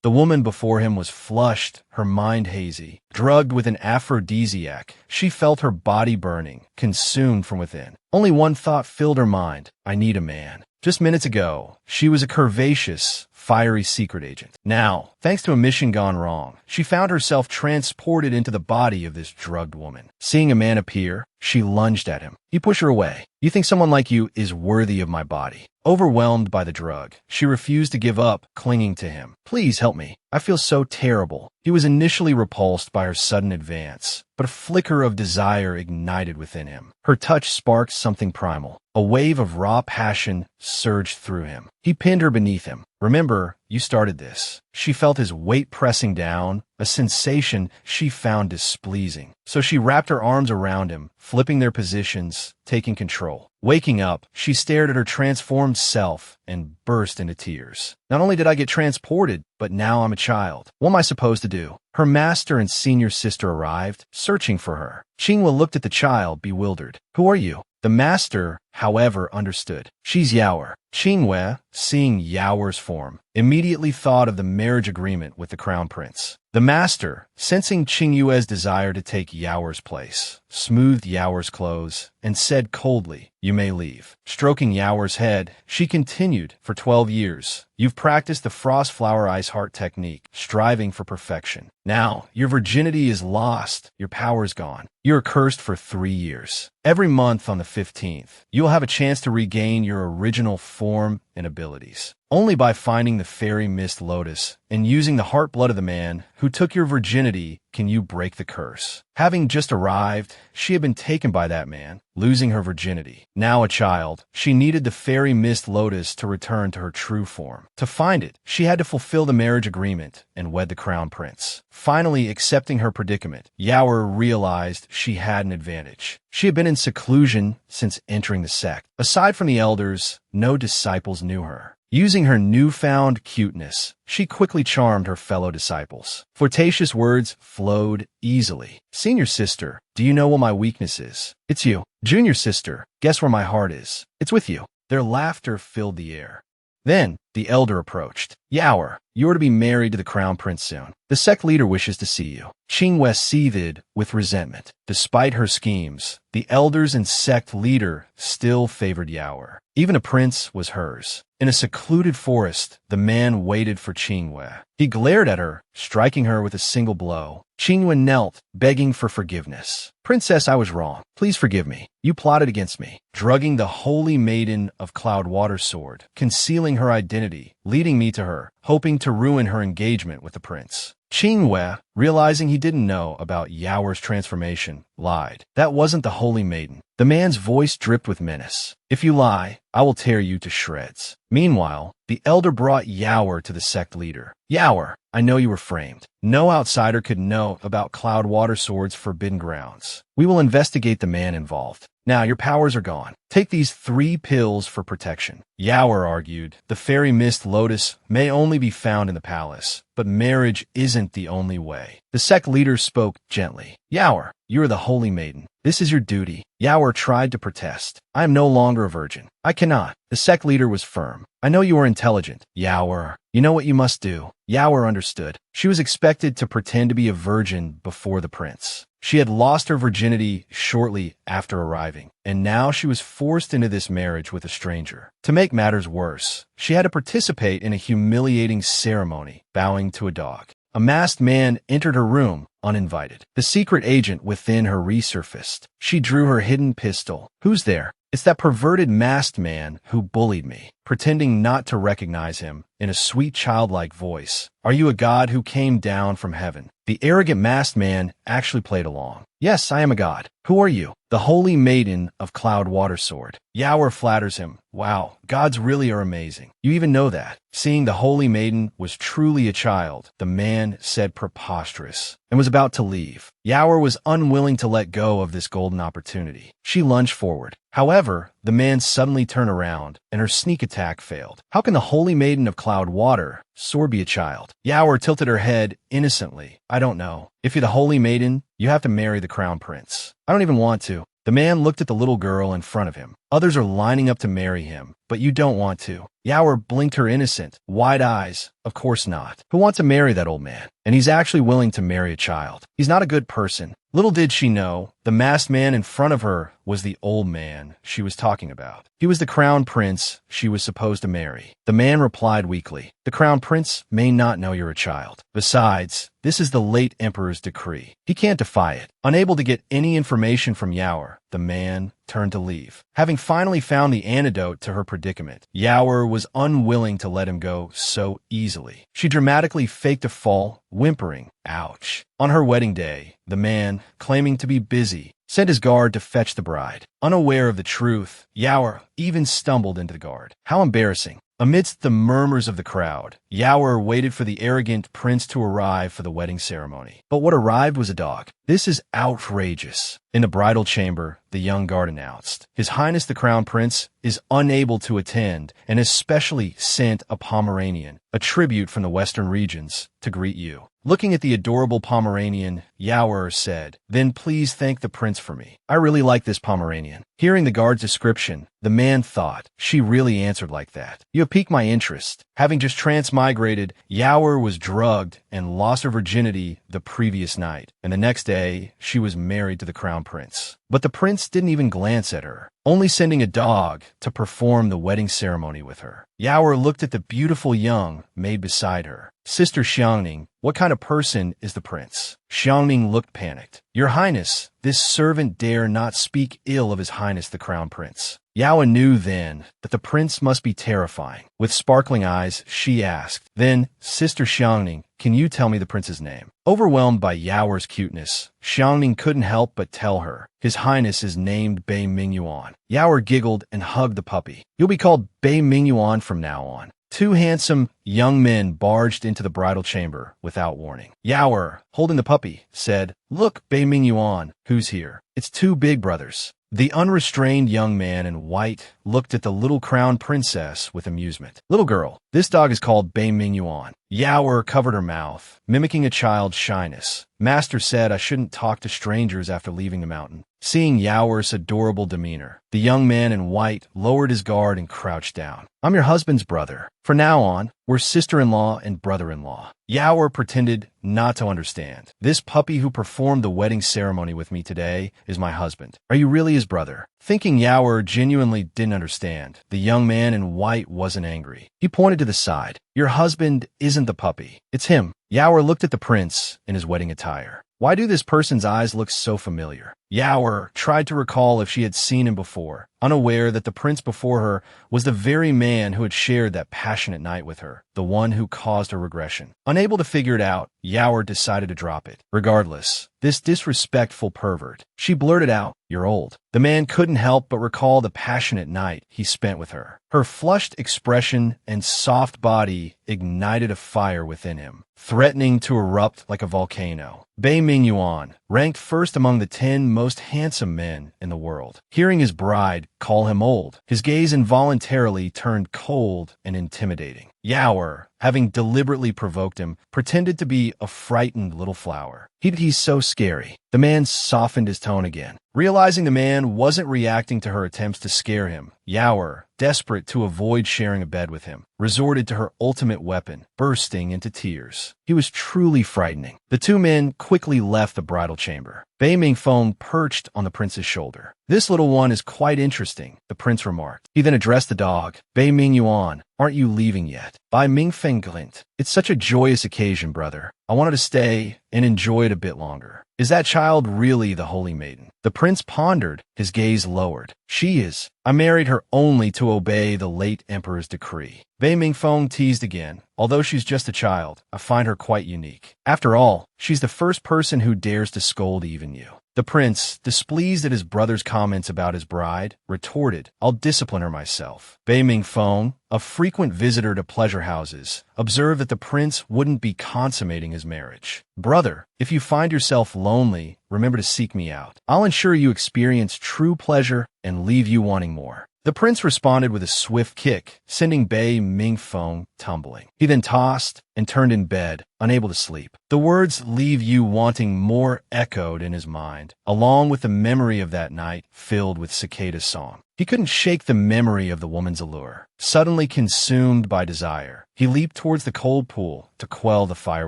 The woman before him was flushed, her mind hazy. Drugged with an aphrodisiac, she felt her body burning, consumed from within. Only one thought filled her mind: I need a man. Just minutes ago, she was a curvaceous, fiery secret agent. Now, thanks to a mission gone wrong, she found herself transported into the body of this drugged woman. Seeing a man appear, she lunged at him. You push her away. You think someone like you is worthy of my body. Overwhelmed by the drug, she refused to give up, clinging to him. Please help me. I feel so terrible. He was initially repulsed by her sudden advance, but a flicker of desire ignited within him. Her touch sparked something primal. A wave of raw passion surged through him. He pinned her beneath him. Remember, you started this. She felt his weight pressing down, a sensation she found displeasing. So she wrapped her arms around him, flipping their positions, taking control. Waking up, she stared at her transformed self and burst into tears. Not only did I get transported, but now I'm a child. What am I supposed to do? Her master and senior sister arrived, searching for her. Qinghua looked at the child, bewildered. Who are you? The master, however, understood. She's Yaoer. Qinghua, seeing Yaoer's form, immediately thought of the marriage agreement with the crown prince. The master, sensing Qinghua's desire to take Yaoer's place, smoothed Yaoer's clothes and said coldly, you may leave. Stroking Yaoer's head, she continued, for 12 years, you've practiced the frost flower ice heart technique, striving for perfection. Now, your virginity is lost, your power's gone. You're cursed for 3 years. Every month on the 15th, you'll have a chance to regain your original form and abilities. Only by finding the fairy mist lotus and using the heart blood of the man who took your virginity can you break the curse. Having just arrived, she had been taken by that man, losing her virginity. Now a child, she needed the fairy mist lotus to return to her true form. To find it, she had to fulfill the marriage agreement and wed the crown prince. Finally accepting her predicament, Yaoer realized she had an advantage. She had been in seclusion since entering the sect. Aside from the elders, no disciples knew her. Using her newfound cuteness, she quickly charmed her fellow disciples. Flirtatious words flowed easily. Senior sister, do you know what my weakness is? It's you. Junior sister, guess where my heart is? It's with you. Their laughter filled the air. Then, the elder approached. Yaoer, you are to be married to the crown prince soon. The sect leader wishes to see you. Qinghua seethed with resentment. Despite her schemes, the elders and sect leader still favored Yaoer. Even a prince was hers. In a secluded forest, the man waited for Qinghua. He glared at her, striking her with a single blow. Qinghua knelt, begging for forgiveness. Princess, I was wrong. Please forgive me. You plotted against me, drugging the holy maiden of Cloud Water Sword, concealing her identity, leading me to her, hoping to ruin her engagement with the prince. Qinghua, realizing he didn't know about Yaoer's transformation, lied. That wasn't the holy maiden. The man's voice dripped with menace. If you lie, I will tear you to shreds. Meanwhile, the elder brought Yaoer to the sect leader. Yaoer, I know you were framed. No outsider could know about Cloud Water Sword's forbidden grounds. We will investigate the man involved. Now your powers are gone. Take these 3 pills for protection. Yaoer argued, the fairy mist lotus may only be found in the palace, but marriage isn't the only way. The sect leader spoke gently. Yaoer, you are the holy maiden. This is your duty. Yaoer tried to protest. I am no longer a virgin. I cannot. The sect leader was firm. I know you are intelligent. Yaoer, you know what you must do. Yaoer understood. She was expected to pretend to be a virgin before the prince. She had lost her virginity shortly after arriving, and now she was forced into this marriage with a stranger. To make matters worse, she had to participate in a humiliating ceremony, bowing to a dog. A masked man entered her room, uninvited. The secret agent within her resurfaced. She drew her hidden pistol. Who's there? It's that perverted masked man who bullied me. Pretending not to recognize him, in a sweet childlike voice, are you a god who came down from heaven? The arrogant masked man actually played along. Yes, I am a god. Who are you? The holy maiden of Cloud Water Sword. Yaoer flatters him. Wow, gods really are amazing. You even know that. Seeing the holy maiden was truly a child, the man said preposterous, and was about to leave. Yaoer was unwilling to let go of this golden opportunity. She lunged forward. However, the man suddenly turned around, and her sneak attack failed. How can the holy maiden of Cloud Water Sword be a child? Yaoer tilted her head innocently. I don't know. If you're the holy maiden, you have to marry the crown prince. I don't even want to. The man looked at the little girl in front of him. Others are lining up to marry him, but you don't want to. Yawer blinked her innocent, wide eyes. Of course not. Who wants to marry that old man? And he's actually willing to marry a child. He's not a good person. Little did she know, the masked man in front of her was the old man she was talking about. He was the crown prince she was supposed to marry. The man replied weakly, "The crown prince may not know you're a child. Besides, this is the late emperor's decree. He can't defy it." Unable to get any information from Yawer, the man turned to leave. Having finally found the antidote to her predicament, Yawer was unwilling to let him go so easily. She dramatically faked a fall, whimpering, "Ouch." On her wedding day, the man, claiming to be busy, sent his guard to fetch the bride. Unaware of the truth, Yawer even stumbled into the guard. How embarrassing. Amidst the murmurs of the crowd, Yawer waited for the arrogant prince to arrive for the wedding ceremony. But what arrived was a dog. "This is outrageous." In the bridal chamber, the young guard announced, "His Highness the Crown Prince is unable to attend and has specially sent a Pomeranian, a tribute from the western regions, to greet you." Looking at the adorable Pomeranian, Yawer said, "Then please thank the prince for me. I really like this Pomeranian." Hearing the guard's description, the man thought, she really answered like that. "You have piqued my interest." Having just transmigrated, Yawer was drugged and lost her virginity the previous night, and the next day, she was married to the crown prince. But the prince didn't even glance at her, only sending a dog to perform the wedding ceremony with her. Yawer looked at the beautiful young maid beside her. "Sister Xiangning, what kind of person is the prince?" Xiangning looked panicked. "Your Highness, this servant dare not speak ill of His Highness the Crown Prince." Yawer knew then that the prince must be terrifying. With sparkling eyes, she asked, "Then, Sister Xiangning, can you tell me the prince's name?" Overwhelmed by Yawer's cuteness, Xiangning couldn't help but tell her, "His Highness is named Bei Mingyuan." Yawer giggled and hugged the puppy. "You'll be called Bei Mingyuan from now on." Two handsome young men barged into the bridal chamber without warning. Yawer, holding the puppy, said, "Look, Bei Mingyuan, who's here? It's two big brothers." The unrestrained young man in white looked at the little crown princess with amusement. "Little girl, this dog is called Bei Mingyuan." Yawer covered her mouth, mimicking a child's shyness. "Master said I shouldn't talk to strangers after leaving the mountain." Seeing Yawer's adorable demeanor, the young man in white lowered his guard and crouched down. "I'm your husband's brother. From now on, we're sister-in-law and brother-in-law." Yawer pretended not to understand. "This puppy who performed the wedding ceremony with me today is my husband. Are you really his brother?" Thinking Yawer genuinely didn't understand, the young man in white wasn't angry. He pointed to the side. "Your husband isn't the puppy. It's him." Yawer looked at the prince in his wedding attire. Why do this person's eyes look so familiar? Yawer tried to recall if she had seen him before, unaware that the prince before her was the very man who had shared that passionate night with her, the one who caused her regression. Unable to figure it out, Yawer decided to drop it. Regardless, this disrespectful pervert. She blurted out, "You're old." The man couldn't help but recall the passionate night he spent with her. Her flushed expression and soft body ignited a fire within him, threatening to erupt like a volcano. Bei Mingyuan ranked first among the 10 most handsome men in the world. Hearing his bride call him old, his gaze involuntarily turned cold and intimidating. Yawer, having deliberately provoked him, pretended to be a frightened little flower. He's so scary. The man softened his tone again. Realizing the man wasn't reacting to her attempts to scare him, Yawer, desperate to avoid sharing a bed with him, resorted to her ultimate weapon, bursting into tears. He was truly frightening. The two men quickly left the bridal chamber. Bei Mingfeng perched on the prince's shoulder. "This little one is quite interesting," the prince remarked. He then addressed the dog. "Bei Mingyuan, aren't you leaving yet?" Bei Mingfeng glint. "It's such a joyous occasion, brother. I wanted to stay and enjoy it a bit longer. Is that child really the holy maiden?" The prince pondered, his gaze lowered. "She is. I married her only to obey the late emperor's decree." Bei Mingfeng teased again. "Although she's just a child, I find her quite unique. After all, she's the first person who dares to scold even you." The prince, displeased at his brother's comments about his bride, retorted, "I'll discipline her myself." Bei Mingfeng, a frequent visitor to pleasure houses, observed that the prince wouldn't be consummating his marriage. "Brother, if you find yourself lonely, remember to seek me out. I'll ensure you experience true pleasure and leave you wanting more." The prince responded with a swift kick, sending Bei Mingfeng tumbling. He then tossed and turned in bed, unable to sleep. The words "leave you wanting more" echoed in his mind, along with the memory of that night filled with cicada song. He couldn't shake the memory of the woman's allure. Suddenly consumed by desire, he leaped towards the cold pool to quell the fire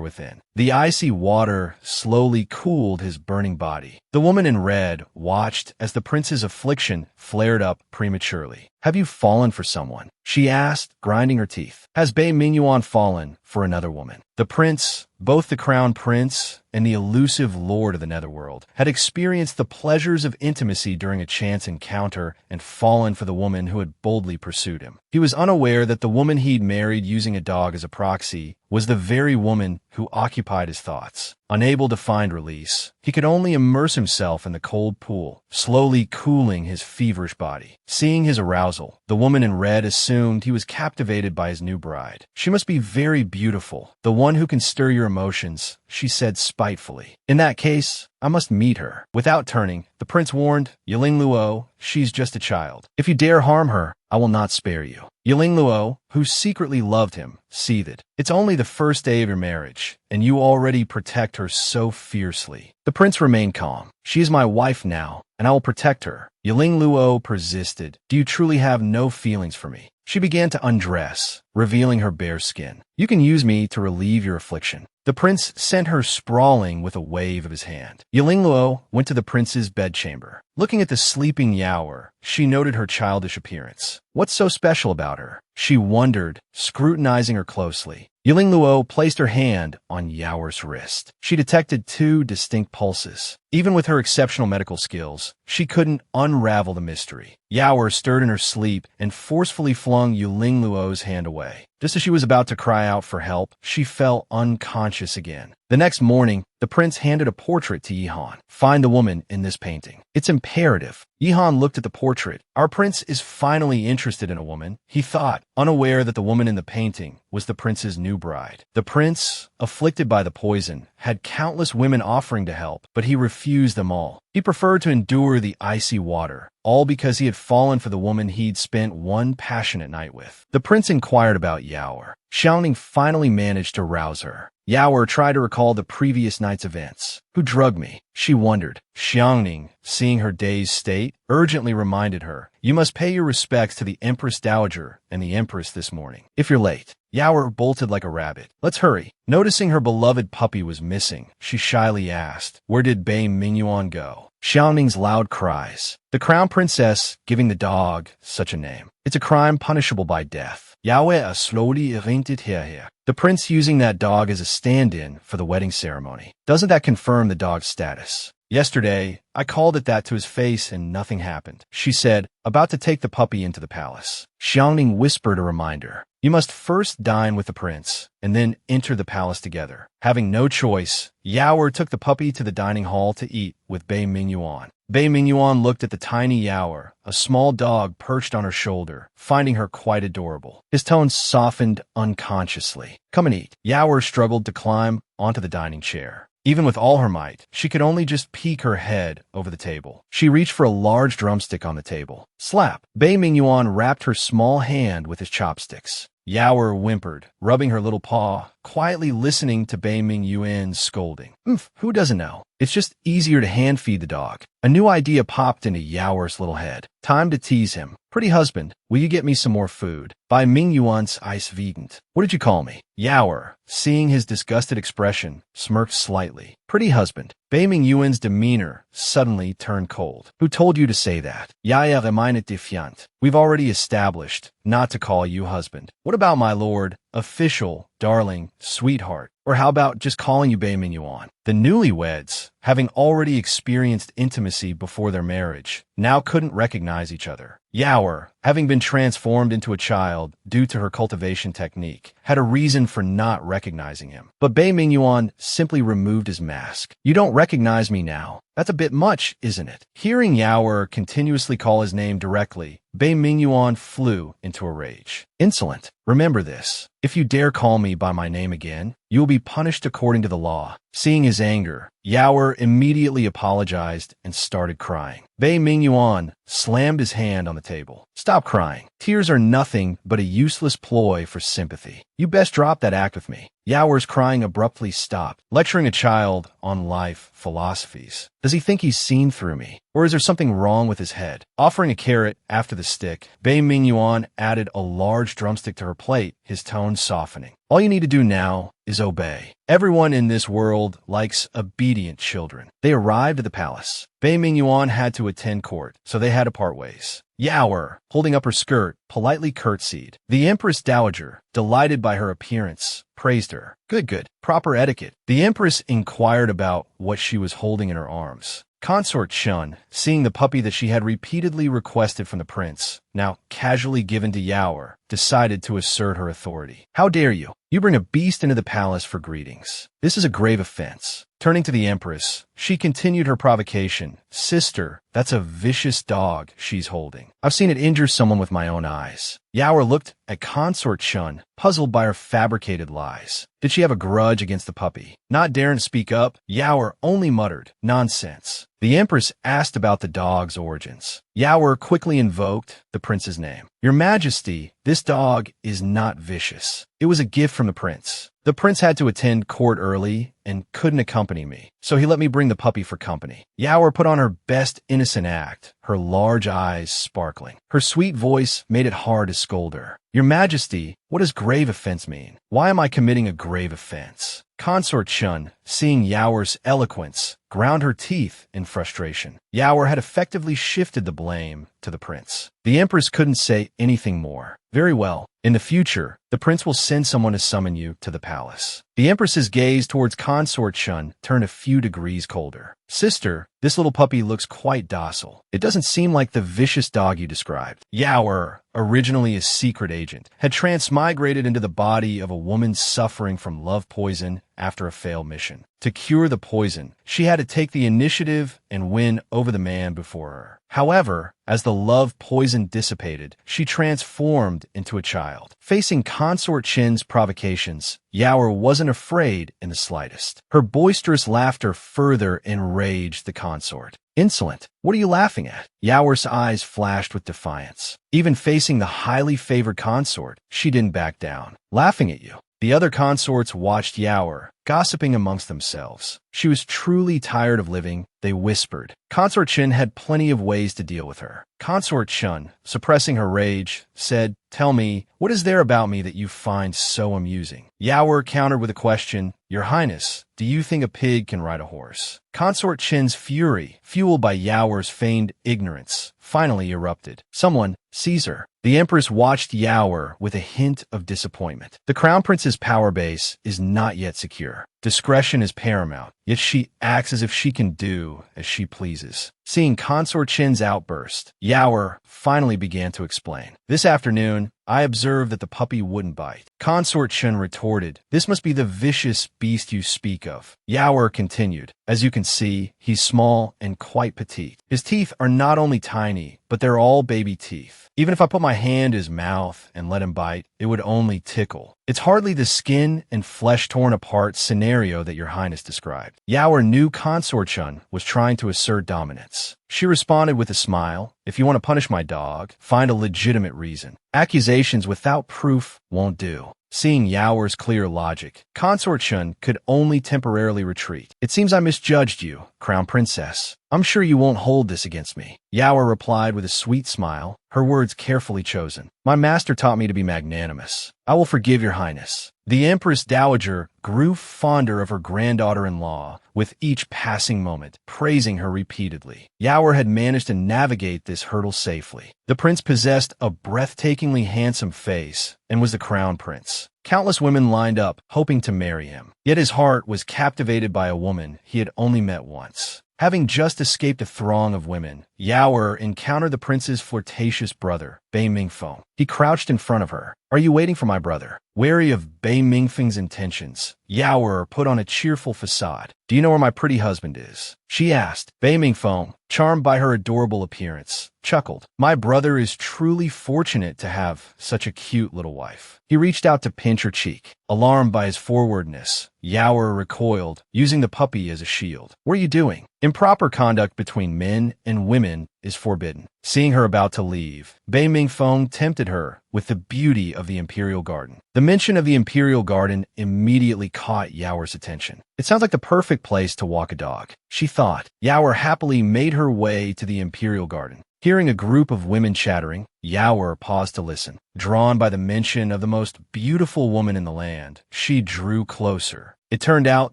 within. The icy water slowly cooled his burning body. The woman in red watched as the prince's affliction flared up prematurely. "Have you fallen for someone?" she asked, grinding her teeth. "Has Bei Mingyuan fallen for another woman?" The prince, both the crown prince and the elusive lord of the netherworld, had experienced the pleasures of intimacy during a chance encounter and fallen for the woman who had boldly pursued him. He was unaware that the woman he'd married using a dog as a proxy was the very woman who occupied his thoughts. Unable to find release, he could only immerse himself in the cold pool, slowly cooling his feverish body. Seeing his arousal, the woman in red assumed he was captivated by his new bride. "She must be very beautiful, the one who can stir your emotions," she said spitefully. "In that case, I must meet her." Without turning, the prince warned, "Yiling Luo, she's just a child. If you dare harm her, I will not spare you." Yiling Luo, who secretly loved him, seethed. "It's only the first day of your marriage, and you already protect her so fiercely." The prince remained calm. "She is my wife now, and I will protect her." Yiling Luo persisted. "Do you truly have no feelings for me?" She began to undress, revealing her bare skin. "You can use me to relieve your affliction." The prince sent her sprawling with a wave of his hand. Yiling Luo went to the prince's bedchamber. Looking at the sleeping Yaoer, she noted her childish appearance. What's so special about her? She wondered, scrutinizing her closely. Yiling Luo placed her hand on Yaoer's wrist. She detected 2 distinct pulses. Even with her exceptional medical skills, she couldn't unravel the mystery. Yaoer stirred in her sleep and forcefully flung Yiling Luo's hand away. Just as she was about to cry out for help, she fell unconscious again. The next morning, the prince handed a portrait to Yihan. "Find the woman in this painting. It's imperative." Yihan looked at the portrait. Our prince is finally interested in a woman, he thought, unaware that the woman in the painting was the prince's new bride. The prince, afflicted by the poison, had countless women offering to help, but he refused them all. He preferred to endure the icy water, all because he had fallen for the woman he'd spent one passionate night with. The prince inquired about Yaoer. Xiangning finally managed to rouse her. Yaoer tried to recall the previous night's events. "Who drugged me?" she wondered. Xiangning, seeing her dazed state, urgently reminded her, "You must pay your respects to the Empress Dowager and the Empress this morning. If you're late." Yaoer bolted like a rabbit. "Let's hurry." Noticing her beloved puppy was missing, she shyly asked, "Where did Bei Mingyuan go?" Xiaoning's loud cries. The crown princess giving the dog such a name. It's a crime punishable by death. Yaoer slowly rented here. The prince using that dog as a stand-in for the wedding ceremony. Doesn't that confirm the dog's status? "Yesterday, I called it that to his face and nothing happened," she said, about to take the puppy into the palace. Xiangning whispered a reminder. "You must first dine with the prince, and then enter the palace together." Having no choice, Yaoer took the puppy to the dining hall to eat with Bei Mingyuan. Bei Mingyuan looked at the tiny Yaoer, a small dog perched on her shoulder, finding her quite adorable. His tone softened unconsciously. "Come and eat." Yaoer struggled to climb onto the dining chair. Even with all her might, she could only just peek her head over the table. She reached for a large drumstick on the table. Slap! Bei Mingyuan wrapped her small hand with his chopsticks. Yaoer whimpered, rubbing her little paw, quietly listening to Bei Mingyuan's scolding. Who doesn't know? It's just easier to hand-feed the dog. A new idea popped into Yaoer's little head. Time to tease him. "Pretty husband, will you get me some more food?" Bei Mingyuan's Eis Wiegend. "What did you call me?" Yaoer, seeing his disgusted expression, smirked slightly. "Pretty husband." Bei Mingyuan's demeanor suddenly turned cold. "Who told you to say that?" "Yaoer meine defiant. We've already established not to call you husband. What about my lord, official, darling, sweetheart? Or how about just calling you Bei Mingyuan?" The newlyweds, having already experienced intimacy before their marriage, now couldn't recognize each other. Yaoer, having been transformed into a child due to her cultivation technique, had a reason for not recognizing him. But Bei Mingyuan simply removed his mask. "You don't recognize me now. That's a bit much, isn't it?" Hearing Yaoer continuously call his name directly, Bei Mingyuan flew into a rage. "Insolent! Remember this. If you dare call me by my name again, you will be punished according to the law." Seeing his anger, Yaoer immediately apologized and started crying. Bei Mingyuan slammed his hand on the table. Stop crying. Tears are nothing but a useless ploy for sympathy. You best drop that act with me. Yao's crying abruptly stopped, lecturing a child on life philosophies. Does he think he's seen through me? Or is there something wrong with his head? Offering a carrot after the stick, Bei Mingyuan added a large drumstick to her plate, his tone softening. All you need to do now is obey. Everyone in this world likes obedient children. They arrived at the palace. Bei Mingyuan had to attend court, so they had to part ways. Yao, holding up her skirt, politely curtsied. The Empress Dowager, delighted by her appearance, praised her. Good. Proper etiquette. The Empress inquired about what she was holding in her arms. Consort Chun, seeing the puppy that she had repeatedly requested from the prince, now casually given to Yao, decided to assert her authority. How dare you? You bring a beast into the palace for greetings. This is a grave offense. Turning to the Empress, she continued her provocation. Sister, that's a vicious dog she's holding. I've seen it injure someone with my own eyes. Yao looked at Consort Chun, puzzled by her fabricated lies. Did she have a grudge against the puppy? Not daring to speak up, Yao only muttered, nonsense. The Empress asked about the dog's origins. Yao quickly invoked the prince's name. Your Majesty, this dog is not vicious. It was a gift from the prince. The prince had to attend court early and couldn't accompany me, so he let me bring the puppy for company. Yao put on her best innocent act, her large eyes sparkling. Her sweet voice made it hard to scold her. Your Majesty, what does grave offense mean? Why am I committing a grave offense? Consort Chun, seeing Yao's eloquence, ground her teeth in frustration. Yao had effectively shifted the blame to the prince. The Empress couldn't say anything more. Very well. In the future, the prince will send someone to summon you to the palace. The Empress's gaze towards Consort Chun turned a few degrees colder. Sister, this little puppy looks quite docile. It doesn't seem like the vicious dog you described. Yao, originally a secret agent, had transmigrated into the body of a woman suffering from love poison after a failed mission. To cure the poison, she had to take the initiative and win over the man before her. However, as the love poison dissipated, she transformed into a child. Facing Consort Chin's provocations, Yao wasn't afraid in the slightest. Her boisterous laughter further enraged the consort. Insolent. What are you laughing at? Yao's eyes flashed with defiance. Even facing the highly favored consort, she didn't back down. Laughing at you. The other consorts watched Yao, gossiping amongst themselves. She was truly tired of living, they whispered. Consort Chun had plenty of ways to deal with her. Consort Chun, suppressing her rage, said, Tell me, what is there about me that you find so amusing? Yao countered with a question, Your Highness, do you think a pig can ride a horse? Consort Chin's fury, fueled by Yao's feigned ignorance, finally erupted. Someone, Caesar. The Empress watched Yao with a hint of disappointment. The Crown Prince's power base is not yet secure. Discretion is paramount, yet she acts as if she can do as she pleases. Seeing Consort Chin's outburst, Yao finally began to explain. This afternoon, I observed that the puppy wouldn't bite. Consort Chun retorted, This must be the vicious beast you speak of. Yao continued, As you can see, he's small and quite petite. His teeth are not only tiny, but they're all baby teeth. Even if I put my hand in his mouth and let him bite, it would only tickle. It's hardly the skin and flesh torn apart scenario that Your Highness described. Yao knew Consort Chun was trying to assert dominance. She responded with a smile, If you want to punish my dog, find a legitimate reason. Accusations without proof won't do. Seeing Yao's clear logic, Consort Chun could only temporarily retreat. It seems I misjudged you, Crown Princess. I'm sure you won't hold this against me. Yao replied with a sweet smile, her words carefully chosen. My master taught me to be magnanimous. I will forgive Your Highness. The Empress Dowager grew fonder of her granddaughter-in-law with each passing moment, praising her repeatedly. Yao had managed to navigate this hurdle safely. The prince possessed a breathtakingly handsome face and was the crown prince. Countless women lined up, hoping to marry him. Yet his heart was captivated by a woman he had only met once. Having just escaped a throng of women, Yao encountered the prince's flirtatious brother, Bei Mingfeng. He crouched in front of her. Are you waiting for my brother? Wary of Bei Mingfeng's intentions, Yaoer put on a cheerful facade. Do you know where my pretty husband is? She asked. Bei Mingfeng, charmed by her adorable appearance, chuckled. My brother is truly fortunate to have such a cute little wife. He reached out to pinch her cheek. Alarmed by his forwardness, Yaoer recoiled, using the puppy as a shield. What are you doing? Improper conduct between men and women is forbidden. Seeing her about to leave, Bei Mingfeng tempted her with the beauty of the Imperial Garden. The mention of the Imperial Garden immediately caught Yaoer's attention. It sounds like the perfect place to walk a dog, she thought. Yaoer happily made her way to the Imperial Garden. Hearing a group of women chattering, Yaoer paused to listen. Drawn by the mention of the most beautiful woman in the land, she drew closer. It turned out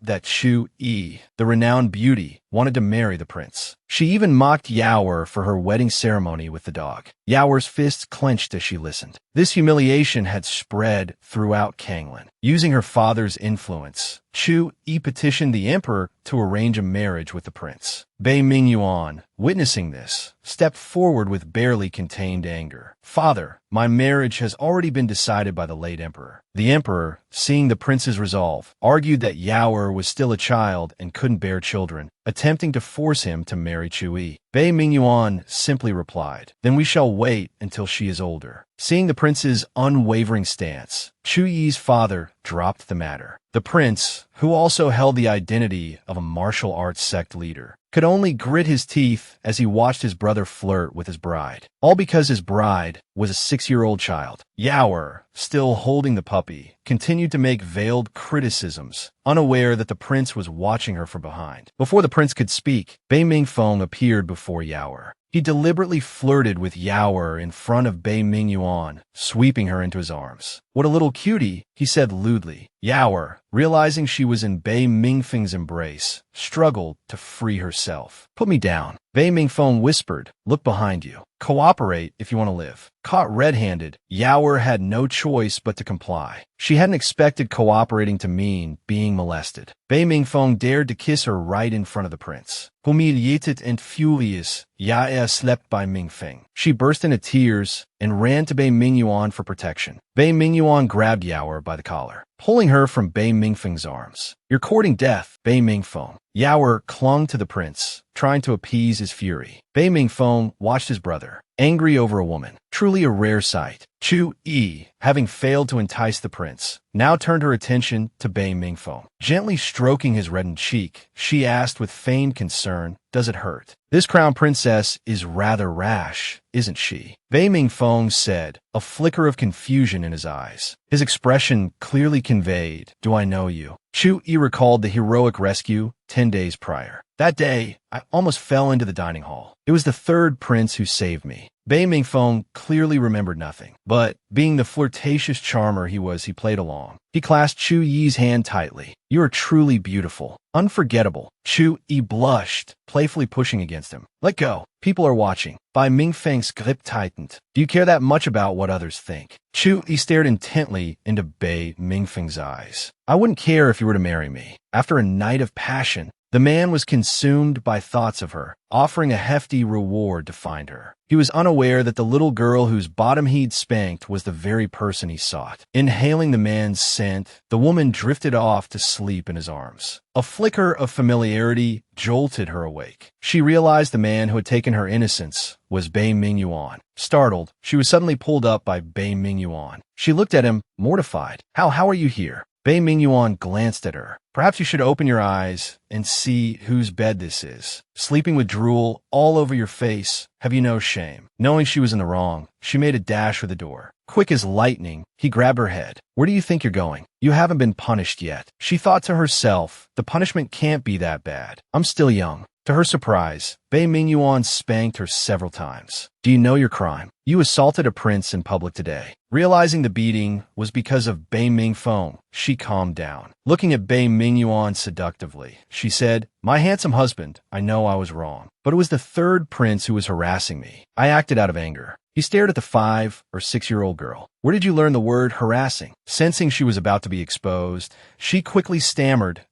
that Chu Yi, the renowned beauty, wanted to marry the prince. She even mocked Yaoer for her wedding ceremony with the dog. Yaoer's fists clenched as she listened. This humiliation had spread throughout Kanglan. Using her father's influence, Chu Yi petitioned the emperor to arrange a marriage with the prince. Bei Mingyuan, witnessing this, stepped forward with barely contained anger. Father, my marriage has already been decided by the late emperor. The emperor, seeing the prince's resolve, argued that Yaoer was still a child and couldn't bear children, attempting to force him to marry Chu Yi. Bei Mingyuan simply replied, then we shall wait until she is older. Seeing the prince's unwavering stance, Chu Yi's father dropped the matter. The prince, who also held the identity of a martial arts sect leader, could only grit his teeth as he watched his brother flirt with his bride. All because his bride was a 6-year-old child. Yaoer, still holding the puppy, continued to make veiled criticisms, unaware that the prince was watching her from behind. Before the prince could speak, Bei Mingfeng appeared before Yaoer. He deliberately flirted with Yaoer in front of Bei Mingyuan, sweeping her into his arms. What a little cutie, he said lewdly. Yaoer, realizing she was in Bei Mingfeng's embrace, struggled to free herself. Put me down. Bei Mingfeng whispered, look behind you. Cooperate if you want to live. Caught red-handed, Yaoer had no choice but to comply. She hadn't expected cooperating to mean being molested. Bei Mingfeng dared to kiss her right in front of the prince. Humiliated and furious, Yaoer slept by Mingfeng. She burst into tears and ran to Bei Mingyuan for protection. Bei Mingyuan grabbed Yaoer by the collar, pulling her from Bei Mingfeng's arms. You're courting death, Bei Mingfeng. Yaoer clung to the prince, trying to appease his fury. Bei Mingfeng watched his brother, angry over a woman. Truly a rare sight. Chu Yi, having failed to entice the prince, now turned her attention to Bei Mingfeng. Gently stroking his reddened cheek, she asked with feigned concern, does it hurt? This crown princess is rather rash, isn't she? Bei Mingfeng said, a flicker of confusion in his eyes. His expression clearly conveyed, do I know you? Chu Yi recalled the heroic rescue 10 days prior. That day, I almost fell into the dining hall. It was the third prince who saved me. Bei Mingfeng clearly remembered nothing, but being the flirtatious charmer he was, he played along. He clasped Chu Yi's hand tightly. You are truly beautiful. Unforgettable. Chu Yi blushed, playfully pushing against him. Let go. People are watching. Bei Mingfeng's grip tightened. Do you care that much about what others think? Chu Yi stared intently into Bei Mingfeng's eyes. I wouldn't care if you were to marry me. After a night of passion, the man was consumed by thoughts of her, offering a hefty reward to find her. He was unaware that the little girl whose bottom he'd spanked was the very person he sought. Inhaling the man's scent, the woman drifted off to sleep in his arms. A flicker of familiarity jolted her awake. She realized the man who had taken her innocence was Bei Mingyuan. Startled, she was suddenly pulled up by Bei Mingyuan. She looked at him, mortified. How are you here? Bei Mingyuan glanced at her. Perhaps you should open your eyes and see whose bed this is. Sleeping with drool all over your face, have you no shame? Knowing she was in the wrong, she made a dash for the door. Quick as lightning, he grabbed her head. Where do you think you're going? You haven't been punished yet. She thought to herself, the punishment can't be that bad. I'm still young. To her surprise, Bei Mingyuan spanked her several times. Do you know your crime? You assaulted a prince in public today. Realizing the beating was because of Bei Mingfeng, she calmed down. Looking at Bei Mingyuan seductively, she said, my handsome husband, I know I was wrong, but it was the third prince who was harassing me. I acted out of anger. He stared at the 5 or 6-year-old girl. Where did you learn the word harassing? Sensing she was about to be exposed, she quickly stammered,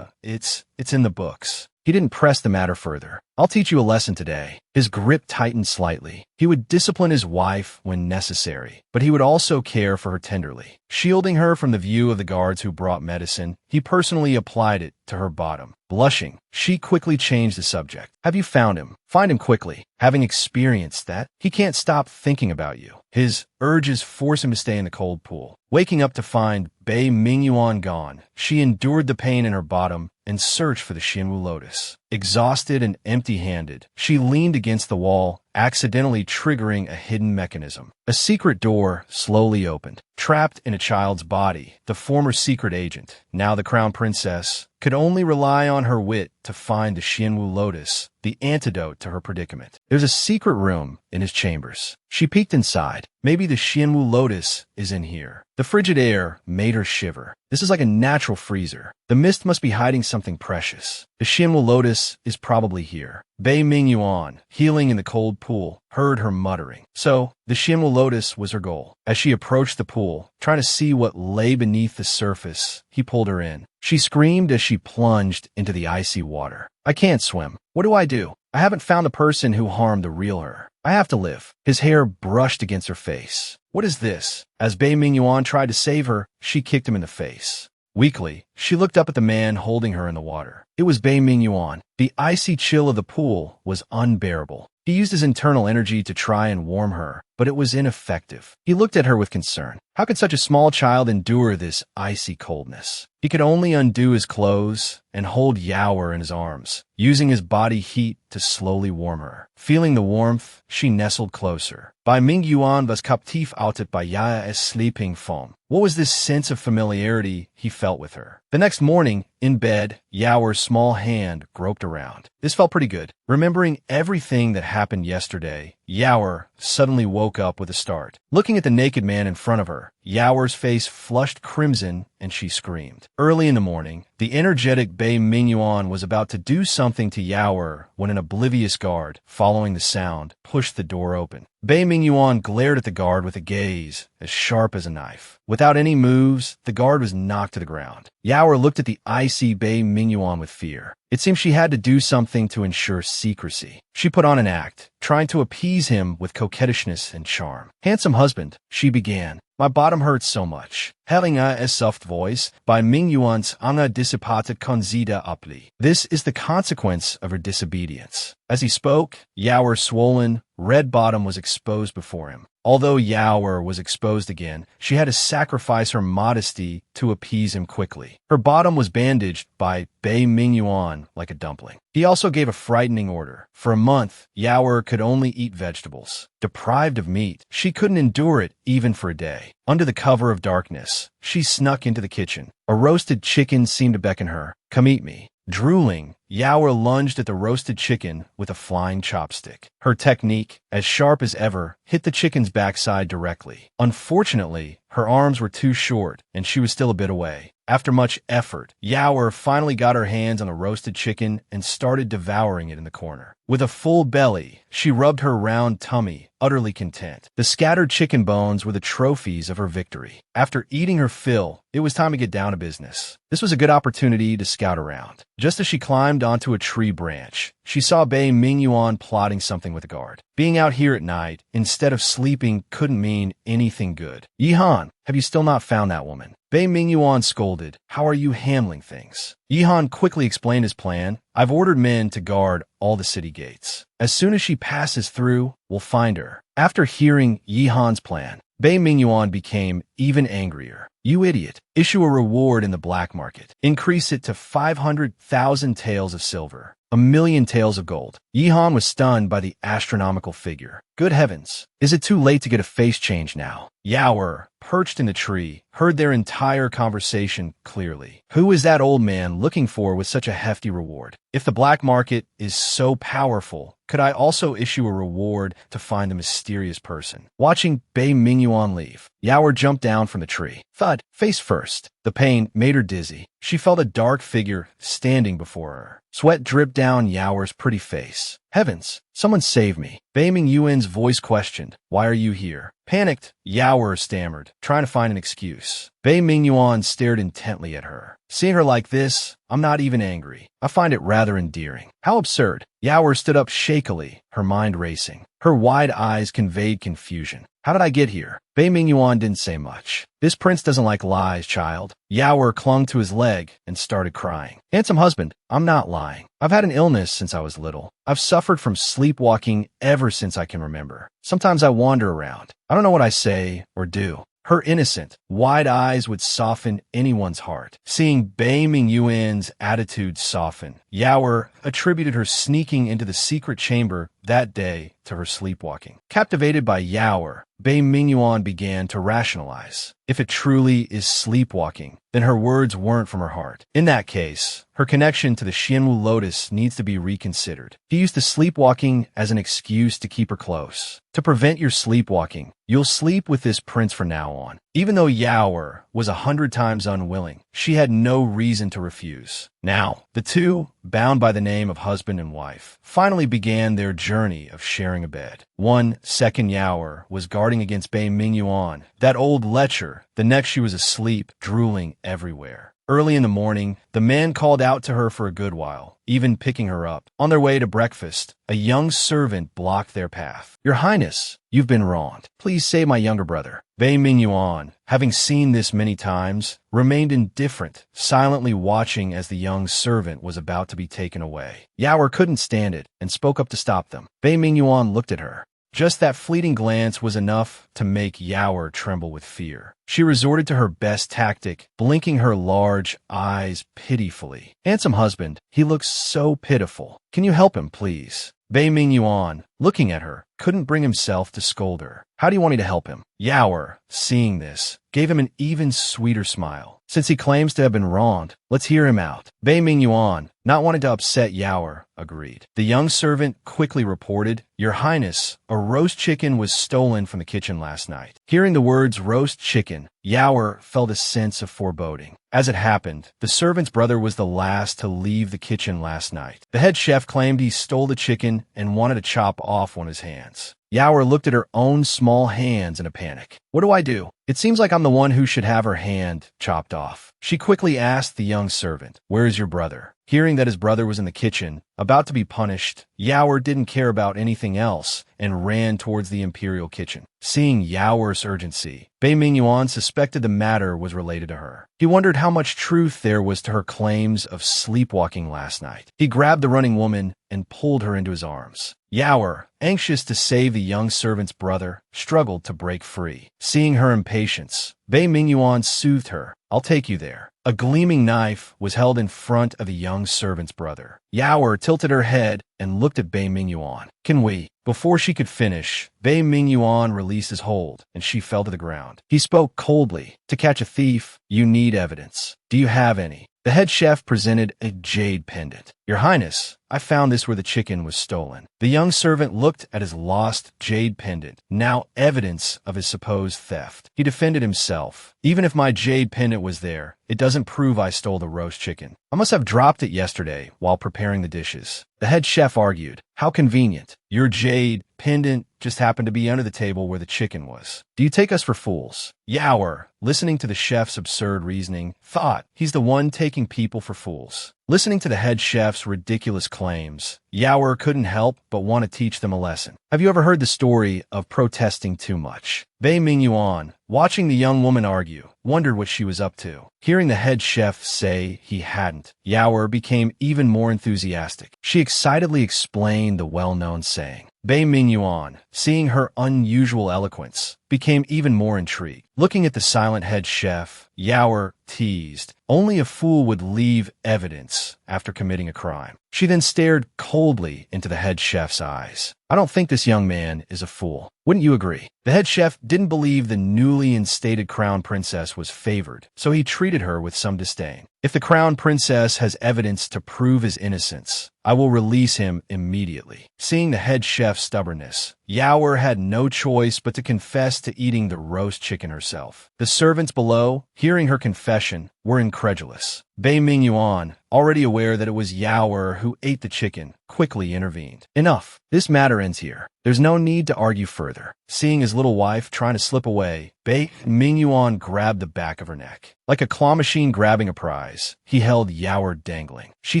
it's in the books. He didn't press the matter further. I'll teach you a lesson today. His grip tightened slightly. He would discipline his wife when necessary, but he would also care for her tenderly. Shielding her from the view of the guards who brought medicine, he personally applied it to her bottom. Blushing, she quickly changed the subject. Have you found him? Find him quickly. Having experienced that, he can't stop thinking about you. His urges force him to stay in the cold pool. Waking up to find Bei Mingyuan gone, she endured the pain in her bottom and searched for the Xianwu lotus. Exhausted and empty-handed, she leaned against the wall, accidentally triggering a hidden mechanism. A secret door slowly opened. Trapped in a child's body, the former secret agent, now the crown princess, could only rely on her wit to find the Xianwu lotus, the antidote to her predicament. There was a secret room in his chambers. She peeked inside. Maybe the Xianwu lotus is in here. The frigid air made her shiver. This is like a natural freezer. The mist must be hiding something precious. The Xianwu lotus is probably here. Bei Mingyuan, healing in the cold pool, heard her muttering. So, the Xianwu lotus was her goal. As she approached the pool, trying to see what lay beneath the surface, he pulled her in. She screamed as she plunged into the icy water. I can't swim. What do I do? I haven't found the person who harmed the real her. I have to live. His hair brushed against her face. What is this? As Bei Mingyuan tried to save her, she kicked him in the face. Weakly, she looked up at the man holding her in the water. It was Bei Mingyuan. The icy chill of the pool was unbearable. He used his internal energy to try and warm her, but it was ineffective. He looked at her with concern. How could such a small child endure this icy coldness? He could only undo his clothes and hold Yaoer in his arms, using his body heat to slowly warm her. Feeling the warmth, she nestled closer. Bei Mingyuan was captief outet bei Yaoer es sleeping foam. What was this sense of familiarity he felt with her? The next morning, in bed, Yaoer's small hand groped around. This felt pretty good. Remembering everything that happened yesterday, Yaoer suddenly woke up with a start. Looking at the naked man in front of her, Yaoer's face flushed crimson and she screamed. Early in the morning, the energetic Bei Mingyuan was about to do something to Yaoer when an oblivious guard, following the sound, pushed the door open. Bei Mingyuan glared at the guard with a gaze as sharp as a knife. Without any moves, the guard was knocked to the ground. Yaoer looked at the icy Bei Mingyuan with fear. It seemed she had to do something to ensure secrecy. She put on an act, trying to appease him with coquettishness and charm. Handsome husband, she began. My bottom hurts so much. Having a soft voice, by Mingyuan's anga dissipated konzida appli. This is the consequence of her disobedience. As he spoke, Yaoer's swollen, red bottom was exposed before him. Although Yaoer was exposed again, she had to sacrifice her modesty to appease him quickly. Her bottom was bandaged by Bei Mingyuan like a dumpling. He also gave a frightening order. For a month, Yaoer could only eat vegetables. Deprived of meat, she couldn't endure it even for a day. Under the cover of darkness, she snuck into the kitchen. A roasted chicken seemed to beckon her. Come eat me. Drooling, Yaoer lunged at the roasted chicken with a flying chopstick. Her technique, as sharp as ever, hit the chicken's backside directly. Unfortunately, her arms were too short, and she was still a bit away. After much effort, Yaoer finally got her hands on the roasted chicken and started devouring it in the corner. With a full belly, she rubbed her round tummy, utterly content. The scattered chicken bones were the trophies of her victory. After eating her fill, it was time to get down to business. This was a good opportunity to scout around. Just as she climbed onto a tree branch, she saw Bei Mingyuan plotting something with a guard. Being out here at night, instead of sleeping, couldn't mean anything good. Yihan, have you still not found that woman? Bei Mingyuan scolded. How are you handling things? Yihan quickly explained his plan. I've ordered men to guard all the city gates. As soon as she passes through, we'll find her. After hearing Yihan's plan, Bei Mingyuan became even angrier. You idiot. Issue a reward in the black market. Increase it to 500,000 taels of silver. 1,000,000 taels of gold. Yihan was stunned by the astronomical figure. Good heavens. Is it too late to get a face change now? Yaoer, perched in the tree, heard their entire conversation clearly. Who is that old man looking for with such a hefty reward? If the black market is so powerful, could I also issue a reward to find the mysterious person? Watching Bei Mingyuan leave, Yaoer jumped down from the tree. Thud, face first. The pain made her dizzy. She felt a dark figure standing before her. Sweat dripped down Yaoer's pretty face. Heavens, someone save me. Bei Mingyuan's voice questioned, why are you here? Panicked, Yaoer stammered, trying to find an excuse. Bei Mingyuan stared intently at her. Seeing her like this, I'm not even angry. I find it rather endearing. How absurd. Yaoer stood up shakily, her mind racing. Her wide eyes conveyed confusion. How did I get here? Bei Mingyuan didn't say much. This prince doesn't like lies, child. Yaoer clung to his leg and started crying. Handsome husband, I'm not lying. I've had an illness since I was little. I've suffered from sleepwalking ever since I can remember. Sometimes I wander around. I don't know what I say or do. Her innocent, wide eyes would soften anyone's heart. Seeing Bei Mingyuan's attitude soften, Yaoer attributed her sneaking into the secret chamber that day to her sleepwalking. Captivated by Yaoer, Bei Mingyuan began to rationalize. If it truly is sleepwalking, then her words weren't from her heart. In that case, her connection to the Xianwu Lotus needs to be reconsidered. He used the sleepwalking as an excuse to keep her close. To prevent your sleepwalking, you'll sleep with this prince from now on. Even though Yaoer was 100 times unwilling, she had no reason to refuse. Now, the two, bound by the name of husband and wife, finally began their journey of sharing a bed. One second Yaoer was guarding against Bei Mingyuan, that old lecher. The next she was asleep, drooling everywhere. Early in the morning, the man called out to her for a good while, even picking her up. On their way to breakfast, a young servant blocked their path. Your Highness, you've been wronged. Please save my younger brother. Bei Mingyuan, having seen this many times, remained indifferent, silently watching as the young servant was about to be taken away. Yaoer couldn't stand it and spoke up to stop them. Bei Mingyuan looked at her. Just that fleeting glance was enough to make Yaoer tremble with fear. She resorted to her best tactic, blinking her large eyes pitifully. Handsome husband, he looks so pitiful. Can you help him, please? Bei Mingyuan, looking at her, couldn't bring himself to scold her. How do you want me to help him? Yaoer, seeing this, gave him an even sweeter smile. Since he claims to have been wronged, let's hear him out. Bei Mingyuan, not wanting to upset Yaoer, agreed. The young servant quickly reported, Your Highness, a roast chicken was stolen from the kitchen last night. Hearing the words roast chicken, Yaoer felt a sense of foreboding. As it happened, the servant's brother was the last to leave the kitchen last night. The head chef claimed he stole the chicken and wanted to chop off one of his hands. Yaoer looked at her own small hands in a panic. What do I do? It seems like I'm the one who should have her hand chopped off. She quickly asked the young servant, Where is your brother? Hearing that his brother was in the kitchen, about to be punished, Yaoer didn't care about anything else and ran towards the imperial kitchen. Seeing Yaoer's urgency, Bei Mingyuan suspected the matter was related to her. He wondered how much truth there was to her claims of sleepwalking last night. He grabbed the running woman and pulled her into his arms. Yaoer, anxious to save the young servant's brother, struggled to break free. Seeing her impatience, Bei Mingyuan soothed her. I'll take you there. A gleaming knife was held in front of the young servant's brother. Yaoer tilted her head and looked at Bei Mingyuan. Can we? Before she could finish, Bei Mingyuan released his hold, and she fell to the ground. He spoke coldly. To catch a thief, you need evidence. Do you have any? The head chef presented a jade pendant. Your Highness, I found this where the chicken was stolen. The young servant looked at his lost jade pendant, now evidence of his supposed theft. He defended himself. Even if my jade pendant was there, it doesn't prove I stole the roast chicken. I must have dropped it yesterday while preparing the dishes. The head chef argued. How convenient. Your jade pendant just happened to be under the table where the chicken was. Do you take us for fools? Yaoer, listening to the chef's absurd reasoning, thought he's the one taking people for fools. Listening to the head chef's ridiculous claims, Yaoer couldn't help but want to teach them a lesson. Have you ever heard the story of protesting too much? Bei Mingyuan, watching the young woman argue, wondered what she was up to. Hearing the head chef say he hadn't, Yaoer became even more enthusiastic. She excitedly explained the well-known saying. Bei Mingyuan, seeing her unusual eloquence, became even more intrigued. Looking at the silent head chef, Yaoer teased, only a fool would leave evidence after committing a crime. She then stared coldly into the head chef's eyes. I don't think this young man is a fool. Wouldn't you agree? The head chef didn't believe the newly instated crown princess was favored, so he treated her with some disdain. If the crown princess has evidence to prove his innocence, I will release him immediately. Seeing the head chef's stubbornness, Yaoer had no choice but to confess to eating the roast chicken herself. The servants below, hearing her confession, were incredulous. Bei Mingyuan, already aware that it was Yaoer who ate the chicken, quickly intervened. Enough. This matter ends here. There's no need to argue further. Seeing his little wife trying to slip away, Bei Mingyuan grabbed the back of her neck. Like a claw machine grabbing a prize, he held Yaoer dangling. She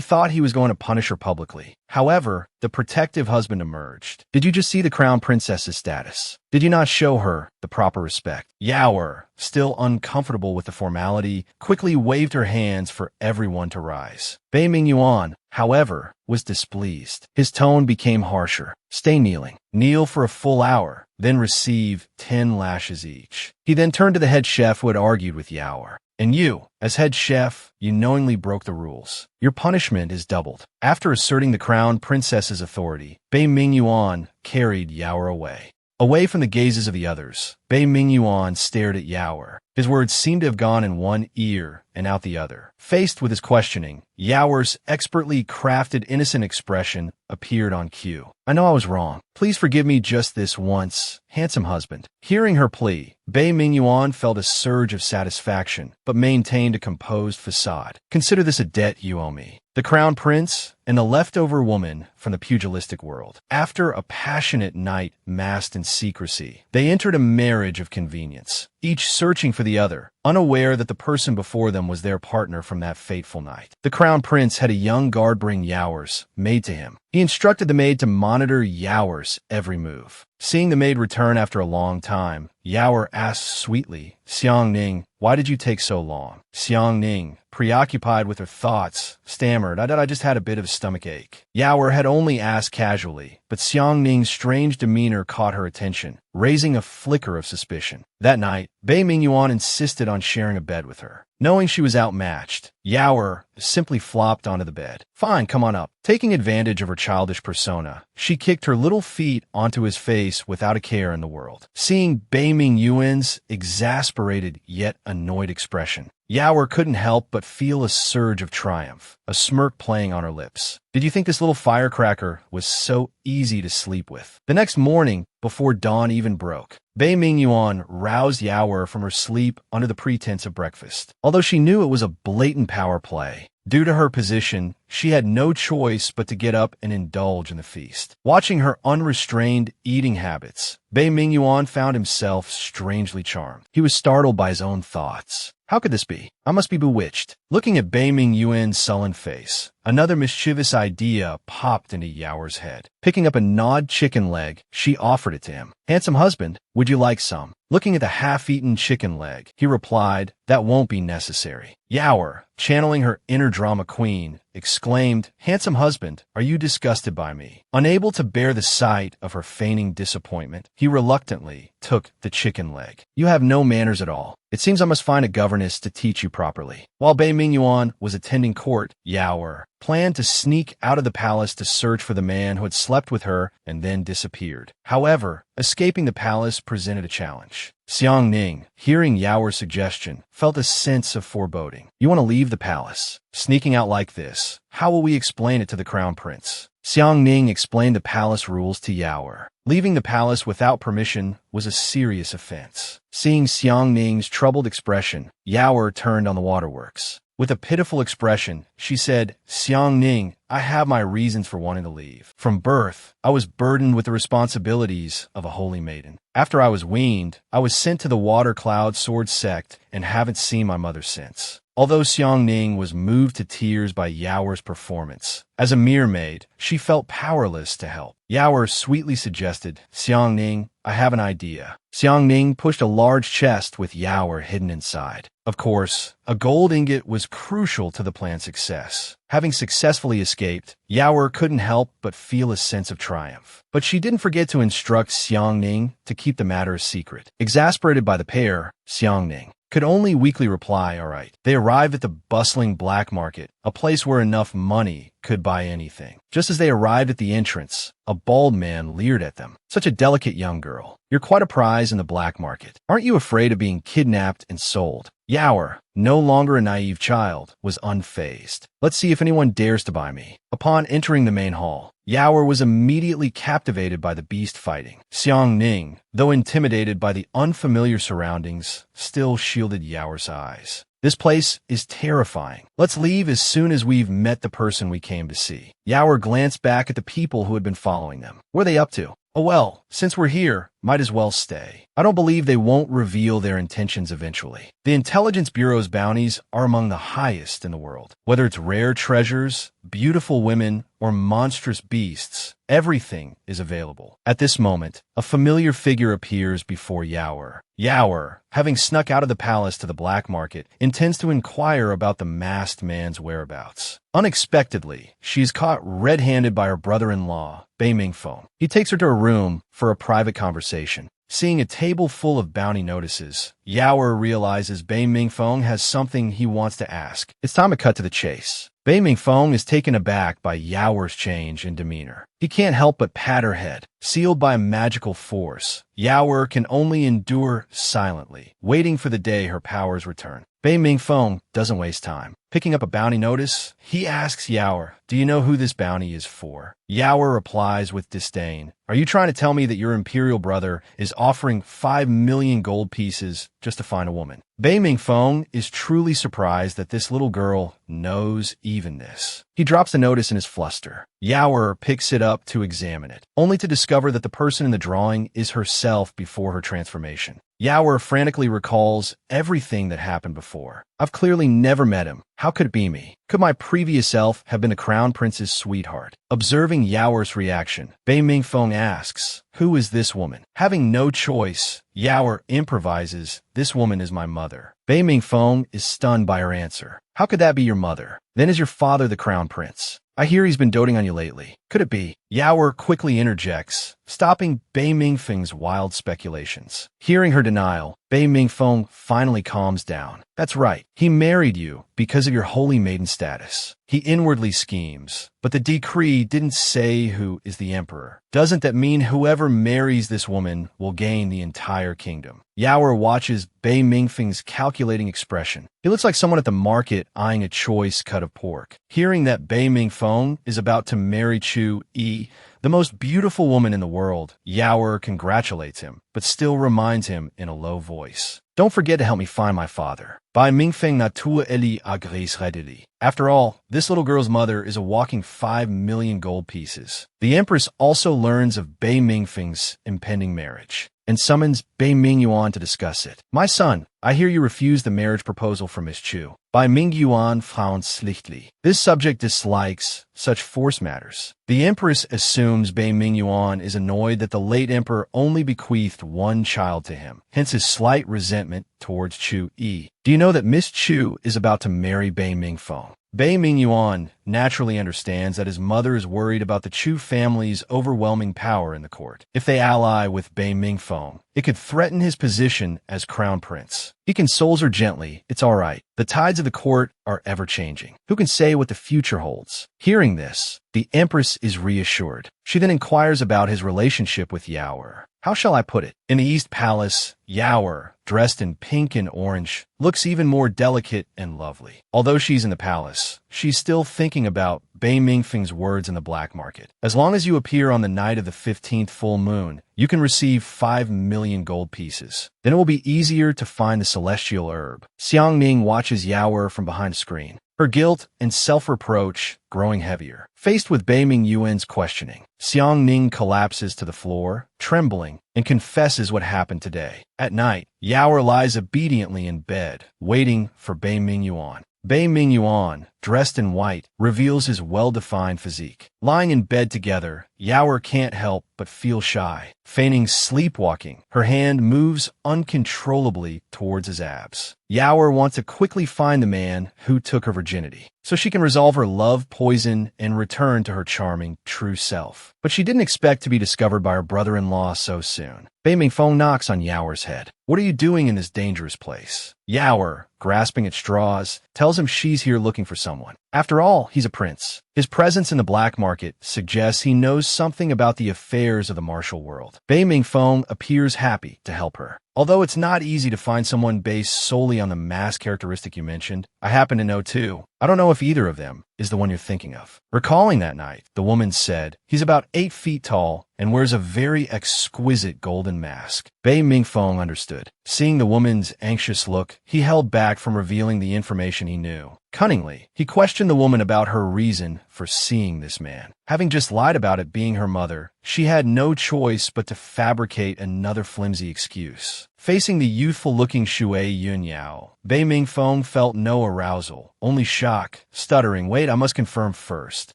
thought he was going to punish her publicly. However, the protective husband emerged. Did you just see the crown princess's status? Did you not show her the proper respect? Yaoer, still uncomfortable with the formality, quickly waved her hands for everyone to rise. Bei Mingyuan, however, was displeased. His tone became harsher. Stay kneeling. Kneel for a full hour, then receive 10 lashes each. He then turned to the head chef who had argued with Yaoer. And you, as head chef, you knowingly broke the rules. Your punishment is doubled. After asserting the crown princess's authority, Bei Mingyuan carried Yaoer away. Away from the gazes of the others, Bei Mingyuan stared at Yaoer. His words seemed to have gone in one ear and out the other. Faced with his questioning, Yaoer's expertly crafted innocent expression appeared on cue. I know I was wrong. Please forgive me just this once, handsome husband. Hearing her plea, Bei Mingyuan felt a surge of satisfaction, but maintained a composed facade. Consider this a debt you owe me. The crown prince and a leftover woman from the pugilistic world. After a passionate night masked in secrecy, they entered a marriage of convenience, each searching for the other, unaware that the person before them was their partner from that fateful night. The crown prince had a young guard bring Yaoer's maid to him. He instructed the maid to monitor Yaoer's every move. Seeing the maid return after a long time, Yaoer asked sweetly, Xiang Ning, why did you take so long? Xiang Ning, preoccupied with her thoughts, stammered, I just had a bit of a stomach ache. Yaoer had only asked casually, but Xiang Ning's strange demeanor caught her attention, raising a flicker of suspicion. That night, Bei Mingyuan insisted on sharing a bed with her. Knowing she was outmatched, Yaoer simply flopped onto the bed. Fine, come on up. Taking advantage of her childish persona, she kicked her little feet onto his face without a care in the world. Seeing Bei Mingyuan's exasperated yet annoyed expression, Yaoer couldn't help but feel a surge of triumph, a smirk playing on her lips. Did you think this little firecracker was so easy to sleep with? The next morning, before dawn even broke, Bei Mingyuan roused Yaoer from her sleep under the pretense of breakfast. Although she knew it was a blatant power play, due to her position, she had no choice but to get up and indulge in the feast. Watching her unrestrained eating habits, Bei Mingyuan found himself strangely charmed. He was startled by his own thoughts. How could this be? I must be bewitched. Looking at Bei Mingyuan's sullen face, another mischievous idea popped into Yaoer's head. Picking up a gnawed chicken leg, she offered it to him. Handsome husband, would you like some? Looking at the half-eaten chicken leg, he replied, that won't be necessary. Yaoer, channeling her inner drama queen, exclaimed, handsome husband, are you disgusted by me? Unable to bear the sight of her feigning disappointment, he reluctantly took the chicken leg. You have no manners at all. It seems I must find a governess to teach you properly. While Bei Mingyuan was attending court, Yaoer planned to sneak out of the palace to search for the man who had slept with her and then disappeared. However, escaping the palace presented a challenge. Xiang Ning, hearing Yaoer's suggestion, felt a sense of foreboding. You want to leave the palace? Sneaking out like this, how will we explain it to the crown prince? Xiang Ning explained the palace rules to Yaoer. Leaving the palace without permission was a serious offense. Seeing Xiang Ning's troubled expression, Yaoer turned on the waterworks. With a pitiful expression, she said, Xiang Ning, I have my reasons for wanting to leave. From birth, I was burdened with the responsibilities of a holy maiden. After I was weaned, I was sent to the Water Cloud Sword sect and haven't seen my mother since. Although Xiang Ning was moved to tears by Yaoer's performance, as a mere maid, she felt powerless to help. Yaoer sweetly suggested, Xiang Ning, I have an idea. Xiang Ning pushed a large chest with Yaoer hidden inside. Of course, a gold ingot was crucial to the plan's success. Having successfully escaped, Yaoer couldn't help but feel a sense of triumph. But she didn't forget to instruct Xiang Ning to keep the matter a secret. Exasperated by the pair, Xiang Ning could only weakly reply, all right. They arrived at the bustling black market, a place where enough money could buy anything. Just as they arrived at the entrance, a bald man leered at them. Such a delicate young girl. You're quite a prize in the black market. Aren't you afraid of being kidnapped and sold? Yaoer, no longer a naive child, was unfazed. Let's see if anyone dares to buy me. Upon entering the main hall, Yaoer was immediately captivated by the beast fighting. Xiang Ning, though intimidated by the unfamiliar surroundings, still shielded Yaoer's eyes. This place is terrifying. Let's leave as soon as we've met the person we came to see. Yaoer glanced back at the people who had been following them. What are they up to? Oh well, since we're here, might as well stay. I don't believe they won't reveal their intentions eventually. The Intelligence Bureau's bounties are among the highest in the world. Whether it's rare treasures, beautiful women, or monstrous beasts, everything is available. At this moment, a familiar figure appears before Yaoer. Yaoer, having snuck out of the palace to the black market, intends to inquire about the masked man's whereabouts. Unexpectedly, she is caught red-handed by her brother-in-law, Bei Mingfeng. He takes her to a room for a private conversation. Seeing a table full of bounty notices, Yaoer realizes Bei Mingfeng has something he wants to ask. It's time to cut to the chase. Bei Mingfeng is taken aback by Yaoer's change in demeanor. He can't help but pat her head. Sealed by a magical force, Yaoer can only endure silently, waiting for the day her powers return. Bei Mingfeng doesn't waste time. Picking up a bounty notice, he asks Yaoer, "Do you know who this bounty is for?" Yaoer replies with disdain, "Are you trying to tell me that your imperial brother is offering 5 million gold pieces just to find a woman?" Bei Mingfeng is truly surprised that this little girl knows even this. He drops the notice in his fluster. Yaoer picks it up to examine it, only to discover that the person in the drawing is herself before her transformation. Yaoer frantically recalls everything that happened before. I've clearly never met him. How could it be me? Could my previous self have been the crown prince's sweetheart? Observing Yaoer's reaction, Bei Mingfeng asks, "Who is this woman?" Having no choice, Yaoer improvises, "This woman is my mother." Bei Mingfeng is stunned by her answer. "How could that be your mother? Then is your father the crown prince? I hear he's been doting on you lately. Could it be?" Yaoer quickly interjects, stopping Bei Mingfeng's wild speculations. Hearing her denial, Bei Mingfeng finally calms down. "That's right. He married you because of your holy maiden status." He inwardly schemes, but the decree didn't say who is the emperor. Doesn't that mean whoever marries this woman will gain the entire kingdom? Yaoer watches Bei Mingfeng's calculating expression. He looks like someone at the market eyeing a choice cut of pork. Hearing that Bei Mingfeng is about to marry Chu Yi, the most beautiful woman in the world, Yaoer congratulates him, but still reminds him in a low voice, "Don't forget to help me find my father." Bei Mingfeng natua eli agres readily. After all, this little girl's mother is a walking 5 million gold pieces. The empress also learns of Bei Mingfeng's impending marriage and summons Bei Mingyuan to discuss it. "My son, I hear you refused the marriage proposal from Miss Chu." Bei Mingyuan frowns slightly. This subject dislikes such forced matters. The empress assumes Bei Mingyuan is annoyed that the late emperor only bequeathed one child to him, hence his slight resentment towards Chu Yi. "Do you know that Miss Chu is about to marry Bei Mingfeng?" Bei Mingyuan naturally understands that his mother is worried about the Chu family's overwhelming power in the court. If they ally with Bei Mingfeng, it could threaten his position as crown prince. He consoles her gently. "It's all right. The tides of the court are ever-changing. Who can say what the future holds?" Hearing this, the empress is reassured. She then inquires about his relationship with Yaoer. How shall I put it? In the East Palace, Yaoer, dressed in pink and orange, looks even more delicate and lovely. Although she's in the palace, she's still thinking about Bei Mingfeng's words in the black market. "As long as you appear on the night of the 15th full moon, you can receive 5 million gold pieces. Then it will be easier to find the celestial herb." Xiangning watches Yaoer from behind a screen, her guilt and self-reproach growing heavier. Faced with Bei Mingyuan's questioning, Xiangning collapses to the floor, trembling, and confesses what happened today. At night, Yaoer lies obediently in bed, waiting for Bei Mingyuan. Bei Mingyuan, dressed in white, reveals his well-defined physique. Lying in bed together, Yaoer can't help but feel shy. Feigning sleepwalking, her hand moves uncontrollably towards his abs. Yaoer wants to quickly find the man who took her virginity, so she can resolve her love poison and return to her charming, true self. But she didn't expect to be discovered by her brother-in-law so soon. Bei Mingfeng knocks on Yaoer's head. "What are you doing in this dangerous place?" Yaoer, grasping at straws, tells him she's here looking for someone. After all, he's a prince. His presence in the black market suggests he knows something about the affairs of the martial world. Bei Mingfeng appears happy to help her. "Although it's not easy to find someone based solely on the mass characteristic you mentioned, I happen to know two. I don't know if either of them is the one you're thinking of." Recalling that night, the woman said, "He's about 8 feet tall and wears a very exquisite golden mask." Bei Mingfeng understood. Seeing the woman's anxious look, he held back from revealing the information he knew. Cunningly, he questioned the woman about her reason for seeing this man. Having just lied about it being her mother, she had no choice but to fabricate another flimsy excuse. Facing the youthful-looking Shui Yunyao, Bei Mingfeng felt no arousal, only shock, stuttering, "Wait, I must confirm first.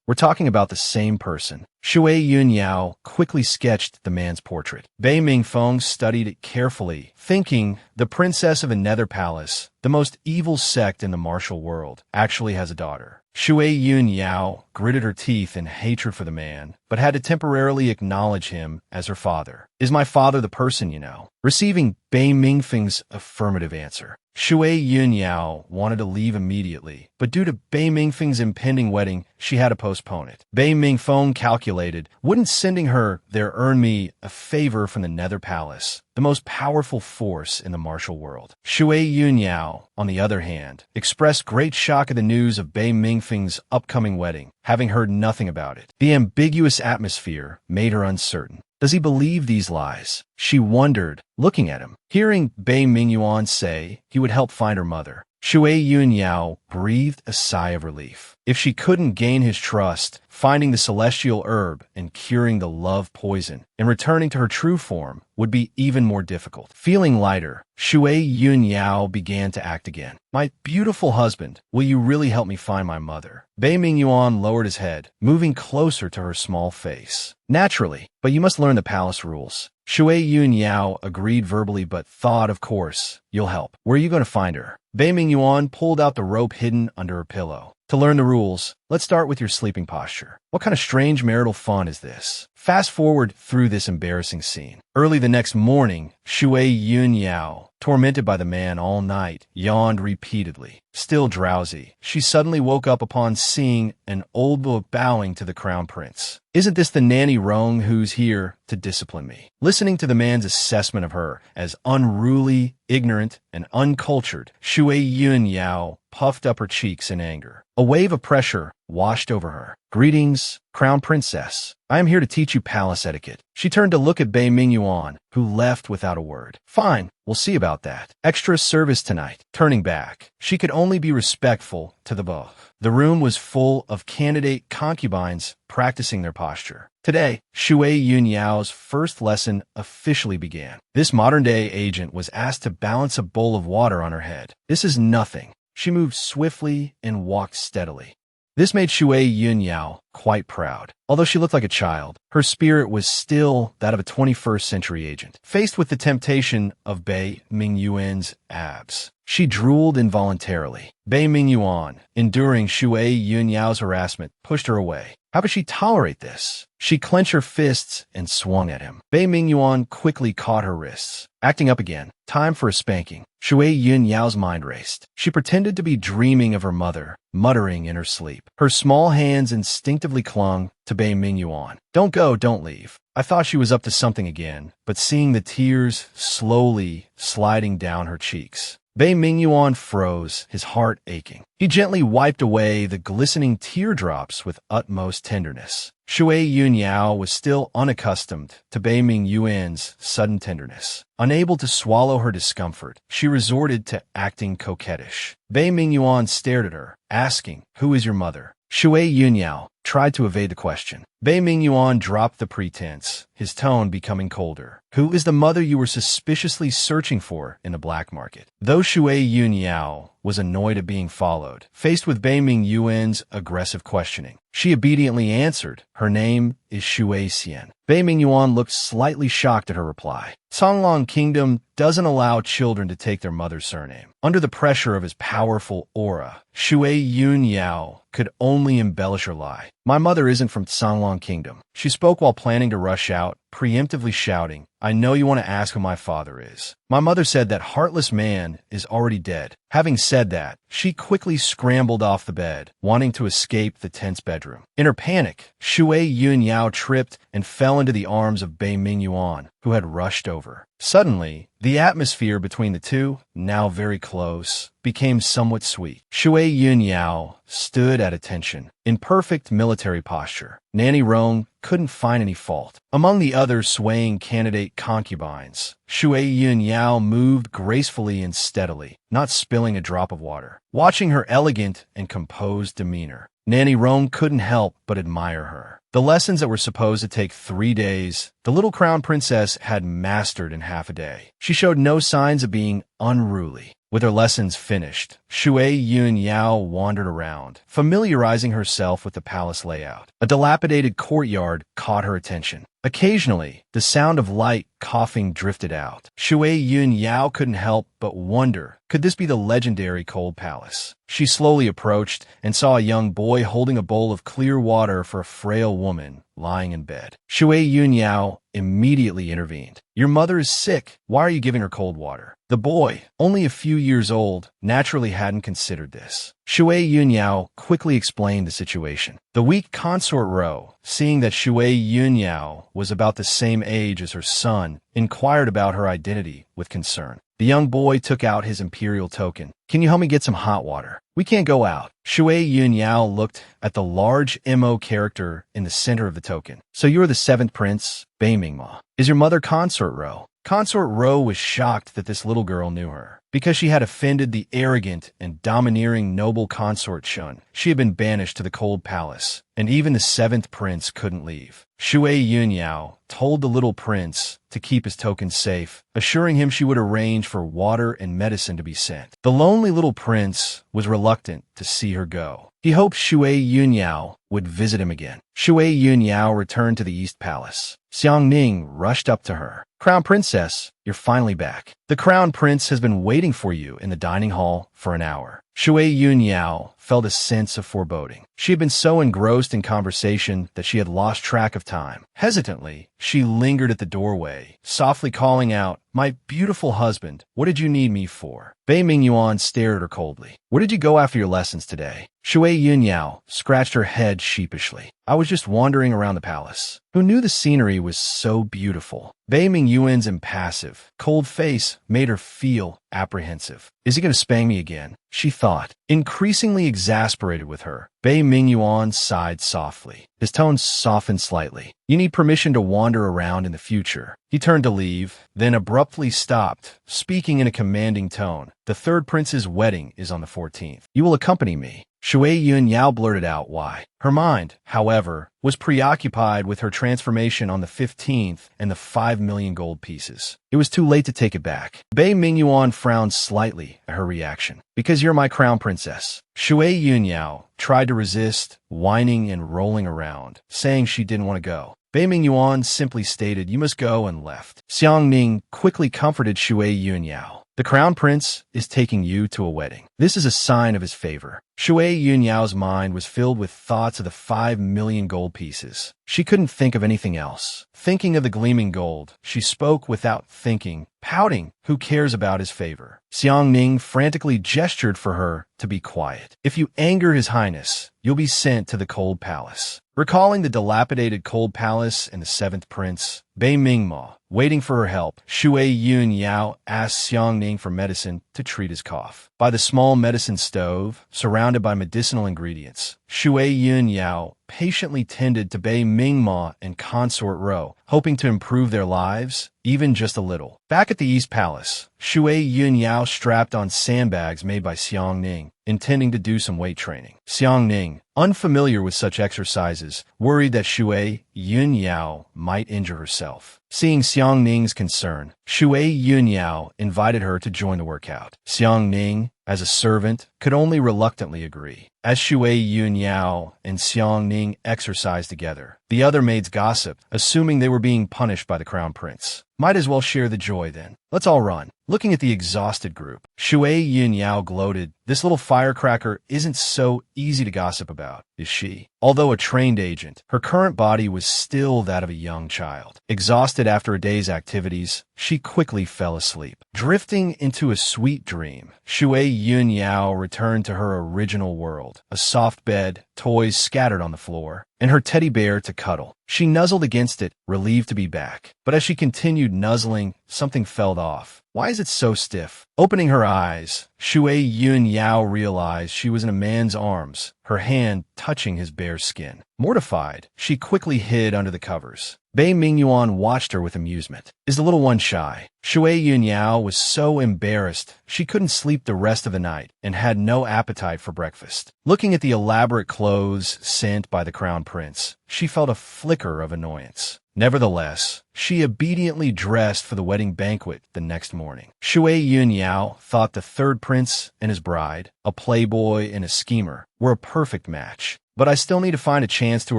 We're talking about the same person." Shui Yunyao quickly sketched the man's portrait. Bei Mingfeng studied it carefully, thinking, the princess of a nether palace, the most evil sect in the martial world, actually has a daughter. Shui Yunyao gritted her teeth in hatred for the man, but had to temporarily acknowledge him as her father. "Is my father the person you know?" Receiving Bei Mingfeng's affirmative answer, Shui Yunyao wanted to leave immediately, but due to Bei Mingfeng's impending wedding, she had to postpone it. Bei Mingfeng calculated, wouldn't sending her there earn me a favor from the Nether Palace, the most powerful force in the martial world? Shui Yunyao, on the other hand, expressed great shock at the news of Bei Mingfeng's upcoming wedding, having heard nothing about it. The ambiguous atmosphere made her uncertain. Does he believe these lies? She wondered, looking at him. Hearing Bei Mingyuan say he would help find her mother, Shui Yunyao breathed a sigh of relief. If she couldn't gain his trust, finding the celestial herb and curing the love poison and returning to her true form would be even more difficult. Feeling lighter, Shui Yunyao began to act again. "My beautiful husband, will you really help me find my mother?" Bei Mingyuan lowered his head, moving closer to her small face. "Naturally, but you must learn the palace rules." Shui Yunyao agreed verbally but thought, "Of course, you'll help. Where are you going to find her?" Bei Mingyuan pulled out the rope hidden under her pillow. "To learn the rules, let's start with your sleeping posture." What kind of strange marital fun is this? Fast forward through this embarrassing scene. Early the next morning, Shui Yunyao, tormented by the man all night, yawned repeatedly. Still drowsy, she suddenly woke up upon seeing an old boy bowing to the crown prince. "Isn't this the nanny Rong who's here to discipline me?" Listening to the man's assessment of her as unruly, ignorant, and uncultured, Shui Yunyao puffed up her cheeks in anger. A wave of pressure washed over her. "Greetings, Crown Princess. I am here to teach you palace etiquette." She turned to look at Bei Mingyuan, who left without a word. "Fine, we'll see about that. Extra service tonight." Turning back, she could only be respectful to the both. The room was full of candidate concubines practicing their posture. Today, Shui Yunyao's first lesson officially began. This modern-day agent was asked to balance a bowl of water on her head. This is nothing. She moved swiftly and walked steadily. This made Shui Yunyao quite proud. Although she looked like a child, her spirit was still that of a 21st century agent. Faced with the temptation of Bei Mingyuan's abs, she drooled involuntarily. Bei Mingyuan, enduring Shui Yunyao's harassment, pushed her away. How could she tolerate this? She clenched her fists and swung at him. Bei Mingyuan quickly caught her wrists. Acting up again. Time for a spanking. Shui Yunyao's mind raced. She pretended to be dreaming of her mother, muttering in her sleep. Her small hands instinctively clung to Bei Mingyuan. "Don't go, don't leave." I thought she was up to something again, but seeing the tears slowly sliding down her cheeks, Bei Mingyuan froze, his heart aching. He gently wiped away the glistening teardrops with utmost tenderness. Shui Yunyao was still unaccustomed to Bei Mingyuan's sudden tenderness. Unable to swallow her discomfort, she resorted to acting coquettish. Bei Mingyuan stared at her, asking, "Who is your mother?" Shui Yunyao tried to evade the question. Bei Mingyuan dropped the pretense, his tone becoming colder. "Who is the mother you were suspiciously searching for in the black market?" Though Shui Yunyao was annoyed at being followed, faced with Bei Mingyuan's aggressive questioning, she obediently answered, "Her name is Shui Xian." Bei Mingyuan looked slightly shocked at her reply. Songlong Kingdom doesn't allow children to take their mother's surname. Under the pressure of his powerful aura, Shui Yunyao could only embellish her lie. "My mother isn't from Songlong Kingdom." She spoke while planning to rush out, preemptively shouting, "I know you want to ask who my father is. My mother said that heartless man is already dead." Having said that, she quickly scrambled off the bed, wanting to escape the tense bedroom. In her panic, Shui Yunyao tripped and fell into the arms of Bei Mingyuan, who had rushed over. Suddenly, the atmosphere between the two, now very close, became somewhat sweet. Shui Yunyao stood at attention, in perfect military posture. Nanny Rong couldn't find any fault. Among the other swaying candidate concubines, Shui Yun Yao moved gracefully and steadily, not spilling a drop of water. Watching her elegant and composed demeanor, Nanny Rong couldn't help but admire her. The lessons that were supposed to take 3 days, the little crown princess had mastered in half a day. She showed no signs of being unruly. With her lessons finished, Shui Yun Yao wandered around, familiarizing herself with the palace layout. A dilapidated courtyard caught her attention. Occasionally, the sound of light coughing drifted out. Shui Yun Yao couldn't help but wonder, could this be the legendary Cold Palace? She slowly approached and saw a young boy holding a bowl of clear water for a frail woman lying in bed. Shui Yun Yao immediately intervened. Your mother is sick. Why are you giving her cold water? The boy, only a few years old, naturally hadn't considered this. Shui Yun Yao quickly explained the situation. The weak consort Ro, seeing that Shui Yun Yao was about the same age as her son, inquired about her identity with concern. The young boy took out his imperial token. Can you help me get some hot water? We can't go out. Shui Yun Yao looked at the large Mo character in the center of the token. So you are the 7th prince, Bei Mingma. Is your mother Consort Ro? Consort Ro was shocked that this little girl knew her. Because she had offended the arrogant and domineering noble consort Shun, she had been banished to the Cold Palace, and even the 7th prince couldn't leave. Shui Yun Yao told the little prince to keep his token safe, assuring him she would arrange for water and medicine to be sent. The lonely little prince was reluctant to see her go. He hoped Shui Yun Yao would visit him again. Shui Yun Yao returned to the East Palace. Xiang Ning rushed up to her. Crown Princess, you're finally back. The Crown Prince has been waiting for you in the dining hall for an hour. Shui Yun Yao felt a sense of foreboding. She had been so engrossed in conversation that she had lost track of time. Hesitantly, she lingered at the doorway, softly calling out, My beautiful husband, what did you need me for? Bei Mingyuan stared at her coldly. Where did you go after your lessons today? Shui Yun Yao scratched her head sheepishly. I was just wandering around the palace. Who knew the scenery was so beautiful? Bei Mingyuan's impassive, cold face made her feel apprehensive. Is he going to spank me again? She thought. Increasingly exasperated with her, Bei Mingyuan sighed softly. His tone softened slightly. You need permission to wander around in the future. He turned to leave, then abruptly stopped, speaking in a commanding tone. The 3rd prince's wedding is on the 14th. You will accompany me. Shui Yun Yao blurted out why. Her mind, however, was preoccupied with her transformation on the 15th and the 5 million gold pieces. It was too late to take it back. Bei Mingyuan frowned slightly at her reaction. Because you're my crown princess. Shui Yun Yao tried to resist, whining and rolling around, saying she didn't want to go. Bei Mingyuan simply stated, you must go, and left. Xiang Ning quickly comforted Shui Yun Yao. The crown prince is taking you to a wedding. This is a sign of his favor. Shui Yun Yao's mind was filled with thoughts of the 5 million gold pieces. She couldn't think of anything else. Thinking of the gleaming gold, she spoke without thinking, pouting, who cares about his favor? Xiang Ning frantically gestured for her to be quiet. If you anger his highness, you'll be sent to the Cold Palace. Recalling the dilapidated Cold Palace and the 7th prince, Bei Mingma, waiting for her help, Shui Yun Yao asked Xiang Ning for medicine to treat his cough. By the small medicine stove, surrounded by medicinal ingredients, Shui Yun Yao patiently tended to Bei Mingma and Consort Ro, hoping to improve their lives, even just a little. Back at the East Palace, Shui Yun Yao strapped on sandbags made by Xiang Ning, intending to do some weight training. Xiang Ning, unfamiliar with such exercises, worried that Shui Yun Yao might injure herself. Seeing Xiang Ning's concern, Shui Yun Yao invited her to join the workout. Xiang Ning, as a servant, could only reluctantly agree. As Shui Yun Yao and Xiang Ning exercised together, the other maids gossiped, assuming they were being punished by the crown prince. Might as well share the joy then. Let's all run. Looking at the exhausted group, Shui Yun Yao gloated. This little firecracker isn't so easy to gossip about, is she? Although a trained agent, her current body was still that of a young child. Exhausted after a day's activities, she quickly fell asleep. Drifting into a sweet dream, Shui Yun Yao returned to her original world, a soft bed, toys scattered on the floor, and her teddy bear to cuddle. She nuzzled against it, relieved to be back. But as she continued nuzzling, something fell off. Why is it so stiff? Opening her eyes, Shui Yun Yao realized she was in a man's arms, her hand touching his bare skin. Mortified, she quickly hid under the covers. Bei Mingyuan watched her with amusement. Is the little one shy? Shui Yun Yao was so embarrassed she couldn't sleep the rest of the night and had no appetite for breakfast. Looking at the elaborate clothes sent by the crown prince, she felt a flicker of annoyance. Nevertheless, she obediently dressed for the wedding banquet the next morning. Shui Yun Yao thought the third prince and his bride, a playboy and a schemer, were a perfect match. But I still need to find a chance to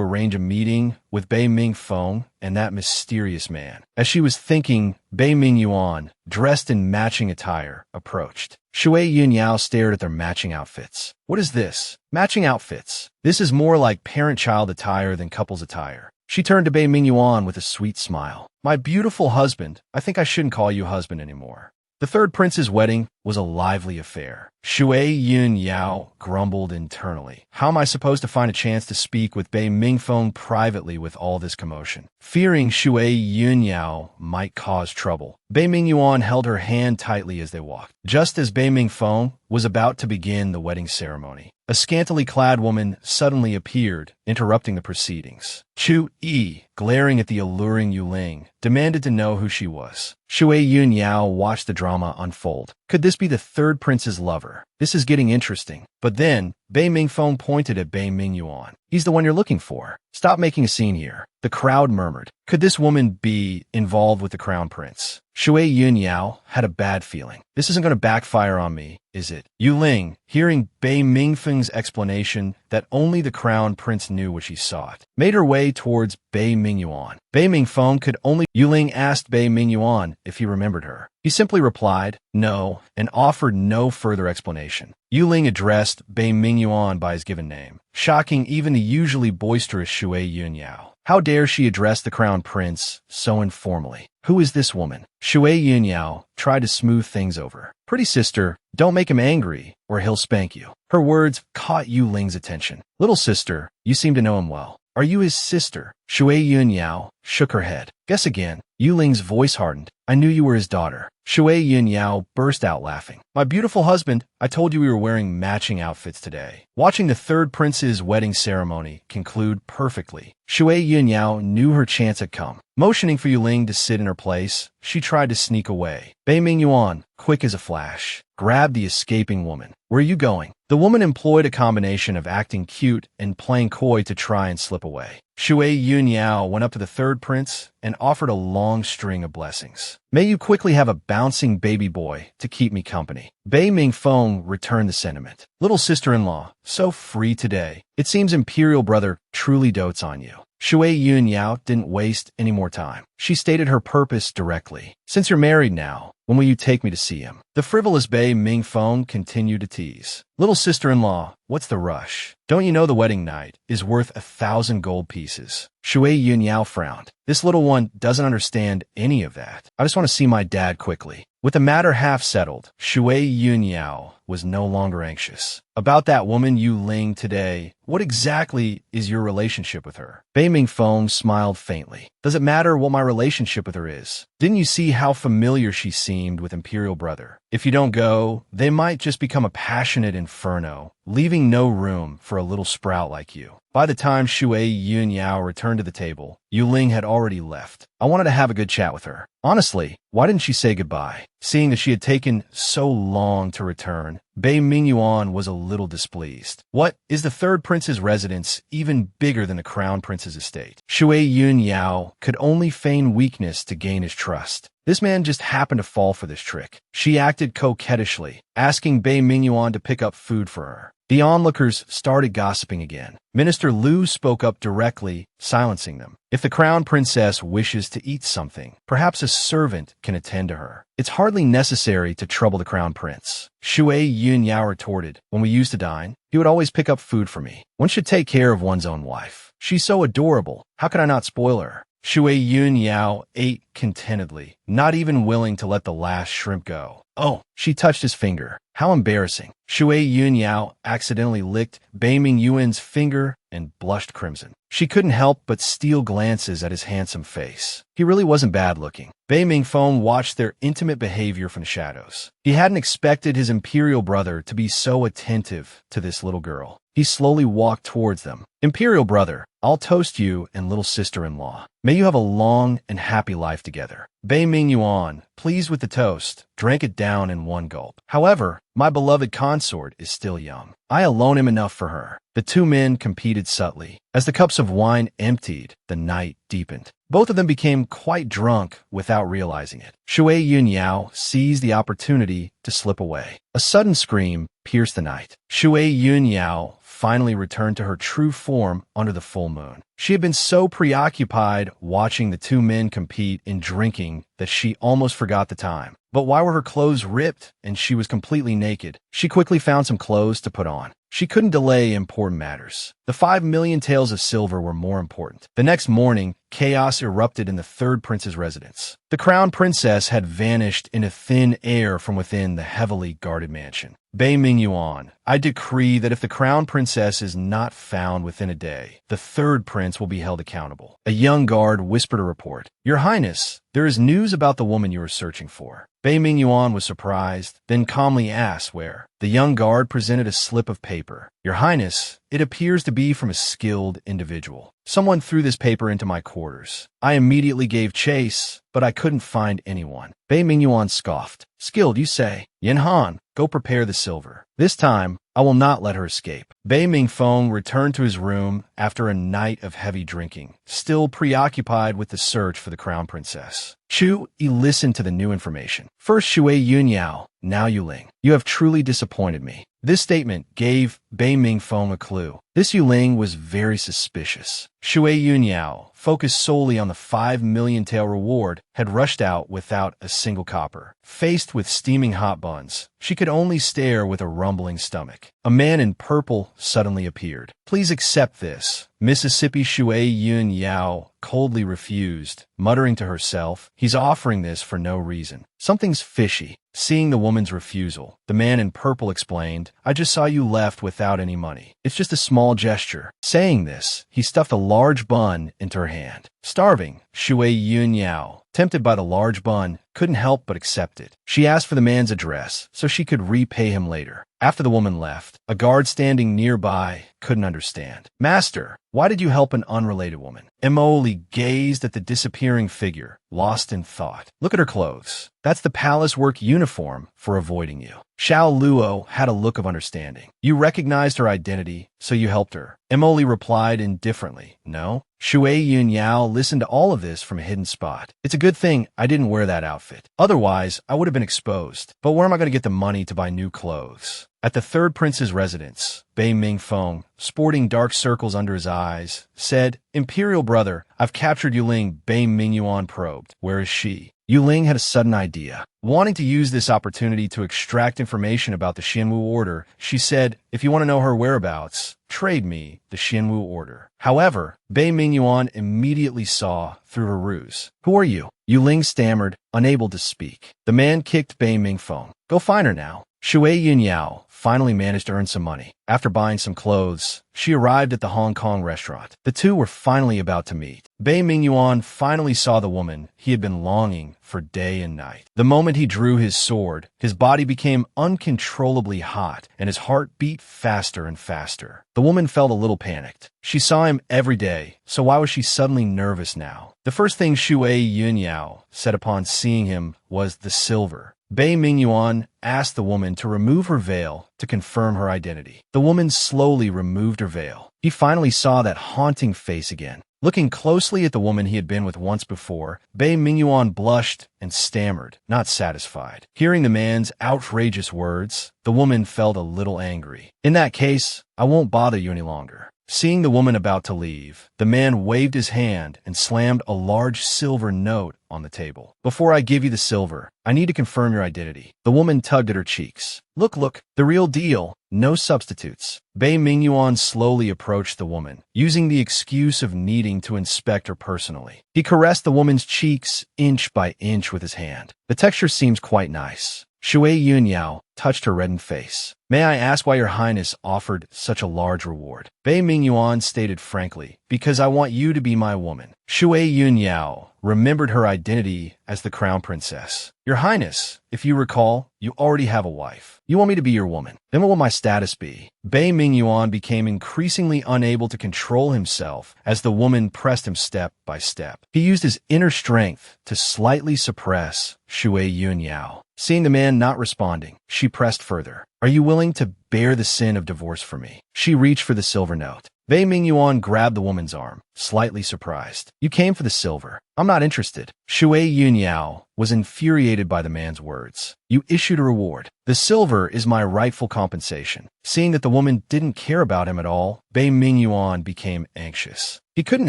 arrange a meeting with Bei Mingfeng and that mysterious man. As she was thinking, Bei Mingyuan, dressed in matching attire, approached. Shui Yun Yao stared at their matching outfits. What is this? Matching outfits. This is more like parent-child attire than couples attire. She turned to Bei Mingyuan with a sweet smile. My beautiful husband, I think I shouldn't call you husband anymore. The third prince's wedding was a lively affair. Shui Yun Yao grumbled internally. How am I supposed to find a chance to speak with Bei Mingfeng privately with all this commotion? Fearing Shui Yun Yao might cause trouble, Bei Mingyuan held her hand tightly as they walked. Just as Bei Mingfeng was about to begin the wedding ceremony, a scantily clad woman suddenly appeared, interrupting the proceedings. Chu Yi, glaring at the alluring Yuling, demanded to know who she was. Shui Yun Yao watched the drama unfold. Could this be the third prince's lover? This is getting interesting. But then, Bei Mingfeng pointed at Bei Mingyuan. He's the one you're looking for. Stop making a scene here. The crowd murmured. Could this woman be involved with the crown prince? Shui Yun Yao had a bad feeling. This isn't going to backfire on me, is it? Yu Ling, hearing Bei Mingfeng's explanation that only the crown prince knew what she sought, made her way towards Bei Mingyuan. Bei Mingfeng could only... Yu Ling asked Bei Mingyuan if he remembered her. He simply replied, no, and offered no further explanation. Yu Ling addressed Bei Mingyuan by his given name, shocking even the usually boisterous Shui Yun Yao. How dare she address the crown prince so informally? Who is this woman? Shui Yun Yao tried to smooth things over. Pretty sister, don't make him angry, or he'll spank you. Her words caught Yu Ling's attention. Little sister, you seem to know him well. Are you his sister? Shui Yun Yao shook her head. Guess again. Yu Ling's voice hardened. I knew you were his daughter. Shui Yun Yao burst out laughing. My beautiful husband, I told you we were wearing matching outfits today. Watching the third prince's wedding ceremony conclude perfectly, Shui Yun Yao knew her chance had come. Motioning for Yu Ling to sit in her place, she tried to sneak away. Bei Mingyuan, quick as a flash, grabbed the escaping woman. Where are you going? The woman employed a combination of acting cute and playing coy to try and slip away. Shui Yun Yao went up to the third prince and offered a long string of blessings. May you quickly have a bouncing baby boy to keep me company. Bei Mingfeng returned the sentiment. Little sister-in-law, so free today. It seems imperial brother truly dotes on you. Shui Yun Yao didn't waste any more time. She stated her purpose directly. Since you're married now, when will you take me to see him? The frivolous Bei Mingfeng continued to tease. Little sister-in-law, what's the rush? Don't you know the wedding night is worth 1,000 gold pieces? Shui Yun Yao frowned. This little one doesn't understand any of that. I just want to see my dad quickly. With the matter half settled, Shui Yun Yao was no longer anxious. About that woman Yu Ling today, what exactly is your relationship with her? Bei Mingfeng smiled faintly. Does it matter what my relationship with her is? Didn't you see how familiar she seemed with Imperial Brother? If you don't go, they might just become a passionate inferno, leaving no room for a little sprout like you. By the time Shui Yun Yao returned to the table, Yu Ling had already left. I wanted to have a good chat with her. Honestly, why didn't she say goodbye? Seeing that she had taken so long to return, Bei Mingyuan was a little displeased. What, is the third prince's residence even bigger than the crown prince's estate? Shui Yun Yao could only feign weakness to gain his trust. This man just happened to fall for this trick. She acted coquettishly, asking Bei Mingyuan to pick up food for her. The onlookers started gossiping again. Minister Liu spoke up directly, silencing them. If the crown princess wishes to eat something, perhaps a servant can attend to her. It's hardly necessary to trouble the crown prince. Shui Yun Yao retorted. When we used to dine, he would always pick up food for me. One should take care of one's own wife. She's so adorable. How could I not spoil her? Shui Yun Yao ate contentedly, not even willing to let the last shrimp go. Oh, she touched his finger. How embarrassing. Shui Yun Yao accidentally licked Bei Ming Yuan's finger and blushed crimson. She couldn't help but steal glances at his handsome face. He really wasn't bad looking. Bei Ming Feng watched their intimate behavior from the shadows. He hadn't expected his imperial brother to be so attentive to this little girl. He slowly walked towards them. Imperial brother, I'll toast you and little sister-in-law. May you have a long and happy life together. Bei Ming Yuan, pleased with the toast, drank it down in one gulp. However, my beloved consort is still young. I alone am enough for her. The two men competed subtly. As the cups of wine emptied, the night deepened. Both of them became quite drunk without realizing it. Shui Yun Yao seized the opportunity to slip away. A sudden scream pierced the night. Shui Yun Yao finally returned to her true form under the full moon. She had been so preoccupied watching the two men compete in drinking that she almost forgot the time. But why were her clothes ripped and she was completely naked? She quickly found some clothes to put on. She couldn't delay important matters. The 5 million taels of silver were more important. The next morning, chaos erupted in the third prince's residence. The crown princess had vanished into thin air from within the heavily guarded mansion. Bei Ming Yuan, I decree that if the crown princess is not found within a day, the third prince will be held accountable. A young guard whispered a report. Your Highness, there is news about the woman you are searching for. Bei Ming Yuan was surprised, then calmly asked where. The young guard presented a slip of paper. Your Highness, it appears to be from a skilled individual. Someone threw this paper into my quarters. I immediately gave chase, but I couldn't find anyone. Bei Ming Yuan scoffed. Skilled, you say? Yin Han, go prepare the silver. This time, I will not let her escape. Bei Ming Feng returned to his room after a night of heavy drinking, still preoccupied with the search for the crown princess. Chu Yi listened to the new information. First Shui Yun Yao, now Yuling. You have truly disappointed me. This statement gave Bei Ming Feng a clue. This Yuling was very suspicious. Shui Yun Yao, focused solely on the 5 million tael reward, had rushed out without a single copper. Faced with steaming hot buns, she could only stare with a rumbling stomach. A man in purple suddenly appeared. Please accept this. Mississippi Shui Yun Yao coldly refused, muttering to herself, he's offering this for no reason. Something's fishy. Seeing the woman's refusal, the man in purple explained, I just saw you left without any money. It's just a small gesture. Saying this, he stuffed a large bun into her hand. Starving, Shui Yun Yao, tempted by the large bun, couldn't help but accept it. She asked for the man's address so she could repay him later. After the woman left, a guard standing nearby couldn't understand. Master, why did you help an unrelated woman? Emoli gazed at the disappearing figure, lost in thought. Look at her clothes. That's the palace work uniform for avoiding you. Xiao Luo had a look of understanding. You recognized her identity, so you helped her. Emoli replied indifferently, no. Shui Yun Yao listened to all of this from a hidden spot. It's a good thing I didn't wear that outfit. Otherwise, I would have been exposed. But where am I going to get the money to buy new clothes? At the third prince's residence, Bei Ming Feng, sporting dark circles under his eyes, said, Imperial brother, I've captured Yuling. Bei Ming Yuan probed. Where is she? Yuling had a sudden idea. Wanting to use this opportunity to extract information about the Xianwu order, she said, if you want to know her whereabouts, trade me the Xianwu order. However, Bei Ming Yuan immediately saw through her ruse. Who are you? Yuling stammered, unable to speak. The man kicked Bei Ming Feng. Go find her now. Shui Yun Yao finally managed to earn some money. After buying some clothes, she arrived at the Hong Kong restaurant. The two were finally about to meet. Bei Ming Yuan finally saw the woman he had been longing for day and night. The moment he drew his sword, his body became uncontrollably hot and his heart beat faster and faster. The woman felt a little panicked. She saw him every day, so why was she suddenly nervous now? The first thing Shui Yun Yao said upon seeing him was the silver. Bei Ming Yuan asked the woman to remove her veil to confirm her identity. The woman slowly removed her veil. He finally saw that haunting face again. Looking closely at the woman he had been with once before, Bei Ming Yuan blushed and stammered, not satisfied. Hearing the man's outrageous words, the woman felt a little angry. In that case, I won't bother you any longer. Seeing the woman about to leave, the man waved his hand and slammed a large silver note on the table. Before I give you the silver, I need to confirm your identity. The woman tugged at her cheeks. Look, the real deal. No substitutes. Bei Mingyuan slowly approached the woman, using the excuse of needing to inspect her personally. He caressed the woman's cheeks inch by inch with his hand. The texture seems quite nice. Shui Yunyao touched her reddened face. May I ask why your highness offered such a large reward? Bei Mingyuan stated frankly, because I want you to be my woman. Shui Yunyao remembered her identity as the crown princess. Your highness, if you recall, you already have a wife. You want me to be your woman. Then what will my status be? Bei Mingyuan became increasingly unable to control himself as the woman pressed him step by step. He used his inner strength to slightly suppress Shui Yunyao. Seeing the man not responding, she pressed further. Are you willing to bear the sin of divorce for me? She reached for the silver note. Bei Mingyuan grabbed the woman's arm, slightly surprised. You came for the silver. I'm not interested. Shui Yunyao was infuriated by the man's words. You issued a reward. The silver is my rightful compensation. Seeing that the woman didn't care about him at all, Bei Mingyuan became anxious. He couldn't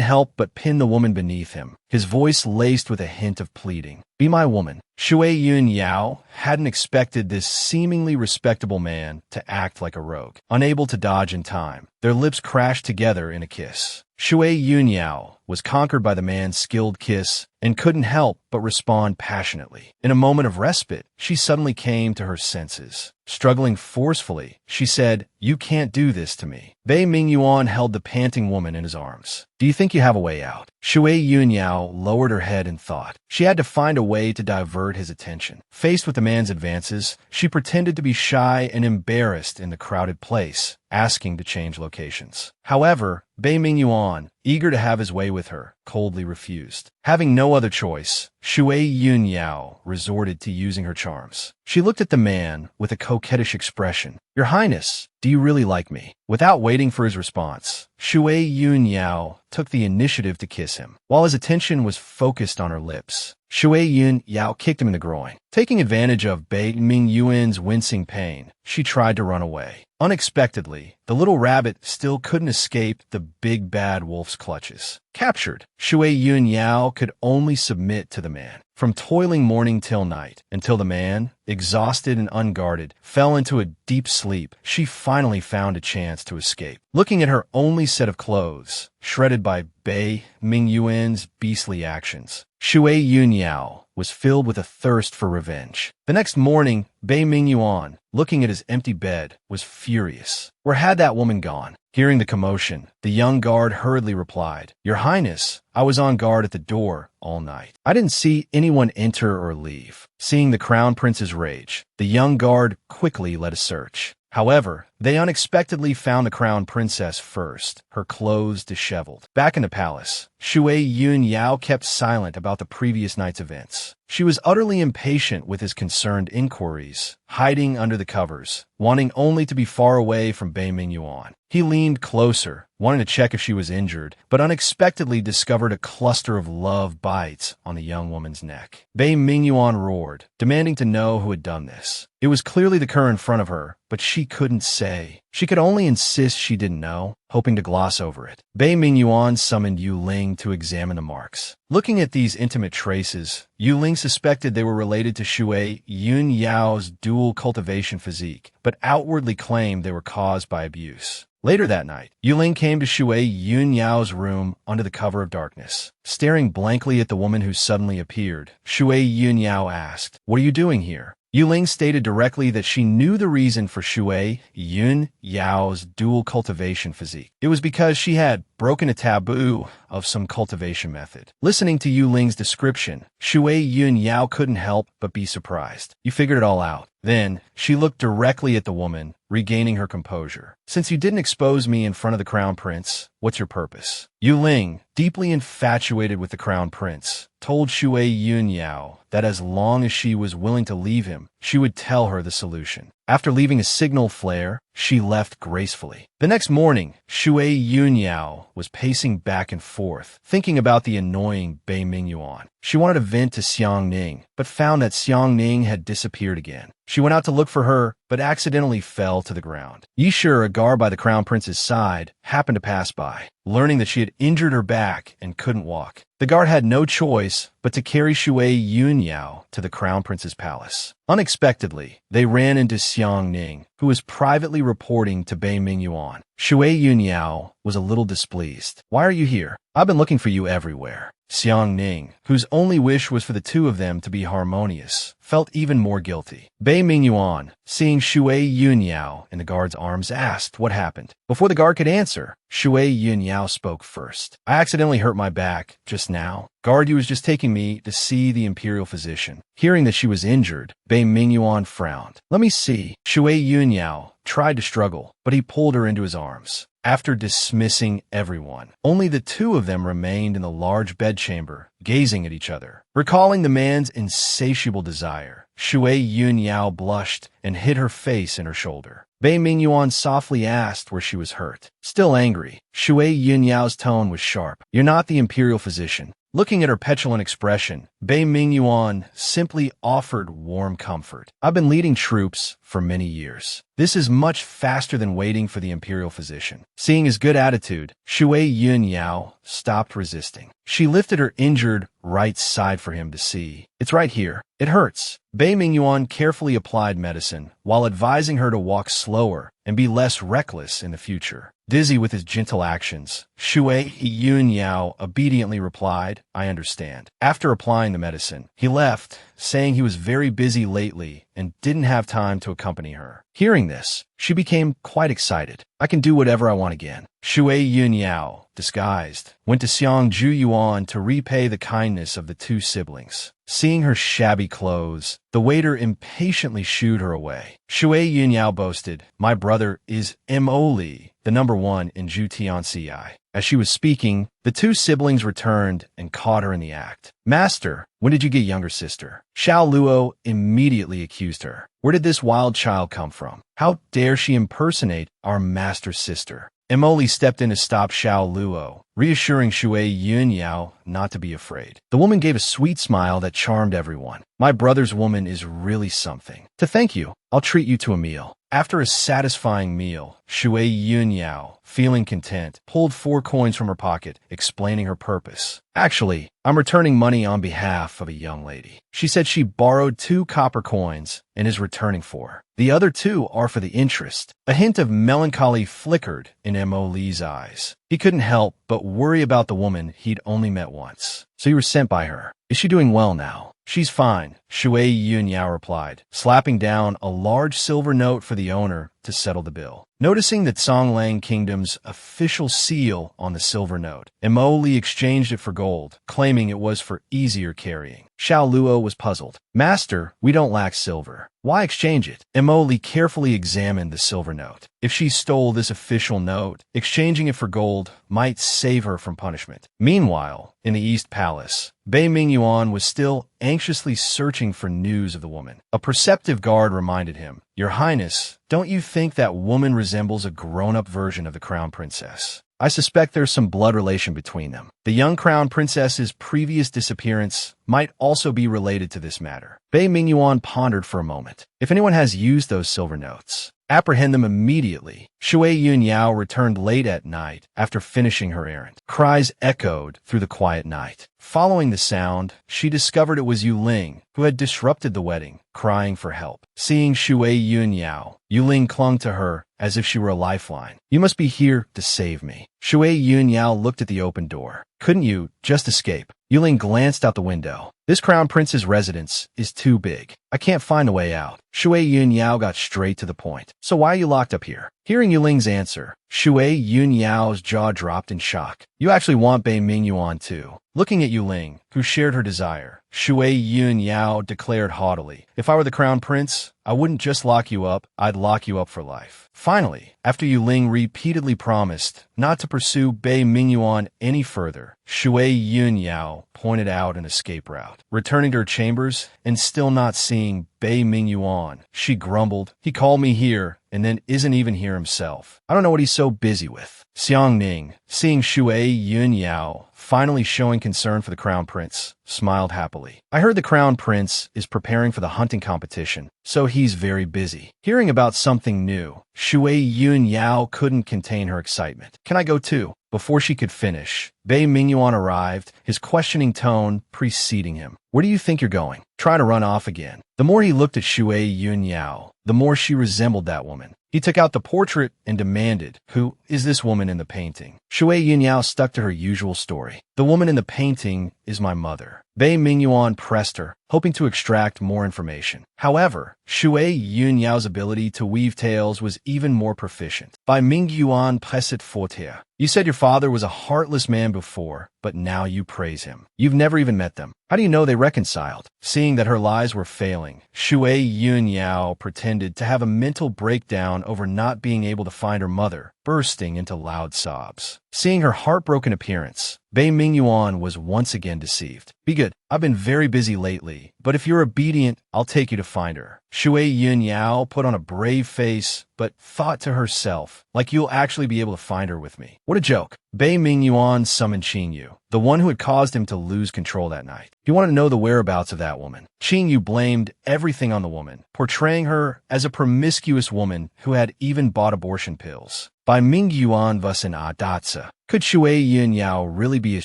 help but pin the woman beneath him, his voice laced with a hint of pleading. Be my woman. Shui Yunyao hadn't expected this seemingly respectable man to act like a rogue. Unable to dodge in time, their lips crashed together in a kiss. Shui Yunyao was conquered by the man's skilled kiss and couldn't help but respond passionately. In a moment of respite, she suddenly came to her senses. Struggling forcefully, she said, You can't do this to me. Bei Mingyuan held the panting woman in his arms. Do you think you have a way out? Shui Yunyao lowered her head in thought. She had to find a way to divert his attention. Faced with the man's advances, she pretended to be shy and embarrassed in the crowded place, asking to change locations. However, Bei Mingyuan, eager to have his way with her, coldly refused. Having no other choice, Shui Yunyao resorted to using her charms. She looked at the man with a coquettish expression. Your Highness, do you really like me? Without waiting for his response, Shui Yunyao took the initiative to kiss him. While his attention was focused on her lips, Shui Yunyao kicked him in the groin. Taking advantage of Bei Mingyuan's wincing pain, she tried to run away. Unexpectedly, the little rabbit still couldn't escape the big bad wolf's clutches. Captured, Shui Yunyao could only submit to the man. From toiling morning till night, until the man, exhausted and unguarded, fell into a deep sleep, she finally found a chance to escape. Looking at her only set of clothes, shredded by Bei Mingyuan's beastly actions, Shui Yunyao was filled with a thirst for revenge. The next morning, Bei Mingyuan, looking at his empty bed, was furious. Where had that woman gone? Hearing the commotion, the young guard hurriedly replied, Your Highness, I was on guard at the door all night. I didn't see anyone enter or leave. Seeing the crown prince's rage, the young guard quickly led a search. However, they unexpectedly found the crown princess first, her clothes disheveled. Back in the palace, Shui Yunyao kept silent about the previous night's events. She was utterly impatient with his concerned inquiries, hiding under the covers, wanting only to be far away from Bei Mingyuan. He leaned closer, wanting to check if she was injured, but unexpectedly discovered a cluster of love bites on the young woman's neck. Bei Mingyuan roared, demanding to know who had done this. It was clearly the cur in front of her, but she couldn't say. She could only insist she didn't know, hoping to gloss over it. Bei Mingyuan summoned Yu Ling to examine the marks. Looking at these intimate traces, Yu Ling suspected they were related to Shui Yunyao's dual cultivation physique, but outwardly claimed they were caused by abuse. Later that night, Yu Ling came to Shui Yunyao's room under the cover of darkness. Staring blankly at the woman who suddenly appeared, Shui Yunyao asked, What are you doing here? Yu Ling stated directly that she knew the reason for Shui Yunyao's dual cultivation physique. It was because she had broken a taboo of some cultivation method. Listening to Yu Ling's description, Shui Yunyao couldn't help but be surprised. You figured it all out. Then, she looked directly at the woman, regaining her composure. Since you didn't expose me in front of the crown prince, what's your purpose? Yu Ling, deeply infatuated with the crown prince, told Shui Yunyao that as long as she was willing to leave him, she would tell her the solution. After leaving a signal flare, she left gracefully. The next morning, Shui Yunyao was pacing back and forth, thinking about the annoying Bei Mingyuan. She wanted to vent to Xiang Ning, but found that Xiang Ning had disappeared again. She went out to look for her, but accidentally fell to the ground. Yishur, a guard by the crown prince's side, happened to pass by, learning that she had injured her back and couldn't walk. The guard had no choice but to carry Shui Yunyao to the crown prince's palace. Unexpectedly, they ran into Xiang Ning, who was privately reporting to Bei Mingyuan. Shui Yunyao was a little displeased. "Why are you here? I've been looking for you everywhere." Xiang Ning, whose only wish was for the two of them to be harmonious, felt even more guilty. Bei Mingyuan, seeing Shui Yunyao in the guard's arms, asked what happened. Before the guard could answer, Shui Yunyao spoke first. "I accidentally hurt my back just now. Guard, you was just taking me to see the imperial physician." Hearing that she was injured, Bei Mingyuan frowned. "Let me see." Shui Yunyao tried to struggle, but he pulled her into his arms. After dismissing everyone, only the two of them remained in the large bedchamber, gazing at each other. Recalling the man's insatiable desire, Shui Yunyao blushed and hid her face in her shoulder. Bei Mingyuan softly asked where she was hurt. Still angry, Shui Yunyao's tone was sharp. "You're not the imperial physician." Looking at her petulant expression, Bei Mingyuan simply offered warm comfort. "I've been leading troops for many years. This is much faster than waiting for the imperial physician." Seeing his good attitude, Shui Yunyao stopped resisting. She lifted her injured right side for him to see. "It's right here. It hurts." Bei Mingyuan carefully applied medicine while advising her to walk slower and be less reckless in the future. Dizzy with his gentle actions, Shui Yunyao obediently replied, "I understand." After applying the medicine, he left, saying he was very busy lately and didn't have time to accompany her. Hearing this, she became quite excited. "I can do whatever I want again." Shui Yunyao, disguised, went to Xiang Zhuyuan to repay the kindness of the two siblings. Seeing her shabby clothes, the waiter impatiently shooed her away. Shui Yunyao boasted, "My brother is Mo Li, the #1 in Zhutian. As she was speaking, the two siblings returned and caught her in the act. "Master, when did you get younger sister?" Xiao Luo immediately accused her. "Where did this wild child come from? How dare she impersonate our master's sister?" Emoli stepped in to stop Xiao Luo, reassuring Shui Yunyao not to be afraid. The woman gave a sweet smile that charmed everyone. "My brother's woman is really something. To thank you, I'll treat you to a meal." After a satisfying meal, Shui Yunyao, feeling content, pulled 4 coins from her pocket, explaining her purpose. "Actually, I'm returning money on behalf of a young lady." She said she borrowed 2 copper coins and is returning 4. The other 2 are for the interest. A hint of melancholy flickered in Mo Li's eyes. He couldn't help but worry about the woman he'd only met once. "So you were sent by her. Is she doing well now?" "She's fine," Shui Yunyao replied, slapping down a large silver note for the owner to settle the bill. Noticing the Songlang Kingdom's official seal on the silver note, Mo Li exchanged it for gold, claiming it was for easier carrying. Xiao Luo was puzzled. "Master, we don't lack silver. Why exchange it?" Mo Li carefully examined the silver note. If she stole this official note, exchanging it for gold might save her from punishment. Meanwhile, in the East Palace, Bei Mingyuan was still anxiously searching for news of the woman. A perceptive guard reminded him, "Your Highness, don't you think that woman resembles a grown-up version of the Crown Princess? I suspect there's some blood relation between them. The young Crown Princess's previous disappearance might also be related to this matter." Bei Mingyuan pondered for a moment. "If anyone has used those silver notes, apprehend them immediately." Shui Yunyao returned late at night after finishing her errand. Cries echoed through the quiet night. Following the sound, she discovered it was Yu Ling, who had disrupted the wedding, crying for help. Seeing Shui Yunyao, Yu Ling clung to her as if she were a lifeline. "You must be here to save me." Shui Yunyao looked at the open door. "Couldn't you just escape?" Yu Ling glanced out the window. "This Crown Prince's residence is too big. I can't find a way out." Shui Yunyao got straight to the point. "So why are you locked up here?" Hearing Yuling's answer, Shui Yun Yao's jaw dropped in shock. You actually want Bei Mingyuan too. Looking at Yuling, who shared her desire, Shui Yun Yao declared haughtily, if I were the crown prince, I wouldn't just lock you up, I'd lock you up for life. Finally, after Yuling repeatedly promised not to pursue Bei Mingyuan any further, Shui Yun Yao pointed out an escape route. Returning to her chambers and still not seeing Bei Mingyuan, she grumbled, he called me here and then isn't even here himself. I don't know what he's so busy with. Xiang Ning, seeing Shui Yun Yao finally showing concern for the crown prince, smiled happily. I heard the crown prince is preparing for the hunting competition, so he's very busy. Hearing about something new, Shui Yun Yao couldn't contain her excitement. Can I go too? Before she could finish, Bei Mingyuan arrived, his questioning tone preceding him. Where do you think you're going? Try to run off again. The more he looked at Shui Yun Yao, the more she resembled that woman. He took out the portrait and demanded, who is this woman in the painting? Shui Yun Yao stuck to her usual story. The woman in the painting is my mother. Bei Mingyuan pressed her, hoping to extract more information. However, Shui Yun Yao's ability to weave tales was even more proficient. Bei Mingyuan pressed fortier. You said your father was a heartless man before, but now you praise him. You've never even met them. How do you know they reconciled? Seeing that her lies were failing, Shui Yun Yao pretended to have a mental breakdown over not being able to find her mother, bursting into loud sobs. Seeing her heartbroken appearance, Bei Mingyuan was once again deceived. Be good. I've been very busy lately, but if you're obedient, I'll take you to find her. Shui Yun Yao put on a brave face, but thought to herself, like you'll actually be able to find her with me. What a joke. Bei Mingyuan summoned Qing Yu, the one who had caused him to lose control that night. He wanted to know the whereabouts of that woman. Qing Yu blamed everything on the woman, portraying her as a promiscuous woman who had even bought abortion pills. Bei Mingyuan was an Adatsa. Could Shui Yun Yao really be his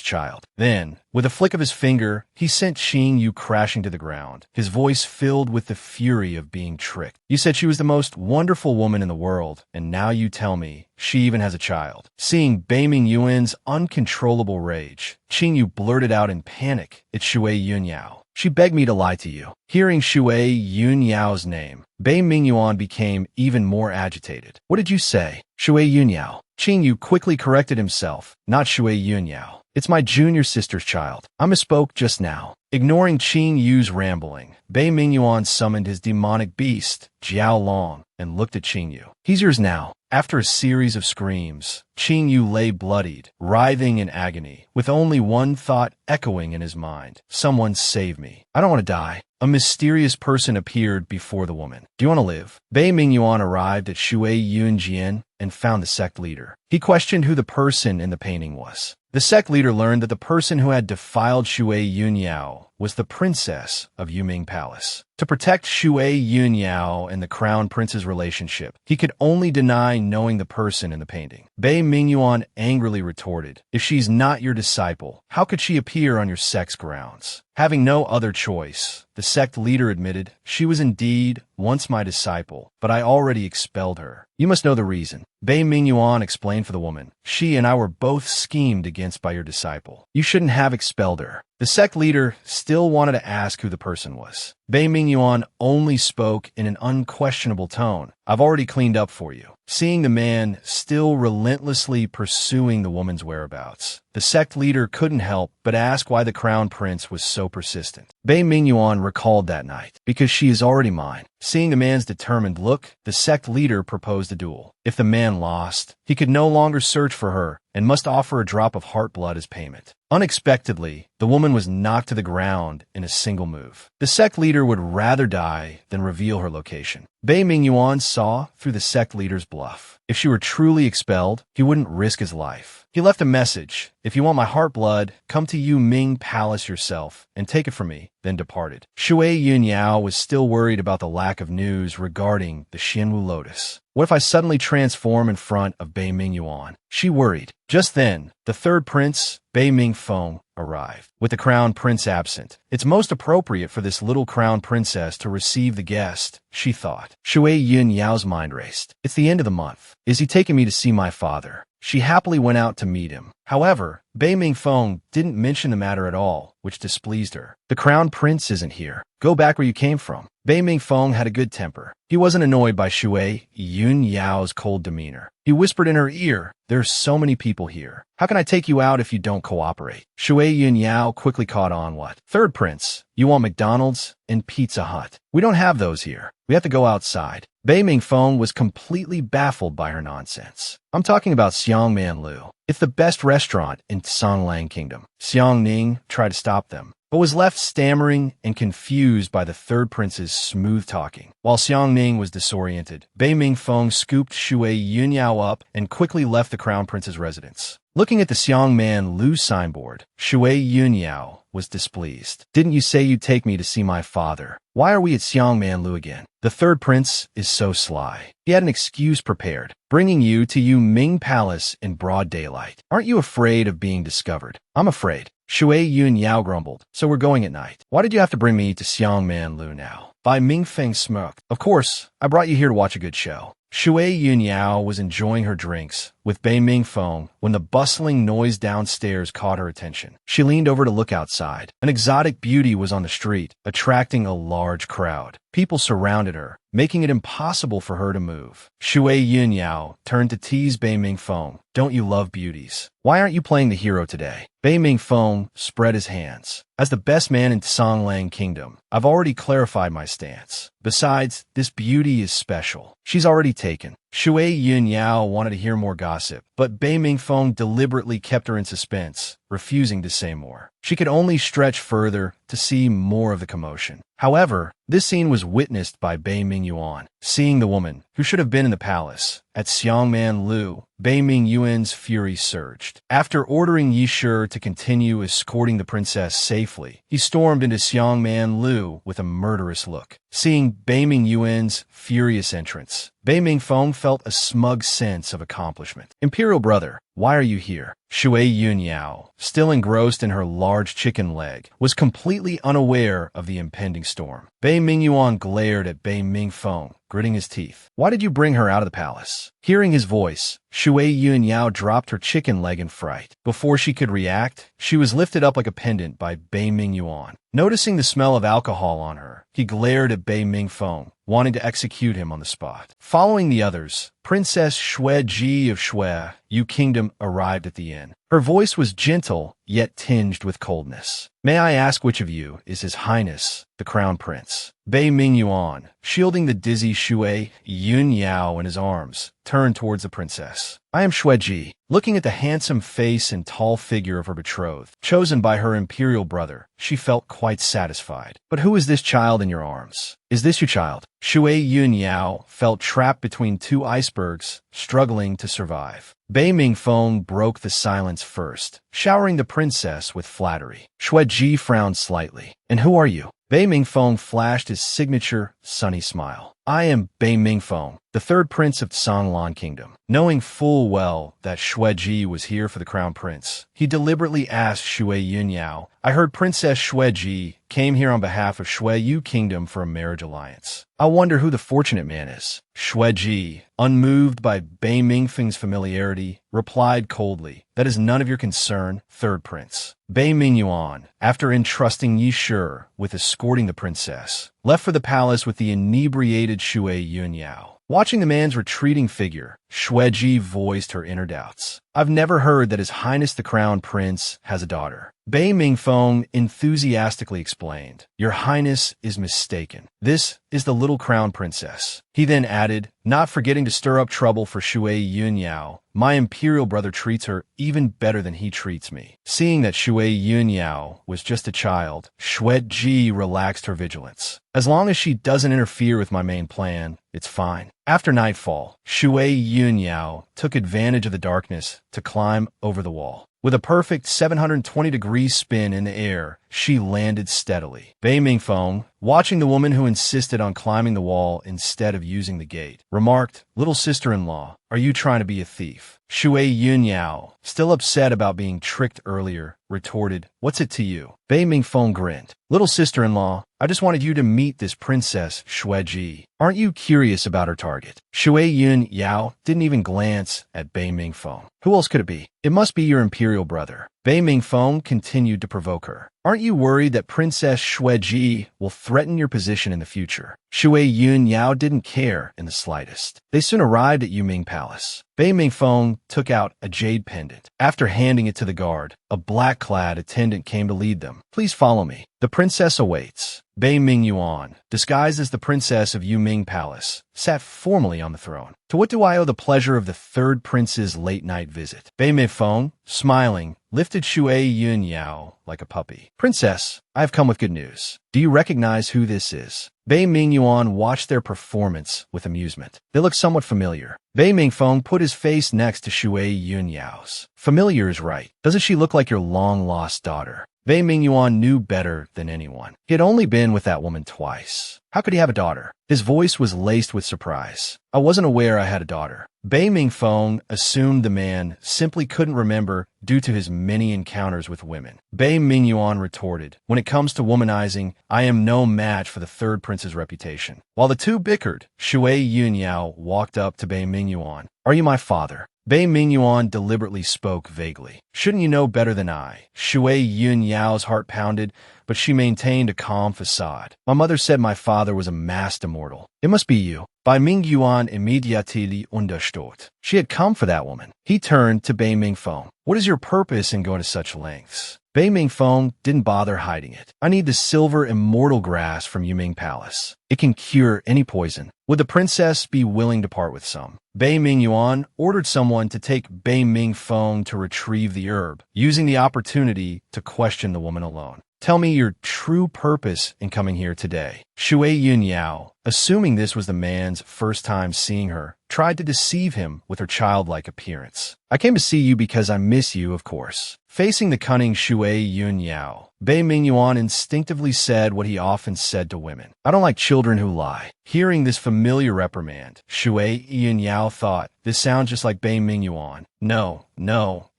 child? Then, with a flick of his finger, he sent Qing Yu crashing to the ground, his voice filled with the fury of being tricked. You said she was the most wonderful woman in the world, and now you tell me she even has a child. Seeing Bei Mingyuan's uncontrollable rage, Qing Yu blurted out in panic at Shui Yun Yao. She begged me to lie to you. Hearing Shui Yun Yao's name, Bei Mingyuan became even more agitated. What did you say? Shui Yun Yao. Qing Yu quickly corrected himself, not Shui Yun Yao. It's my junior sister's child. I misspoke just now. Ignoring Qing Yu's rambling, Bei Mingyuan summoned his demonic beast, Jiao Long, and looked at Qing Yu. He's yours now. After a series of screams, Qing Yu lay bloodied, writhing in agony, with only one thought echoing in his mind. Someone save me. I don't want to die. A mysterious person appeared before the woman. Do you want to live? Bei Mingyuan arrived at Shui Yun Jian and found the sect leader. He questioned who the person in the painting was. The sect leader learned that the person who had defiled Shui Yun Yao was the princess of Yuming Palace. To protect Shui Yun Yao and the crown prince's relationship, he could only deny knowing the person in the painting. Bei Mingyuan angrily retorted, if she's not your disciple, how could she appear on your sect's grounds? Having no other choice, the sect leader admitted, she was indeed once my disciple, but I already expelled her. You must know the reason. Bei Mingyuan explained for the woman, she and I were both schemed against by your disciple. You shouldn't have expelled her. The sect leader still wanted to ask who the person was. Bei Mingyuan only spoke in an unquestionable tone. I've already cleaned up for you. Seeing the man still relentlessly pursuing the woman's whereabouts, the sect leader couldn't help but ask why the crown prince was so persistent. Bei Mingyuan recalled that night, because she is already mine. Seeing the man's determined look, the sect leader proposed a duel. If the man lost, he could no longer search for her and must offer a drop of heart blood as payment. Unexpectedly, the woman was knocked to the ground in a single move. The sect leader would rather die than reveal her location. Bei Mingyuan saw through the sect leader's bluff. If she were truly expelled, he wouldn't risk his life. He left a message. If you want my heart blood, come to Yuming Palace yourself and take it from me, then departed. Shui Yun Yao was still worried about the lack of news regarding the Xianwu Lotus. What if I suddenly transform in front of Bei Mingyuan? She worried. Just then, the third prince, Bei Mingfeng, arrived. With the crown prince absent, it's most appropriate for this little crown princess to receive the guest, she thought. Shui Yun Yao's mind raced. It's the end of the month. Is he taking me to see my father? She happily went out to meet him. However, Bei Mingfeng didn't mention the matter at all, which displeased her. The crown prince isn't here. Go back where you came from. Bei Mingfeng had a good temper. He wasn't annoyed by Shui Yun Yao's cold demeanor. He whispered in her ear, "There's so many people here. How can I take you out if you don't cooperate?" Shui Yun Yao quickly caught on. What? Third prince, you want McDonald's and Pizza Hut? We don't have those here. We have to go outside. Bei Mingfeng was completely baffled by her nonsense. I'm talking about Xiangman Lu. It's the best restaurant in Songlang Kingdom. Xiang Ning tried to stop them, but was left stammering and confused by the third prince's smooth talking. While Xiang Ning was disoriented, Bei Mingfeng scooped Shui Yunyao up and quickly left the crown prince's residence. Looking at the Xiangman Lu signboard, Shui Yunyao was displeased. Didn't you say you'd take me to see my father? Why are we at Xiangman Lu again? The third prince is so sly. He had an excuse prepared, bringing you to Yu Ming Palace in broad daylight. Aren't you afraid of being discovered? I'm afraid. Shui Yun Yao grumbled. So we're going at night. Why did you have to bring me to Xiangman Lu now? Bai Mingfeng smirked. Of course, I brought you here to watch a good show. Shui Yun Yao was enjoying her drinks with Bei Mingfeng when the bustling noise downstairs caught her attention. She leaned over to look outside. An exotic beauty was on the street, attracting a large crowd. People surrounded her, making it impossible for her to move. Shui Yun Yao turned to tease Bei Mingfeng. Don't you love beauties? Why aren't you playing the hero today? Bei Mingfeng spread his hands. As the best man in Songlang Kingdom, I've already clarified my stance. Besides, this beauty is special. She's already taken. Shui Yun Yao wanted to hear more gossip, but Bei Mingfeng deliberately kept her in suspense, refusing to say more. She could only stretch further to see more of the commotion. However, this scene was witnessed by Bei Mingyuan. Seeing the woman, who should have been in the palace, at Xiangman Lu, Bei Mingyuan's fury surged. After ordering Yi Shi to continue escorting the princess safely, he stormed into Xiangman Lu with a murderous look. Seeing Bei Mingyuan's furious entrance, Bei Mingfeng felt a smug sense of accomplishment. Imperial brother, why are you here? Shui Yun Yao, still engrossed in her large chicken leg, was completely unaware of the impending storm. Bei Mingyuan glared at Bei Mingfeng, gritting his teeth. Why did you bring her out of the palace? Hearing his voice, Shui Yun Yao dropped her chicken leg in fright. Before she could react, she was lifted up like a pendant by Bei Mingyuan. Noticing the smell of alcohol on her, he glared at Bei Mingfeng, wanting to execute him on the spot. Following the others, Princess Shui Ji of Shui Yu Kingdom arrived at the inn. Her voice was gentle, yet tinged with coldness. May I ask which of you is His Highness, the Crown Prince? Bei Mingyuan, shielding the dizzy Shui Yun Yao in his arms, turned towards the princess. I am Shui Ji. Looking at the handsome face and tall figure of her betrothed, chosen by her imperial brother, she felt quite satisfied. But who is this child in your arms? Is this your child? Shui Yun Yao felt trapped between two icebergs, struggling to survive. Bei Mingfeng broke the silence first, showering the princess with flattery. Shui Ji frowned slightly. And who are you? Bei Mingfeng flashed his signature, sunny smile. I am Bei Mingfeng, the third prince of Songlan Kingdom. Knowing full well that Shui Ji was here for the crown prince, he deliberately asked Shui Yun Yao, I heard Princess Shui Ji came here on behalf of Shui Yu Kingdom for a marriage alliance. I wonder who the fortunate man is. Shui Ji, unmoved by Bei Mingfeng's familiarity, replied coldly, that is none of your concern, third prince. Bei Mingyuan, after entrusting Yi Shi with escorting the princess, left for the palace with the inebriated Shui Yun Yao. Watching the man's retreating figure, Shui Ji voiced her inner doubts. I've never heard that His Highness the Crown Prince has a daughter. Bei Mingfeng enthusiastically explained, Your Highness is mistaken. This is the little crown princess. He then added, not forgetting to stir up trouble for Shui Yun Yao, my imperial brother treats her even better than he treats me. Seeing that Shui Yun Yao was just a child, Shui Ji relaxed her vigilance. As long as she doesn't interfere with my main plan, it's fine. After nightfall, Shui Yun Yao took advantage of the darkness to climb over the wall. With a perfect 720-degree spin in the air, she landed steadily. Bei Mingfeng, watching the woman who insisted on climbing the wall instead of using the gate, remarked, Little sister-in-law, are you trying to be a thief? Shui Yun Yao, still upset about being tricked earlier, retorted, "What's it to you?" Bei Mingfeng grinned. "Little sister-in-law, I just wanted you to meet this princess, Shueji. Aren't you curious about her target?" Shui Yun Yao didn't even glance at Bei Mingfeng. Who else could it be? It must be your imperial brother. Bei Mingfeng continued to provoke her. "Aren't you worried that Princess Shueji will threaten your position in the future?" Shui Yun Yao didn't care in the slightest. They soon arrived at Yuming Palace. Bei Mingfeng took out a jade pendant. After handing it to the guard, a black-clad attendant came to lead them. "Please follow me. The princess awaits." Bei Mingyuan, disguised as the princess of Yuming Palace, sat formally on the throne. "To what do I owe the pleasure of the third prince's late-night visit?" Bei Mingfeng, smiling, lifted Shui Yun Yao like a puppy. "Princess, I have come with good news. Do you recognize who this is?" Bei Mingyuan watched their performance with amusement. They looked somewhat familiar. Bei Mingfeng put his face next to Shui Yun Yao's. "Familiar is right. Doesn't she look like your long-lost daughter?" Bei Mingyuan knew better than anyone. He had only been with that woman twice. How could he have a daughter? His voice was laced with surprise. "I wasn't aware I had a daughter." Bei Mingfeng assumed the man simply couldn't remember due to his many encounters with women. Bei Mingyuan retorted, "When it comes to womanizing, I am no match for the third prince's reputation." While the two bickered, Shui Yun Yao walked up to Bei Mingyuan. "Are you my father?" Bei Mingyuan deliberately spoke vaguely. "Shouldn't you know better than I?" Shui Yun Yao's heart pounded, but she maintained a calm facade. "My mother said my father was a masked immortal. It must be you." Bei Mingyuan immediately understood. She had come for that woman. He turned to Bei Mingfeng. "What is your purpose in going to such lengths?" Bei Mingfeng didn't bother hiding it. "I need the silver immortal grass from Yuming Palace. It can cure any poison. Would the princess be willing to part with some?" Bei Mingyuan ordered someone to take Bei Mingfeng to retrieve the herb, using the opportunity to question the woman alone. "Tell me your true purpose in coming here today." Shui Yun Yao, assuming this was the man's first time seeing her, tried to deceive him with her childlike appearance. "I came to see you because I miss you, of course." Facing the cunning Shui Yun Yao, Bei Mingyuan instinctively said what he often said to women. "I don't like children who lie." Hearing this familiar reprimand, Shui Yun Yao thought, "This sounds just like Bei Mingyuan. No.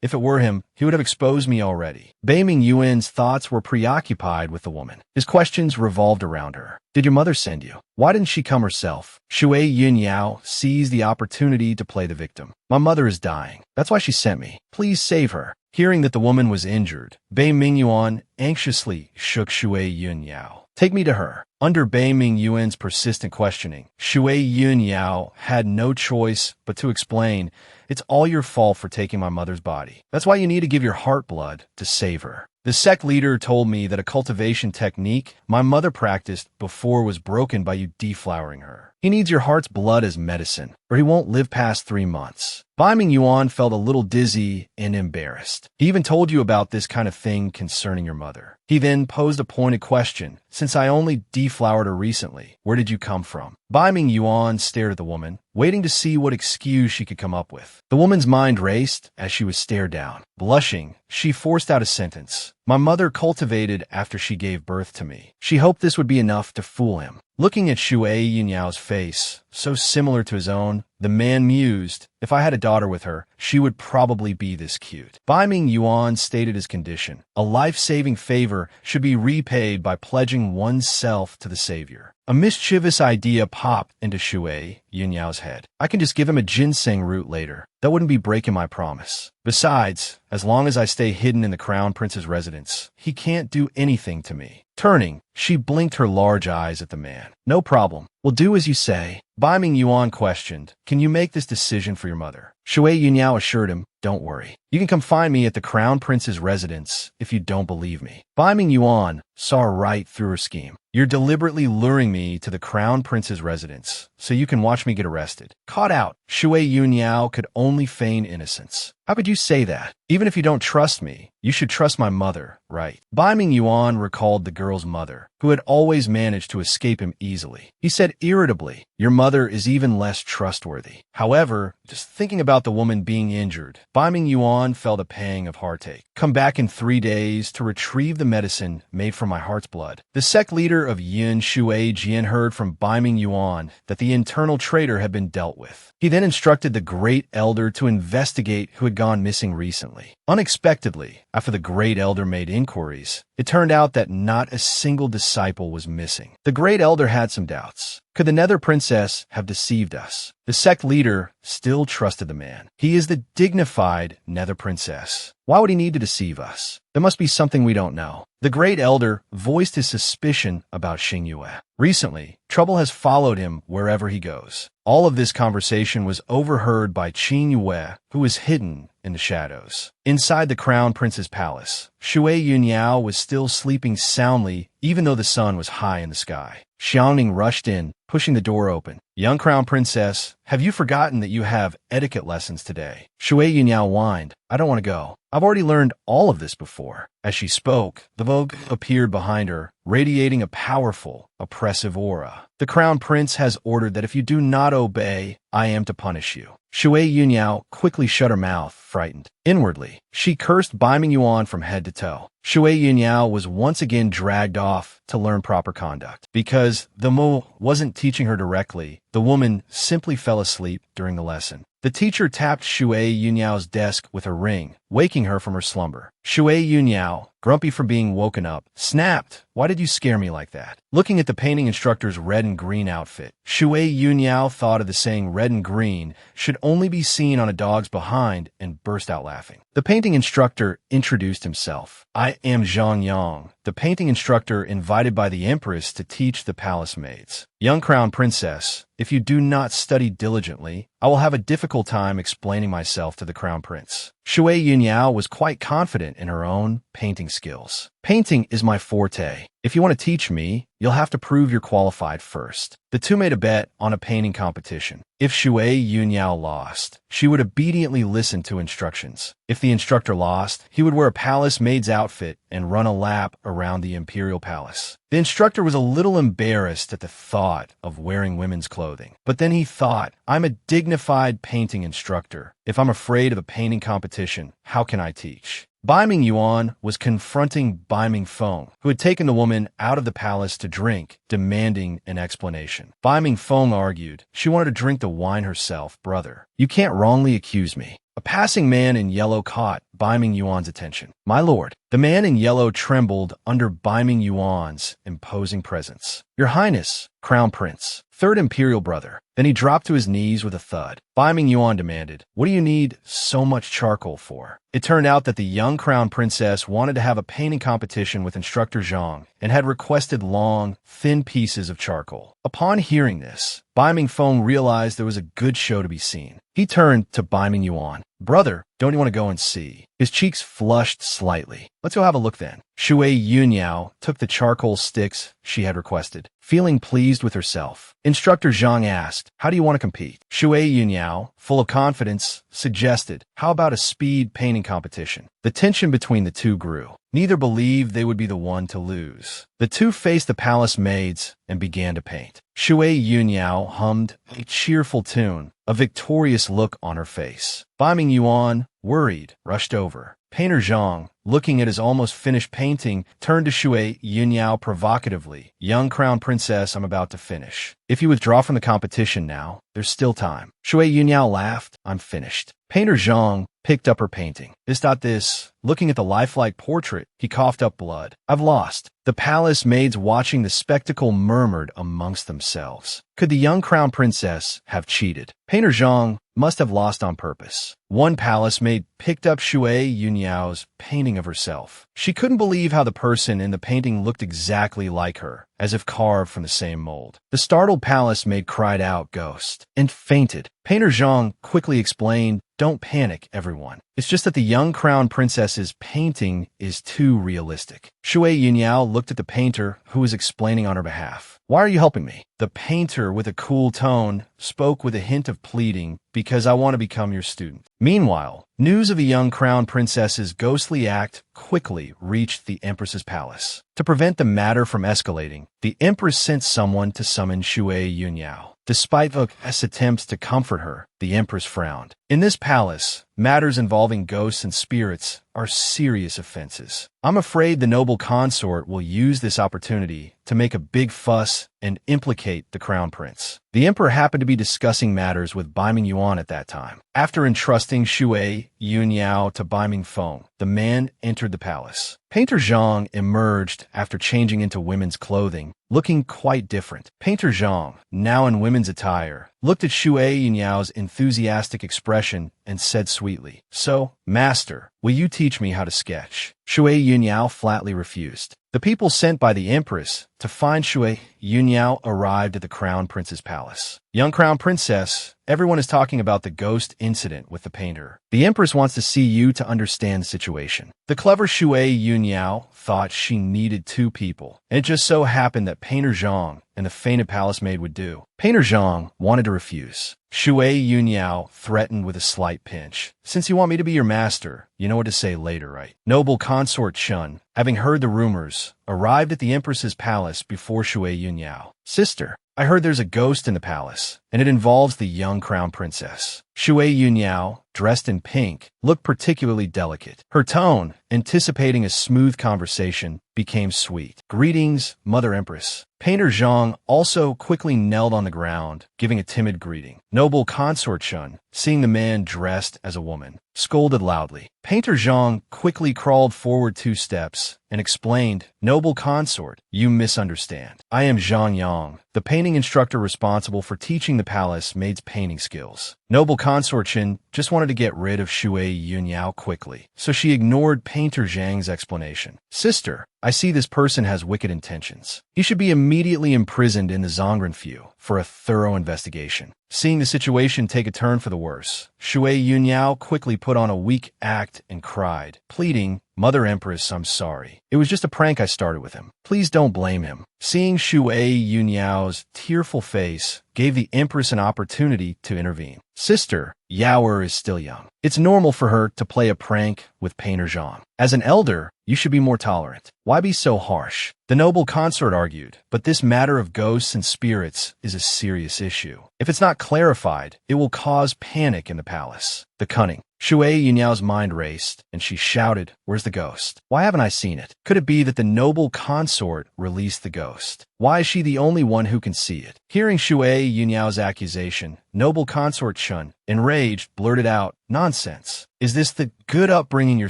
If it were him, he would have exposed me already." Bei Mingyuan's thoughts were preoccupied with the woman. His questions revolved around her. "Did your mother send you? Why didn't she come herself?" Shui Yun Yao seized the opportunity to play the victim. "My mother is dying. That's why she sent me. Please save her." Hearing that the woman was injured, Bei Mingyuan anxiously shook Shui Yun Yao. "Take me to her." Under Bei Mingyuan's persistent questioning, Shui Yun Yao had no choice but to explain, "It's all your fault for taking my mother's body. That's why you need to give your heart blood to save her. The sect leader told me that a cultivation technique my mother practiced before was broken by you deflowering her. He needs your heart's blood as medicine, or he won't live past 3 months." Bai Mingyuan felt a little dizzy and embarrassed. "He even told you about this kind of thing concerning your mother." He then posed a pointed question. "Since I only deflowered her recently, where did you come from?" Bai Mingyuan stared at the woman, waiting to see what excuse she could come up with. The woman's mind raced as she was stared down. Blushing, she forced out a sentence. "My mother cultivated after she gave birth to me." She hoped this would be enough to fool him. Looking at Shui Yun Yao's face, so similar to his own, the man mused, "If I had a daughter with her, she would probably be this cute." Bai Mingyuan stated his condition. A life-saving favor should be repaid by pledging oneself to the savior. A mischievous idea popped into Shui Yun Yao's head. "I can just give him a ginseng root later. That wouldn't be breaking my promise. Besides, as long as I stay hidden in the Crown Prince's residence, he can't do anything to me." Turning, she blinked her large eyes at the man. "No problem. We'll do as you say." Bai Mingyuan questioned, "Can you make this decision for your mother?" Shui Yun Yao assured him, "Don't worry. You can come find me at the Crown Prince's residence if you don't believe me." Bai Mingyuan saw right through her scheme. "You're deliberately luring me to the Crown Prince's residence so you can watch me get arrested." Caught out, Shui Yun Yao could only feign innocence. "How could you say that? Even if you don't trust me, you should trust my mother, right?" Bai Mingyuan recalled the girl's mother, who had always managed to escape him easily. He said irritably, "Your mother is even less trustworthy." However, just thinking about the woman being injured, Bai Mingyuan felt a pang of heartache. "Come back in 3 days to retrieve the medicine made from my heart's blood. The sect leader of Yin Shui Jian heard from Bai Ming Yuan that the internal traitor had been dealt with. He then instructed the Great Elder to investigate who had gone missing recently. Unexpectedly, after the Great Elder made inquiries, it turned out that not a single disciple was missing. The Great Elder had some doubts. Could the Nether Princess have deceived us? The sect leader still trusted the man. He is the dignified Nether Princess. Why would he need to deceive us? There must be something we don't know. The Great Elder voiced his suspicion about Xing Yue. Recently, trouble has followed him wherever he goes. All of this conversation was overheard by Qin Yue, who was hidden in the shadows. Inside the Crown Prince's palace, Shui Yunyao was still sleeping soundly even though the sun was high in the sky. Xiangning rushed in, pushing the door open. Young Crown Princess, have you forgotten that you have etiquette lessons today? Shui Yunyao whined. I don't want to go. I've already learned all of this before. As she spoke, the Vogue appeared behind her, radiating a powerful, oppressive aura. The Crown Prince has ordered that if you do not obey, I am to punish you. Shui Yunyao quickly shut her mouth, frightened. Inwardly, she cursed Bai Ming Yuan from head to toe. Shui Yunyao was once again dragged off to learn proper conduct. Because the Mo wasn't teaching her directly, the woman simply fell asleep during the lesson. The teacher tapped Shui Yunyao's desk with a ring, waking her from her slumber. Shui Yunyao, grumpy from being woken up, snapped. Why did you scare me like that? Looking at the painting instructor's red and green outfit, Shui Yunyao thought of the saying red and green should only be seen on a dog's behind and burst out laughing. The painting instructor introduced himself. I am Zhang Yang, the painting instructor invited by the Empress to teach the palace maids. Young Crown Princess, if you do not study diligently, I will have a difficult time explaining myself to the Crown Prince. Shui Yunyao was quite confident in her own painting skills. Painting is my forte. If you want to teach me, you'll have to prove you're qualified first. The two made a bet on a painting competition. If Shui Yunyao lost, she would obediently listen to instructions. If the instructor lost, he would wear a palace maid's outfit and run a lap around the imperial palace. The instructor was a little embarrassed at the thought of wearing women's clothing. But then he thought, I'm a dignified painting instructor. If I'm afraid of a painting competition, how can I teach? Bai Ming Yuan was confronting Bai Ming Feng, who had taken the woman out of the palace to drink, demanding an explanation. Bai Ming Feng argued she wanted to drink the wine herself. Brother, you can't wrongly accuse me. A passing man in yellow caught Bai Ming Yuan's attention. My lord, the man in yellow trembled under Bai Ming Yuan's imposing presence. Your Highness, Crown Prince, third imperial brother. Then he dropped to his knees with a thud. Bai Ming Yuan demanded, what do you need so much charcoal for? It turned out that the young Crown Princess wanted to have a painting competition with instructor Zhang and had requested long, thin pieces of charcoal. Upon hearing this, Bai Ming Feng realized there was a good show to be seen. He turned to Bai Ming Yuan. Brother, don't you want to go and see? His cheeks flushed slightly. Let's go have a look then. Shui Yunyao took the charcoal sticks she had requested, feeling pleased with herself. Instructor Zhang asked, how do you want to compete? Shui Yunyao, full of confidence, suggested, how about a speed painting competition? The tension between the two grew. Neither believed they would be the one to lose. The two faced the palace maids and began to paint. Shui Yunyao hummed a cheerful tune, a victorious look on her face. Bai Ming Yuan, worried, rushed over. Painter Zhang, looking at his almost finished painting, turned to Shui Yunyao provocatively. Young Crown Princess, I'm about to finish. If you withdraw from the competition now, there's still time. Shui Yunyao laughed. I'm finished. Painter Zhang picked up her painting. This. Looking at the lifelike portrait, he coughed up blood. I've lost. The palace maids watching the spectacle murmured amongst themselves. Could the young Crown Princess have cheated? Painter Zhang must have lost on purpose. One palace maid picked up Shui Yunyao's painting of herself. She couldn't believe how the person in the painting looked exactly like her, as if carved from the same mold. The startled palace maid cried out, ghost, and fainted. Painter Zhang quickly explained, don't panic, everyone. It's just that the young Crown Princess's painting is too realistic. Shui Yunyao looked at the painter, who was explaining on her behalf. Why are you helping me? The painter, with a cool tone, spoke with a hint of pleading, because I want to become your student. Meanwhile, news of the young Crown Princess's ghostly act quickly reached the Empress's palace. To prevent the matter from escalating, the Empress sent someone to summon Shui Yunyao. Despite Voke's attempts to comfort her, The empress frowned. In this palace, matters involving ghosts and spirits are serious offenses. I'm afraid the noble consort will use this opportunity to make a big fuss and implicate the crown prince. The emperor happened to be discussing matters with Bai Mingyuan at that time. After entrusting Shui Yunyao to Bai Mingfeng, the man entered the palace. Painter Zhang emerged after changing into women's clothing, looking quite different. Painter Zhang, now in women's attire, looked at Shui Yunyao's enthusiastic expression and said sweetly, "So, master, will you teach me how to sketch?" Shui Yunyao flatly refused. The people sent by the empress to find Shui Yunyao arrived at the crown prince's palace. "Young crown princess, everyone is talking about the ghost incident with the painter. The empress wants to see you to understand the situation." The clever Shui Yunyao thought she needed two people, and it just so happened that Painter Zhang and the fainted palace maid would do. Painter Zhang wanted to refuse. Shui Yunyao threatened with a slight pinch. "Since you want me to be your master, you know what to say later, right?" Noble consort Chun, having heard the rumors, arrived at the empress's palace before Shui Yunyao. "Sister, I heard there's a ghost in the palace, and it involves the young crown princess." Shui Yunyao, dressed in pink, looked particularly delicate. Her tone, anticipating a smooth conversation, became sweet. "Greetings, Mother Empress." Painter Zhang also quickly knelt on the ground, giving a timid greeting. Noble consort Chun, seeing the man dressed as a woman, scolded loudly. Painter Zhang quickly crawled forward 2 steps and explained, "Noble consort, you misunderstand. I am Zhang Yang, the painting instructor responsible for teaching the palace maid's painting skills." Noble consort Chen just wanted to get rid of Shui Yunyao quickly, so she ignored Painter Zhang's explanation. "Sister, I see this person has wicked intentions. He should be immediately imprisoned in the Zhongrenfu for a thorough investigation." Seeing the situation take a turn for the worse, Shui Yunyao quickly put on a weak act and cried, pleading, "Mother Empress, I'm sorry. It was just a prank I started with him. Please don't blame him." Seeing Shui Yunyao's tearful face gave the Empress an opportunity to intervene. "Sister, Yaoer is still young. It's normal for her to play a prank with Painter Zhang. As an elder, you should be more tolerant. Why be so harsh?" The noble consort argued, "But this matter of ghosts and spirits is a serious issue. If it's not clarified, it will cause panic in the palace." The cunning Shui Yunyao's mind raced, and she shouted, "Where's the ghost? Why haven't I seen it? Could it be that the noble consort released the ghost? Why is she the only one who can see it?" Hearing Shui Yunyao's accusation, noble consort Chun, enraged, blurted out, "Nonsense. Is this the good upbringing your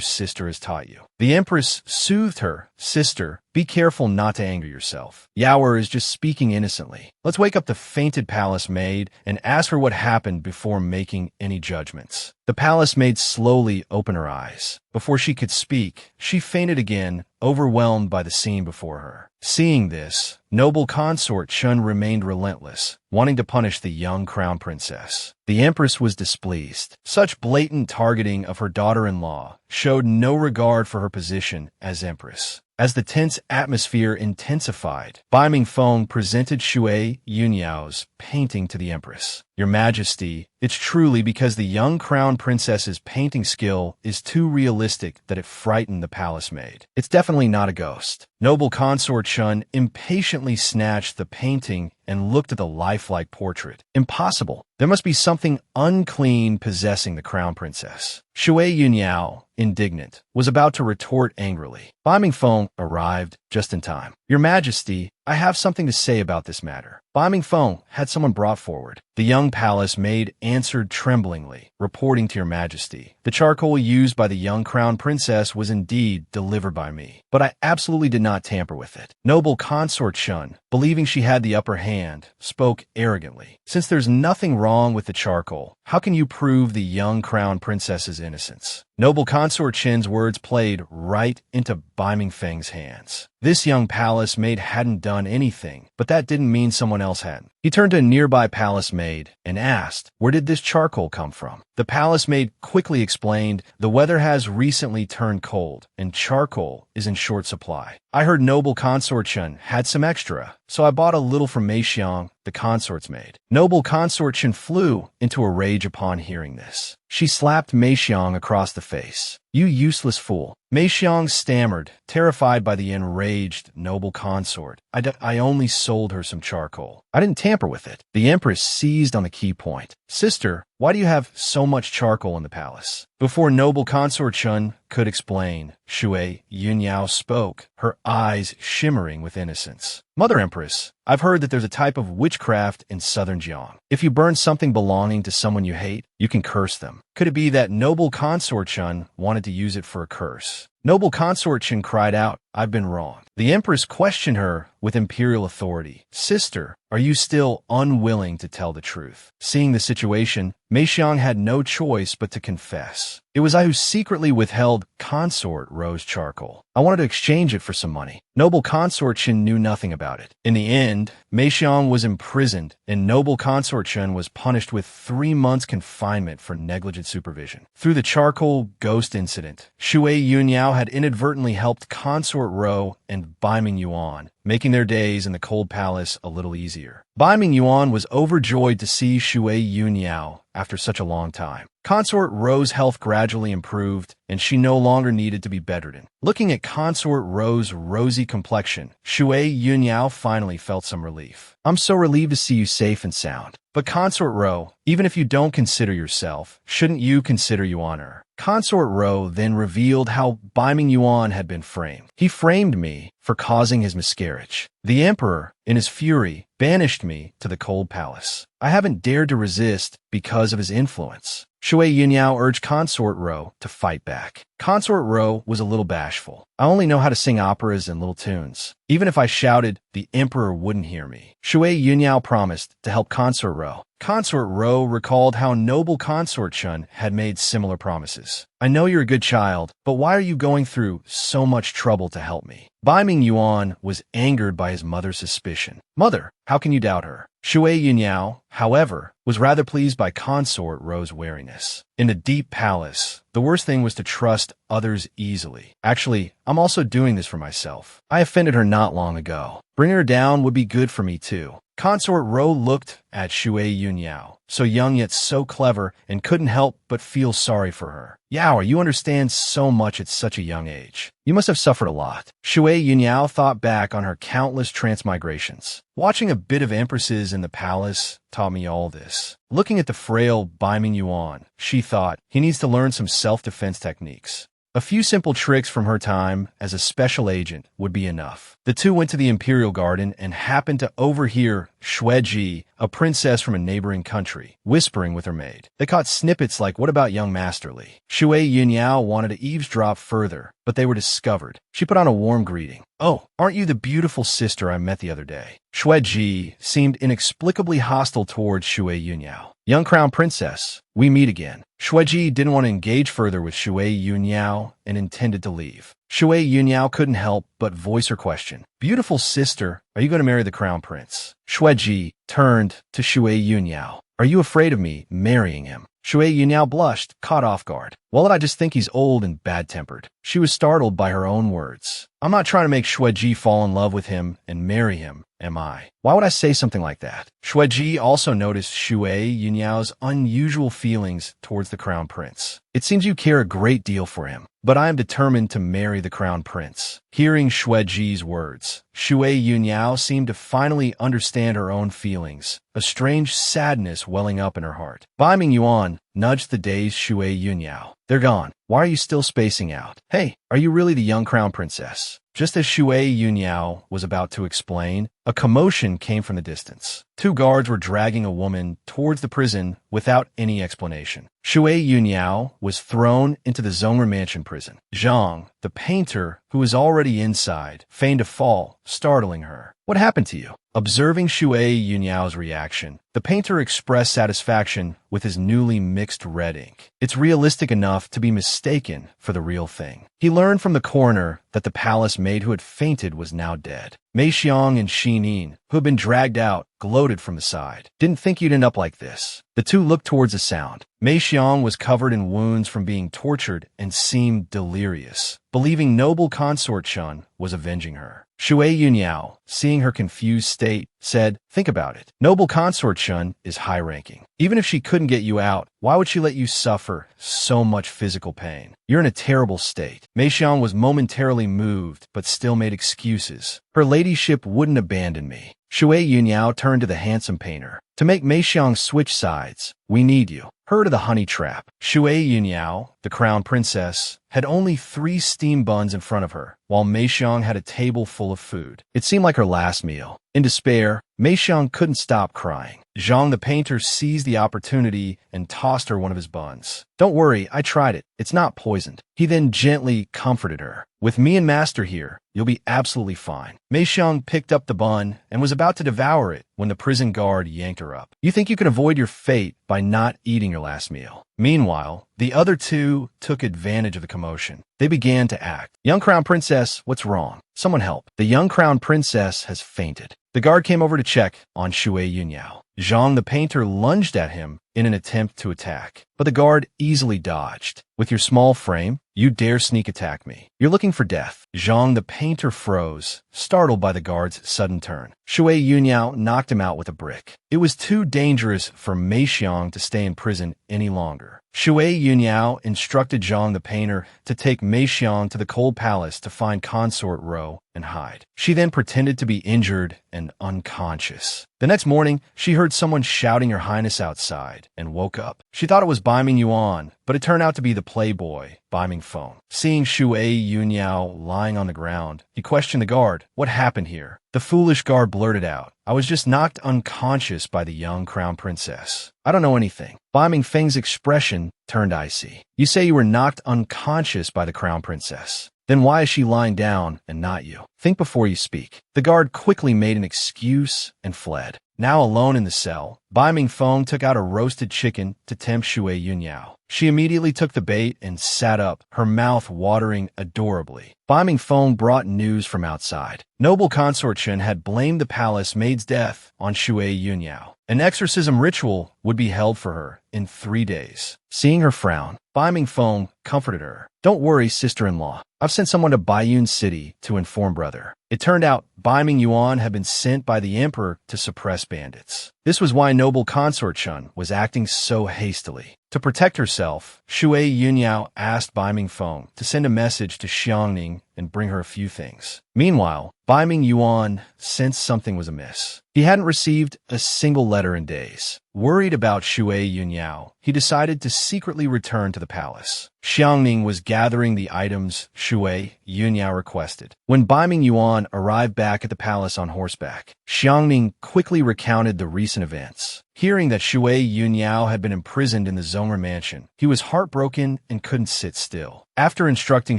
sister has taught you?" The empress soothed her, "Sister, be careful not to anger yourself. Yaoer is just speaking innocently. Let's wake up the fainted palace maid and ask her what happened before making any judgments." The palace maid slowly opened her eyes. Before she could speak, she fainted again, overwhelmed by the scene before her. Seeing this, noble consort Chun remained relentless, wanting to punish the young crown princess. The empress was displeased. Such blatant targeting of her daughter-in-law showed no regard for her position as empress. As the tense atmosphere intensified, Bai Mingfeng presented Shui Yunyao's painting to the empress. "Your Majesty, it's truly because the young crown princess's painting skill is too realistic that it frightened the palace maid. It's definitely not a ghost." Noble consort Chun impatiently snatched the painting and looked at the lifelike portrait. "Impossible. There must be something unclean possessing the crown princess." Shui Yunyao, indignant, was about to retort angrily. Bai Mingfeng arrived just in time. "Your Majesty, I have something to say about this matter." Bai Mingfeng had someone brought forward. The young palace maid answered tremblingly, "Reporting to your Majesty. The charcoal used by the young crown princess was indeed delivered by me, but I absolutely did not tamper with it." Noble consort Chun, believing she had the upper hand, spoke arrogantly. "Since there's nothing wrong with the charcoal, how can you prove the young crown princess's innocence?" Noble consort Chin's words played right into Bai Mingfeng's hands. This young palace maid hadn't done anything, but that didn't mean someone else hadn't. He turned to a nearby palace maid and asked, "Where did this charcoal come from?" The palace maid quickly explained, "The weather has recently turned cold, and charcoal is in short supply. I heard noble consort Chun had some extra, so I bought a little from Mei Xiang, the consort's maid." Noble consort Chun flew into a rage upon hearing this. She slapped Mei Xiang across the face. "You useless fool." Mei Xiang stammered, terrified by the enraged noble consort. I only sold her some charcoal. I didn't tamper with it." The empress seized on the key point. "Sister, why do you have so much charcoal in the palace?" Before noble consort Chun could explain, Shui Yunyao spoke, her eyes shimmering with innocence. "Mother Empress, I've heard that there's a type of witchcraft in southern Jiang. If you burn something belonging to someone you hate, you can curse them. Could it be that noble consort Chun wanted to use it for a curse?" Noble consort Chun cried out, "I've been wrong." The empress questioned her with imperial authority. "Sister, are you still unwilling to tell the truth?" Seeing the situation, Mei Xiang had no choice but to confess. "It was I who secretly withheld consort Rose charcoal. I wanted to exchange it for some money. Noble consort Chen knew nothing about it." In the end, Mei Xiang was imprisoned, and noble consort Chen was punished with 3 months confinement for negligent supervision. Through the charcoal ghost incident, Shui Yunyao had inadvertently helped consort Ro and Bai Mingyuan, making their days in the cold palace a little easier. Bai Mingyuan was overjoyed to see Shui Yunyao after such a long time. Consort Ro's health gradually improved, and she no longer needed to be bedridden. Looking at Consort Ro's rosy complexion, Shui Yunyao finally felt some relief. "I'm so relieved to see you safe and sound. But Consort Ro, even if you don't consider yourself, shouldn't you consider Yuan her?" Consort Ro then revealed how Bai Mingyuan had been framed. "He framed me for causing his miscarriage. The emperor, in his fury, banished me to the cold palace. I haven't dared to resist because of his influence." Shui Yunyao urged Consort Ro to fight back. Consort Ro was a little bashful. "I only know how to sing operas and little tunes. Even if I shouted, the emperor wouldn't hear me." Shui Yunyao promised to help Consort Ro. Consort Ro recalled how noble Consort Chun had made similar promises. "I know you're a good child, but why are you going through so much trouble to help me?" Bai Mingyuan was angered by his mother's suspicion. "Mother, how can you doubt her?" Shui Yunyao, however, was rather pleased by Consort Ro's wariness. In the deep palace, the worst thing was to trust others easily. "Actually, I'm also doing this for myself. I offended her not long ago. Bringing her down would be good for me too." Consort Ro looked at Shui Yunyao, so young yet so clever, and couldn't help but feel sorry for her. "Yao, you understand so much at such a young age. You must have suffered a lot." Shui Yunyao thought back on her countless transmigrations. "Watching a bit of empresses in the palace taught me all this." Looking at the frail Bai Mingyuan, she thought, he needs to learn some self-defense techniques. A few simple tricks from her time as a special agent would be enough. The two went to the imperial garden and happened to overhear Xueji, a princess from a neighboring country, whispering with her maid. They caught snippets like, "What about young Masterly?" Shui Yunyao wanted to eavesdrop further, but they were discovered. She put on a warm greeting. "Oh, aren't you the beautiful sister I met the other day?" Xueji seemed inexplicably hostile towards Shui Yunyao. "Young crown princess, we meet again." Xueji didn't want to engage further with Shui Yunyao and intended to leave. Shui Yunyao couldn't help but voice her question. "Beautiful sister, are you going to marry the crown prince?" Xueji turned to Shui Yunyao. "Are you afraid of me marrying him?" Shui Yunyao blushed, caught off guard. "Well, I just think he's old and bad-tempered." She was startled by her own words. "I'm not trying to make Xueji fall in love with him and marry him, am I? Why would I say something like that?" Xueji also noticed Shui Yunyao's unusual feelings towards the crown prince. "It seems you care a great deal for him, but I am determined to marry the crown prince." Hearing Xueji's words, Shui Yunyao seemed to finally understand her own feelings, a strange sadness welling up in her heart. Bai Mingyuan nudged the dazed Shui Yunyao. "They're gone. Why are you still spacing out? Hey, are you really the young crown princess?" Just as Shui Yunyao was about to explain, a commotion came from the distance. 2 guards were dragging a woman towards the prison without any explanation. Shui Yunyao was thrown into the Zhong'er Mansion prison. Zhang, the painter, who was already inside, feigned to fall, startling her. "What happened to you?" Observing Shui Yunyao's reaction, the painter expressed satisfaction with his newly mixed red ink. It's realistic enough to be mistaken for the real thing. He learned from the coroner that the palace maid who had fainted was now dead. Mei Xiang and Xi Nin, who had been dragged out, gloated from the side. "Didn't think you'd end up like this." The two looked towards the sound. Mei Xiang was covered in wounds from being tortured and seemed delirious, believing noble consort Chun was avenging her. Shui Yunyao seeing her confused state, said, "Think about it. Noble consort Shun is high-ranking. Even if she couldn't get you out, why would she let you suffer so much physical pain? You're in a terrible state." Mei Xiang was momentarily moved, but still made excuses. Her ladyship wouldn't abandon me. Shui Yunyao turned to the handsome painter. "To make Mei Xiang switch sides, we need you. Her to the honey trap." Shui Yunyao, the crown princess, had only 3 steam buns in front of her, while Mei Xiang had a table full of food. It seemed like her last meal. In despair, Mei Xiang couldn't stop crying. Zhang the painter seized the opportunity and tossed her one of his buns. "Don't worry, I tried it. It's not poisoned." He then gently comforted her. "With me and Master here, you'll be absolutely fine." Mei Xiang picked up the bun and was about to devour it when the prison guard yanked her up. "You think you can avoid your fate by not eating your last meal." Meanwhile, the other 2 took advantage of the commotion. They began to act. "Young Crown Princess, what's wrong? Someone help. The young Crown Princess has fainted." The guard came over to check on Shui Yunyao. Zhang the painter lunged at him in an attempt to attack, but the guard easily dodged. "With your small frame, you dare sneak attack me. You're looking for death." Zhang the painter froze, startled by the guard's sudden turn. Shui Yunyao knocked him out with a brick. It was too dangerous for Mei Xiang to stay in prison any longer. Shui Yunyao instructed Zhang the painter to take Mei Xiang to the cold palace to find Consort Ro and hide. She then pretended to be injured and unconscious. The next morning, she heard someone shouting Her Highness outside and woke up. She thought it was Bai Ming Yuan, but it turned out to be the playboy, Bai Ming Feng. Seeing Shui Yunyao lying on the ground, he questioned the guard. "What happened here?" The foolish guard blurted out, "I was just knocked unconscious by the young crown princess. I don't know anything." Bai Ming Feng's expression turned icy. "You say you were knocked unconscious by the crown princess. Then why is she lying down and not you? Think before you speak." The guard quickly made an excuse and fled. Now alone in the cell, Bai Ming Feng took out a roasted chicken to tempt Shui Yunyao. She immediately took the bait and sat up, her mouth watering adorably. Bai Ming Feng brought news from outside. Noble Consort Chen had blamed the palace maid's death on Shui Yunyao. An exorcism ritual would be held for her in 3 days. Seeing her frown, Bai Ming Feng comforted her. "Don't worry, sister-in-law. I've sent someone to Baiyun City to inform brother." It turned out Bai Ming Yuan had been sent by the emperor to suppress bandits. This was why Noble Consort Chen was acting so hastily. To protect herself, Shui Yunyao asked Bai Ming Feng to send a message to Xiangning and bring her a few things. Meanwhile, Bai Ming Yuan sensed something was amiss. He hadn't received a single letter in days. Worried about Shui Yunyao, he decided to secretly return to the palace. Xiangning was gathering the items Shui Yunyao requested. When Bai Ming Yuan arrived back at the palace on horseback, Xiangning quickly recounted the recent events. Hearing that Shui Yunyao had been imprisoned in the Zhongren mansion, he was heartbroken and couldn't sit still. After instructing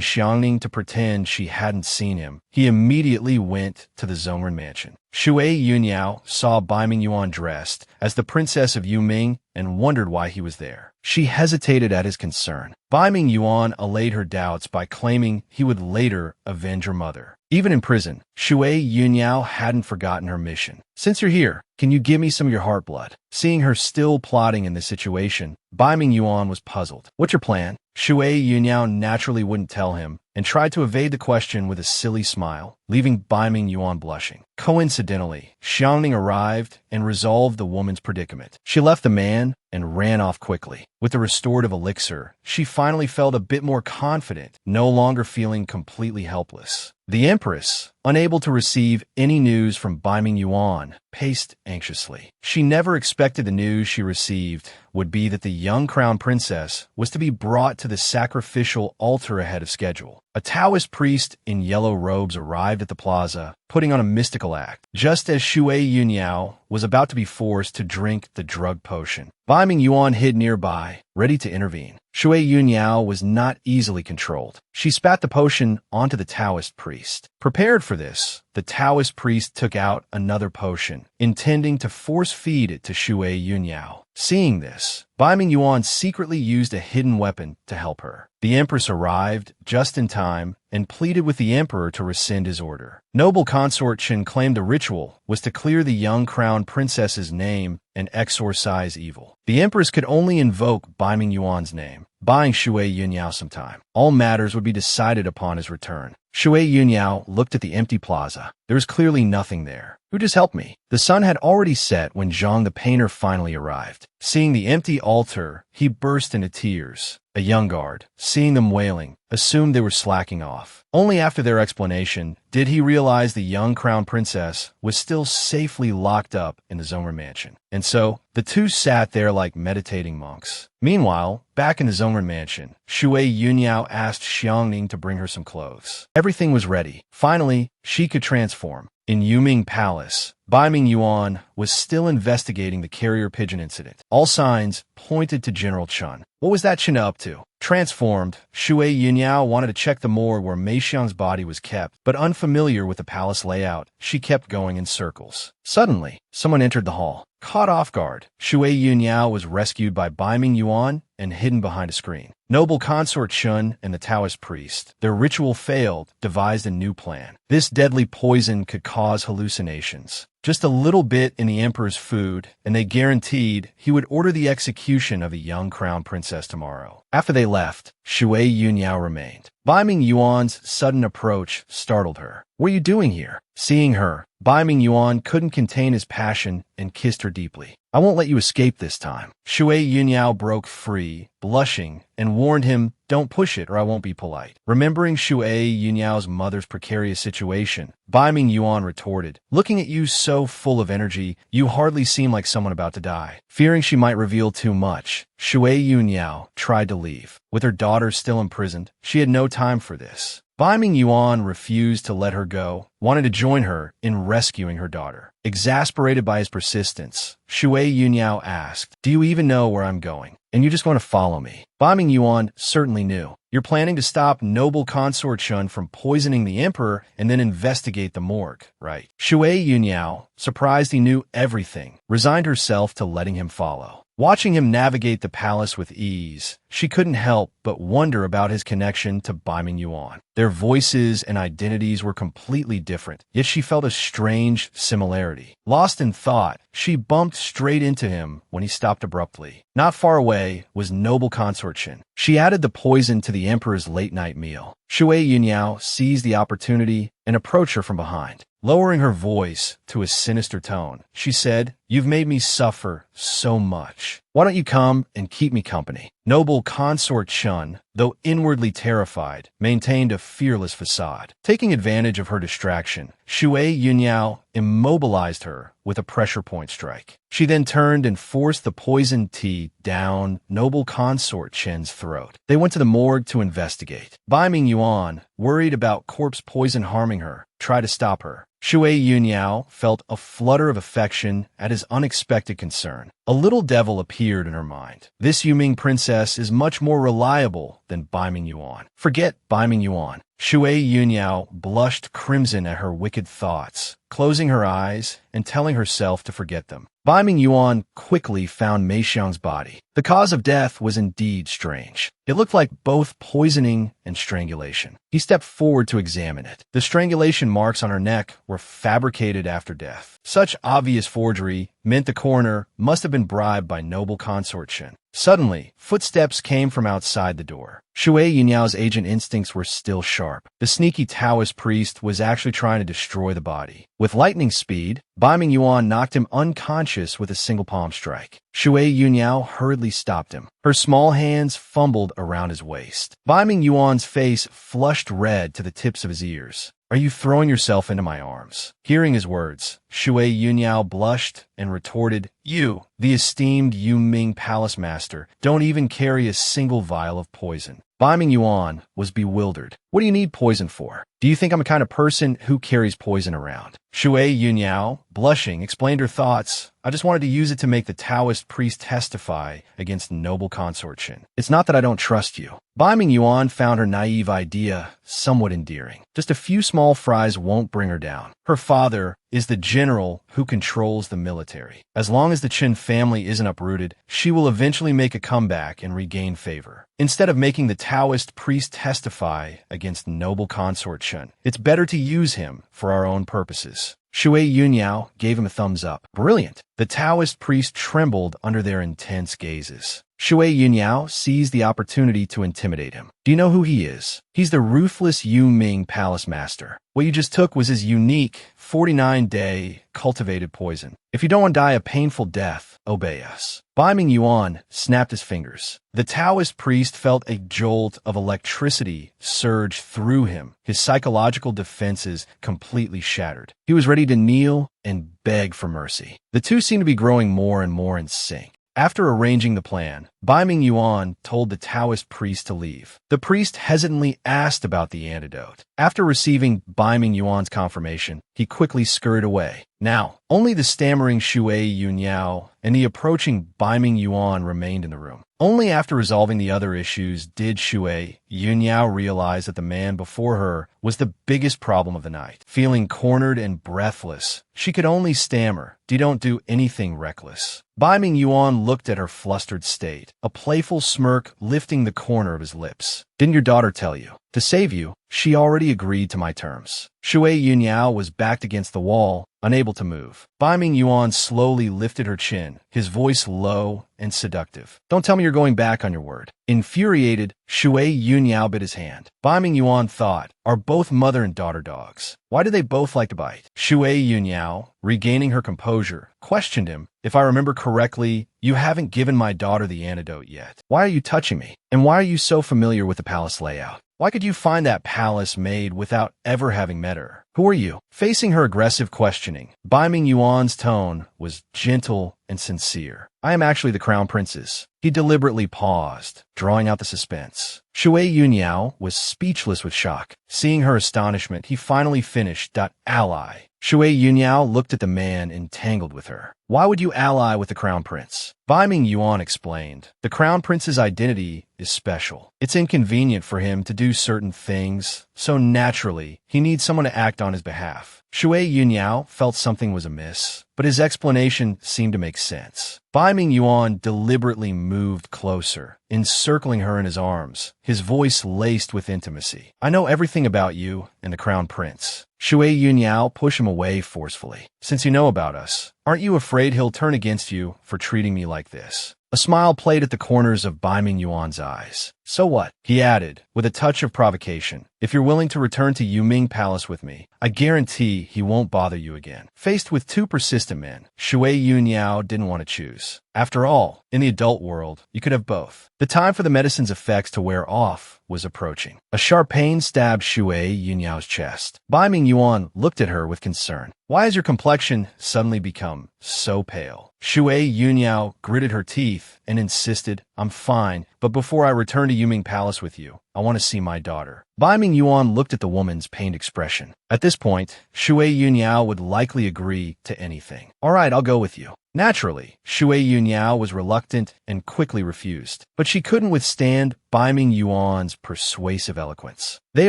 Xiangning to pretend she hadn't seen him, he immediately went to the Zhongren mansion. Shui Yunyao saw Bai Ming Yuan dressed as the princess of Yuming and wondered why he was there. She hesitated at his concern. Bai Ming Yuan allayed her doubts by claiming he would later avenge her mother. Even in prison, Shui Yunyao hadn't forgotten her mission. "Since you're here, can you give me some of your heart blood?" Seeing her still plotting in this situation, Bai Ming Yuan was puzzled. "What's your plan?" Shui Yunyao naturally wouldn't tell him and tried to evade the question with a silly smile, leaving Bai Ming Yuan blushing. Coincidentally, Xiangning arrived and resolved the woman's predicament. She left the man and ran off quickly. With the restorative elixir, she finally felt a bit more confident, no longer feeling completely helpless. The Empress, unable to receive any news from Bai Ming Yuan, paced anxiously. She never expected the news she received would be that the young crown princess was to be brought to the sacrificial altar ahead of schedule. A Taoist priest in yellow robes arrived at the plaza, putting on a mystical act, just as Shui Yunyao was about to be forced to drink the drug potion. Bai Ming Yuan hid nearby, ready to intervene. Shui Yunyao was not easily controlled. She spat the potion onto the Taoist priest. Prepared for this, the Taoist priest took out another potion, intending to force-feed it to Shui Yunyao. Seeing this, Bai Ming Yuan secretly used a hidden weapon to help her. The Empress arrived just in time and pleaded with the Emperor to rescind his order. Noble Consort Chen claimed the ritual was to clear the young crown princess's name and exorcise evil. The Empress could only invoke Bai Ming Yuan's name. buying Shui Yunyao some time. All matters would be decided upon his return. Shui Yunyao looked at the empty plaza. There was clearly nothing there. Who just helped me? The sun had already set when Zhang the painter finally arrived. Seeing the empty altar, he burst into tears. A young guard, seeing them wailing, assumed they were slacking off. Only after their explanation did he realize the young crown princess was still safely locked up in the Zomer mansion. And so, the two sat there like meditating monks. Meanwhile, back in the Zomer mansion, Shui Yunyao asked Xiangning to bring her some clothes. Everything was ready. Finally, she could transform. In Yuming Palace, Bai Mingyuan was still investigating the carrier pigeon incident. All signs pointed to General Chun. What was that Chun up to? Transformed, Shui Yunyao wanted to check the morgue where Mei Xiang's body was kept, but unfamiliar with the palace layout, she kept going in circles. Suddenly, someone entered the hall. Caught off guard, Shui Yunyao was rescued by Bai Mingyuan and hidden behind a screen. Noble consort Chun and the Taoist priest, their ritual failed, devised a new plan. This deadly poison could cause hallucinations. Just a little bit in the emperor's food, and they guaranteed he would order the execution of the young crown princess tomorrow. After they left, Shui Yunyao remained. Bai Mingyuan's sudden approach startled her. What are you doing here? Seeing her, Bai Mingyuan couldn't contain his passion and kissed her deeply. I won't let you escape this time. Shui Yunyao broke free, blushing, and warned him, don't push it or I won't be polite. Remembering Shui Yunyao's mother's precarious situation, Bai Mingyuan retorted, looking at you so full of energy, you hardly seem like someone about to die. Fearing she might reveal too much, Shui Yunyao tried to leave. With her daughter still imprisoned, she had no time for this. Bai Mingyuan refused to let her go, wanted to join her in rescuing her daughter. Exasperated by his persistence, Shui Yunyao asked, do you even know where I'm going? And you just want to follow me? Bai Mingyuan certainly knew. You're planning to stop noble consort Chun from poisoning the emperor and then investigate the morgue, right? Shui Yunyao, surprised he knew everything, resigned herself to letting him follow. Watching him navigate the palace with ease, she couldn't help but wonder about his connection to Bai Mingyuan. Their voices and identities were completely different, yet she felt a strange similarity. Lost in thought, she bumped straight into him when he stopped abruptly. Not far away was noble consort Chin. She added the poison to the emperor's late-night meal. Shui Yunyao seized the opportunity and approached her from behind. Lowering her voice to a sinister tone, she said, you've made me suffer so much. Why don't you come and keep me company? Noble consort Chun, though inwardly terrified, maintained a fearless facade. Taking advantage of her distraction, Shui Yunyao immobilized her with a pressure point strike. She then turned and forced the poisoned tea down noble consort Chen's throat. They went to the morgue to investigate. Bai Mingyuan, worried about corpse poison harming her, tried to stop her. Shui Yunyao felt a flutter of affection at his unexpected concern. A little devil appeared in her mind. This Yuming princess is much more reliable than Bai Mingyuan. Forget Bai Mingyuan. Shui Yunyao blushed crimson at her wicked thoughts, closing her eyes and telling herself to forget them. Bai Mingyuan quickly found Mei Xiang's body. The cause of death was indeed strange. It looked like both poisoning and strangulation. He stepped forward to examine it. The strangulation marks on her neck were fabricated after death. Such obvious forgery meant the coroner must have been bribed by noble consort Chin. Suddenly, footsteps came from outside the door. Shui Yunyao's agent instincts were still sharp. The sneaky Taoist priest was actually trying to destroy the body. With lightning speed, Bai Mingyuan knocked him unconscious with a single palm strike. Shui Yunyao hurriedly stopped him. Her small hands fumbled around his waist. Bai Mingyuan's face flushed red to the tips of his ears. Are you throwing yourself into my arms? Hearing his words, Shui Yunyao blushed and retorted, you, the esteemed Yuming palace master, don't even carry a single vial of poison. Bai Mingyuan was bewildered. What do you need poison for? Do you think I'm the kind of person who carries poison around? Shui Yunyao, blushing, explained her thoughts. I just wanted to use it to make the Taoist priest testify against noble consort Chin. It's not that I don't trust you. Bai Mingyuan found her naive idea somewhat endearing. Just a few small fries won't bring her down. Her father is the general who controls the military. As long as the Chin family isn't uprooted, she will eventually make a comeback and regain favor. Instead of making the Taoist priest testify against noble consort Chin, it's better to use him for our own purposes. Shui Yunyao gave him a thumbs up. Brilliant. The Taoist priest trembled under their intense gazes. Shui Yunyao seized the opportunity to intimidate him. Do you know who he is? He's the ruthless Yu Ming Palace Master. What you just took was his unique 49-day cultivated poison. If you don't want to die a painful death, obey us. Bai Ming Yuan snapped his fingers. The Taoist priest felt a jolt of electricity surge through him, his psychological defenses completely shattered. He was ready to kneel and beg for mercy. The two seemed to be growing more and more in sync. After arranging the plan, Bai Ming Yuan told the Taoist priest to leave. The priest hesitantly asked about the antidote. After receiving Bai Ming Yuan's confirmation, he quickly scurried away. Now, only the stammering Shui Yunyao and the approaching Bai Ming Yuan remained in the room. Only after resolving the other issues did Shui Yunyao realize that the man before her was the biggest problem of the night. Feeling cornered and breathless, she could only stammer, "Don't do anything reckless." Bai Ming Yuan looked at her flustered state, a playful smirk lifting the corner of his lips. "Didn't your daughter tell you? To save you, she already agreed to my terms." Shui Yunyao was backed against the wall, unable to move. Bai Ming Yuan slowly lifted her chin, his voice low and seductive. "Don't tell me you're going back on your word." Infuriated, Shui Yunyao bit his hand. Bai Ming Yuan thought, are both mother and daughter dogs? Why do they both like to bite? Shui Yunyao, regaining her composure, questioned him. "If I remember correctly, you haven't given my daughter the antidote yet. Why are you touching me? And why are you so familiar with the palace layout? Why could you find that palace made without ever having met her? Who are you?" Facing her aggressive questioning, Bai Ming Yuan's tone was gentle and sincere. "I am actually the crown princess." He deliberately paused, drawing out the suspense. Shui Yunyao was speechless with shock. Seeing her astonishment, he finally finished, "Ally." Shui Yunyao looked at the man entangled with her. "Why would you ally with the crown prince?" Bai Ming Yuan explained. "The crown prince's identity is special. It's inconvenient for him to do certain things, so naturally, he needs someone to act on his behalf." Shui Yunyao felt something was amiss, but his explanation seemed to make sense. Bai Ming Yuan deliberately moved closer, encircling her in his arms, his voice laced with intimacy. "I know everything about you and the crown prince." Shui Yunyao pushed him away forcefully. "Since you know about us, aren't you afraid he'll turn against you for treating me like this?" A smile played at the corners of Bai Ming Yuan's eyes. "So what?" he added, with a touch of provocation. "If you're willing to return to Yuming Palace with me, I guarantee he won't bother you again." Faced with two persistent men, Shui Yunyao didn't want to choose. After all, in the adult world, you could have both. The time for the medicine's effects to wear off was approaching. A sharp pain stabbed Shui Yunyao's chest. Bai Ming Yuan looked at her with concern. "Why has your complexion suddenly become so pale?" Shui Yunyao gritted her teeth and insisted, "I'm fine, but before I return to Yuming Palace with you, I want to see my daughter." Bai Ming Yuan looked at the woman's pained expression. At this point, Shui Yunyao would likely agree to anything. "All right, I'll go with you." Naturally, Shui Yunyao was reluctant and quickly refused, but she couldn't withstand Bai Ming Yuan's persuasive eloquence. They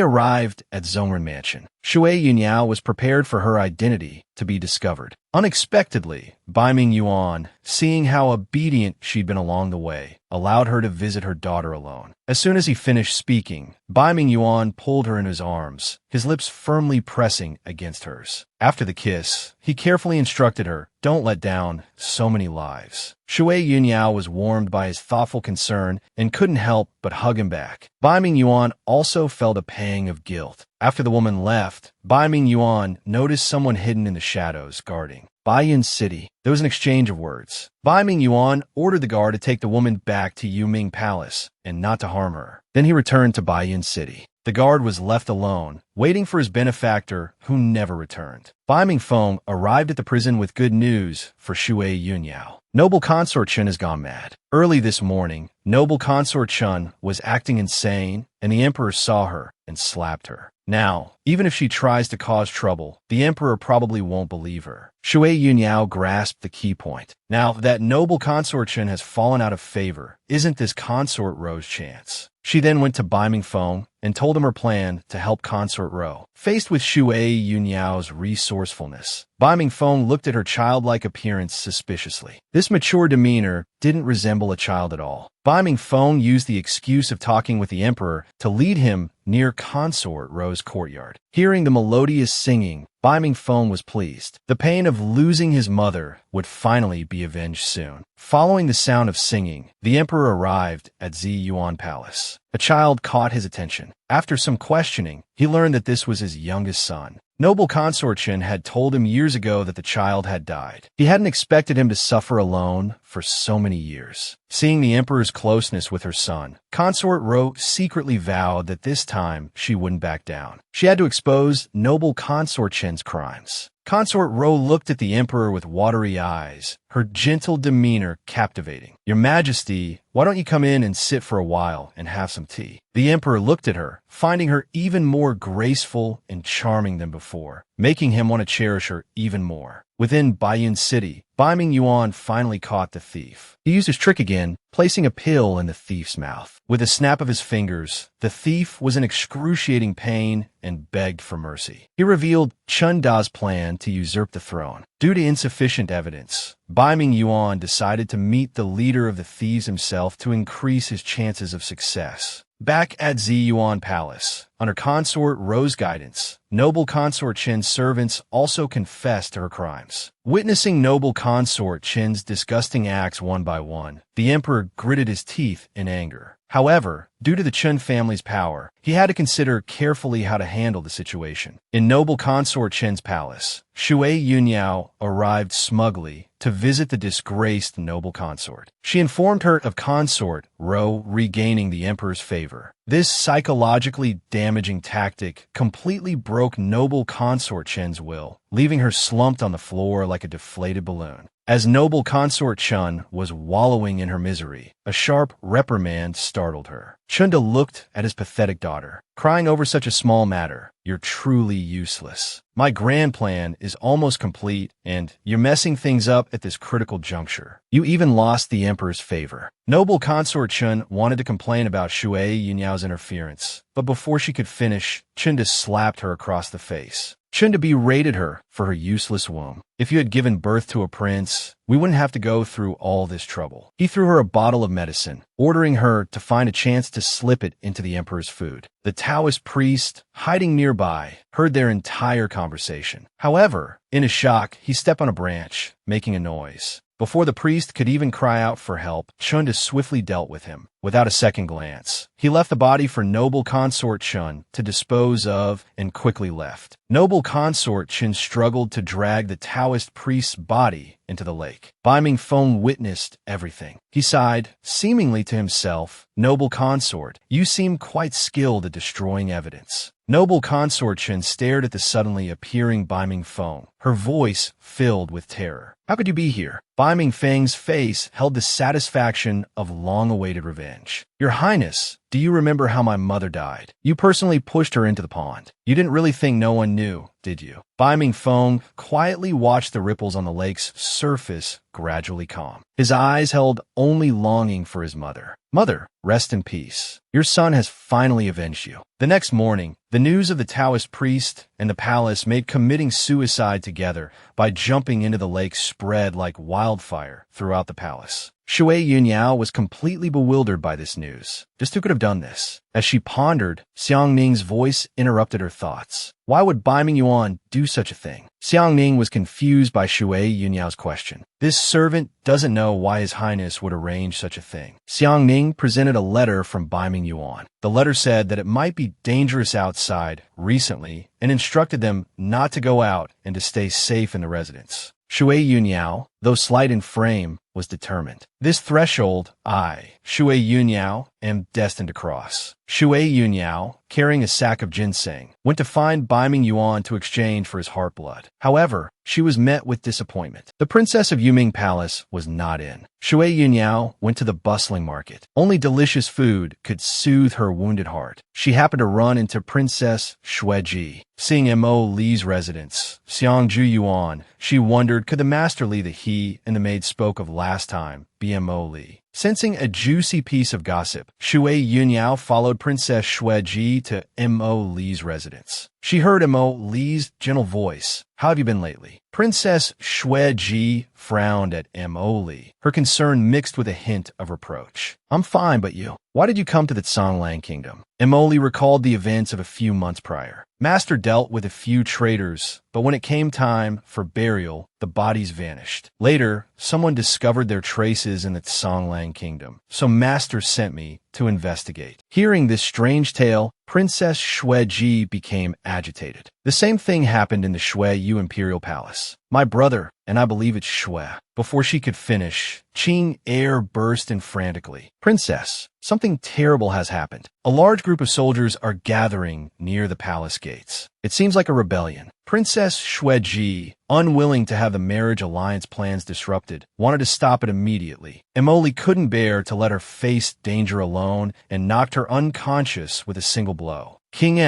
arrived at Zhongren Mansion. Shui Yunyao was prepared for her identity to be discovered. Unexpectedly, Bai Ming Yuan, seeing how obedient she'd been along the way, allowed her to visit her daughter alone. As soon as he finished speaking, Bai Ming Yuan pulled her in his arms, his lips firmly pressing against hers. After the kiss, he carefully instructed her, "Don't let down so many lives." Shui Yunyao was warmed by his thoughtful concern and couldn't help but hug him back. Bai Ming Yuan also felt a pang of guilt. After the woman left, Bai Ming Yuan noticed someone hidden in the shadows guarding Baiyan City. There was an exchange of words. Bai Ming Yuan ordered the guard to take the woman back to Yuming Palace and not to harm her. Then he returned to Baiyan City. The guard was left alone, waiting for his benefactor, who never returned. Bai Mingfeng arrived at the prison with good news for Shui Yunyao. Noble Consort Chen has gone mad. Early this morning, Noble Consort Chen was acting insane, and the emperor saw her and slapped her. Now, even if she tries to cause trouble, the emperor probably won't believe her. Shui Yunyao grasped the key point. Now that Noble Consort Chen has fallen out of favor, isn't this Consort Ro's chance? She then went to Bai Mingfeng and told him her plan to help Consort Ro. Faced with Shui Yunyao's resourcefulness, Bai Mingfeng looked at her childlike appearance suspiciously. This mature demeanor didn't resemble a child at all. Bai Mingfeng used the excuse of talking with the emperor to lead him near Consort Ro's courtyard. Hearing the melodious singing, Bai Mingfeng was pleased. The pain of losing his mother would finally be avenged soon. Following the sound of singing, the emperor arrived at Ziyuan Palace. A child caught his attention. After some questioning, he learned that this was his youngest son. Noble consort Chen had told him years ago that the child had died. He hadn't expected him to suffer alone for so many years. Seeing the emperor's closeness with her son, Consort Ro secretly vowed that this time she wouldn't back down. She had to expose noble consort Chen's crimes. Consort Ro looked at the emperor with watery eyes, her gentle demeanor captivating. "Your Majesty, why don't you come in and sit for a while and have some tea?" The emperor looked at her, finding her even more graceful and charming than before, making him want to cherish her even more. Within Baiyun City, Bai Mingyuan finally caught the thief. He used his trick again, placing a pill in the thief's mouth. With a snap of his fingers, the thief was in excruciating pain and begged for mercy. He revealed Chen Da's plan to usurp the throne. Due to insufficient evidence, Bai Mingyuan decided to meet the leader of the thieves himself to increase his chances of success. Back at Ziyuan Palace, under consort Ro's guidance, noble consort Chen's servants also confessed to her crimes. Witnessing noble consort Chen's disgusting acts one by one, the emperor gritted his teeth in anger. However, due to the Chen family's power, he had to consider carefully how to handle the situation. In noble consort Chen's palace, Shui Yunyao arrived smugly to visit the disgraced noble consort. She informed her of consort Ro regaining the emperor's favor. This psychologically damaging tactic completely broke noble consort Chen's will, leaving her slumped on the floor like a deflated balloon. As noble consort Chen was wallowing in her misery, a sharp reprimand startled her. Chunda looked at his pathetic daughter, crying over such a small matter. "You're truly useless. My grand plan is almost complete, and you're messing things up at this critical juncture. You even lost the emperor's favor." Noble consort Chen wanted to complain about Shui Yunyao's interference, but before she could finish, Chunda slapped her across the face. Chunda berated her for her useless womb. "If you had given birth to a prince, we wouldn't have to go through all this trouble." He threw her a bottle of medicine, ordering her to find a chance to slip it into the emperor's food. The Taoist priest, hiding nearby, heard their entire conversation. However, in his shock, he stepped on a branch, making a noise. Before the priest could even cry out for help, Chunda swiftly dealt with him. Without a second glance, he left the body for noble consort Chen to dispose of and quickly left. Noble consort Chen struggled to drag the Taoist priest's body into the lake. Bai Mingfeng witnessed everything. He sighed, seemingly to himself, "Noble consort, you seem quite skilled at destroying evidence." Noble consort Chen stared at the suddenly appearing Bai Mingfeng, her voice filled with terror. "How could you be here?" Bai Mingfeng's face held the satisfaction of long-awaited revenge. "Your Highness, do you remember how my mother died? You personally pushed her into the pond. You didn't really think no one knew, did you?" Bai Mingfeng quietly watched the ripples on the lake's surface gradually calm. His eyes held only longing for his mother. "Mother, rest in peace. Your son has finally avenged you." The next morning, the news of the Taoist priest and the palace made committing suicide together by jumping into the lake spread like wildfire throughout the palace. Shui Yunyao was completely bewildered by this news. Just who could have done this? As she pondered, Xiang Ning's voice interrupted her thoughts. Why would Bai Mingyuan do such a thing? Xiang Ning was confused by Shui Yunyao's question. This servant doesn't know why His Highness would arrange such a thing. Xiang Ning presented a letter from Bai Mingyuan. The letter said that it might be dangerous outside recently and instructed them not to go out and to stay safe in the residence. Shui Yunyao, though slight in frame, was determined. This threshold, I, Shui Yunyao, am destined to cross. Shui Yunyao, carrying a sack of ginseng, went to find Bai Mingyuan to exchange for his heart blood. However, she was met with disappointment. The princess of Yuming Palace was not in. Shui Yunyao went to the bustling market. Only delicious food could soothe her wounded heart. She happened to run into Princess Shueji. Seeing Mo Li's residence, Xiangju Yuan, she wondered could the master Li that he and the maid spoke of last time BMO Li. Sensing a juicy piece of gossip, Shui Yunyao followed Princess Shui Ji to Mo Li's residence. She heard Mo Li's gentle voice. How have you been lately? Princess Shui Ji frowned at Mo Li, her concern mixed with a hint of reproach. I'm fine, but you? Why did you come to the Songlang Kingdom? Mo Li recalled the events of a few months prior. Master dealt with a few traitors, but when it came time for burial, the bodies vanished. Later, someone discovered their traces in the Songlang Kingdom, so Master sent me to investigate. Hearing this strange tale, Princess Shui Ji became agitated. The same thing happened in the Shui Yu Imperial Palace. My brother, and I believe it's Shui. Before she could finish, Qing air burst in frantically. Princess, something terrible has happened. A large group of soldiers are gathering near the palace gates. It seems like a rebellion. Princess Shui Ji, unwilling to have the marriage alliance plans disrupted, wanted to stop it immediately. Emoli couldn't bear to let her face danger alone and knocked her unconscious with a single blow. King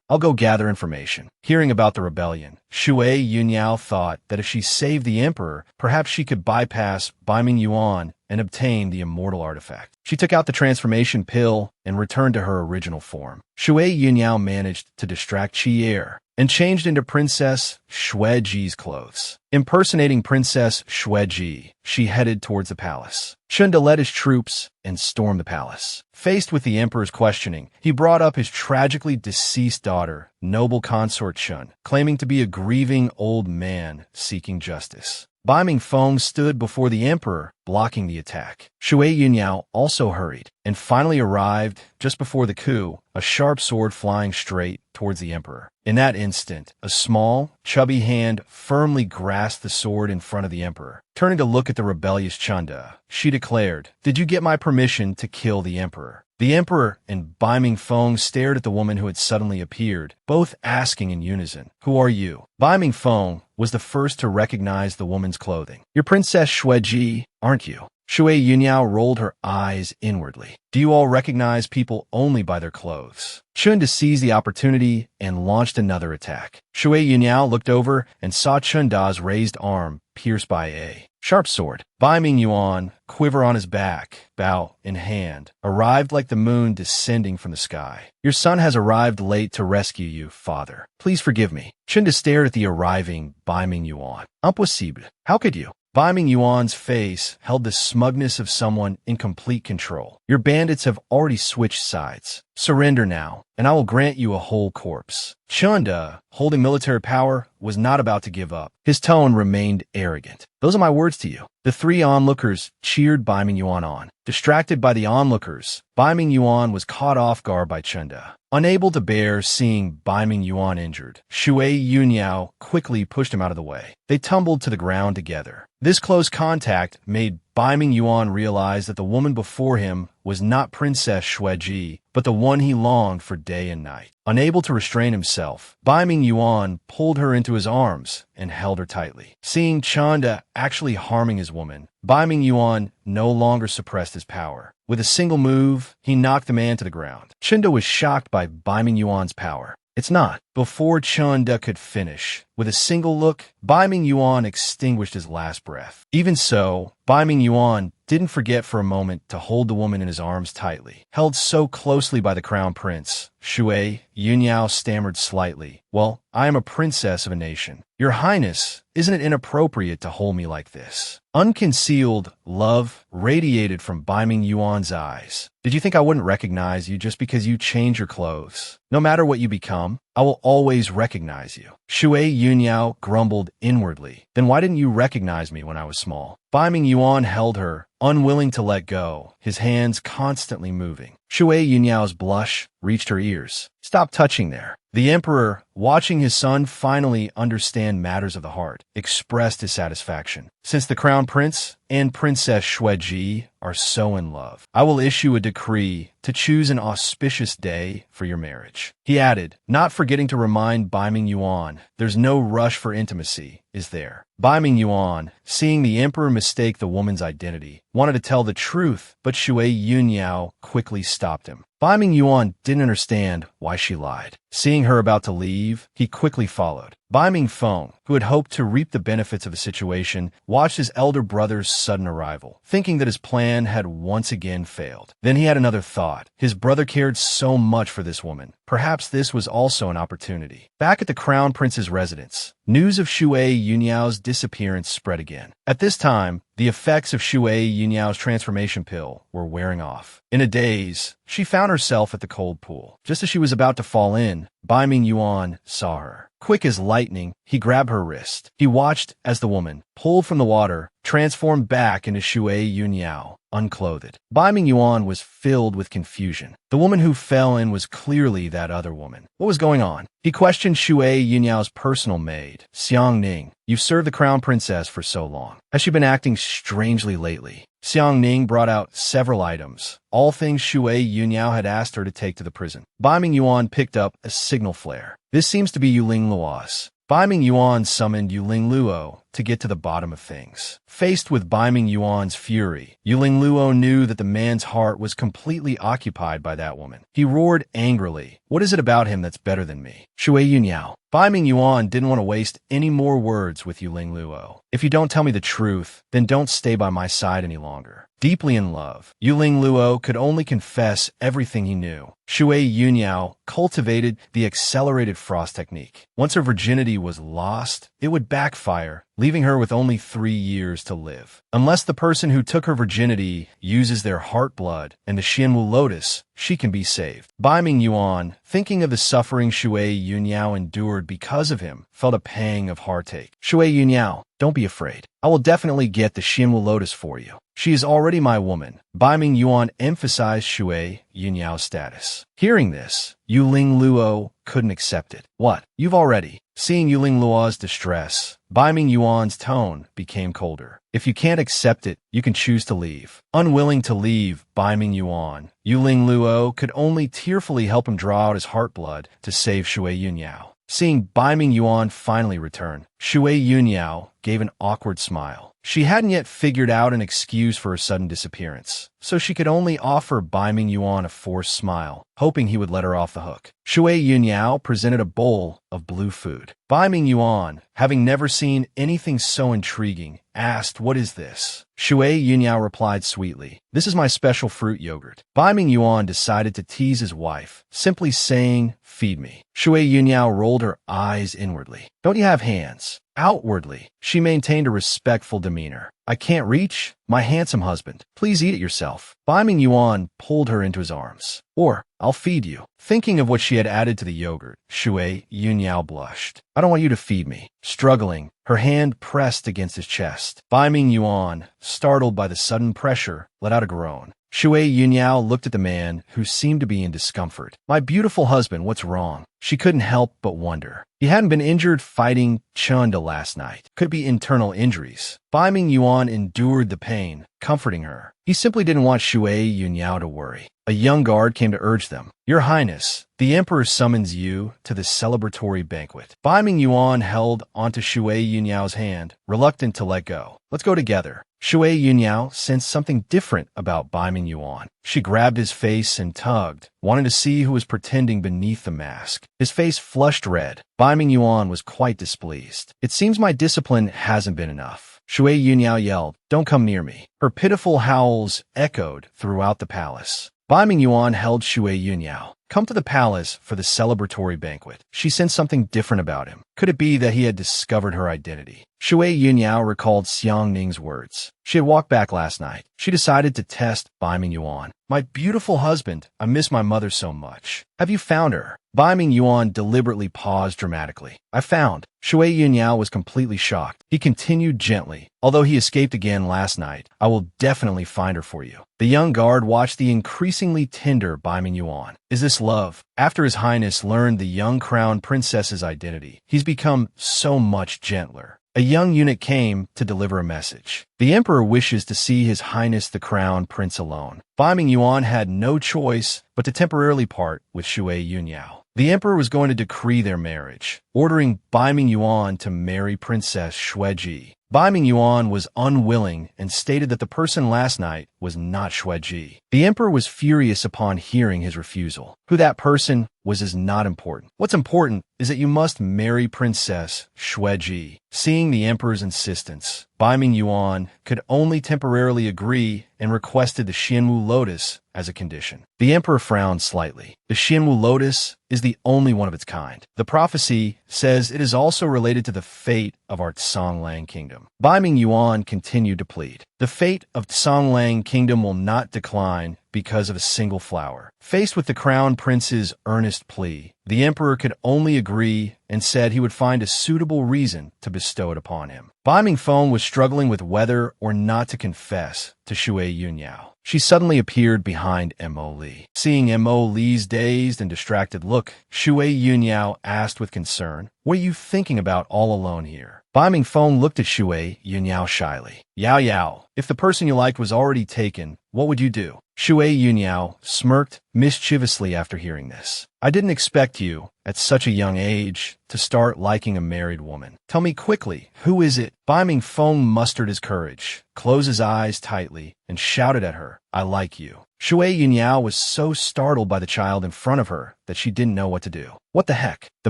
I'll go gather information. Hearing about the rebellion, Shui Yunyao thought that if she saved the emperor, perhaps she could bypass Baiming Yuan and obtain the immortal artifact. She took out the transformation pill and returned to her original form. Shui Yunyao managed to distract Qi Er and changed into Princess Shui Ji's clothes. Impersonating Princess Shui Ji, she headed towards the palace. Chunda led his troops and stormed the palace. Faced with the emperor's questioning, he brought up his tragically deceased daughter, noble consort Chun, claiming to be a grieving old man seeking justice. Bai Mingfeng stood before the emperor, blocking the attack. Shui Yunyao also hurried, and finally arrived just before the coup, a sharp sword flying straight towards the emperor. In that instant, a small, chubby hand firmly grasped the sword in front of the emperor. Turning to look at the rebellious Chunda, she declared, "Did you get my permission to kill the emperor?" The emperor and Bai Mingfeng stared at the woman who had suddenly appeared, both asking in unison, "Who are you?" Bai Mingfeng was the first to recognize the woman's clothing. "You're Princess Shui Ji, aren't you?" Shui Yunyao rolled her eyes inwardly. "Do you all recognize people only by their clothes?" Chunda seized the opportunity and launched another attack. Shui Yunyao looked over and saw Chunda's raised arm pierced by a sharp sword. Bai Ming Yuan, quiver on his back, bow in hand, arrived like the moon descending from the sky. "Your son has arrived late to rescue you, father. Please forgive me." Chunda stared at the arriving Bai Ming Yuan. "Impossible. How could you?" Bai Ming Yuan's face held the smugness of someone in complete control. "Your bandits have already switched sides. Surrender now, and I will grant you a whole corpse." Chunda, holding military power, was not about to give up. His tone remained arrogant. "Those are my words to you." The three onlookers cheered Bai Ming Yuan on. Distracted by the onlookers, Bai Ming Yuan was caught off guard by Chunda. Unable to bear seeing Bai Ming Yuan injured, Shui Yunyao quickly pushed him out of the way. They tumbled to the ground together. This close contact made Bai Ming Yuan realize that the woman before him was not Princess Shui Ji, but the one he longed for day and night. Unable to restrain himself, Bai Ming Yuan pulled her into his arms and held her tightly. Seeing Chanda actually harming his woman, Bai Ming Yuan no longer suppressed his power. With a single move, he knocked the man to the ground. Chunda was shocked by Bai Ming Yuan's power. "It's not." Before Chunda could finish, with a single look, Bai Ming Yuan extinguished his last breath. Even so, Bai Ming Yuan didn't forget for a moment to hold the woman in his arms tightly. Held so closely by the crown prince, Shui Yunyao stammered slightly, "Well, I am a princess of a nation. Your Highness, isn't it inappropriate to hold me like this?" Unconcealed love radiated from Bai Ming Yuan's eyes. "Did you think I wouldn't recognize you just because you change your clothes? No matter what you become, I will always recognize you." Shui Yunyao grumbled inwardly. "Then why didn't you recognize me when I was small?" Bai Ming Yuan held her, unwilling to let go, his hands constantly moving. Shui Yunyao's blush reached her ears. "Stop touching there." The emperor, watching his son finally understand matters of the heart, expressed his satisfaction. "Since the crown prince and Princess Shui Ji are so in love, I will issue a decree to choose an auspicious day for your marriage." He added, not forgetting to remind Bai Ming Yuan, "There's no rush for intimacy, is there?" Bai Ming Yuan, seeing the emperor mistake the woman's identity, wanted to tell the truth, but Shui Yunyao quickly stopped him. Bai Ming Yuan didn't understand why she lied. Seeing her about to leave, he quickly followed. Bai Mingfeng, who had hoped to reap the benefits of the situation, watched his elder brother's sudden arrival, thinking that his plan had once again failed. Then he had another thought. His brother cared so much for this woman. Perhaps this was also an opportunity. Back at the Crown Prince's residence, news of Shui Yunyao's disappearance spread again. At this time, the effects of Shui Yunyao's transformation pill were wearing off. In a daze, she found herself at the cold pool. Just as she was about to fall in, Bai Ming Yuan saw her. Quick as lightning, he grabbed her wrist. He watched as the woman, pulled from the water, transformed back into Shui Yunyao, unclothed. Bai Ming Yuan was filled with confusion. The woman who fell in was clearly that other woman. What was going on? He questioned Shui Yunyao's personal maid, Xiang Ning. You've served the crown princess for so long. Has she been acting strangely lately? Xiang Ning brought out several items, all things Shui Yunyao had asked her to take to the prison. Bai Ming Yuan picked up a signal flare. This seems to be Yuling Luo's. Bai Ming Yuan summoned Yuling Luo to get to the bottom of things. Faced with Bai Ming Yuan's fury, Yuling Luo knew that the man's heart was completely occupied by that woman. He roared angrily, "What is it about him that's better than me?" Shui Yunyao. Bai Ming Yuan didn't want to waste any more words with Yuling Luo. If you don't tell me the truth, then don't stay by my side any longer. Deeply in love, Yuling Luo could only confess everything he knew. Shui Yunyao cultivated the accelerated frost technique. Once her virginity was lost, it would backfire, leaving her with only 3 years to live. Unless the person who took her virginity uses their heart blood and the Xianwu lotus, she can be saved. Bai Ming Yuan, thinking of the suffering Shui Yunyao endured because of him, felt a pang of heartache. Shui Yunyao, don't be afraid. I will definitely get the Xianwu lotus for you. She is already my woman. Bai Ming Yuan emphasized Shui Yunyao's status. Hearing this, Yuling Luo couldn't accept it. What? You've already? Seeing Yuling Luo's distress, Bai Ming Yuan's tone became colder. If you can't accept it, you can choose to leave. Unwilling to leave Bai Ming Yuan, Yuling Luo could only tearfully help him draw out his heart blood to save Shui Yunyao. Seeing Bai Ming Yuan finally return, Shui Yunyao gave an awkward smile. She hadn't yet figured out an excuse for her sudden disappearance, so she could only offer Bai Ming Yuan a forced smile, hoping he would let her off the hook. Shui Yunyao presented a bowl of blue food. Bai Ming Yuan, having never seen anything so intriguing, asked, "What is this?" Shui Yunyao replied sweetly, "This is my special fruit yogurt." Bai Ming Yuan decided to tease his wife, simply saying, "Feed me." Shui Yunyao rolled her eyes inwardly. "Don't you have hands?" Outwardly, she maintained a respectful demeanor. "I can't reach? My handsome husband. Please eat it yourself." Bai Ming Yuan pulled her into his arms. "Or, I'll feed you." Thinking of what she had added to the yogurt, Shui Yunyao blushed. "I don't want you to feed me." Struggling, her hand pressed against his chest. Bai Ming Yuan, startled by the sudden pressure, let out a groan. Shui Yunyao looked at the man, who seemed to be in discomfort. "My beautiful husband, what's wrong?" She couldn't help but wonder. He hadn't been injured fighting Chunda last night. Could be internal injuries. Bai Ming Yuan endured the pain, comforting her. He simply didn't want Shui Yunyao to worry. A young guard came to urge them. "Your Highness, the Emperor summons you to the celebratory banquet." Bai Ming Yuan held onto Shui Yunyao's hand, reluctant to let go. "Let's go together." Shui Yunyao sensed something different about Bai Ming Yuan. She grabbed his face and tugged, wanting to see who was pretending beneath the mask. His face flushed red. Bai Ming Yuan was quite displeased. "It seems my discipline hasn't been enough." Shui Yunyao yelled, "Don't come near me." Her pitiful howls echoed throughout the palace. Bai Ming Yuan held Shui Yunyao. "Come to the palace for the celebratory banquet." She sensed something different about him. Could it be that he had discovered her identity? Shui Yunyao recalled Xiang Ning's words. She had walked back last night. She decided to test Bai Ming Yuan. "My beautiful husband, I miss my mother so much. Have you found her?" Bai Ming Yuan deliberately paused dramatically. "I found." Shui Yunyao was completely shocked. He continued gently. "Although he escaped again last night, I will definitely find her for you." The young guard watched the increasingly tender Bai Ming Yuan. Is this love? After His Highness learned the young crown princess's identity, he's become so much gentler. A young eunuch came to deliver a message. "The Emperor wishes to see His Highness the Crown Prince alone." Bai Ming Yuan had no choice but to temporarily part with Shui Yunyao. The Emperor was going to decree their marriage. ordering Bai Mingyuan to marry Princess Xueji. Bai Mingyuan was unwilling and stated that the person last night was not Xueji. The emperor was furious upon hearing his refusal. Who that person was is not important. What's important is that you must marry Princess Xueji. Seeing the emperor's insistence, Bai Mingyuan could only temporarily agree and requested the Xianwu lotus as a condition. The emperor frowned slightly. The Xianwu lotus is the only one of its kind. The prophecy says it is also related to the fate of our Songlang kingdom. Bai Mingyuan continued to plead. The fate of Songlang kingdom will not decline because of a single flower. Faced with the crown prince's earnest plea, the emperor could only agree and said he would find a suitable reason to bestow it upon him. Bai Mingfeng was struggling with whether or not to confess to Xue Yunyao. She suddenly appeared behind Mo Li. Seeing Mo Li's dazed and distracted look, Xue Yunyao asked with concern, "What are you thinking about all alone here?" Bai Mingfeng looked at Xue Yunyao shyly. "Yao Yao, if the person you liked was already taken, what would you do?" Xue Yunyao smirked mischievously after hearing this. "I didn't expect you, at such a young age, to start liking a married woman. Tell me quickly, who is it?" Bai Mingfeng mustered his courage, closed his eyes tightly, and shouted at her, "I like you." Xue Yunyao was so startled by the child in front of her that she didn't know what to do. "What the heck? The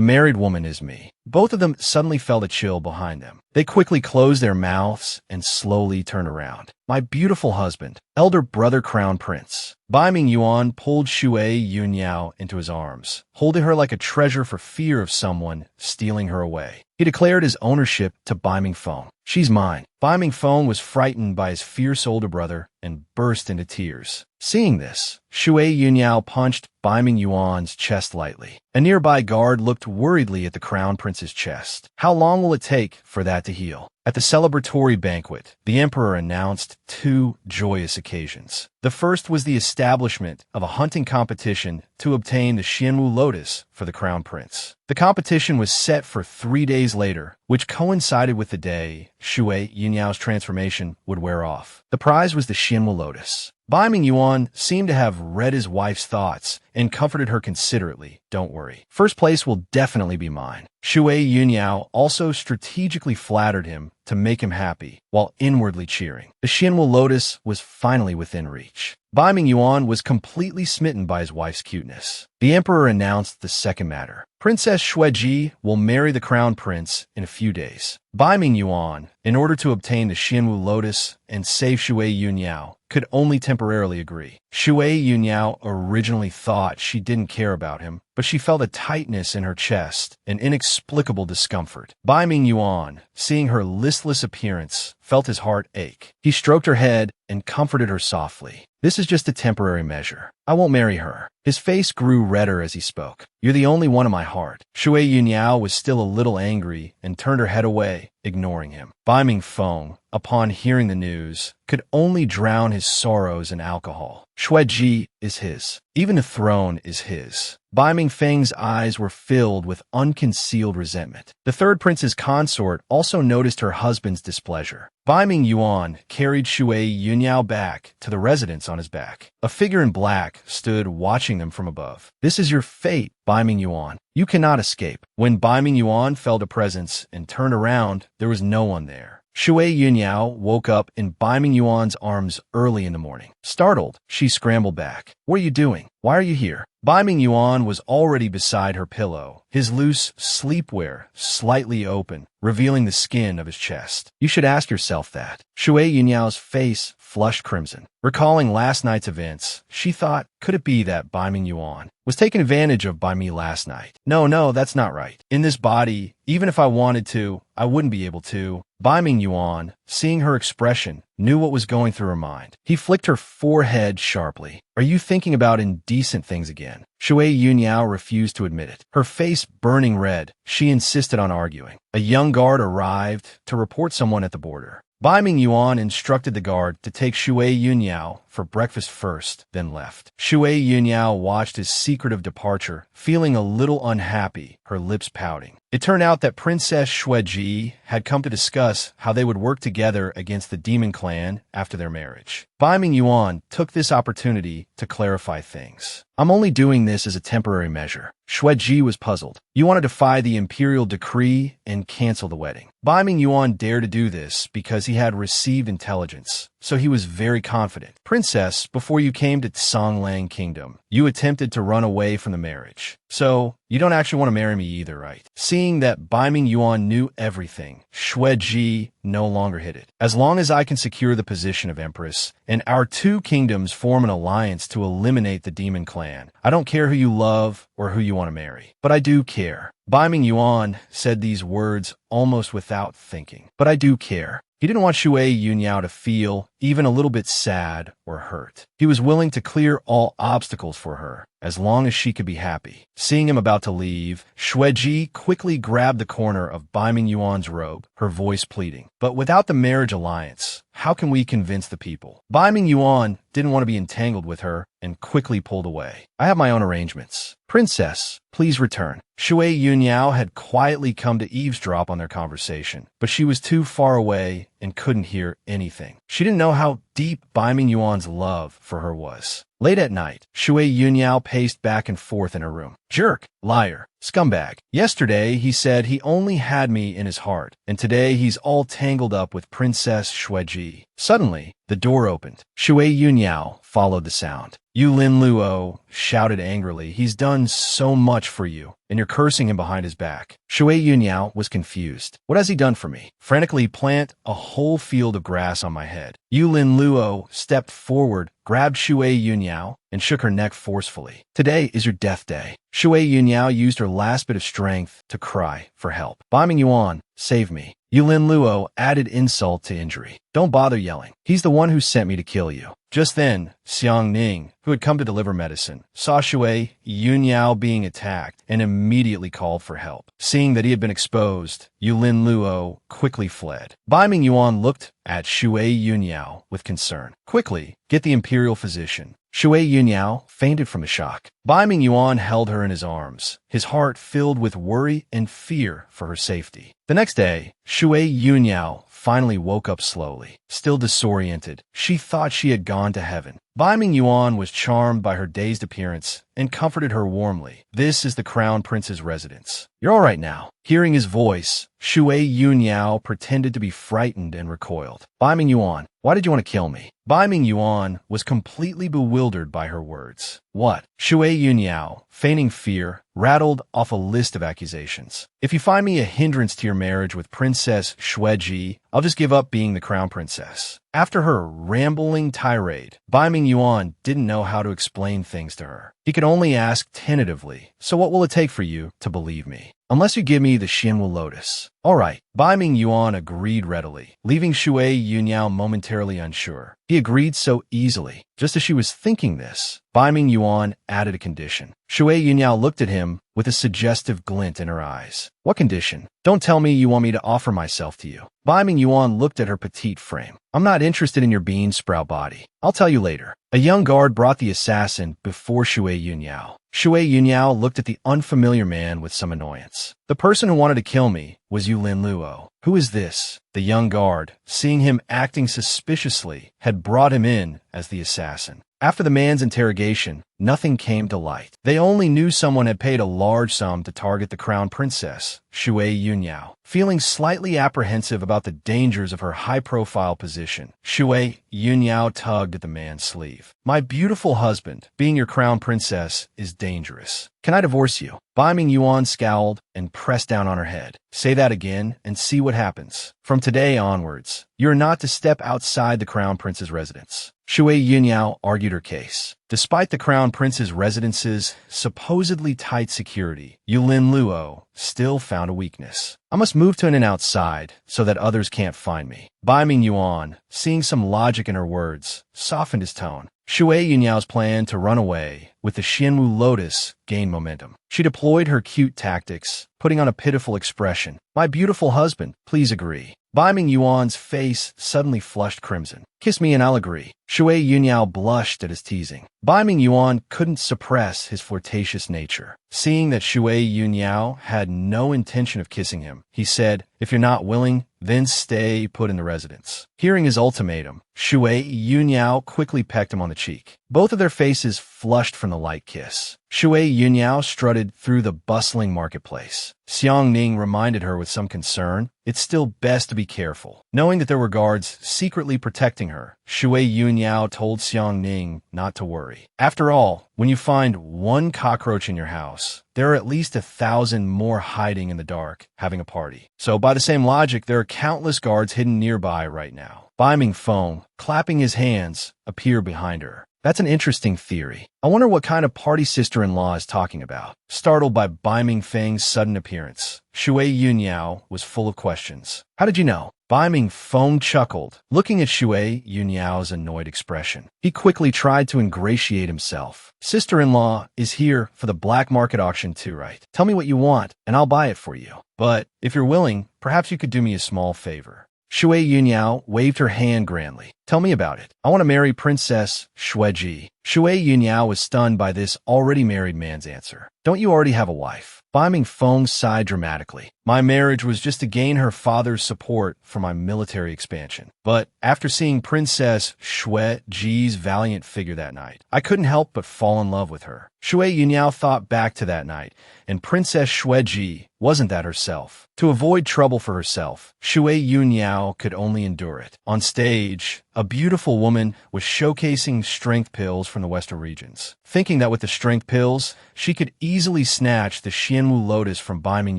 married woman is me." Both of them suddenly felt a chill behind them. They quickly closed their mouths and slowly turned around. "My beautiful husband, elder brother crown prince." Bai Mingyuan pulled Xue Yunyao into his arms, holding her like a treasure for fear of someone stealing her away. He declared his ownership to Bai Mingfeng. "She's mine." Bai Mingfeng was frightened by his fierce older brother and burst into tears. Seeing this, Xue Yunyao punched Bai Mingyuan's chest lightly. A nearby guard looked worriedly at the crown prince's chest. "How long will it take for that to heal?" At the celebratory banquet, the emperor announced two joyous occasions. The first was the establishment of a hunting competition to obtain the Xianwu lotus for the crown prince. The competition was set for 3 days later, which coincided with the day Xue Yunyao's transformation would wear off. The prize was the Xianwu lotus. Bai Mingyuan seemed to have read his wife's thoughts and comforted her considerately. "Don't worry. First place will definitely be mine." Xue Yunyao also strategically flattered him to make him happy, while inwardly cheering. The Xianwu lotus was finally within reach. Bai Mingyuan was completely smitten by his wife's cuteness. The emperor announced the second matter. Princess Xueji will marry the crown prince in a few days. Bai Mingyuan, in order to obtain the Xianwu lotus and save Xue Yunyao, could only temporarily agree. Xue Yunyao originally thought she didn't care about him, but she felt a tightness in her chest, an inexplicable discomfort. Bai Mingyuan, seeing her listless appearance, felt his heart ache. He stroked her head and comforted her softly. "This is just a temporary measure. I won't marry her." His face grew redder as he spoke. "You're the only one in my heart." Xue Yunyao was still a little angry and turned her head away, ignoring him. Bai Mingfeng, upon hearing the news, could only drown his sorrows in alcohol. Xueji is his. Even the throne is his. Bai Mingfeng's eyes were filled with unconcealed resentment. The third prince's consort also noticed her husband's displeasure. Bai Mingyuan carried Xue Yunyao back to the residence on his back. A figure in black stood watching them from above. "This is your fate, Bai Mingyuan. You cannot escape." When Bai Mingyuan felt a presence and turned around, there was no one there. Xue Yunyao woke up in Bai Mingyuan's arms early in the morning. Startled, she scrambled back. "What are you doing? Why are you here?" Bai Mingyuan was already beside her pillow, his loose sleepwear slightly open, revealing the skin of his chest. "You should ask yourself that." Xue Yunyao's face flushed crimson. Recalling last night's events, she thought, could it be that Bai Mingyuan was taken advantage of by me last night? No, that's not right. In this body, even if I wanted to, I wouldn't be able to. Bai Mingyuan, seeing her expression, knew what was going through her mind. He flicked her forehead sharply. "Are you thinking about indecent things again?" Xue Yunyao refused to admit it. Her face burning red, she insisted on arguing. A young guard arrived to report someone at the border. Bai Mingyuan instructed the guard to take Xue Yunyao for breakfast first, then left. Xue Yunyao watched his secretive departure, feeling a little unhappy, her lips pouting. It turned out that Princess Shueji had come to discuss how they would work together against the demon clan after their marriage. Bai Mingyuan took this opportunity to clarify things. I'm only doing this as a temporary measure. Shueji was puzzled. You want to defy the imperial decree and cancel the wedding. Bai Mingyuan dared to do this because he had received intelligence, so he was very confident. Princess, before you came to Songlang Kingdom, you attempted to run away from the marriage. So, you don't actually want to marry me either, right? Seeing that Bai Mingyuan knew everything, Shueji no longer hid it. As long as I can secure the position of Empress, and our two kingdoms form an alliance to eliminate the demon clan, I don't care who you love or who you want to marry. But I do care. Bai Mingyuan said these words almost without thinking. But I do care. He didn't want Shui Yunyao to feel even a little bit sad or hurt. He was willing to clear all obstacles for her, as long as she could be happy. Seeing him about to leave, Shueji quickly grabbed the corner of Bai Mingyuan's robe, her voice pleading. But without the marriage alliance, how can we convince the people? Bai Mingyuan didn't want to be entangled with her and quickly pulled away. I have my own arrangements. Princess, please return. Shui Yunyao had quietly come to eavesdrop on their conversation, but she was too far away and couldn't hear anything. She didn't know how deep Bai Mingyuan's love for her was. Late at night, Shui Yunyao paced back and forth in her room. Jerk, liar, scumbag. Yesterday, he said he only had me in his heart, and today he's all tangled up with Princess Shueji. Suddenly, the door opened. Shui Yunyao followed the sound. Yulin Luo shouted angrily, he's done so much for you, and you're cursing him behind his back. Shui Yunyao was confused. What has he done for me? Frantically plant a whole field of grass on my head. Yulin Luo stepped forward, grabbed Shui Yunyao, and shook her neck forcefully. Today is your death day. Shui Yunyao used her last bit of strength to cry for help. Bai Mingyuan, save me. Yulin Luo added insult to injury. Don't bother yelling. He's the one who sent me to kill you. Just then, Xiang Ning, who had come to deliver medicine, saw Shui Yunyao being attacked and immediately called for help. Seeing that he had been exposed, Yulin Luo quickly fled. Bai Mingyuan looked at Shui Yunyao with concern. Quickly, get the imperial physician. Shui Yunyao fainted from the shock. Bai Mingyuan held her in his arms, his heart filled with worry and fear for her safety. The next day, Shui Yunyao finally woke up slowly. Still disoriented, she thought she had gone to heaven. Bai Mingyuan was charmed by her dazed appearance and comforted her warmly. This is the Crown Prince's residence. You're all right now. Hearing his voice, Shui Yunyao pretended to be frightened and recoiled. Bai Mingyuan, why did you want to kill me? Bai Mingyuan was completely bewildered by her words. What? Shui Yunyao, feigning fear, rattled off a list of accusations. If you find me a hindrance to your marriage with Princess Shueji, I'll just give up being the crown princess. After her rambling tirade, Bai Mingyuan didn't know how to explain things to her. He could only ask tentatively, so what will it take for you to believe me? Unless you give me the Xinwu Lotus. All right, Bai Mingyuan agreed readily, leaving Shui Yunyao momentarily unsure. He agreed so easily. Just as she was thinking this, Bai Mingyuan added a condition. Shui Yunyao looked at him with a suggestive glint in her eyes. What condition? Don't tell me you want me to offer myself to you. Bai Mingyuan looked at her petite frame. I'm not interested in your bean sprout body. I'll tell you later. A young guard brought the assassin before Shui Yunyao. Shui Yunyao looked at the unfamiliar man with some annoyance. The person who wanted to kill me was Yulin Luo. Who is this? The young guard, seeing him acting suspiciously, had brought him in as the assassin. After the man's interrogation, nothing came to light. They only knew someone had paid a large sum to target the crown princess, Shui Yunyao. Feeling slightly apprehensive about the dangers of her high-profile position, Shui Yunyao tugged at the man's sleeve. My beautiful husband, being your crown princess is dangerous. Can I divorce you? Bai Mingyuan scowled and pressed down on her head. Say that again and see what happens. From today onwards, you're not to step outside the crown prince's residence. Shui Yunyao argued her case. Despite the crown prince's residence's supposedly tight security, Yulin Luo still found a weakness. I must move to an outside so that others can't find me. Bai Mingyuan, seeing some logic in her words, softened his tone. Shui Yunyao's plan to run away with the Xinwu Lotus gained momentum. She deployed her cute tactics, putting on a pitiful expression. My beautiful husband, please agree. Bai Ming Yuan's face suddenly flushed crimson. Kiss me and I'll agree. Shui Yunyao blushed at his teasing. Bai Ming Yuan couldn't suppress his flirtatious nature. Seeing that Shui Yunyao had no intention of kissing him, he said, "If you're not willing, then stay put in the residence." Hearing his ultimatum, Shui Yunyao quickly pecked him on the cheek. Both of their faces flushed from the light kiss. Shui Yunyao strutted through the bustling marketplace. Xiang Ning reminded her with some concern, "It's still best to be careful." Knowing that there were guards secretly protecting her, Shui Yunyao told Xiang Ning not to worry. After all, when you find one cockroach in your house, there are at least 1,000 more hiding in the dark, having a party. So by the same logic, there are countless guards hidden nearby right now. Bai Ming Feng, clapping his hands, appeared behind her. That's an interesting theory. I wonder what kind of party sister-in-law is talking about. Startled by Bai Ming Feng's sudden appearance, Shui Yunyao was full of questions. How did you know? Bai Ming Feng chuckled, looking at Shui Yunyao's annoyed expression. He quickly tried to ingratiate himself. Sister-in-law is here for the black market auction too, right? Tell me what you want, and I'll buy it for you. But if you're willing, perhaps you could do me a small favor. Shui Yunyao waved her hand grandly. Tell me about it. I want to marry Princess Shueji. Shui Yunyao was stunned by this already married man's answer. Don't you already have a wife? Bai Ming Feng sighed dramatically. My marriage was just to gain her father's support for my military expansion. But after seeing Princess Shueji's valiant figure that night, I couldn't help but fall in love with her. Shui Yunyao thought back to that night, and Princess Shueji wasn't that herself. To avoid trouble for herself, Shui Yunyao could only endure it. On stage, a beautiful woman was showcasing strength pills from the Western regions. Thinking that with the strength pills, she could easily snatch the Xianwu lotus from Bai Ming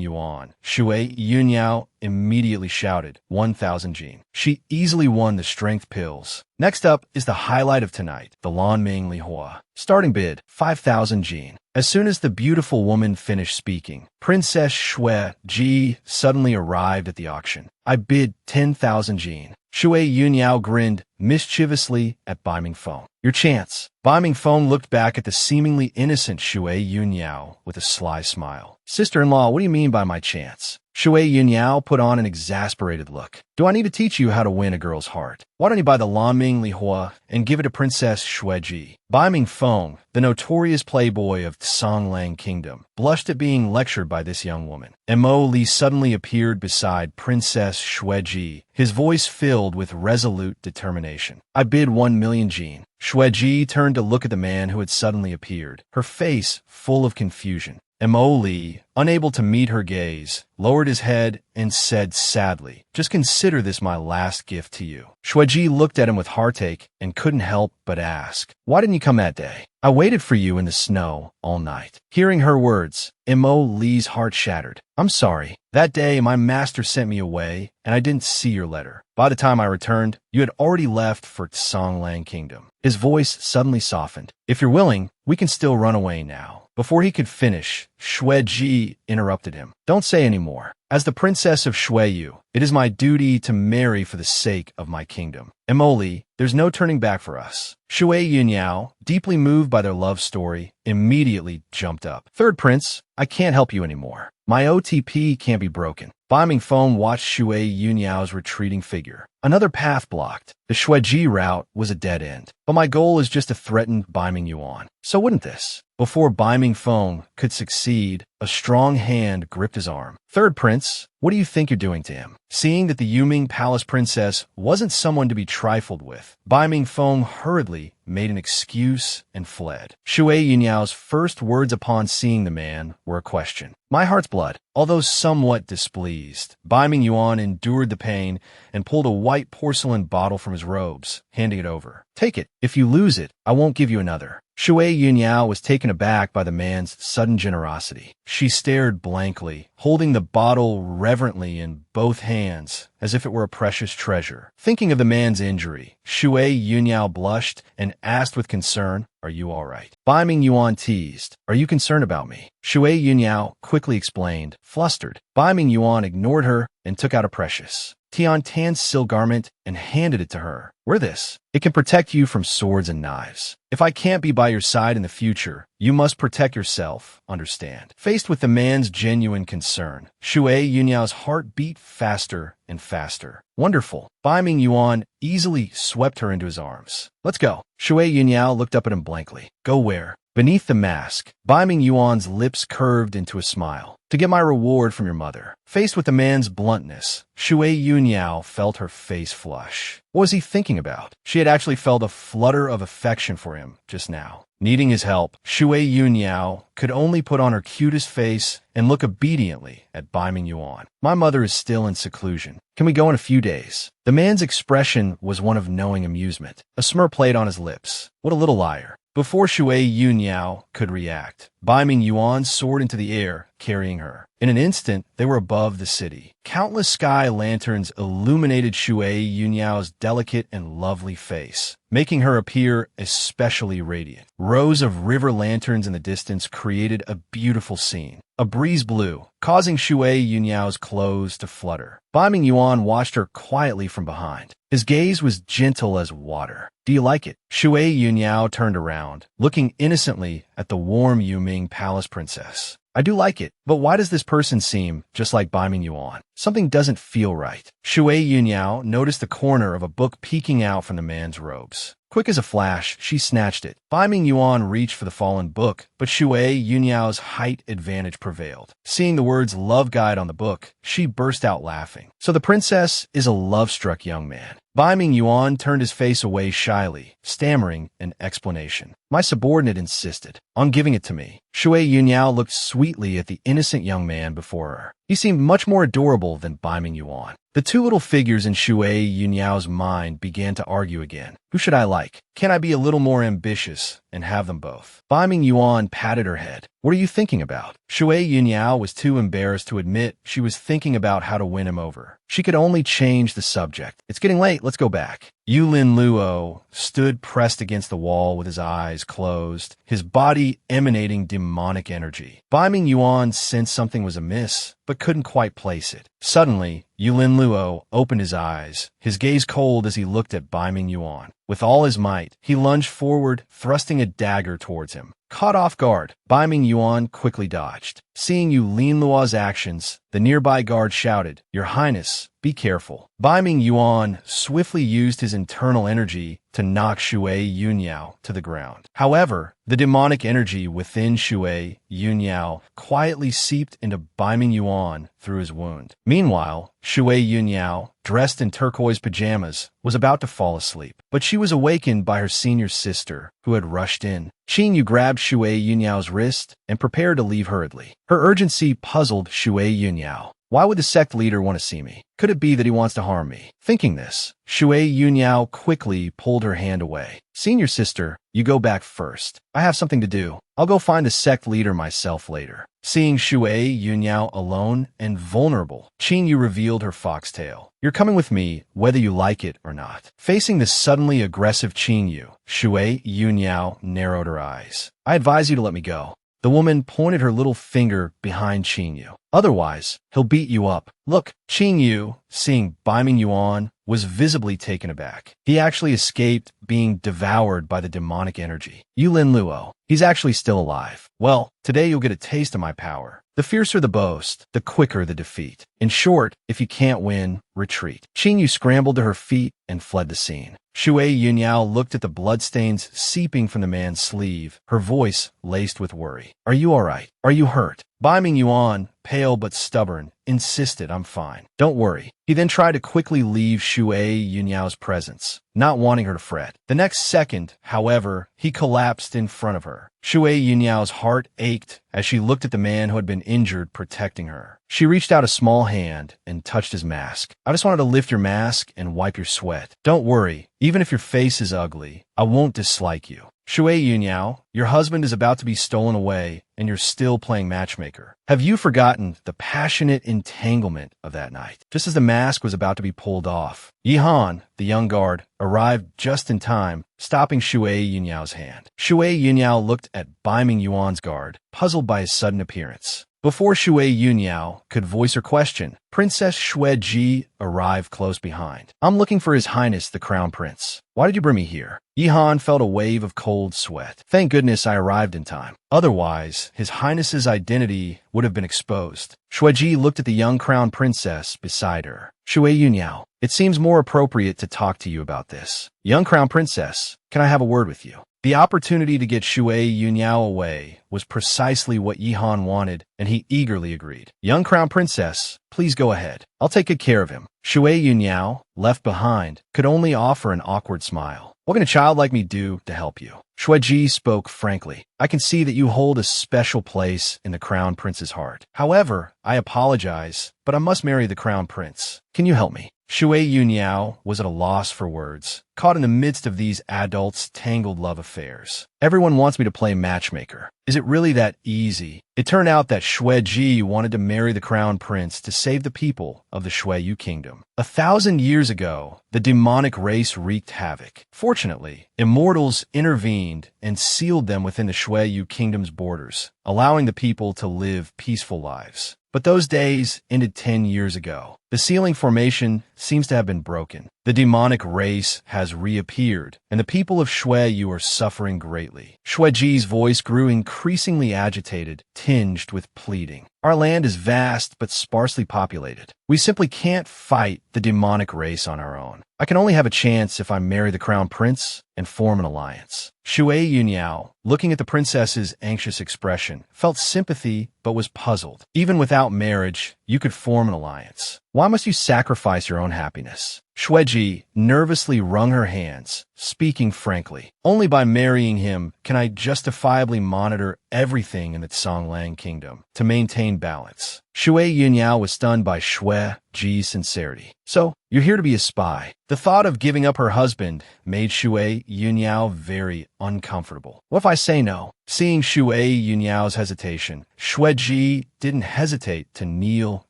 Yuan, Shui Yunyao immediately shouted, 1,000 Jin. She easily won the strength pills. Next up is the highlight of tonight, the Lanming Lihua. Starting bid, 5,000 Jin. As soon as the beautiful woman finished speaking, Princess Shueji suddenly arrived at the auction. I bid 10,000 Jin. Shui Yunyao grinned mischievously at Bai Ming Feng. Your chance. Bai Ming Feng looked back at the seemingly innocent Shui Yunyao with a sly smile. Sister-in-law, what do you mean by my chance? Shui Yunyao put on an exasperated look. Do I need to teach you how to win a girl's heart? Why don't you buy the Lanming Lihua and give it to Princess Shueji? Bai Ming Feng, the notorious playboy of Songlang Kingdom, blushed at being lectured by this young woman. Mo Li suddenly appeared beside Princess Shueji, his voice filled with resolute determination. I bid 1,000,000 Jin. Shueji turned to look at the man who had suddenly appeared, her face full of confusion. Mo Li, unable to meet her gaze, lowered his head and said sadly, just consider this my last gift to you. Shueji looked at him with heartache and couldn't help but ask, why didn't you come that day? I waited for you in the snow all night. Hearing her words, Mo Li's heart shattered. I'm sorry. That day, my master sent me away, and I didn't see your letter. By the time I returned, you had already left for Songlang Kingdom. His voice suddenly softened. If you're willing, we can still run away now. Before he could finish, Shueji interrupted him. Don't say any more. As the princess of Shueyu, it is my duty to marry for the sake of my kingdom. Emoli, there's no turning back for us. Shui Yunyao, deeply moved by their love story, immediately jumped up. Third prince, I can't help you anymore. My OTP can't be broken. Bai Ming Feng watched Shui Yunyao's retreating figure. Another path blocked. The Shueji route was a dead end. But my goal is just to threaten Bai Ming Yuan. So wouldn't this? Before Bai Ming Feng could succeed, a strong hand gripped his arm. Third prince, what do you think you're doing to him? Seeing that the Yuming Palace princess wasn't someone to be trifled with, Bai Ming Feng hurriedly made an excuse and fled. Shui Yunyao's first words upon seeing the man were a question. My heart's blood. Although somewhat displeased, Bai Ming Yuan endured the pain and pulled a white porcelain bottle from his robes, handing it over. Take it. If you lose it, I won't give you another. Shui Yunyao was taken aback by the man's sudden generosity. She stared blankly, holding the bottle reverently in both hands, as if it were a precious treasure. Thinking of the man's injury, Shui Yunyao blushed and asked with concern, are you all right? Bai Ming Yuan teased, are you concerned about me? Shui Yunyao quickly explained, flustered. Bai Ming Yuan ignored her and took out a precious Tian silk garment and handed it to her. Wear this. It can protect you from swords and knives. If I can't be by your side in the future, you must protect yourself, understand? Faced with the man's genuine concern, Shui Yunyao's heart beat faster and faster. Wonderful. Bai Ming Yuan easily swept her into his arms. Let's go. Shui Yunyao looked up at him blankly. Go where? Beneath the mask, Bai Ming Yuan's lips curved into a smile. To get my reward from your mother. Faced with the man's bluntness, Shui Yunyao felt her face flush. What was he thinking about? She had actually felt a flutter of affection for him just now. Needing his help, Shui Yunyao could only put on her cutest face and look obediently at Bai Ming Yuan. My mother is still in seclusion. Can we go in a few days? The man's expression was one of knowing amusement. A smirk played on his lips. What a little liar. Before Shui Yunyao could react, Bai Ming Yuan soared into the air, carrying her. In an instant, they were above the city. Countless sky lanterns illuminated Shui Yunyao's delicate and lovely face, making her appear especially radiant. Rows of river lanterns in the distance created a beautiful scene. A breeze blew, causing Shui Yunyao's clothes to flutter. Bai Ming Yuan watched her quietly from behind. His gaze was gentle as water. Do you like it? Shui Yunyao turned around, looking innocently at the warm Yuming palace princess. I do like it, but why does this person seem just like Bai Ming Yuan? Something doesn't feel right. Shui Yunyao noticed the corner of a book peeking out from the man's robes. Quick as a flash, she snatched it. Bai Ming Yuan reached for the fallen book, but Shui Yunyao's height advantage prevailed. Seeing the words love guide on the book, she burst out laughing. So the princess is a love-struck young man. Bai Ming Yuan turned his face away shyly, stammering an explanation. My subordinate insisted on giving it to me. Shui Yunyao looked sweetly at the innocent young man before her. He seemed much more adorable than Bai Ming Yuan. The two little figures in Shui Yunyao's mind began to argue again. Who should I like? Can I be a little more ambitious and have them both? Bai Ming Yuan patted her head. What are you thinking about? Shui Yunyao was too embarrassed to admit she was thinking about how to win him over. She could only change the subject. It's getting late, let's go back. Yulin Luo stood pressed against the wall with his eyes closed, his body emanating demonic energy. Bai Ming Yuan sensed something was amiss, but couldn't quite place it. Suddenly, Yulin Luo opened his eyes, his gaze cold as he looked at Bai Ming Yuan. With all his might, he lunged forward, thrusting a dagger towards him. Caught off guard, Bai Ming Yuan quickly dodged. Seeing Yulin Luo's actions, the nearby guard shouted, Your Highness, be careful. Bai Ming Yuan swiftly used his internal energy to knock Shui Yunyao to the ground. However, the demonic energy within Shui Yunyao quietly seeped into Bai Ming Yuan through his wound. Meanwhile, Shui Yunyao, dressed in turquoise pajamas, was about to fall asleep. But she was awakened by her senior sister, who had rushed in. Qin Yu grabbed Shui Yunyao's wrist and prepared to leave hurriedly. Her urgency puzzled Shui Yunyao. Why would the sect leader want to see me? Could it be that he wants to harm me? Thinking this, Shui Yunyao quickly pulled her hand away. Senior sister, you go back first. I have something to do. I'll go find the sect leader myself later. Seeing Shui Yunyao alone and vulnerable, Qin Yu revealed her foxtail. You're coming with me, whether you like it or not. Facing the suddenly aggressive Qin Yu, Shui Yunyao narrowed her eyes. I advise you to let me go. The woman pointed her little finger behind Qin Yu. Otherwise, he'll beat you up. Look, Qin Yu, seeing Bai Ming Yuan, was visibly taken aback. He actually escaped being devoured by the demonic energy. Yulin Luo, he's actually still alive. Well, today you'll get a taste of my power. The fiercer the boast, the quicker the defeat. In short, if you can't win, retreat. Qin Yu scrambled to her feet and fled the scene. Shui Yunyao looked at the bloodstains seeping from the man's sleeve, her voice laced with worry. Are you all right? Are you hurt? Bai Ming Yuan, pale but stubborn, insisted I'm fine. Don't worry. He then tried to quickly leave Shui Yunyao's presence, not wanting her to fret. The next second, however, he collapsed in front of her. Shui Yunyao's heart ached as she looked at the man who had been injured protecting her. She reached out a small hand and touched his mask. I just wanted to lift your mask and wipe your sweat. Don't worry. Even if your face is ugly, I won't dislike you. Shui Yunyao, your husband is about to be stolen away, and you're still playing matchmaker. Have you forgotten the passionate entanglement of that night? Just as the mask was about to be pulled off, Yi Han, the young guard, arrived just in time, stopping Shui Yunyao's hand. Shui Yunyao looked at Bai Ming Yuan's guard, puzzled by his sudden appearance. Before Shui Yunyao could voice her question, Princess Shueji arrived close behind. I'm looking for His Highness the Crown Prince. Why did you bring me here? Yihan felt a wave of cold sweat. Thank goodness I arrived in time. Otherwise, His Highness's identity would have been exposed. Shueji looked at the young crown princess beside her. Shui Yunyao, it seems more appropriate to talk to you about this. Young crown princess, can I have a word with you? The opportunity to get Shui Yunyao away was precisely what Yihan wanted, and he eagerly agreed. Young crown princess, please go ahead. I'll take good care of him. Shui Yunyao, left behind, could only offer an awkward smile. What can a child like me do to help you? Shueji spoke frankly. I can see that you hold a special place in the crown prince's heart. However, I apologize, but I must marry the crown prince. Can you help me? Shui Yunyao was at a loss for words, caught in the midst of these adults' tangled love affairs. Everyone wants me to play matchmaker. Is it really that easy? It turned out that Shueji wanted to marry the crown prince to save the people of the Shueyu kingdom. 1,000 years ago, the demonic race wreaked havoc. Fortunately, immortals intervened and sealed them within the Shueyu kingdom's borders, allowing the people to live peaceful lives. But those days ended 10 years ago. The sealing formation seems to have been broken. The demonic race has reappeared, and the people of Shueyu are suffering greatly. Shueji's voice grew increasingly agitated, tinged with pleading. Our land is vast but sparsely populated. We simply can't fight the demonic race on our own. I can only have a chance if I marry the crown prince and form an alliance. Shui Yunyao, looking at the princess's anxious expression, felt sympathy but was puzzled. Even without marriage, you could form an alliance. Why must you sacrifice your own happiness? Shueji nervously wrung her hands, speaking frankly. Only by marrying him can I justifiably monitor everything in the Songlang kingdom to maintain balance. Shui Yunyao was stunned by Shueji's sincerity. So, you're here to be a spy. The thought of giving up her husband made Shui Yunyao very uncomfortable. What if I say no? Seeing Shui Yunyao's hesitation, Shueji didn't hesitate to kneel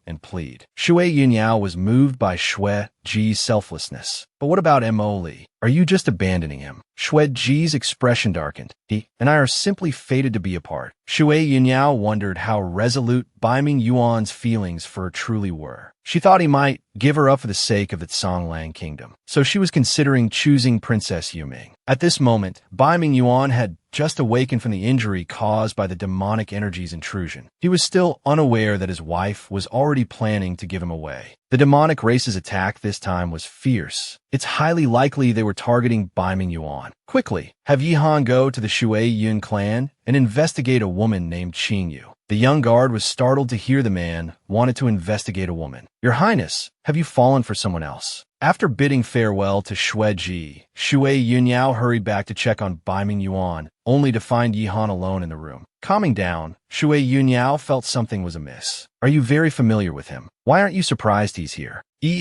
and plead. Shui Yunyao was moved by Shueji's selflessness. But what about Mo Li? Are you just abandoning him? Shueji's expression darkened. He and I are simply fated to be apart. Shui Yunyao wondered how resolute Bai Ming Yuan's feelings for her truly were. She thought he might give her up for the sake of the Songlang kingdom. So she was considering choosing Princess Yuming. At this moment, Bai Ming Yuan had just awakened from the injury caused by the demonic energy's intrusion. He was still unaware that his wife was already planning to give him away. The demonic race's attack this time was fierce. It's highly likely they were targeting Bai Ming Yuan. Quickly, have Yihan go to the Shui Yun clan and investigate a woman named Qing Yu. The young guard was startled to hear the man wanted to investigate a woman. Your Highness, have you fallen for someone else? After bidding farewell to Shueji, Shui Yunyao hurried back to check on Bai Ming Yuan, only to find Yihan alone in the room. Calming down, Shui Yunyao felt something was amiss. Are you very familiar with him? Why aren't you surprised he's here? I've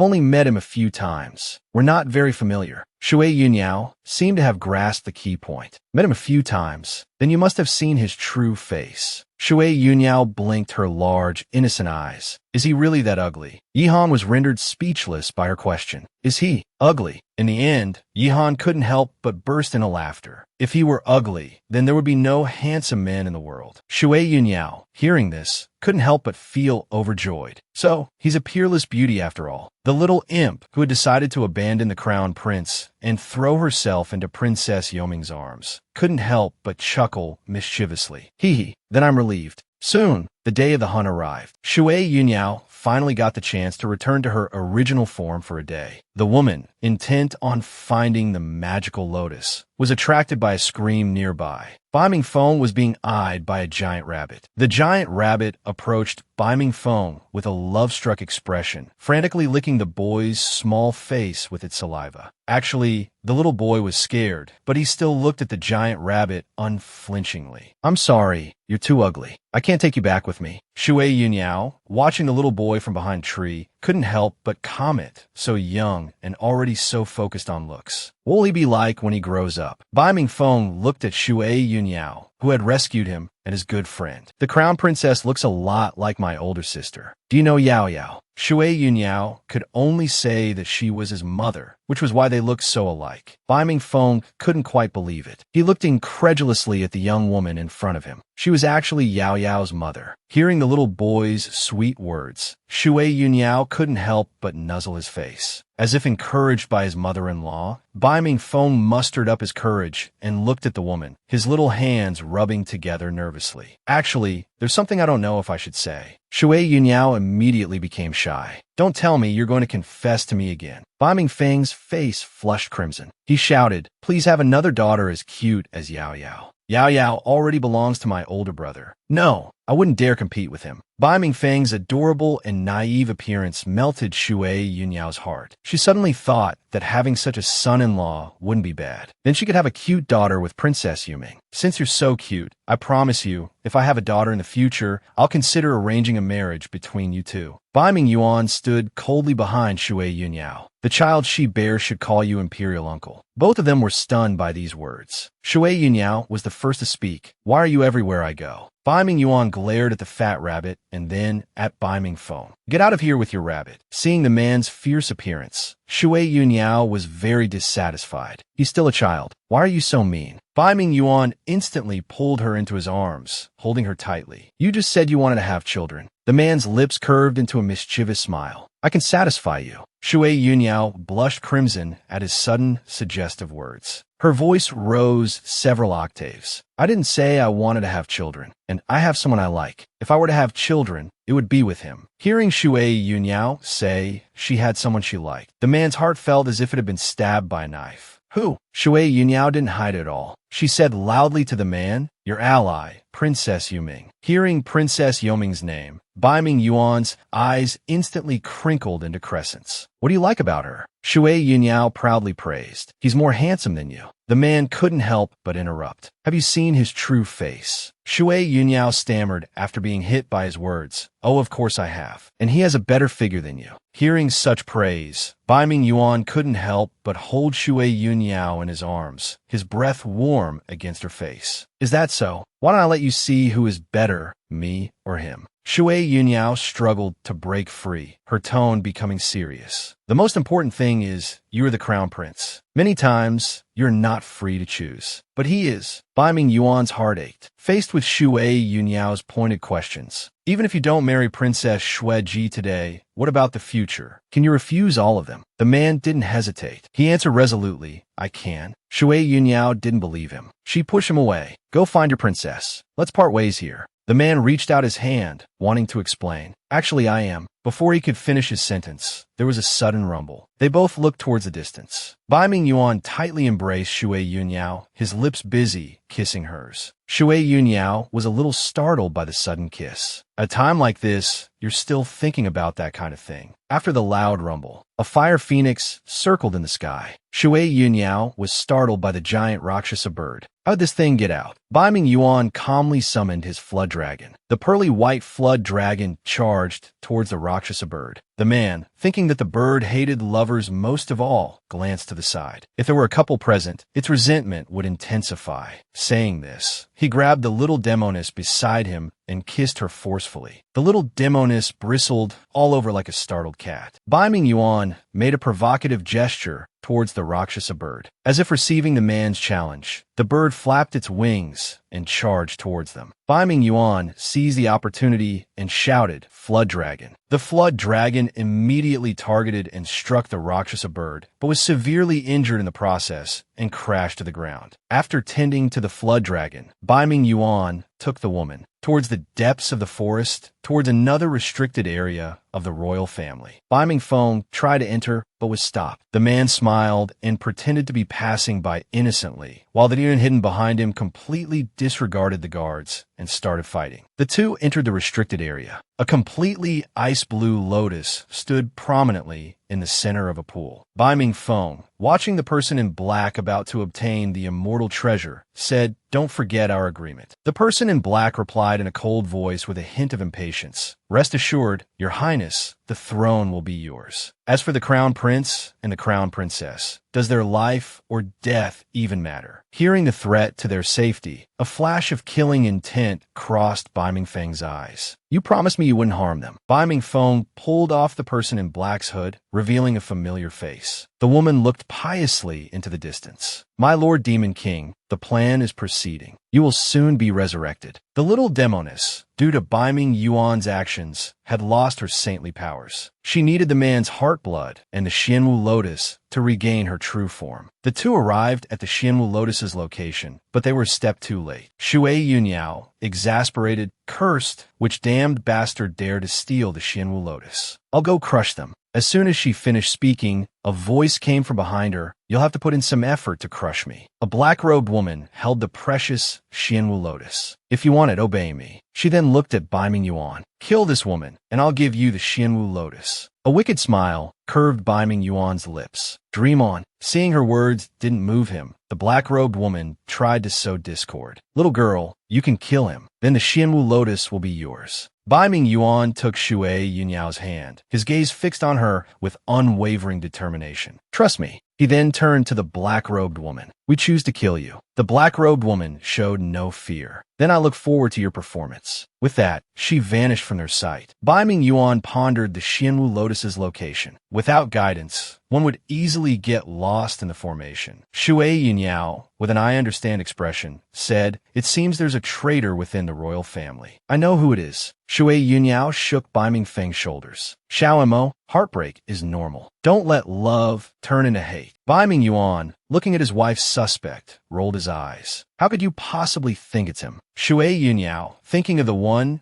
only met him a few times. We're not very familiar. Shui Yunyao seemed to have grasped the key point. Met him a few times. Then you must have seen his true face. Shui Yunyao blinked her large, innocent eyes. Is he really that ugly? Yihan was rendered speechless by her question. Is he ugly? In the end, Yihan couldn't help but burst into laughter. If he were ugly, then there would be no handsome men in the world. Shui Yunyao, hearing this, couldn't help but feel overjoyed. So, he's a peerless beauty after all. The little imp who had decided to abandon the crown prince and throw herself into Princess Yoming's arms couldn't help but chuckle mischievously. Hee, then I'm relieved. Soon, the day of the hunt arrived. Shui Yunyao finally got the chance to return to her original form for a day. The woman, intent on finding the magical lotus, was attracted by a scream nearby. Bai Ming Feng was being eyed by a giant rabbit. The giant rabbit approached Bai Ming Feng with a love-struck expression, frantically licking the boy's small face with its saliva. Actually, the little boy was scared, but he still looked at the giant rabbit unflinchingly. I'm sorry, you're too ugly. I can't take you back with me. Shui Yunyao, watching the little boy from behind a tree, couldn't help but comment, so young and already so focused on looks. What will he be like when he grows up? Bai Ming Feng looked at Shui Yunyao, who had rescued him and his good friend. The crown princess looks a lot like my older sister. Do you know Yao Yao? Shui Yunyao could only say that she was his mother, which was why they looked so alike. Bai Mingfeng couldn't quite believe it. He looked incredulously at the young woman in front of him. She was actually Yao Yao's mother. Hearing the little boy's sweet words, Shui Yunyao couldn't help but nuzzle his face. As if encouraged by his mother-in-law, Bai Mingfeng mustered up his courage and looked at the woman, his little hands rubbing together nervously. Actually, there's something I don't know if I should say. Shui Yunyao immediately became shy. Don't tell me you're going to confess to me again. Bai Mingfeng's face flushed crimson. He shouted, please have another daughter as cute as Yao Yao. Yao Yao already belongs to my older brother. No, I wouldn't dare compete with him. Bai Mingfeng's adorable and naive appearance melted Shui Yunyao's heart. She suddenly thought that having such a son-in-law wouldn't be bad. Then she could have a cute daughter with Princess Yuming. Since you're so cute, I promise you, if I have a daughter in the future, I'll consider arranging a marriage between you two. Bai Mingyuan stood coldly behind Shui Yunyao. The child she bears should call you imperial uncle. Both of them were stunned by these words. Shui Yunyao was the first to speak. Why are you everywhere I go? Bai Mingyuan glared at the fat rabbit and then at Bai Mingfeng. Get out of here with your rabbit. Seeing the man's fierce appearance, Shui Yunyao was very dissatisfied. He's still a child. Why are you so mean? Bai Mingyuan instantly pulled her into his arms, holding her tightly. You just said you wanted to have children. The man's lips curved into a mischievous smile. I can satisfy you. Shui Yunyao blushed crimson at his sudden, suggestive words. Her voice rose several octaves. I didn't say I wanted to have children, and I have someone I like. If I were to have children, it would be with him. Hearing Shui Yunyao say she had someone she liked, the man's heart felt as if it had been stabbed by a knife. Who? Shui Yunyao didn't hide it at all. She said loudly to the man, your ally, Princess Yuming. Hearing Princess Yuming's name, Bai Mingyuan's eyes instantly crinkled into crescents. What do you like about her? Shui Yunyao proudly praised. He's more handsome than you. The man couldn't help but interrupt. Have you seen his true face? Shui Yunyao stammered after being hit by his words. Oh, of course I have. And he has a better figure than you. Hearing such praise, Bai Mingyuan couldn't help but hold Shui Yunyao in his arms, his breath warm against her face. Is that so? Why don't I let you see who is better, me or him? Shui Yunyao struggled to break free, her tone becoming serious. The most important thing is, you are the crown prince. Many times, you're not free to choose. But he is. Bai Mingyuan's heart ached, faced with Shui Yunyao's pointed questions. Even if you don't marry Princess Shueji today, what about the future? Can you refuse all of them? The man didn't hesitate. He answered resolutely, I can. Shui Yunyao didn't believe him. She pushed him away. Go find your princess. Let's part ways here. The man reached out his hand, wanting to explain. Actually, I am. Before he could finish his sentence, there was a sudden rumble. They both looked towards the distance. Bai Mingyuan tightly embraced Shui Yunyao, his lips busy, kissing hers. Shui Yunyao was a little startled by the sudden kiss. At a time like this, you're still thinking about that kind of thing. After the loud rumble, a fire phoenix circled in the sky. Shui Yunyao was startled by the giant Rakshasa bird. How'd this thing get out? Bai Mingyuan calmly summoned his flood dragon. The pearly white flood dragon charged towards the Rakshasa bird. The man, thinking that the bird hated lovers most of all, glanced to the side. If there were a couple present, its resentment would intensify. Saying this, he grabbed the little demoness beside him and kissed her forcefully. The little demoness bristled all over like a startled cat. Bai Mingyuan made a provocative gesture towards the Rakshasa bird. As if receiving the man's challenge, the bird flapped its wings and charged towards them. Bai Mingyuan seized the opportunity and shouted, Flood Dragon. The flood dragon immediately targeted and struck the Rakshasa bird, but was severely injured in the process and crashed to the ground. After tending to the flood dragon, Bai Mingyuan took the woman towards the depths of the forest, towards another restricted area of the royal family. Bai Mingfeng tried to enter, but was stopped. The man smiled and pretended to be passing by innocently, while the demon hidden behind him completely disregarded the guards and started fighting. The two entered the restricted area. A completely ice-blue lotus stood prominently in the center of a pool. Bai Mingfeng, watching the person in black about to obtain the immortal treasure, said, Don't forget our agreement. The person in black replied in a cold voice with a hint of impatience, Rest assured, Your Highness, the throne will be yours. As for the crown prince and the crown princess, does their life or death even matter? Hearing the threat to their safety, a flash of killing intent crossed Bai Mingfeng's eyes. You promised me you wouldn't harm them. Bai Mingfeng pulled off the person in black's hood, revealing a familiar face. The woman looked piously into the distance. My Lord Demon King, the plan is proceeding. You will soon be resurrected. The little demoness, due to Bai Ming Yuan's actions, had lost her saintly powers. She needed the man's heart blood and the Xianwu Lotus to regain her true form. The two arrived at the Xianwu Lotus's location, but they were a step too late. Shui Yunyao, exasperated, cursed, which damned bastard dared to steal the Xianwu Lotus. I'll go crush them. As soon as she finished speaking, a voice came from behind her. You'll have to put in some effort to crush me. A black-robed woman held the precious Xianwu Lotus. If you want it, obey me. She then looked at Bai Ming Yuan. Kill this woman, and I'll give you the Xianwu Lotus. A wicked smile curved Bai Ming Yuan's lips. Dream on. Seeing her words didn't move him, the black-robed woman tried to sow discord. Little girl, you can kill him. Then the Xianwu Lotus will be yours. Bai Ming Yuan took Shui Yunyao's hand, his gaze fixed on her with unwavering determination. Trust me. He then turned to the black-robed woman. We choose to kill you. The black-robed woman showed no fear. Then I look forward to your performance. With that, she vanished from their sight. Bai Ming Yuan pondered the Xianwu Lotus's location. Without guidance, one would easily get lost in the formation. Shui Yunyao, with an I understand expression, said, It seems there's a traitor within the royal family. I know who it is. Shui Yunyao shook Bai Mingfeng's shoulders. Xiao Mo, heartbreak is normal. Don't let love turn into hate. Bai Ming Yuan, looking at his wife's suspect, rolled his eyes. How could you possibly think it's him? Shui Yunyao, thinking of the 1000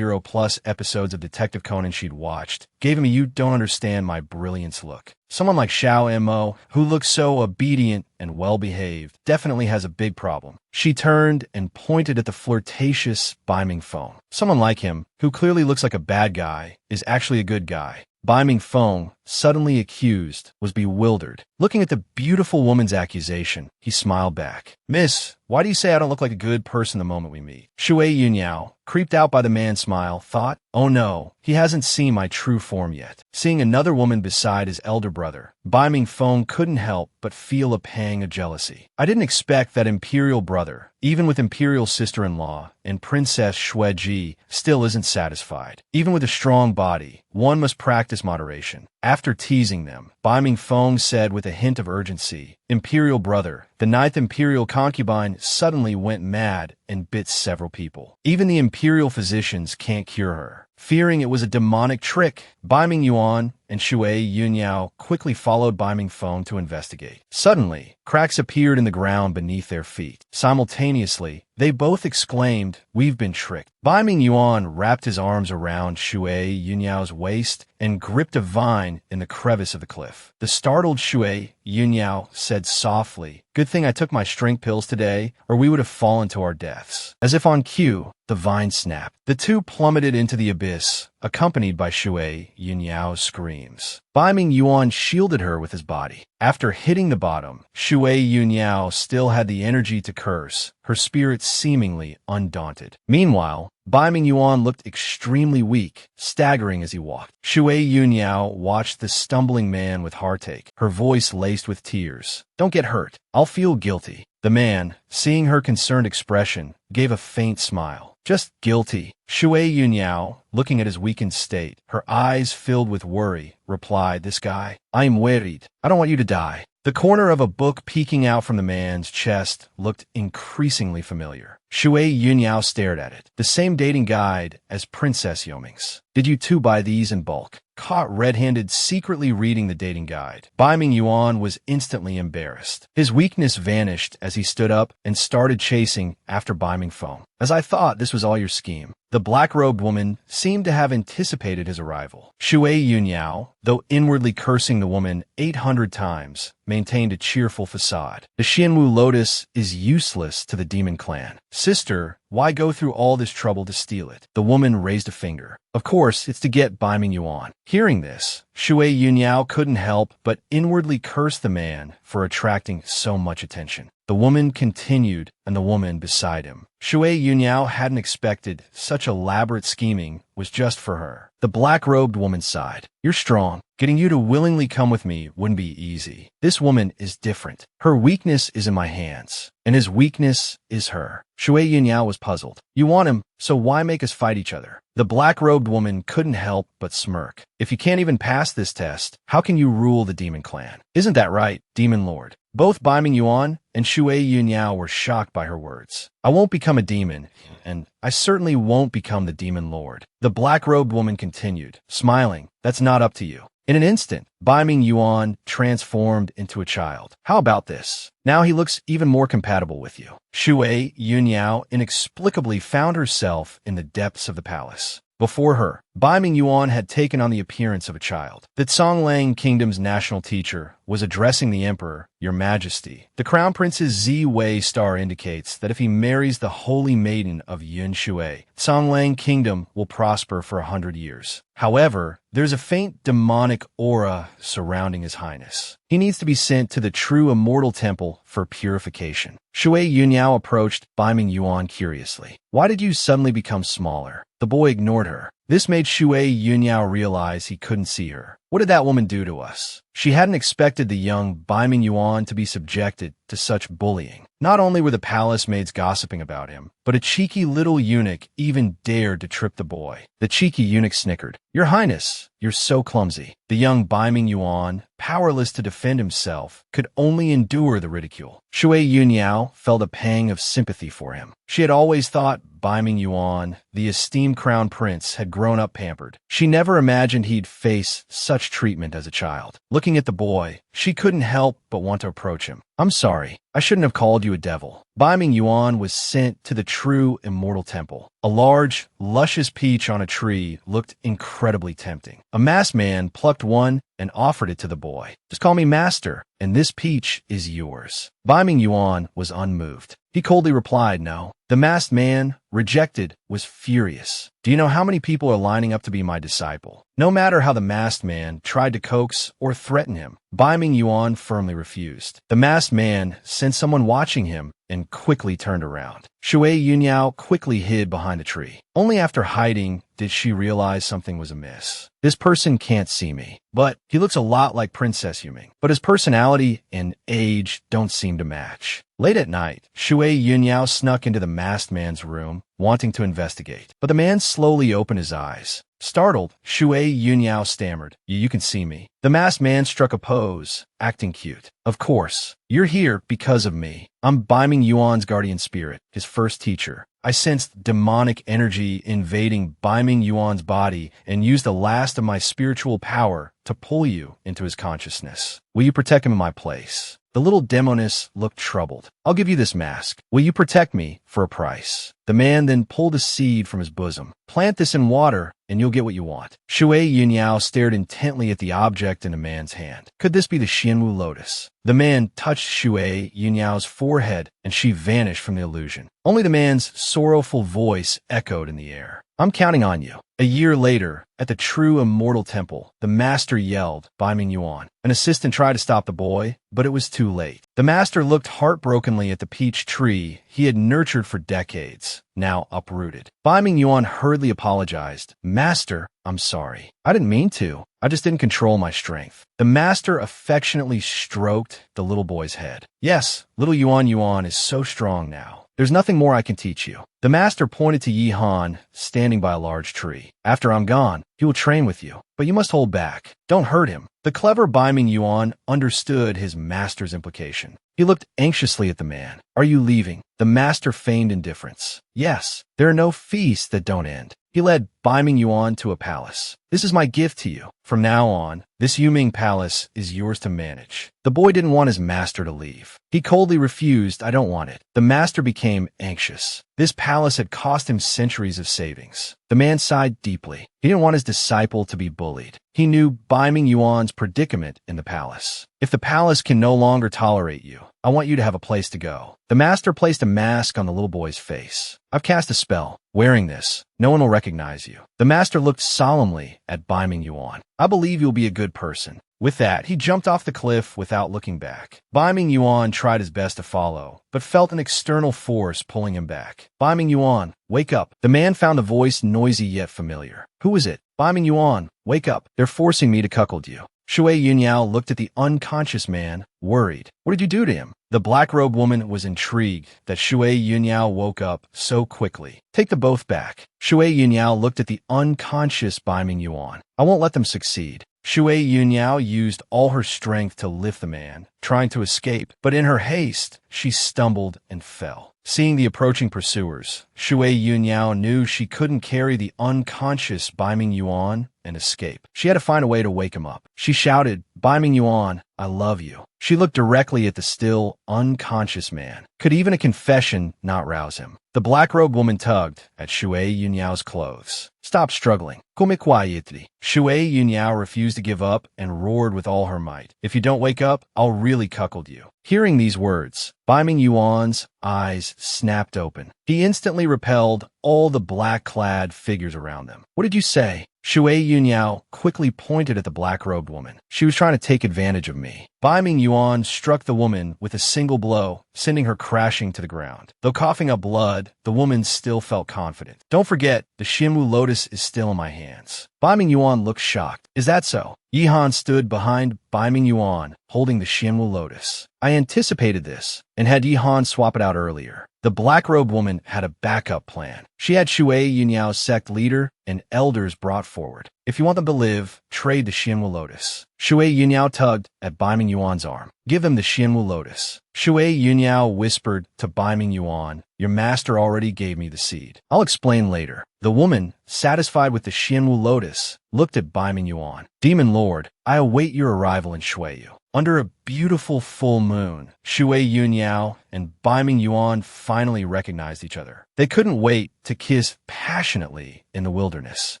plus episodes of Detective Conan she'd watched, gave him a you don't understand my brilliance look. Someone like Xiao Mo, who looks so obedient and well-behaved, definitely has a big problem. She turned and pointed at the flirtatious Bai Mingfeng. Someone like him, who clearly looks like a bad guy, is actually a good guy. Bai Mingfeng, suddenly accused, was bewildered. Looking at the beautiful woman's accusation, he smiled back. Miss, why do you say I don't look like a good person the moment we meet? Shui Yunyao, creeped out by the man's smile, thought, oh no, he hasn't seen my true form yet. Seeing another woman beside his elder brother, Bai Mingfeng couldn't help but feel a pang of jealousy. I didn't expect that imperial brother, even with imperial sister-in-law, and Princess Xueji, still isn't satisfied. Even with a strong body, one must practice moderation. After teasing them, Bai Mingfeng said with a hint of urgency, Imperial brother, the 9th imperial concubine suddenly went mad and bit several people. Even the imperial physicians can't cure her. Fearing it was a demonic trick, Bai Ming Yuan and Shui Yunyao quickly followed Bai Mingfeng to investigate. Suddenly, cracks appeared in the ground beneath their feet. Simultaneously, they both exclaimed, We've been tricked. Bai Ming Yuan wrapped his arms around Shui Yunyao's waist and gripped a vine in the crevice of the cliff. The startled Shui Yunyao said softly, Good thing I took my strength pills today, or we would have fallen to our deaths. As if on cue, the vine snapped. The two plummeted into the abyss, accompanied by Shui Yunyao's screams. Bai Ming Yuan shielded her with his body. After hitting the bottom, Shui Yunyao still had the energy to curse, her spirit seemingly undaunted. Meanwhile, Bai Ming Yuan looked extremely weak, staggering as he walked. Shui Yunyao watched the stumbling man with heartache, her voice laced with tears. Don't get hurt. I'll feel guilty. The man, seeing her concerned expression, gave a faint smile. Just guilty. Shui Yunyao, looking at his weakened state, her eyes filled with worry, replied, This guy, I'm worried. I don't want you to die. The corner of a book peeking out from the man's chest looked increasingly familiar. Shui Yunyao stared at it. The same dating guide as Princess Yoming's. Did you two buy these in bulk? Caught red-handed secretly reading the dating guide, Bai Ming Yuan was instantly embarrassed. His weakness vanished as he stood up and started chasing after Bai Mingfeng. As I thought, this was all your scheme. The black-robed woman seemed to have anticipated his arrival. Shui Yunyao, though inwardly cursing the woman 800 times, maintained a cheerful facade. The Xianwu Lotus is useless to the demon clan. Sister, why go through all this trouble to steal it? The woman raised a finger. Of course, it's to get Bai Ming Yuan. Hearing this, Shui Yunyao couldn't help but inwardly curse the man for attracting so much attention. The woman continued, and the woman beside him. Shui Yunyao hadn't expected such elaborate scheming was just for her. The black-robed woman sighed. You're strong. Getting you to willingly come with me wouldn't be easy. This woman is different. Her weakness is in my hands, and his weakness is her. Shui Yunyao was puzzled. You want him, so why make us fight each other? The black-robed woman couldn't help but smirk. If you can't even pass this test, how can you rule the demon clan? Isn't that right, Demon Lord? Both Bai Mingyuan and Shui Yunyao were shocked by her words. I won't become a demon, and I certainly won't become the Demon Lord. The black-robed woman continued, smiling. That's not up to you. In an instant, Bai Mingyuan transformed into a child. How about this? Now he looks even more compatible with you. Shui Yunyao inexplicably found herself in the depths of the palace. Before her, Bai Mingyuan had taken on the appearance of a child. The Songlang Kingdom's national teacher was addressing the emperor, Your Majesty. The Crown Prince's Z-Wei star indicates that if he marries the holy maiden of Yun Shui, Songlang Kingdom will prosper for 100 years. However, there's a faint demonic aura surrounding His Highness. He needs to be sent to the true immortal temple for purification. Shui Yunyao approached Bai Mingyuan curiously. Why did you suddenly become smaller? The boy ignored her. This made Shui Yunyao realize he couldn't see her. What did that woman do to us? She hadn't expected the young Bai Mingyuan to be subjected to such bullying. Not only were the palace maids gossiping about him, but a cheeky little eunuch even dared to trip the boy. The cheeky eunuch snickered. Your Highness, you're so clumsy. The young Bai Mingyuan, powerless to defend himself, could only endure the ridicule. Shui Yunyao felt a pang of sympathy for him. She had always thought Bai Mingyuan, the esteemed crown prince, had grown up pampered. She never imagined he'd face such treatment as a child. Looking at the boy, she couldn't help but want to approach him. I'm sorry. I shouldn't have called you a devil. Bai Mingyuan was sent to the true immortal temple. A large, luscious peach on a tree looked incredibly tempting. A masked man plucked one and offered it to the boy. Just call me master, and this peach is yours. Bai Mingyuan was unmoved. He coldly replied, no. The masked man, rejected, was furious. Do you know how many people are lining up to be my disciple? No matter how the masked man tried to coax or threaten him, Bai Mingyuan firmly refused. The masked man sensed someone watching him and quickly turned around. Shui Yunyao quickly hid behind a tree. Only after hiding did she realize something was amiss. This person can't see me, but he looks a lot like Princess Yuming. But his personality and age don't seem to match. Late at night, Shui Yunyao snuck into the masked man's room, wanting to investigate. But the man slowly opened his eyes. Startled, Shui Yunyao stammered, You can see me. The masked man struck a pose, acting cute. Of course, you're here because of me. I'm Bai Mingyuan's guardian spirit, his first teacher. I sensed demonic energy invading Bai Mingyuan's body and used the last of my spiritual power to pull you into his consciousness. Will you protect him in my place? The little demoness looked troubled. I'll give you this mask. Will you protect me for a price? The man then pulled a seed from his bosom. Plant this in water, and you'll get what you want. Shui Yunyao stared intently at the object in a man's hand. Could this be the Xianwu lotus? The man touched Shui Yunyao's forehead, and she vanished from the illusion. Only the man's sorrowful voice echoed in the air. I'm counting on you. A year later, at the true immortal temple, the master yelled, Bai Mingyuan. An assistant tried to stop the boy, but it was too late. The master looked heartbrokenly at the peach tree he had nurtured for decades, now uprooted. Bai Mingyuan hurriedly apologized. Master, I'm sorry. I didn't mean to. I just didn't control my strength. The master affectionately stroked the little boy's head. Yes, little Yuan is so strong now. There's nothing more I can teach you. The master pointed to Yi Han, standing by a large tree. After I'm gone, he will train with you, but you must hold back. Don't hurt him. The clever Bai Mingyuan understood his master's implication. He looked anxiously at the man. Are you leaving? The master feigned indifference. Yes, there are no feasts that don't end. He led Bai Mingyuan to a palace. This is my gift to you. From now on, this Yuming palace is yours to manage. The boy didn't want his master to leave. He coldly refused, I don't want it. The master became anxious. This palace had cost him centuries of savings. The man sighed deeply. He didn't want his disciple to be bullied. He knew Bai Mingyuan's predicament in the palace. If the palace can no longer tolerate you, I want you to have a place to go. The master placed a mask on the little boy's face. I've cast a spell. Wearing this, no one will recognize you. you. The master looked solemnly at Bai Ming Yuan. I believe you'll be a good person. With that, he jumped off the cliff without looking back. Bai Ming Yuan tried his best to follow, but felt an external force pulling him back. Bai Ming Yuan, wake up. The man found a voice noisy yet familiar. Who is it? Bai Ming Yuan, wake up. They're forcing me to cuckold you. Shui Yunyao looked at the unconscious man, worried. What did you do to him? The black-robed woman was intrigued that Shui Yunyao woke up so quickly. Take the both back. Shui Yunyao looked at the unconscious Bai Ming Yuan. I won't let them succeed. Shui Yunyao used all her strength to lift the man, trying to escape, but in her haste, she stumbled and fell. Seeing the approaching pursuers, Shui Yunyao knew she couldn't carry the unconscious Bai Ming Yuan and escape. She had to find a way to wake him up. She shouted, Bai Ming Yuan, I love you. She looked directly at the still, unconscious man. Could even a confession not rouse him? The black-robed woman tugged at Shui Yunyao's clothes. Stop struggling. Come quietly. Shui Yunyao refused to give up and roared with all her might. If you don't wake up, I'll really cuckold you. Hearing these words, Bai Ming Yuan's eyes snapped open. He instantly repelled all the black-clad figures around them. What did you say? Shui Yunyao quickly pointed at the black-robed woman. She was trying to take advantage of me. Bai Ming Yuan struck the woman with a single blow, sending her crashing to the ground. Though coughing up blood, the woman still felt confident. Don't forget, the Shinwu lotus is still in my hands. Bai Ming Yuan looked shocked. Is that so? Yihan stood behind Bai Ming Yuan, holding the Shinwu lotus. I anticipated this, and had Yihan swap it out earlier. The black-robed woman had a backup plan. She had Shui Yunyao's sect leader and elders brought forward. If you want them to live, trade the Shinwu lotus. Shui Yunyao tugged at Bai Ming Yuan's arm. Give him the Shinwu lotus. Shui Yunyao whispered to Bai Ming Yuan, your master already gave me the seed. I'll explain later. The woman, satisfied with the Shinwu lotus, looked at Bai Ming Yuan. Demon Lord, I await your arrival in Shuiyu. Under a beautiful full moon, Shui Yunyao and Bai Ming Yuan finally recognized each other. They couldn't wait to kiss passionately in the wilderness.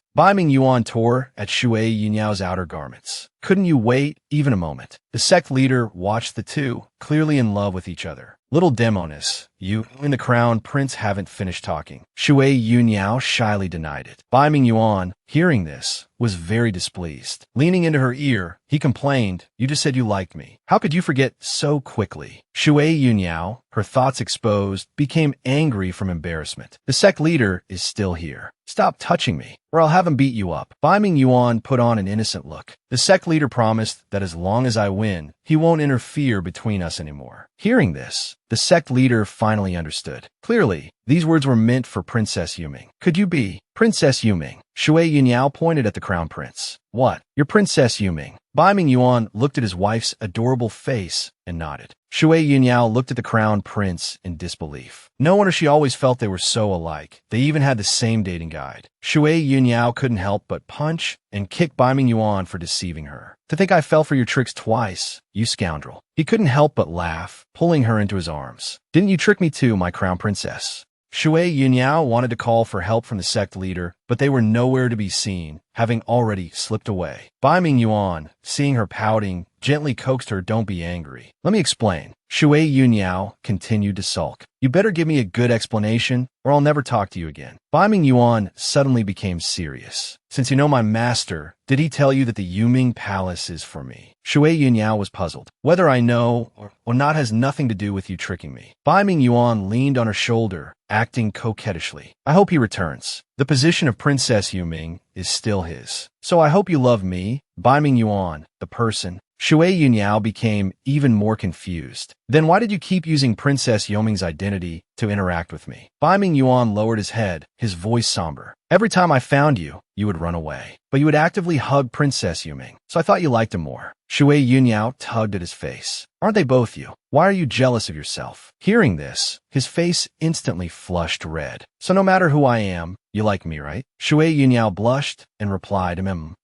Bai Ming Yuan tore at Shui Yunyao's outer garments. Couldn't you wait even a moment? The sect leader watched the two, clearly in love with each other. Little Demonis, you and the crown prince haven't finished talking. Shui Yunyao shyly denied it. Bai Ming Yuan, hearing this, was very displeased. Leaning into her ear, he complained, you just said you liked me. How could you forget so quickly? Shui Yunyao, her thoughts exposed, became angry from embarrassment. The sect leader is still here. Stop touching me, or I'll have him beat you up. Bai Ming Yuan put on an innocent look. The sect leader promised that as long as I win, he won't interfere between us anymore. Hearing this, the sect leader finally understood. Clearly, these words were meant for Princess Yuming. Could you be Princess Yuming? Shui Yunyao pointed at the crown prince. What? You're Princess Yuming. Bai Ming Yuan looked at his wife's adorable face and nodded. Shui Yunyao looked at the crown prince in disbelief. No wonder she always felt they were so alike. They even had the same dating guide. Shui Yunyao couldn't help but punch and kick Bai Ming Yuan for deceiving her. To think I fell for your tricks twice, you scoundrel. He couldn't help but laugh, pulling her into his arms. Didn't you trick me too, my crown princess? Shui Yunyao wanted to call for help from the sect leader, but they were nowhere to be seen, having already slipped away. Bai Ming Yuan, seeing her pouting, gently coaxed her, don't be angry. Let me explain. Shui Yunyao continued to sulk. You better give me a good explanation, or I'll never talk to you again. Bai Ming Yuan suddenly became serious. Since you know my master, did he tell you that the Yuming Palace is for me? Shui Yunyao was puzzled. Whether I know or not has nothing to do with you tricking me. Bai Ming Yuan leaned on her shoulder, acting coquettishly. I hope he returns. The position of Princess Yuming is still his. So I hope you love me, Bai Ming Yuan, the person. Shui Yunyao became even more confused. Then why did you keep using Princess Yuming's identity to interact with me? Bai Ming Yuan lowered his head, his voice somber. Every time I found you, you would run away. But you would actively hug Princess Yuming, so I thought you liked him more. Shui Yunyao tugged at his face. Aren't they both you? Why are you jealous of yourself? Hearing this, his face instantly flushed red. So no matter who I am, you like me, right? Shui Yunyao blushed and replied,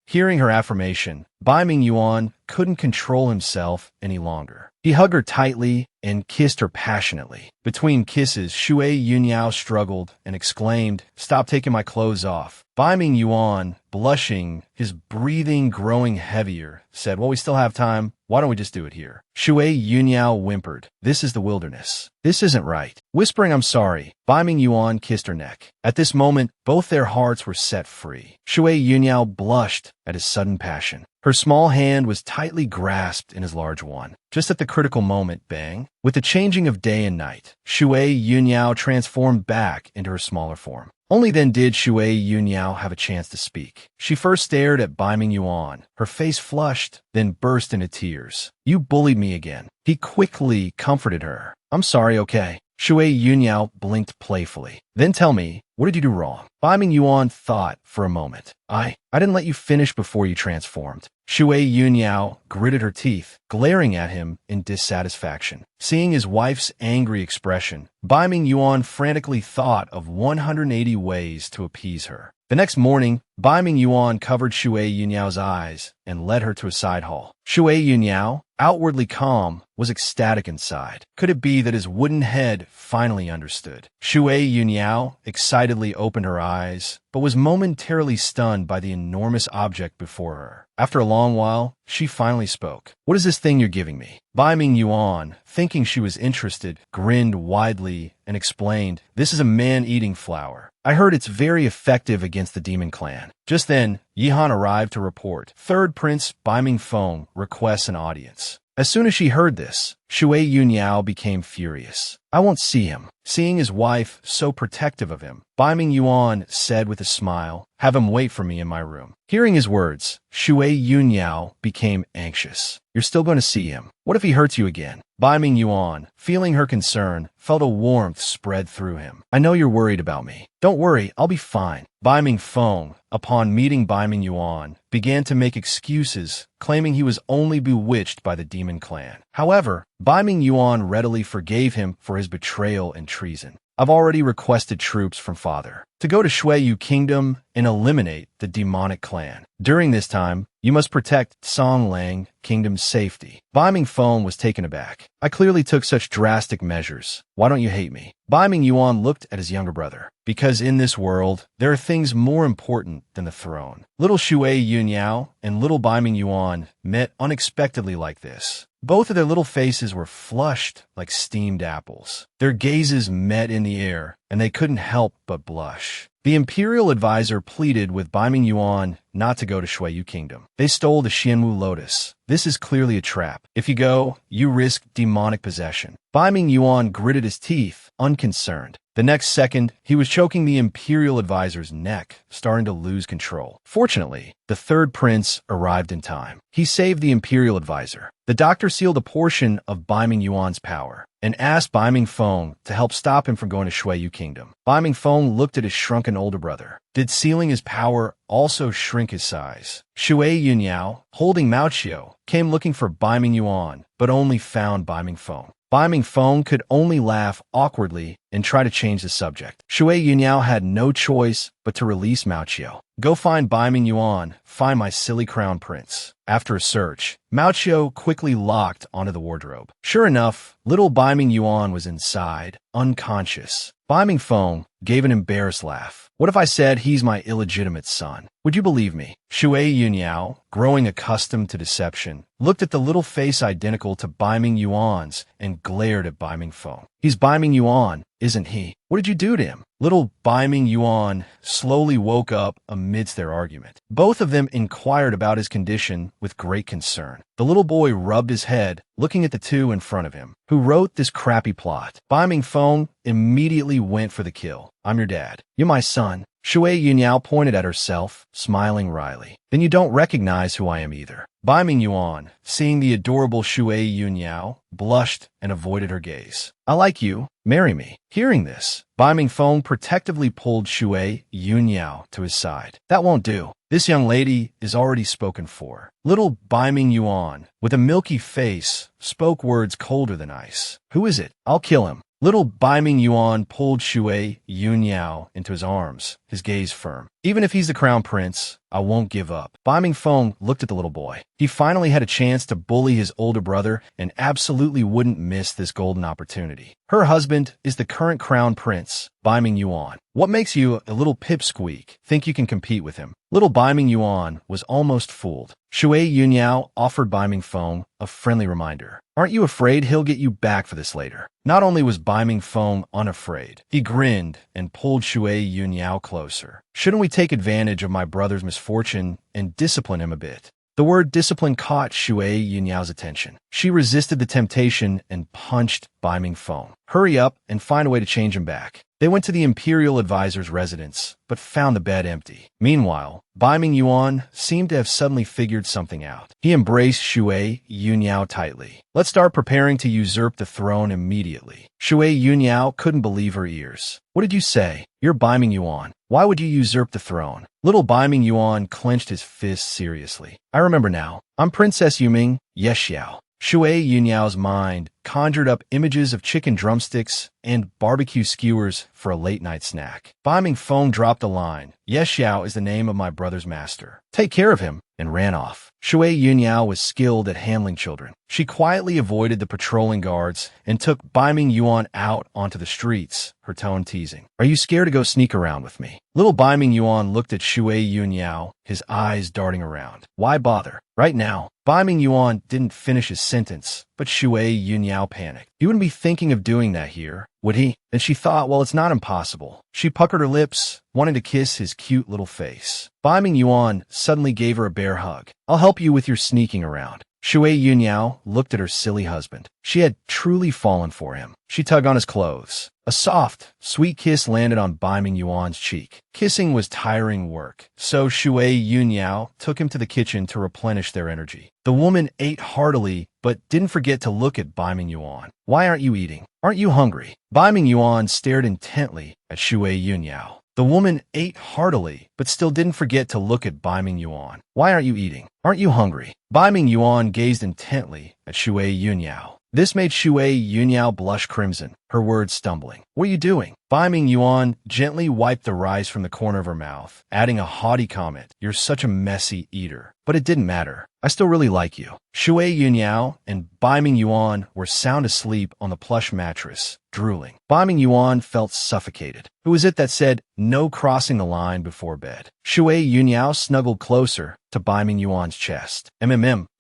Hearing her affirmation, Bai Ming Yuan couldn't control himself any longer. He hugged her tightly and kissed her passionately. Between kisses, Shui Yunyao struggled and exclaimed, "Stop taking my clothes off." Bai Ming Yuan, blushing, his breathing growing heavier, said, "Well, we still have time. Why don't we just do it here?" Shui Yunyao whimpered, "This is the wilderness. This isn't right." Whispering, "I'm sorry," Bai Ming Yuan kissed her neck. At this moment, both their hearts were set free. Shui Yunyao blushed at his sudden passion. Her small hand was tightly grasped in his large one. Just at the critical moment, bang! With the changing of day and night, Shui Yunyao transformed back into her smaller form. Only then did Shui Yunyao have a chance to speak. She first stared at Bai Ming Yuan. Her face flushed, then burst into tears. "You bullied me again." He quickly comforted her. "I'm sorry, okay?" Shui Yunyao blinked playfully. "Then tell me, what did you do wrong?" Bai Ming Yuan thought for a moment. I didn't let you finish before you transformed." Shui Yunyao gritted her teeth, glaring at him in dissatisfaction. Seeing his wife's angry expression, Bai Ming Yuan frantically thought of 180 ways to appease her. The next morning, Bai Ming Yuan covered Shui Yunyao's eyes and led her to a side hall. Shui Yunyao, outwardly calm, was ecstatic inside. Could it be that his wooden head finally understood? Shui Yunyao excitedly opened her eyes, but was momentarily stunned by the enormous object before her. After a long while, she finally spoke. "What is this thing you're giving me?" Bai Ming Yuan, thinking she was interested, grinned widely and explained, "This is a man-eating flower. I heard it's very effective against the demon clan." Just then, Yihan arrived to report. Third Prince Bai Ming Feng requests an audience. As soon as she heard this, Shui Yunyao became furious. "I won't see him." Seeing his wife so protective of him, Bai Ming Yuan said with a smile, "Have him wait for me in my room." Hearing his words, Shui Yunyao became anxious. "You're still going to see him. What if he hurts you again?" Bai Ming Yuan, feeling her concern, felt a warmth spread through him. "I know you're worried about me. Don't worry, I'll be fine." Bai Ming Feng, upon meeting Bai Ming Yuan, began to make excuses, claiming he was only bewitched by the demon clan. However, Bai Ming Yuan readily forgave him for his betrayal and treason. "I've already requested troops from Father to go to Shuiyu Kingdom and eliminate the demonic clan. During this time, you must protect Songlang Kingdom's safety." Bai Ming Feng was taken aback. "I clearly took such drastic measures. Why don't you hate me?" Bai Ming Yuan looked at his younger brother. "Because in this world, there are things more important than the throne." Little Shui Yunyao and little Bai Ming Yuan met unexpectedly like this. Both of their little faces were flushed like steamed apples. Their gazes met in the air, and they couldn't help but blush. The imperial advisor pleaded with Bai Ming Yuan not to go to Shuiyu Kingdom. "They stole the Xianwu Lotus. This is clearly a trap. If you go, you risk demonic possession." Bai Ming Yuan gritted his teeth, unconcerned. The next second, he was choking the imperial advisor's neck, starting to lose control. Fortunately, the third prince arrived in time. He saved the imperial advisor. The doctor sealed a portion of Bai Ming Yuan's power and asked Bai Ming Feng to help stop him from going to Shuiyu Kingdom. Bai Ming Feng looked at his shrunken older brother. Did sealing his power also shrink his size? Shui Yunyao, holding Mao Qiu, came looking for Bai Ming Yuan, but only found Bai Ming Feng. Bai Ming Feng could only laugh awkwardly and try to change the subject. Shui Yunyao had no choice but to release Mao Qiu. "Go find Bai Ming Yuan, find my silly crown prince." After a search, Mao Qiu quickly locked onto the wardrobe. Sure enough, little Bai Ming Yuan was inside, unconscious. Bai Ming Feng gave an embarrassed laugh. "What if I said he's my illegitimate son? Would you believe me?" Shui Yunyao, growing accustomed to deception, looked at the little face identical to Bai Ming Yuan's and glared at Bai Ming Feng. "He's Bai Ming Yuan, isn't he? What did you do to him?" Little Bai Ming Yuan slowly woke up amidst their argument. Both of them inquired about his condition with great concern. The little boy rubbed his head, looking at the two in front of him. "Who wrote this crappy plot?" Bai Ming Feng immediately went for the kill. "I'm your dad. You're my son." Shui Yunyao pointed at herself, smiling wryly. "Then you don't recognize who I am either." Bai Ming Yuan, seeing the adorable Shui Yunyao, blushed and avoided her gaze. "I like you. Marry me." Hearing this, Bai Ming Feng protectively pulled Shui Yunyao to his side. "That won't do. This young lady is already spoken for." Little Bai Ming Yuan, with a milky face, spoke words colder than ice. "Who is it? I'll kill him." Little Bai Ming Yuan pulled Shui Yunyao into his arms, his gaze firm. Even if he's the crown prince, I won't give up. Bai Mingfeng looked at the little boy. He finally had a chance to bully his older brother and absolutely wouldn't miss this golden opportunity. Her husband is the current crown prince, Bai Mingyuan. What makes you a little pipsqueak think you can compete with him? Little Bai Mingyuan was almost fooled. Shui Yunyao offered Bai Mingfeng a friendly reminder. Aren't you afraid he'll get you back for this later? Not only was Bai Mingfeng unafraid, he grinned and pulled Shui Yunyao closer. Shouldn't we take advantage of my brother's misfortune and discipline him a bit? The word discipline caught Shui Yunyao's attention. She resisted the temptation and punched Bai Mingfeng. Hurry up and find a way to change him back. They went to the imperial advisor's residence, but found the bed empty. Meanwhile, Bai Mingyuan seemed to have suddenly figured something out. He embraced Shui Yunyao tightly. Let's start preparing to usurp the throne immediately. Shui Yunyao couldn't believe her ears. What did you say? You're Bai Mingyuan. Why would you usurp the throne? Little Bai Mingyuan clenched his fists seriously. I remember now. I'm Princess Yuming Yexiao. Shui Yunyao's mind conjured up images of chicken drumsticks and barbecue skewers for a late-night snack. Bai Mingfeng dropped a line. Yexiao is the name of my brother's master. Take care of him, and ran off. Shui Yunyao was skilled at handling children. She quietly avoided the patrolling guards and took Bai Mingyuan out onto the streets, her tone teasing. Are you scared to go sneak around with me? Little Bai Mingyuan looked at Shui Yunyao, his eyes darting around. Why bother? Right now. Bai Mingyuan didn't finish his sentence, but Shui Yunyao panicked. He wouldn't be thinking of doing that here, would he? And she thought, well, it's not impossible. She puckered her lips, wanting to kiss his cute little face. Bai Mingyuan suddenly gave her a bear hug. I'll help you with your sneaking around. Shui Yunyao looked at her silly husband. She had truly fallen for him. She tugged on his clothes. A soft, sweet kiss landed on Bai Mingyuan's cheek. Kissing was tiring work, so Shui Yunyao took him to the kitchen to replenish their energy. The woman ate heartily, but didn't forget to look at Bai Mingyuan. Why aren't you eating? Aren't you hungry? Bai Mingyuan stared intently at Shui Yunyao. The woman ate heartily, but still didn't forget to look at Bai Mingyuan. Why aren't you eating? Aren't you hungry? Bai Mingyuan gazed intently at Shui Yunyao. This made Shui Yunyao blush crimson, her words stumbling. What are you doing? Bai Mingyuan gently wiped the rice from the corner of her mouth, adding a haughty comment. You're such a messy eater. But it didn't matter. I still really like you. Shui Yunyao and Bai Mingyuan were sound asleep on the plush mattress, drooling. Bai Mingyuan felt suffocated. Who was it that said, no crossing the line before bed? Shui Yunyao snuggled closer to Bai Mingyuan's chest.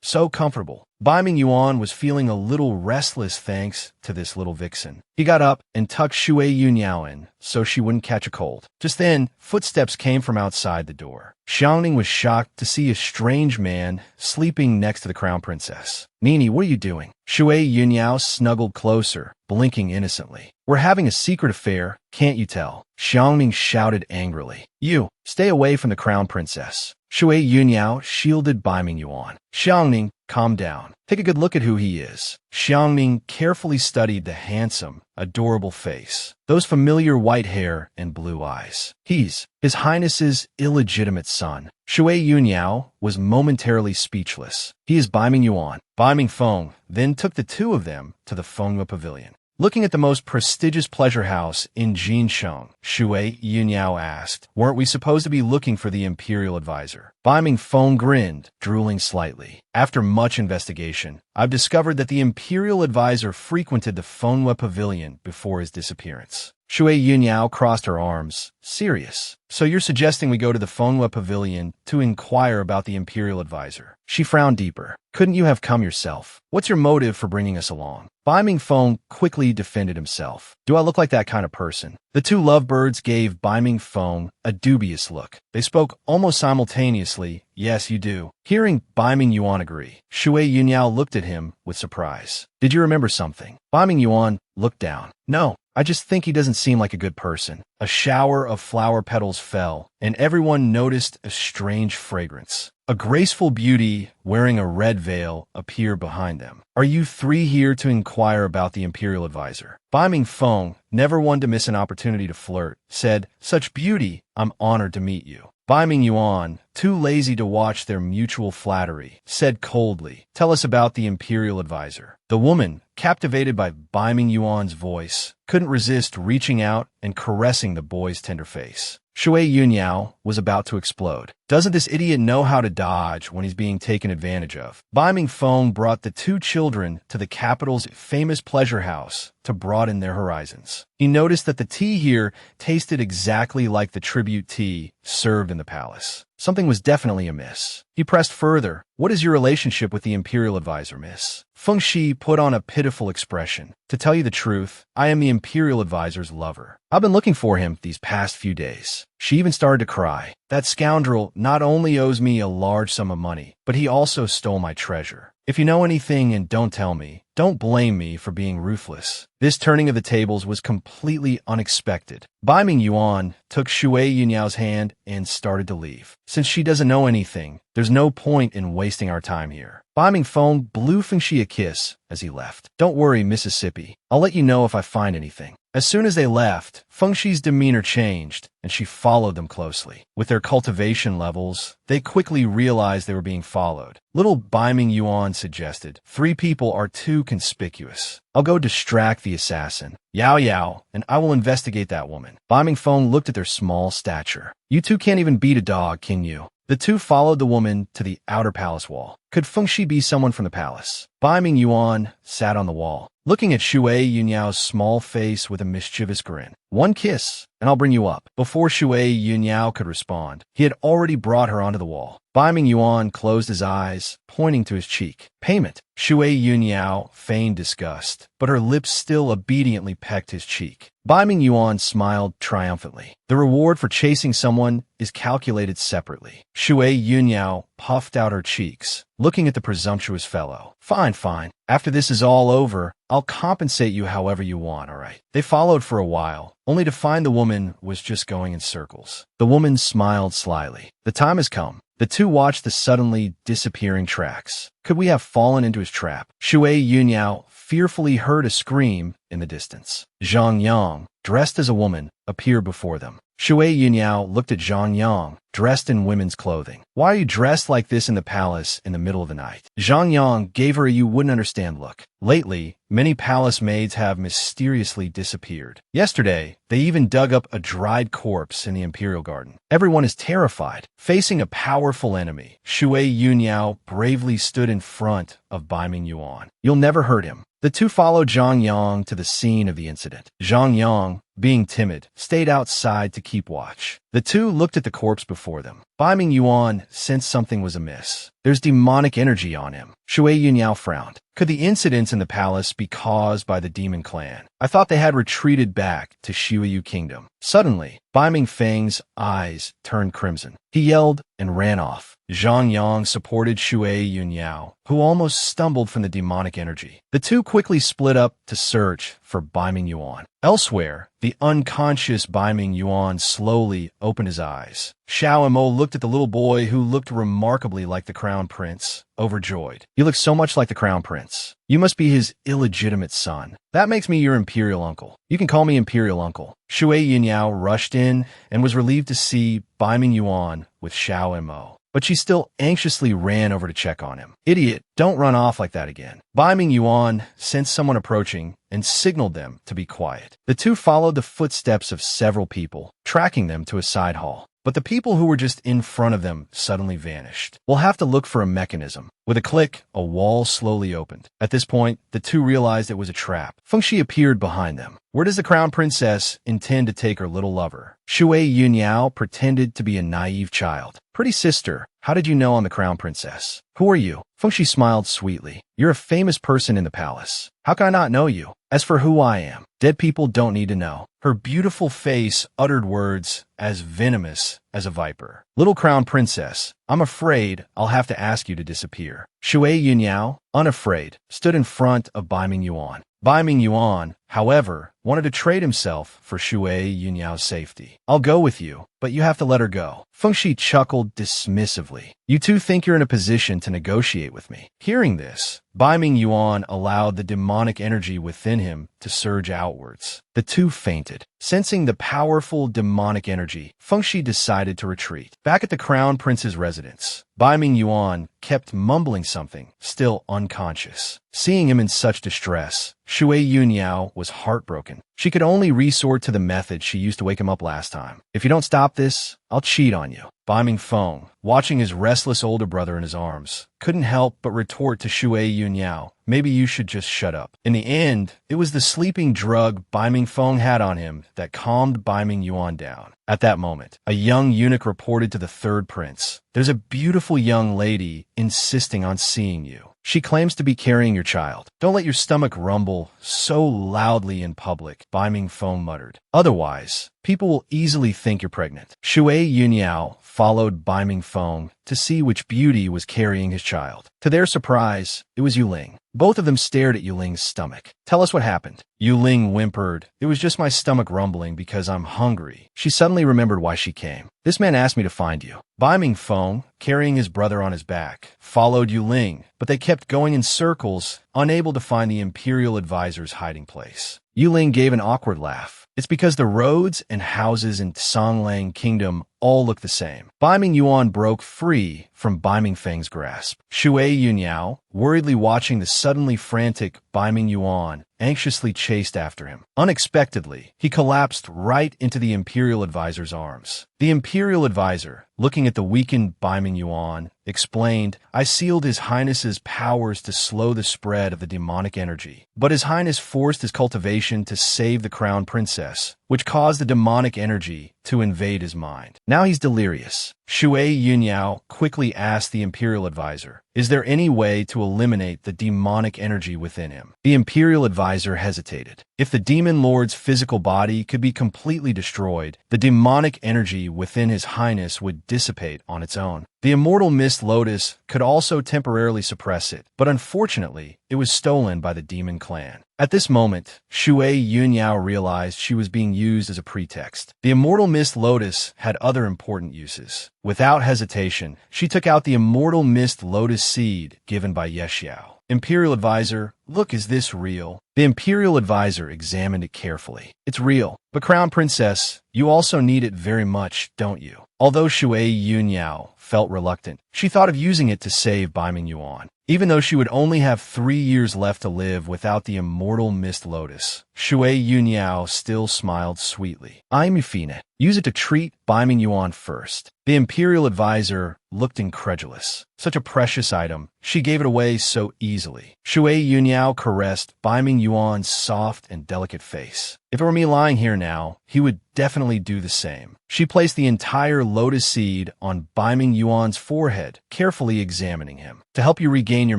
So comfortable. Bai Mingyuan was feeling a little restless thanks to this little vixen. He got up and tucked Shui Yunyao in so she wouldn't catch a cold. Just then, footsteps came from outside the door. Xiangning was shocked to see a strange man sleeping next to the crown princess. Nini, what are you doing? Shui Yunyao snuggled closer, blinking innocently. We're having a secret affair, can't you tell? Xiangning shouted angrily. You, stay away from the crown princess. Shui Yunyao shielded Bai Mingyuan. Xiangning, calm down. Take a good look at who he is. Xiangning carefully studied the handsome, adorable face, those familiar white hair and blue eyes. He's His Highness's illegitimate son. Shui Yunyao was momentarily speechless. He is Bai Mingyuan. Bai Mingfeng then took the two of them to the Fenghua Pavilion. Looking at the most prestigious pleasure house in Jinsheng, Shui Yunyao asked, weren't we supposed to be looking for the imperial advisor? Bai Mingfeng grinned, drooling slightly. After much investigation, I've discovered that the imperial advisor frequented the Fenghua Pavilion before his disappearance. Shui Yunyao crossed her arms. Serious. So you're suggesting we go to the Fenghua Pavilion to inquire about the imperial advisor? She frowned deeper. Couldn't you have come yourself? What's your motive for bringing us along? Bai Mingfeng quickly defended himself. Do I look like that kind of person? The two lovebirds gave Bai Mingfeng a dubious look. They spoke almost simultaneously. Yes, you do. Hearing Bai Mingyuan agree, Shui Yunyao looked at him with surprise. Did you remember something? Bai Mingyuan looked down. No. I just think he doesn't seem like a good person. A shower of flower petals fell, and everyone noticed a strange fragrance. A graceful beauty wearing a red veil appeared behind them. Are you three here to inquire about the imperial advisor? Bai Mingfeng, never one to miss an opportunity to flirt, said, such beauty, I'm honored to meet you. Bai Mingyuan, too lazy to watch their mutual flattery, said coldly, tell us about the imperial advisor. The woman, captivated by Bai Mingyuan's voice, couldn't resist reaching out and caressing the boy's tender face. Shui Yunyao was about to explode. Doesn't this idiot know how to dodge when he's being taken advantage of? Bai Mingfeng brought the two children to the capital's famous pleasure house to broaden their horizons. He noticed that the tea here tasted exactly like the tribute tea served in the palace. Something was definitely amiss. He pressed further. What is your relationship with the imperial advisor, miss? Feng Shi put on a pitiful expression. To tell you the truth, I am the imperial advisor's lover. I've been looking for him these past few days. She even started to cry. That scoundrel not only owes me a large sum of money, but he also stole my treasure. If you know anything and don't tell me, don't blame me for being ruthless. This turning of the tables was completely unexpected. Bai Mingyuan took Shui Yunyao's hand and started to leave. Since she doesn't know anything, there's no point in wasting our time here. Bai Mingfeng blew Feng Shi a kiss as he left. Don't worry, Mississippi. I'll let you know if I find anything. As soon as they left, Feng Shi's demeanor changed, and she followed them closely. With their cultivation levels, they quickly realized they were being followed. Little Bai Mingyuan suggested, 3 people are too conspicuous. I'll go distract the assassin, Yao Yao, and I will investigate that woman. Bai Mingfeng looked at their small stature. You two can't even beat a dog, can you? The two followed the woman to the outer palace wall. Could Feng Shi be someone from the palace? Bai Mingyuan sat on the wall, looking at Shui Yunyao's small face with a mischievous grin. 1 kiss, and I'll bring you up. Before Shui Yunyao could respond, he had already brought her onto the wall. Bai Mingyuan closed his eyes, pointing to his cheek. Payment. Shui Yunyao feigned disgust, but her lips still obediently pecked his cheek. Bai Mingyuan smiled triumphantly. The reward for chasing someone is calculated separately. Shui Yunyao puffed out her cheeks, looking at the presumptuous fellow. Fine, fine. After this is all over, I'll compensate you however you want, all right? They followed for a while, only to find the woman was just going in circles. The woman smiled slyly. The time has come. The two watched the suddenly disappearing tracks. Could we have fallen into his trap? Shui Yunyao fearfully heard a scream in the distance. Zhang Yang, dressed as a woman, appeared before them. Shui Yunyao looked at Zhang Yang, dressed in women's clothing. Why are you dressed like this in the palace in the middle of the night? Zhang Yang gave her a you wouldn't understand look. Lately, many palace maids have mysteriously disappeared. Yesterday, they even dug up a dried corpse in the imperial garden. Everyone is terrified. Facing a powerful enemy, Shui Yunyao bravely stood in front of Bai Mingyuan. You'll never hurt him. The two followed Zhang Yang to the scene of the incident. Zhang Yang, being timid, stayed outside to keep watch. The two looked at the corpse before them. Bai Mingyuan sensed something was amiss. There's demonic energy on him. Shui Yunyao frowned. Could the incidents in the palace be caused by the demon clan? I thought they had retreated back to Shiuyu Kingdom. Suddenly, Bai Mingfeng's eyes turned crimson. He yelled and ran off. Zhang Yang supported Shui Yunyao, who almost stumbled from the demonic energy. The two quickly split up to search for Bai Mingyuan. Elsewhere, the unconscious Bai Mingyuan slowly opened his eyes. Xiao Mo looked at the little boy who looked remarkably like the crown prince, overjoyed. You look so much like the crown prince. You must be his illegitimate son. That makes me your imperial uncle. You can call me imperial uncle. Shui Yunyao rushed in and was relieved to see Bai Mingyuan with Xiao Mo. But she still anxiously ran over to check on him. Idiot, don't run off like that again. Bai Mingyuan sensed someone approaching and signaled them to be quiet. The two followed the footsteps of several people, tracking them to a side hall. But the people who were just in front of them suddenly vanished. We'll have to look for a mechanism. With a click, a wall slowly opened. At this point, the two realized it was a trap. Feng Shi appeared behind them. Where does the crown princess intend to take her little lover? Shui Yunyao pretended to be a naive child. Pretty sister, how did you know I'm the crown princess? Who are you? Feng Shi smiled sweetly. You're a famous person in the palace. How can I not know you? As for who I am, dead people don't need to know. Her beautiful face uttered words as venomous as a viper. Little crown princess, I'm afraid I'll have to ask you to disappear. Shui Yunyao, unafraid, stood in front of Bai Mingyuan. Bai Mingyuan, however, wanted to trade himself for Shui Yunyao's safety. I'll go with you, but you have to let her go. Feng Shi chuckled dismissively. You two think you're in a position to negotiate with me. Hearing this, Bai Mingyuan allowed the demonic energy within him to surge outwards. The two fainted. Sensing the powerful demonic energy, Feng Shi decided to retreat. Back at the crown prince's residence, Bai Mingyuan kept mumbling something, still unconscious. Seeing him in such distress, Shui Yunyao was heartbroken. She could only resort to the method she used to wake him up last time. If you don't stop this, I'll cheat on you. Bai Mingfeng, watching his restless older brother in his arms, couldn't help but retort to Shui Yunyao, maybe you should just shut up. In the end, it was the sleeping drug Bai Mingfeng had on him that calmed Bai Mingyuan down. At that moment, a young eunuch reported to the third prince, "There's a beautiful young lady insisting on seeing you. She claims to be carrying your child. Don't let your stomach rumble so loudly in public," Bai Mingfeng muttered. "Otherwise, people will easily think you're pregnant." Shui Yunyao followed Bai Mingfeng to see which beauty was carrying his child. To their surprise, it was Yuling. Both of them stared at Yuling's stomach. "Tell us what happened." Yuling whimpered, "It was just my stomach rumbling because I'm hungry." She suddenly remembered why she came. "This man asked me to find you." Bai Mingfeng, carrying his brother on his back, followed Yuling, but they kept going in circles, unable to find the imperial advisor's hiding place. Yuling gave an awkward laugh. "It's because the roads and houses in Songlang Kingdom all look the same." Bai Mingyuan broke free from Bai Mingfeng's grasp. Shui Yunyao, worriedly watching the suddenly frantic Bai Mingyuan, anxiously chased after him. Unexpectedly, he collapsed right into the imperial advisor's arms. The imperial advisor, looking at the weakened Bai Mingyuan, explained, "I sealed His Highness's powers to slow the spread of the demonic energy, but His Highness forced his cultivation to save the crown princess, which caused the demonic energy to invade his mind. Now he's delirious." Shui Yunyao quickly asked the imperial advisor, "Is there any way to eliminate the demonic energy within him?" The imperial advisor hesitated. If the demon lord's physical body could be completely destroyed, the demonic energy within His Highness would dissipate on its own. The immortal mist lotus could also temporarily suppress it, but unfortunately, it was stolen by the demon clan. At this moment, Shui Yunyao realized she was being used as a pretext. The immortal mist lotus had other important uses. Without hesitation, she took out the immortal mist lotus seed given by Yexiao. "Imperial advisor, look, is this real?" The imperial advisor examined it carefully. "It's real. But Crown Princess, you also need it very much, don't you?" Although Shui Yunyao felt reluctant, she thought of using it to save Bai Mingyuan. Even though she would only have 3 years left to live without the immortal mist lotus, Shui Yunyao still smiled sweetly. "I'm Yufine. Use it to treat Bai Mingyuan first." The imperial advisor looked incredulous. Such a precious item, she gave it away so easily. Shui Yunyao caressed Bai Mingyuan's soft and delicate face. "If it were me lying here now, he would definitely do the same." She placed the entire lotus seed on Bai Mingyuan's forehead, carefully examining him. "To help you regain your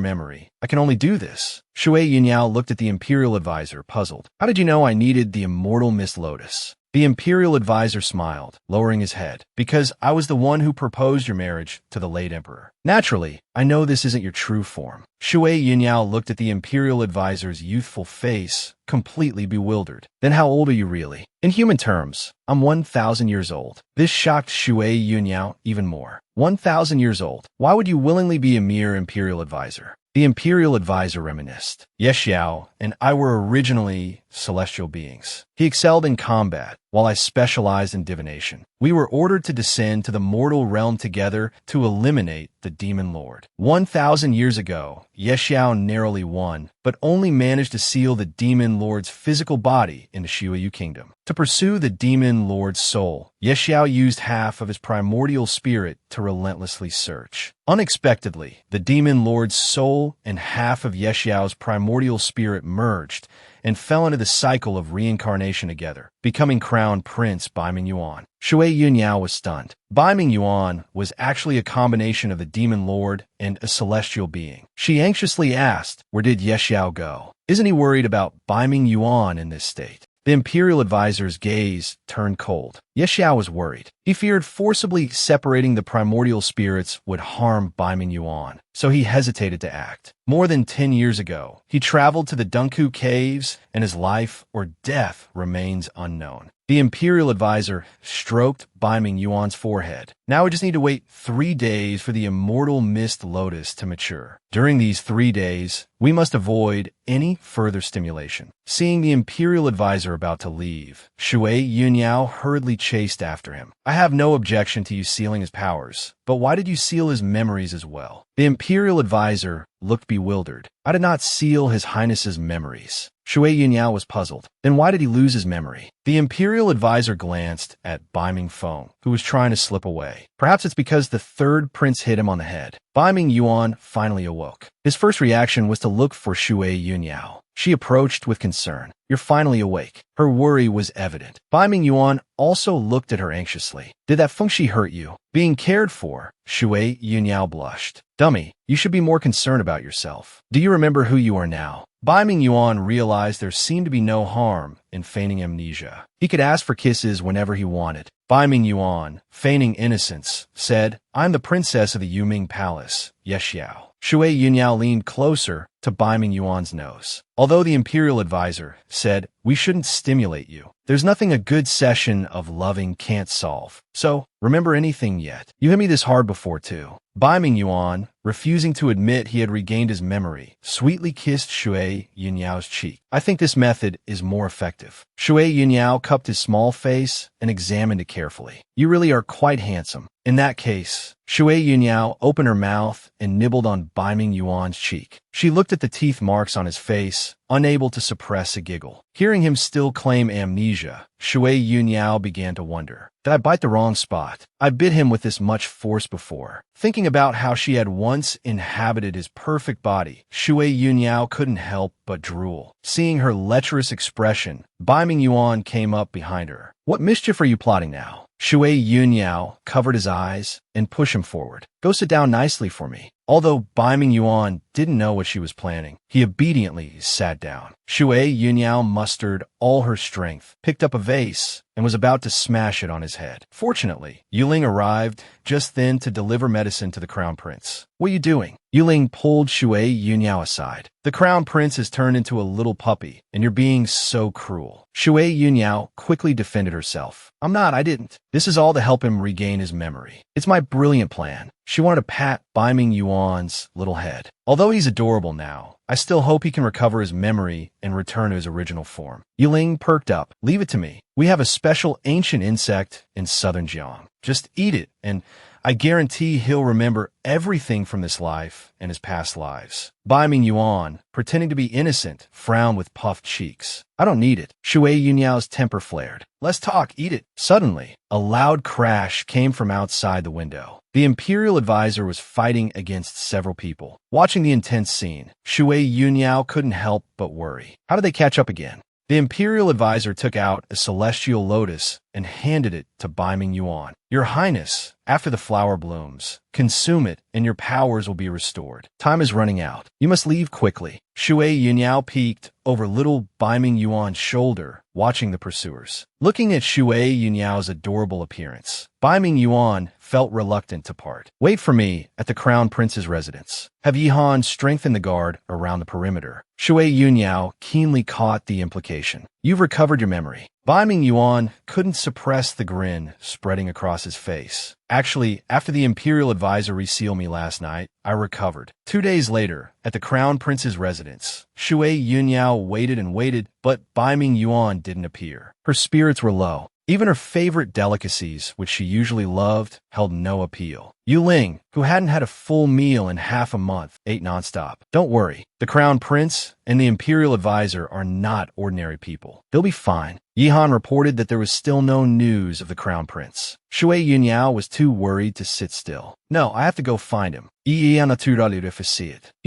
memory, I can only do this." Shui Yunyao looked at the imperial advisor, puzzled. "How did you know I needed the immortal mist lotus?" The imperial advisor smiled, lowering his head. "Because I was the one who proposed your marriage to the late emperor. Naturally, I know this isn't your true form." Shui Yunyao looked at the imperial advisor's youthful face, completely bewildered. "Then how old are you really?" "In human terms, I'm 1,000 years old." This shocked Shui Yunyao even more. 1,000 years old. Why would you willingly be a mere imperial advisor? The imperial advisor reminisced. "Yexiao and I were originally celestial beings. He excelled in combat, while I specialized in divination. We were ordered to descend to the mortal realm together to eliminate the demon lord. 1,000 years ago, Yexiao narrowly won, but only managed to seal the demon lord's physical body in the Shiyu kingdom. To pursue the demon lord's soul, Yexiao used half of his primordial spirit to relentlessly search. Unexpectedly, the demon lord's soul and half of Yexiao's primordial spirit merged and fell into the cycle of reincarnation together, becoming crown prince Bai Mingyuan. Shui Yunyao was stunned. Bai Mingyuan was actually a combination of the demon lord and a celestial being. She anxiously asked, "Where did Yexiao go? Isn't he worried about Bai Mingyuan in this state?" The imperial advisor's gaze turned cold. Yexiao was worried. He feared forcibly separating the primordial spirits would harm Bai Mingyuan, so he hesitated to act. More than 10 years ago, he traveled to the Dunku Caves, and his life or death remains unknown. The imperial advisor stroked Bai Mingyuan's forehead. "Now we just need to wait 3 days for the immortal mist lotus to mature. During these 3 days, we must avoid any further stimulation." Seeing the imperial advisor about to leave, Shui Yunyao hurriedly chased after him. "I have no objection to you sealing his powers, but why did you seal his memories as well?" The imperial advisor looked bewildered. "I did not seal His Highness's memories." Shui Yunyao was puzzled. Then why did he lose his memory? The imperial advisor glanced at Bai Mingfeng, who was trying to slip away. Perhaps it's because the third prince hit him on the head. Bai Mingyuan finally awoke. His first reaction was to look for Shui Yunyao. She approached with concern. You're finally awake. Her worry was evident. Bai Mingyuan also looked at her anxiously. Did that fengshi hurt you? Being cared for? Shui Yunyao blushed. Dummy, you should be more concerned about yourself. Do you remember who you are now? Bai Mingyuan realized there seemed to be no harm in feigning amnesia. He could ask for kisses whenever he wanted. Bai Mingyuan, feigning innocence, said, I'm the princess of the Yuming Palace, Yexiao. Shui Yunyao leaned closer to Bai Mingyuan's nose. Although the imperial advisor said, we shouldn't stimulate you. There's nothing a good session of loving can't solve. So, remember anything yet? You hit me this hard before too. Bai Mingyuan, refusing to admit he had regained his memory, sweetly kissed Shui Yunyao's cheek. I think this method is more effective. Shui Yunyao cupped his small face and examined it carefully. You really are quite handsome. In that case, Shui Yunyao opened her mouth and nibbled on Bai Mingyuan's cheek. She looked at the teeth marks on his face, unable to suppress a giggle. Hearing him still claim amnesia, Shui Yunyao began to wonder. Did I bite the wrong spot? I bit him with this much force before. Thinking about how she had once inhabited his perfect body, Shui Yunyao couldn't help but drool. Seeing her lecherous expression, Bai Mingyuan came up behind her. What mischief are you plotting now? Shui Yunyao covered his eyes and pushed him forward. Go sit down nicely for me. Although Bai Mingyuan didn't know what she was planning, he obediently sat down. Shui Yunyao mustered all her strength, picked up a vase, and was about to smash it on his head. Fortunately, Yuling arrived just then to deliver medicine to the crown prince. What are you doing? Yuling pulled Shui Yunyao aside. The crown prince has turned into a little puppy, and you're being so cruel. Shui Yunyao quickly defended herself. I'm not, I didn't. This is all to help him regain his memory. It's my brilliant plan. She wanted to pat Bai Mingyuan's little head. Although he's adorable now, I still hope he can recover his memory and return to his original form. Yuling perked up. Leave it to me. We have a special ancient insect in southern Jiang. Just eat it, and I guarantee he'll remember everything from this life and his past lives. Bai Mingyuan, pretending to be innocent, frowned with puffed cheeks. I don't need it. Shui Yunyao's temper flared. Let's talk, eat it. Suddenly, a loud crash came from outside the window. The imperial advisor was fighting against several people. Watching the intense scene, Shui Yunyao couldn't help but worry. How did they catch up again? The imperial advisor took out a celestial lotus and handed it to Bai Mingyuan. Your Highness, after the flower blooms, consume it and your powers will be restored. Time is running out. You must leave quickly. Shui Yunyao peeked over little Bai Mingyuan's shoulder, watching the pursuers. Looking at Shui Yunyao's adorable appearance, Bai Mingyuan felt reluctant to part. Wait for me at the crown prince's residence. Have Yihan strengthen the guard around the perimeter. Shui Yunyao keenly caught the implication. You've recovered your memory. Bai Mingyuan couldn't suppress the grin spreading across his face. Actually, after the imperial advisor resealed me last night, I recovered. 2 days later, at the crown prince's residence, Shui Yunyao waited and waited, but Bai Mingyuan didn't appear. Her spirits were low. Even her favorite delicacies, which she usually loved, held no appeal. Yuling, who hadn't had a full meal in half a month, ate nonstop. Don't worry, the crown prince and the imperial advisor are not ordinary people. They'll be fine. Yihan reported that there was still no news of the crown prince. Shui Yunyao was too worried to sit still. No, I have to go find him. He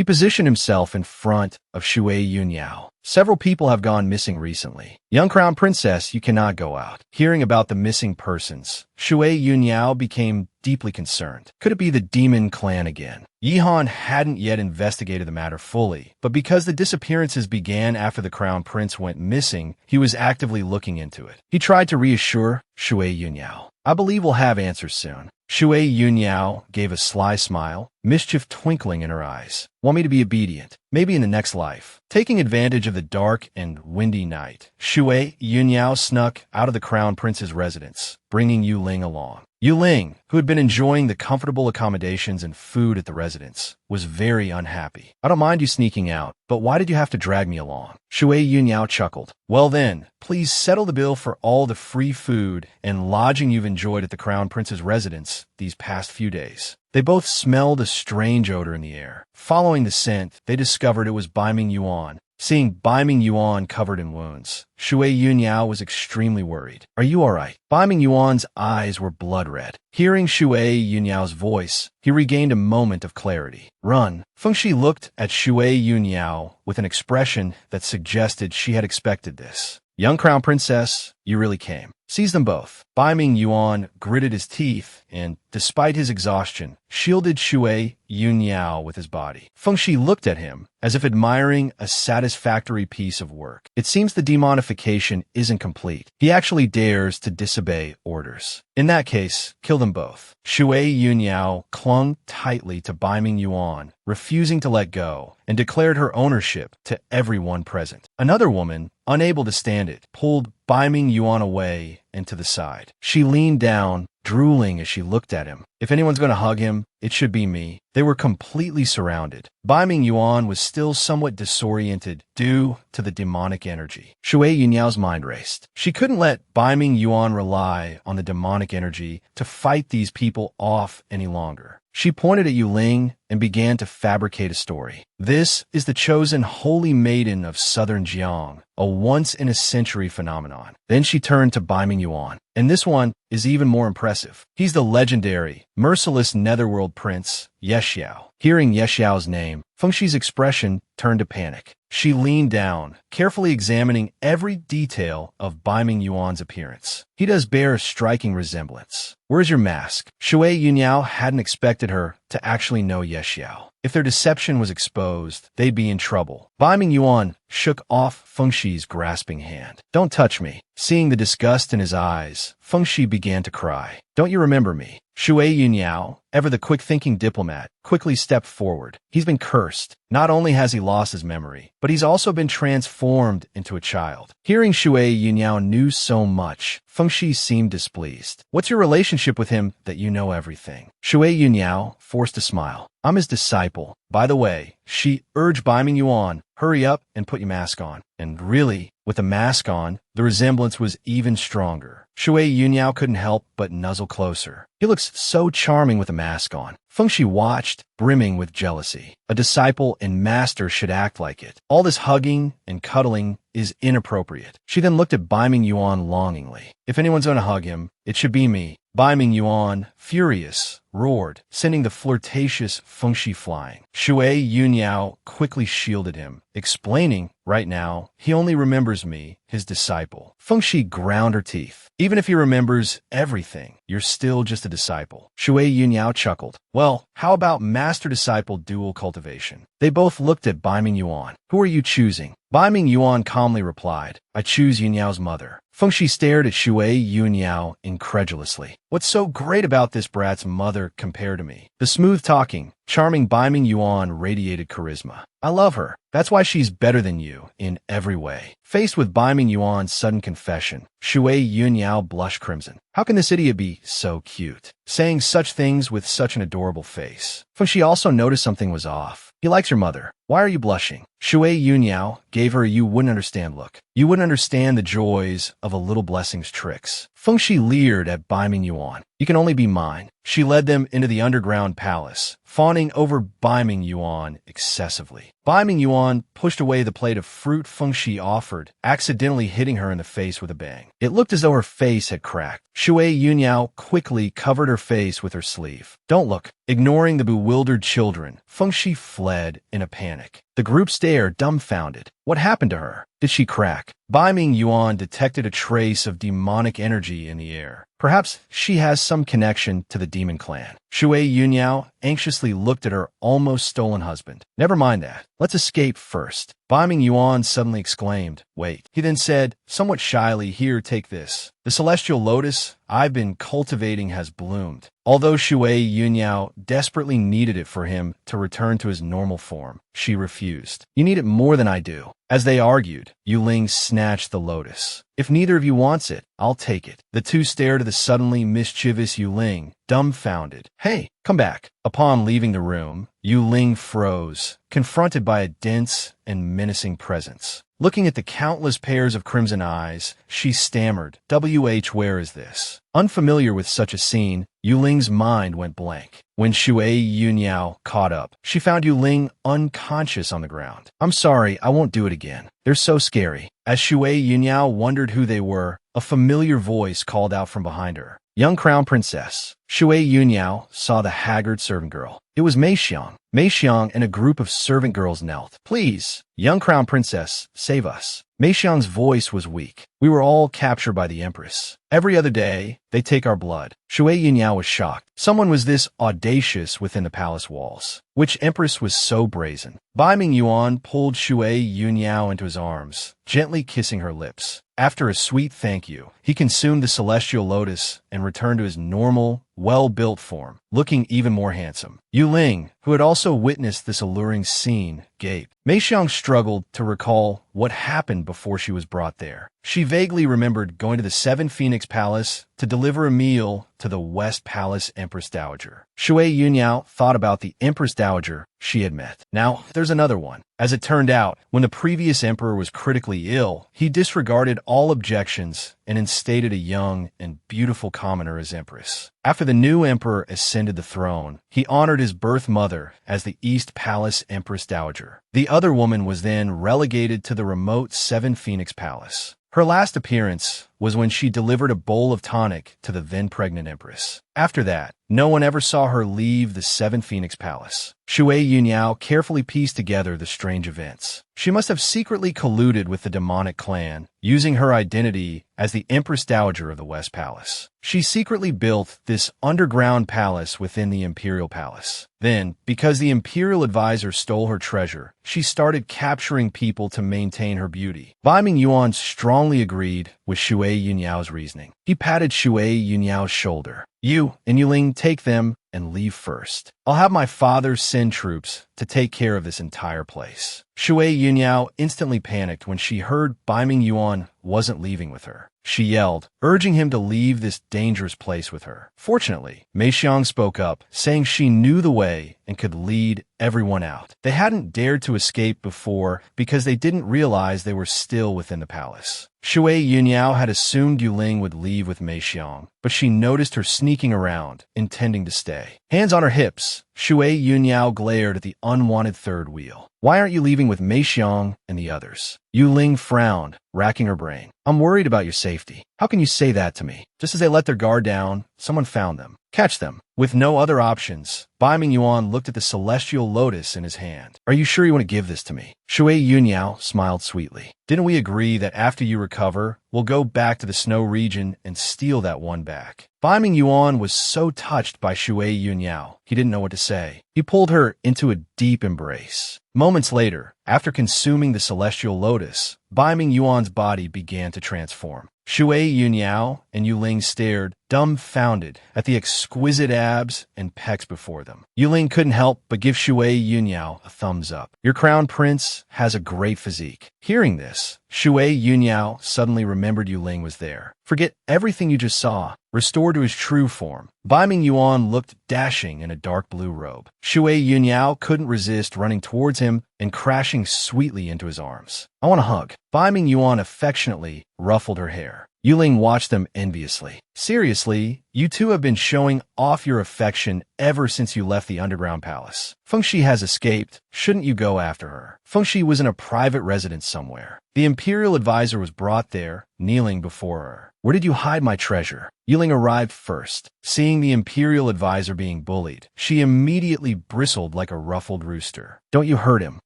positioned himself in front of Shui Yunyao. Several people have gone missing recently. Young crown princess, you cannot go out. Hearing about the missing persons, Shui Yunyao became deeply concerned. Could it be the demon clan again? Yihan hadn't yet investigated the matter fully, but because the disappearances began after the crown prince went missing, he was actively looking into it. He tried to reassure Shui Yunyao. I believe we'll have answers soon. Shui Yunyao gave a sly smile, mischief twinkling in her eyes. Want me to be obedient? Maybe in the next life. Taking advantage of the dark and windy night, Shui Yunyao snuck out of the crown prince's residence, bringing Yuling along. Yuling, who had been enjoying the comfortable accommodations and food at the residence, was very unhappy. I don't mind you sneaking out, but why did you have to drag me along? Shui Yunyao chuckled. Well then, please settle the bill for all the free food and lodging you've enjoyed at the crown prince's residence these past few days. They both smelled a strange odor in the air. Following the scent, they discovered it was Bai Mingyuan, Seeing Bai Ming Yuan covered in wounds, Shui Yunyao was extremely worried. Are you alright? Bai Ming Yuan's eyes were blood red. Hearing Shui Yunyao's voice, he regained a moment of clarity. Run. Fengxi looked at Shui Yunyao with an expression that suggested she had expected this. Young Crown Princess, you really came. Seize them both. Bai Ming Yuan gritted his teeth and, despite his exhaustion, shielded Shui Yunyao with his body. Fengxi looked at him as if admiring a satisfactory piece of work. It seems the demonification isn't complete. He actually dares to disobey orders. In that case, kill them both. Shui Yunyao clung tightly to Bai Ming Yuan, refusing to let go, and declared her ownership to everyone present. Another woman, unable to stand it, pulled Bai Ming Yuan away and to the side. She leaned down, drooling as she looked at him. If anyone's going to hug him, it should be me. They were completely surrounded. Bai Ming Yuan was still somewhat disoriented due to the demonic energy. Shui Yunyao's mind raced. She couldn't let Bai Ming Yuan rely on the demonic energy to fight these people off any longer. She pointed at Yu Ling and began to fabricate a story. This is the chosen holy maiden of southern Jiang, a once-in-a-century phenomenon. Then she turned to Bai Ming Yuan. And this one is even more impressive. He's the legendary, merciless netherworld prince, Yexiao. Hearing Yexiao's name, Fengxi's expression turned to panic. She leaned down, carefully examining every detail of Bai Ming Yuan's appearance. He does bear a striking resemblance. Where's your mask? Shui Yunyao hadn't expected her to actually know Yexiao. If their deception was exposed, they'd be in trouble. Bai Ming Yuan shook off Fengxi's grasping hand. Don't touch me. Seeing the disgust in his eyes, Fengxi began to cry. Don't you remember me? Shui Yunyao, ever the quick-thinking diplomat, quickly stepped forward. He's been cursed. Not only has he lost his memory, but he's also been transformed into a child. Hearing Shui Yunyao knew so much, Fengxi seemed displeased. What's your relationship with him that you know everything? Shui Yunyao forced a smile. I'm his disciple. By the way, she urged Bai Ming Yuan, hurry up and put your mask on. And really, with the mask on, the resemblance was even stronger. Shui Yunyao couldn't help but nuzzle closer. He looks so charming with a mask on. Fengxi watched, brimming with jealousy. A disciple and master should act like it. All this hugging and cuddling is inappropriate. She then looked at Bai Ming Yuan longingly. If anyone's going to hug him, it should be me. Bai Ming Yuan, furious, roared, sending the flirtatious Fengxi flying. Shui Yunyao quickly shielded him, explaining, right now, he only remembers me, his disciple. Fengxi ground her teeth. Even if he remembers everything, you're still just a disciple. Shui Yunyao chuckled. Well, how about master-disciple dual cultivation? They both looked at Bai Ming Yuan. Who are you choosing? Bai Ming Yuan calmly replied, I choose Yunyao's mother. Fengxi stared at Shui Yunyao incredulously. What's so great about this brat's mother compared to me? The smooth-talking, charming Bai Ming Yuan radiated charisma. I love her. That's why she's better than you in every way. Faced with Bai Ming Yuan's sudden confession, Shui Yunyao blushed crimson. How can this idiot be so cute? Saying such things with such an adorable face. Fengxi also noticed something was off. He likes your mother. Why are you blushing? Shui Yunyao gave her a you wouldn't understand look. You wouldn't understand the joys of a little blessing's tricks. Fengxi leered at Bai Ming Yuan. You can only be mine. She led them into the underground palace, fawning over Bai Ming Yuan excessively. Bai Ming Yuan pushed away the plate of fruit Fengxi offered, accidentally hitting her in the face with a bang. It looked as though her face had cracked. Shui Yunyao quickly covered her face with her sleeve. Don't look. Ignoring the bewildered children, Fengxi fled in a panic. The group stared, dumbfounded. What happened to her? Did she crack? Bai Ming Yuan detected a trace of demonic energy in the air. Perhaps she has some connection to the demon clan. Shui Yunyao anxiously looked at her almost stolen husband. Never mind that. Let's escape first. Bai Ming Yuan suddenly exclaimed, wait. He then said, somewhat shyly, here, take this. The celestial lotus I've been cultivating has bloomed. Although Shui Yunyao desperately needed it for him to return to his normal form, she refused. You need it more than I do. As they argued, Yu Ling snatched the lotus. If neither of you wants it, I'll take it. The two stared at the suddenly mischievous Yu Ling, dumbfounded. Hey, come back. Upon leaving the room, Yu Ling froze, confronted by a dense and menacing presence. Looking at the countless pairs of crimson eyes, she stammered, where is this? Unfamiliar with such a scene, Yuling's mind went blank. When Shui Yunyao caught up, she found Yuling unconscious on the ground. I'm sorry, I won't do it again. They're so scary. As Shui Yunyao wondered who they were, a familiar voice called out from behind her. Young Crown Princess. Shui Yunyao saw the haggard servant girl. It was Mei Xiang. Mei Xiang and a group of servant girls knelt. Please, young Crown Princess, save us. Mei Xiang's voice was weak. We were all captured by the Empress. Every other day, they take our blood. Shui Yunyao was shocked. Someone was this audacious within the palace walls. Which Empress was so brazen? Bai Mingyuan pulled Shui Yunyao into his arms, gently kissing her lips. After a sweet thank you, he consumed the celestial lotus and returned to his normal, well-built form, looking even more handsome. Yuling, who had also witnessed this alluring scene, gaped. Mei Xiang struggled to recall what happened before she was brought there. She vaguely remembered going to the Seven Phoenix Palace to deliver a meal to the West Palace Empress Dowager. Shui Yunyao thought about the Empress Dowager she had met. Now, there's another one. As it turned out, when the previous emperor was critically ill, he disregarded all objections and instated a young and beautiful commoner as empress. After the new emperor ascended the throne, he honored his birth mother as the East Palace Empress Dowager. The other woman was then relegated to the remote Seven Phoenix Palace. Her last appearance was when she delivered a bowl of tonic to the then-pregnant empress. After that, no one ever saw her leave the Seven Phoenix Palace. Shui Yunyao carefully pieced together the strange events. She must have secretly colluded with the demonic clan, using her identity as the Empress Dowager of the West Palace. She secretly built this underground palace within the Imperial Palace. Then, because the Imperial advisor stole her treasure, she started capturing people to maintain her beauty. Bai Mingyuan strongly agreed with Shui Yunyao's reasoning. He patted Shui Yunyao's shoulder. You and Yuling take them and leave first. I'll have my father send troops to take care of this entire place. Shui Yunyao instantly panicked when she heard Bai Mingyuan wasn't leaving with her. She yelled, urging him to leave this dangerous place with her. Fortunately, Mei Xiang spoke up, saying she knew the way and could lead everyone out. They hadn't dared to escape before because they didn't realize they were still within the palace. Shui Yunyao had assumed Yuling would leave with Mei Xiang, but she noticed her sneaking around, intending to stay. Hands on her hips, Shui Yunyao glared at the unwanted third wheel. Why aren't you leaving with Mei Xiang and the others? Yuling frowned, racking her brain. I'm worried about your safety. How can you say that to me? Just as they let their guard down, someone found them. Catch them. With no other options, Bai Mingyuan looked at the celestial lotus in his hand. Are you sure you want to give this to me? Shui Yunyao smiled sweetly. Didn't we agree that after you recover, we'll go back to the snow region and steal that one back? Bai Mingyuan was so touched by Shui Yunyao, he didn't know what to say. He pulled her into a deep embrace. Moments later, after consuming the celestial lotus, Bai Mingyuan's body began to transform. Shui Yunyao and Yuling stared, dumbfounded, at the exquisite abs and pecs before them. Yuling couldn't help but give Shui Yunyao a thumbs up. Your crown prince has a great physique. Hearing this, Shui Yunyao suddenly remembered Yuling was there. Forget everything you just saw. Restored to his true form, Bai Mingyuan looked dashing in a dark blue robe. Shui Yunyao couldn't resist running towards him and crashing sweetly into his arms. I want a hug. Bai Mingyuan affectionately ruffled her hair. Yuling watched them enviously. Seriously, you two have been showing off your affection ever since you left the underground palace. Fengxi has escaped. Shouldn't you go after her? Fengxi was in a private residence somewhere. The imperial advisor was brought there, kneeling before her. Where did you hide my treasure? Yuling arrived first. Seeing the imperial advisor being bullied, she immediately bristled like a ruffled rooster. Don't you hurt him.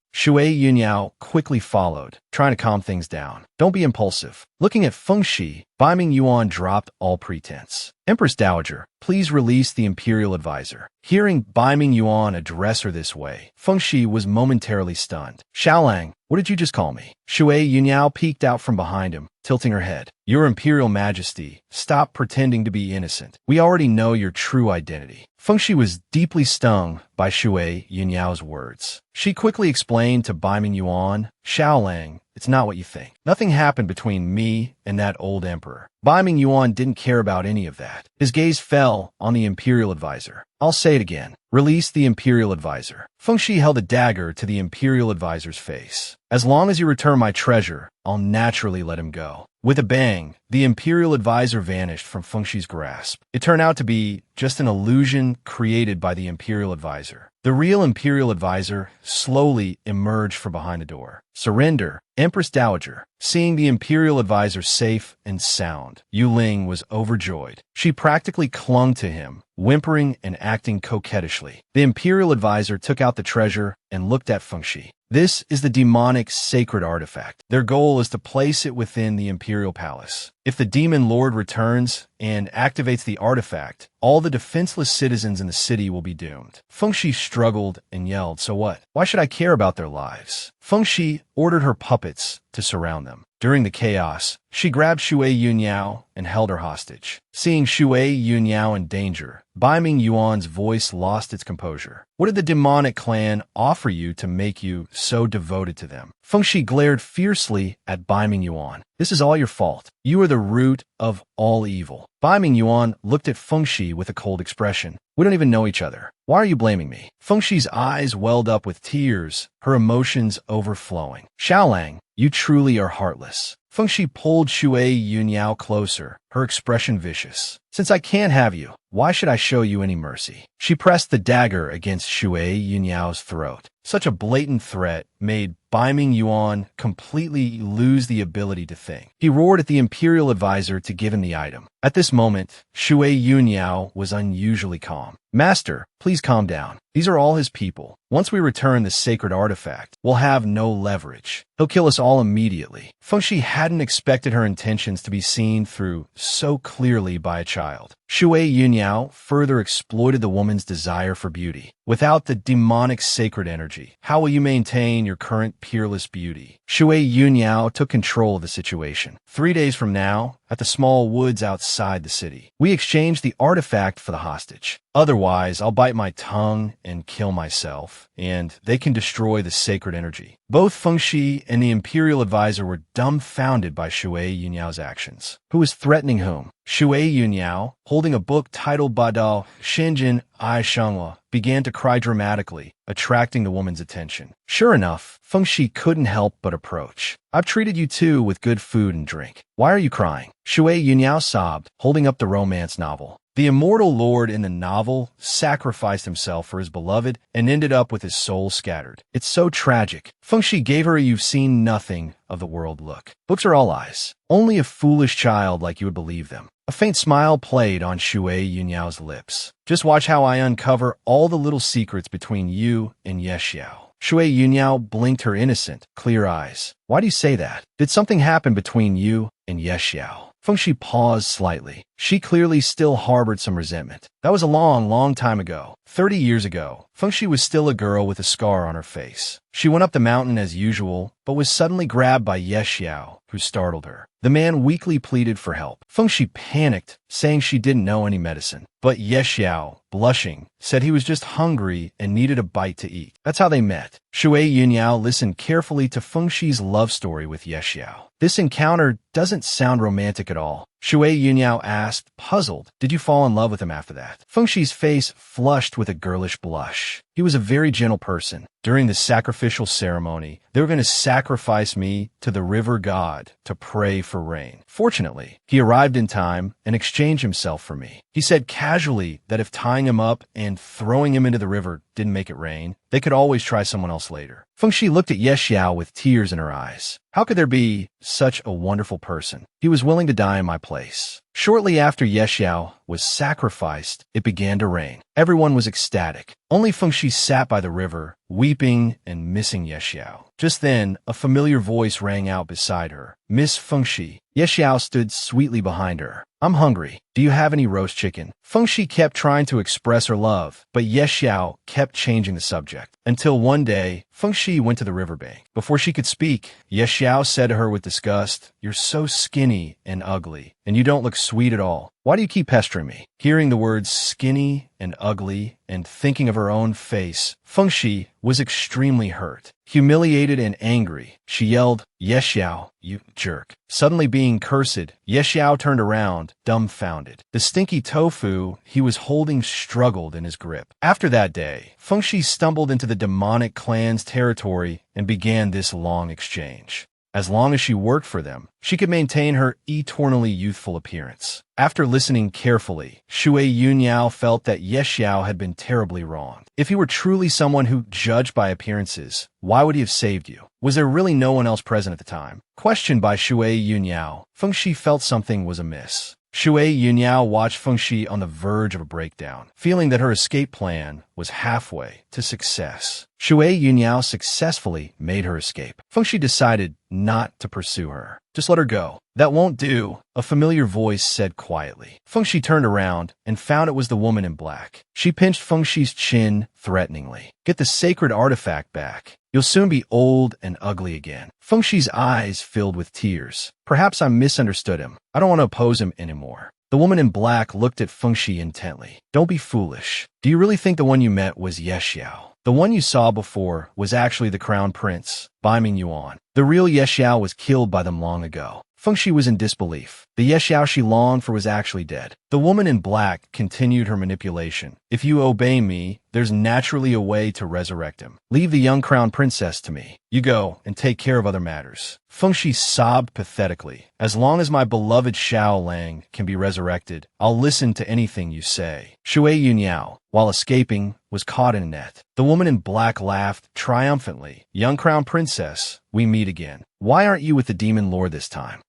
Shui Yunyao quickly followed, trying to calm things down. Don't be impulsive. Looking at Fengxi, Bai Mingyuan dropped all pretense. Empress Dowager, please release the imperial advisor. Hearing Bai Mingyuan address her this way, Fengxi was momentarily stunned. Xiaolang, what did you just call me? Shui Yunyao peeked out from behind him, tilting her head. Your imperial majesty, stop pretending to be innocent. We already know your true identity. Fengxi was deeply stung by Shui Yunyao's words. She quickly explained to Bai Mingyuan Xiaolang, it's not what you think. Nothing happened between me and that old emperor. Bai Mingyuan didn't care about any of that. His gaze fell on the imperial advisor. I'll say it again. Release the imperial advisor. Feng Shi held a dagger to the imperial advisor's face. As long as you return my treasure, I'll naturally let him go. With a bang, the imperial advisor vanished from Feng Shi's grasp. It turned out to be just an illusion created by the imperial advisor. The real imperial advisor slowly emerged from behind the door. Surrender, Empress Dowager. Seeing the imperial advisor safe and sound, Yu Ling was overjoyed. She practically clung to him, whimpering and acting coquettishly. The imperial advisor took out the treasure and looked at Feng Shi. This is the demonic sacred artifact. Their goal is to place it within the imperial palace. If the demon lord returns and activates the artifact, all the defenseless citizens in the city will be doomed. Feng Shi struggled and yelled, so what? Why should I care about their lives? Feng Shi ordered her puppets to surround them. During the chaos, she grabbed Shui Yunyao and held her hostage. Seeing Shui Yunyao in danger, Bai Mingyuan's voice lost its composure. What did the demonic clan offer you to make you so devoted to them? Feng Shi glared fiercely at Bai Mingyuan. This is all your fault. You are the root of all evil. Bai Mingyuan looked at Feng Shi with a cold expression. We don't even know each other. Why are you blaming me? Feng Shi's eyes welled up with tears, her emotions overflowing. Xiaolang, you truly are heartless. Feng Shi pulled Shui Yunyao closer, her expression vicious. Since I can't have you, why should I show you any mercy? She pressed the dagger against Shui Yunyao's throat. Such a blatant threat made Bai Mingyuan completely lose the ability to think. He roared at the imperial advisor to give him the item. At this moment, Shui Yunyao was unusually calm. Master, please calm down. These are all his people. Once we return the sacred artifact, we'll have no leverage. He'll kill us all immediately. Feng Shi hadn't expected her intentions to be seen through so clearly by a child. Shui Yunyao further exploited the woman's desire for beauty. Without the demonic sacred energy, how will you maintain your current peerless beauty? Shui Yunyao took control of the situation. 3 days from now, at the small woods outside the city, we exchanged the artifact for the hostage. Otherwise, I'll bite my tongue and kill myself, and they can destroy the sacred energy. Both Feng Shi and the imperial advisor were dumbfounded by Shui Yunyao's actions. Who was threatening whom? Shui Yunyao, holding a book titled Badao Shinjin Ai Shenghua, began to cry dramatically, attracting the woman's attention. Sure enough, Feng Shi couldn't help but approach. I've treated you too with good food and drink. Why are you crying? Shui Yunyao sobbed, holding up the romance novel. The immortal lord in the novel sacrificed himself for his beloved and ended up with his soul scattered. It's so tragic. Feng Shi gave her a you've seen nothing of the world look. Books are all lies. Only a foolish child like you would believe them. A faint smile played on Shui Yunyao's lips. Just watch how I uncover all the little secrets between you and Yexiao. Shui Yunyao blinked her innocent, clear eyes. Why do you say that? Did something happen between you and Yexiao? Feng Shi paused slightly. She clearly still harbored some resentment. That was a long, long time ago. 30 years ago, Feng Shi was still a girl with a scar on her face. She went up the mountain as usual, but was suddenly grabbed by Yexiao, who startled her. The man weakly pleaded for help. Feng Shi panicked, saying she didn't know any medicine. But Yexiao, blushing, said he was just hungry and needed a bite to eat. That's how they met. Shui Yunyao listened carefully to Feng Shi's love story with Yexiao. This encounter doesn't sound romantic at all. Shui Yunyao asked, puzzled, did you fall in love with him after that? Feng Shi's face flushed with a girlish blush. He was a very gentle person. During the sacrificial ceremony, they were going to sacrifice me to the river god to pray for rain. Fortunately, he arrived in time and exchanged himself for me. He said casually that if tying him up and throwing him into the river didn't make it rain, they could always try someone else later. Feng Shi looked at Yexiao with tears in her eyes. How could there be such a wonderful person? He was willing to die in my place. Shortly after Yexiao was sacrificed, it began to rain. Everyone was ecstatic. Only Feng Shi sat by the river, weeping and missing Yexiao. Just then, a familiar voice rang out beside her. Miss Feng Shi. Yexiao stood sweetly behind her. I'm hungry. Do you have any roast chicken? Feng Shi kept trying to express her love, but Ye Xiao kept changing the subject. Until one day, Feng Shi went to the riverbank. Before she could speak, Ye Xiao said to her with disgust, "You're so skinny and ugly, and you don't look sweet at all. Why do you keep pestering me?" Hearing the words skinny and ugly and thinking of her own face, Feng Shi was extremely hurt. Humiliated and angry, she yelled, "Ye Xiao, you jerk." Suddenly being cursed, Ye Xiao turned around, dumbfounded. The stinky tofu he was holding struggled in his grip. After that day, Feng Shi stumbled into the demonic clan's territory and began this long exchange. As long as she worked for them, she could maintain her eternally youthful appearance. After listening carefully, Shui Yunyao felt that Ye Xiao had been terribly wronged. If he were truly someone who judged by appearances, why would he have saved you? Was there really no one else present at the time? Questioned by Shui Yunyao, Feng Shi felt something was amiss. Shui Yunyao watched Feng Shi on the verge of a breakdown, feeling that her escape plan was halfway to success. Shui Yunyao successfully made her escape. Feng Shi decided not to pursue her. "Just let her go." "That won't do," a familiar voice said quietly. Feng Shi turned around and found it was the woman in black. She pinched Feng Shi's chin threateningly. "Get the sacred artifact back. You'll soon be old and ugly again." Feng Shi's eyes filled with tears. Perhaps I misunderstood him. I don't want to oppose him anymore. The woman in black looked at Feng Shi intently. "Don't be foolish. Do you really think the one you met was Ye Xiao? The one you saw before was actually the crown prince, Baiming Yuan. The real Ye Xiao was killed by them long ago." Feng Shi was in disbelief. The Ye Xiao she longed for was actually dead. The woman in black continued her manipulation. "If you obey me, there's naturally a way to resurrect him. Leave the young crown princess to me. You go and take care of other matters." Feng Shi sobbed pathetically. "As long as my beloved Xiao Lang can be resurrected, I'll listen to anything you say." Shui Yunyao, while escaping, was caught in a net. The woman in black laughed triumphantly. "Young crown princess, we meet again. Why aren't you with the demon lord this time?"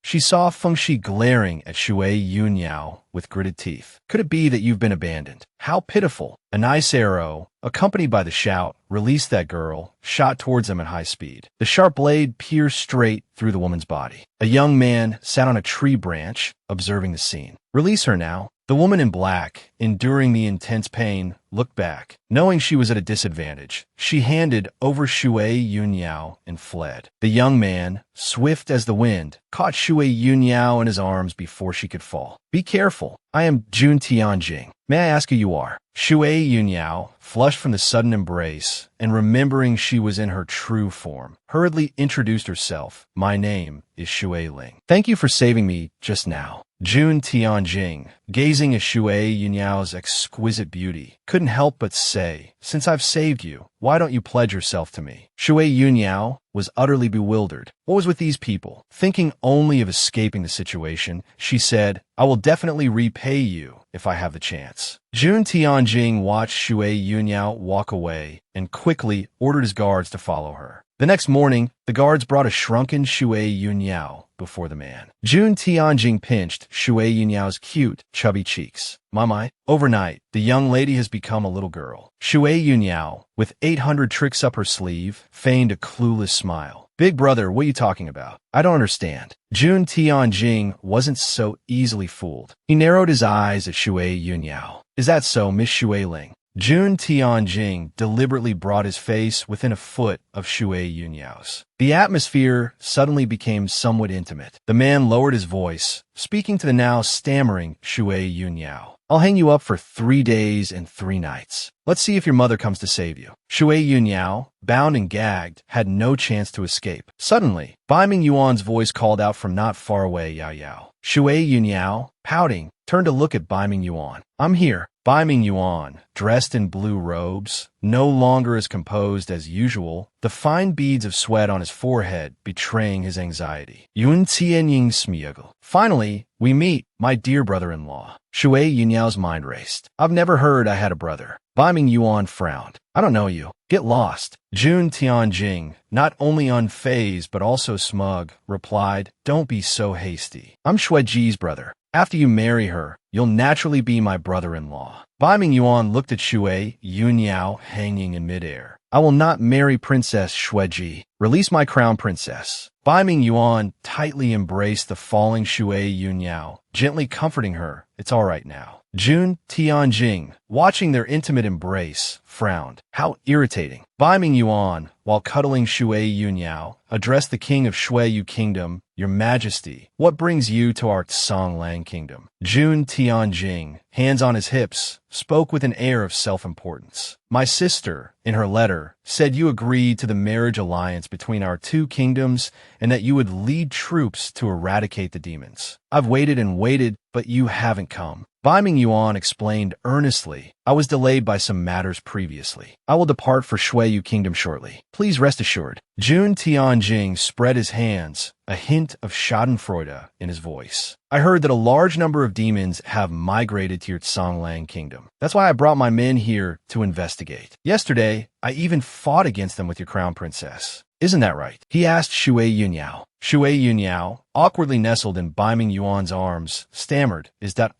She saw Feng Shi glaring at Shui Yunyao with gritted teeth. "Could it be that you've been abandoned? How pitiful." A nice arrow, accompanied by the shout, "Release that girl," shot towards them at high speed. The sharp blade pierced straight through the woman's body. A young man sat on a tree branch, observing the scene. "Release her now." The woman in black, enduring the intense pain, looked back. Knowing she was at a disadvantage, she handed over Shui Yunyao and fled. The young man, swift as the wind, caught Shui Yunyao in his arms before she could fall. "Be careful. I am Jun Tianjing. May I ask who you are?" Shui Yunyao, flushed from the sudden embrace, and remembering she was in her true form, hurriedly introduced herself. "My name is Shui Ling. Thank you for saving me just now." Jun Tianjing, gazing at Shui Yunyao's exquisite beauty, couldn't help but say, "Since I've saved you, why don't you pledge yourself to me?" Shui Yunyao was utterly bewildered. What was with these people? Thinking only of escaping the situation, she said, "I will definitely repay you if I have the chance." Jun Tianjing watched Shui Yunyao walk away and quickly ordered his guards to follow her. The next morning, the guards brought a shrunken Shui Yunyao before the man. Jun Tianjing pinched Shui Yunyao's cute, chubby cheeks. "My. Overnight, the young lady has become a little girl." Shui Yunyao, with 800 tricks up her sleeve, feigned a clueless smile. "Big brother, what are you talking about? I don't understand." Jun Tianjing wasn't so easily fooled. He narrowed his eyes at Shui Yunyao. "Is that so, Miss Shui Ling?" Jun Tianjing deliberately brought his face within a foot of Shui Yunyao's. The atmosphere suddenly became somewhat intimate. The man lowered his voice, speaking to the now stammering Shui Yunyao. "I'll hang you up for 3 days and 3 nights. Let's see if your mother comes to save you." Shui Yunyao, bound and gagged, had no chance to escape. Suddenly, Baiming Yuan's voice called out from not far away, "Yao Yao." Shui Yunyao, pouting, turned to look at Baiming Yuan. "I'm here." Baiming Yuan, dressed in blue robes, no longer as composed as usual, the fine beads of sweat on his forehead betraying his anxiety. "Yun Tianying Smiugl. Finally, we meet, my dear brother-in-law." Shui Yunyao's mind raced. "I've never heard I had a brother." Baiming Yuan frowned. "I don't know you. Get lost." Jun Tianjing, not only unfazed but also smug, replied, "Don't be so hasty. I'm Shuiji's brother. After you marry her, you'll naturally be my brother-in-law." Baiming Yuan looked at Shui Yunyao hanging in midair. "I will not marry Princess Shuiji. Release my crown princess, Bai Ming Yuan tightly embraced the falling Shui Yunyao, gently comforting her. It's all right now. Jun Tianjing, watching their intimate embrace, frowned. How irritating. Bai Ming Yuan, while cuddling Shui Yunyao, addressed the king of Shuiyu Kingdom. Your Majesty, what brings you to our Songlang Kingdom? Jun Tianjing, hands on his hips, spoke with an air of self-importance. My sister, in her letter, said you agreed to the marriage alliance between our two kingdoms and that you would lead troops to eradicate the demons. I've waited and waited, but you haven't come. Bai Ming Yuan explained earnestly, I was delayed by some matters previously. I will depart for Shuiyu Kingdom shortly. Please rest assured. Jun Tianjing spread his hands, a hint of schadenfreude in his voice. I heard that a large number of demons have migrated to your Songlang Kingdom. That's why I brought my men here to investigate. Yesterday, I even fought against them with your crown princess. Isn't that right? He asked Shui Yunyao. Shui Yunyao, awkwardly nestled in Bai Ming Yuan's arms, stammered, Is that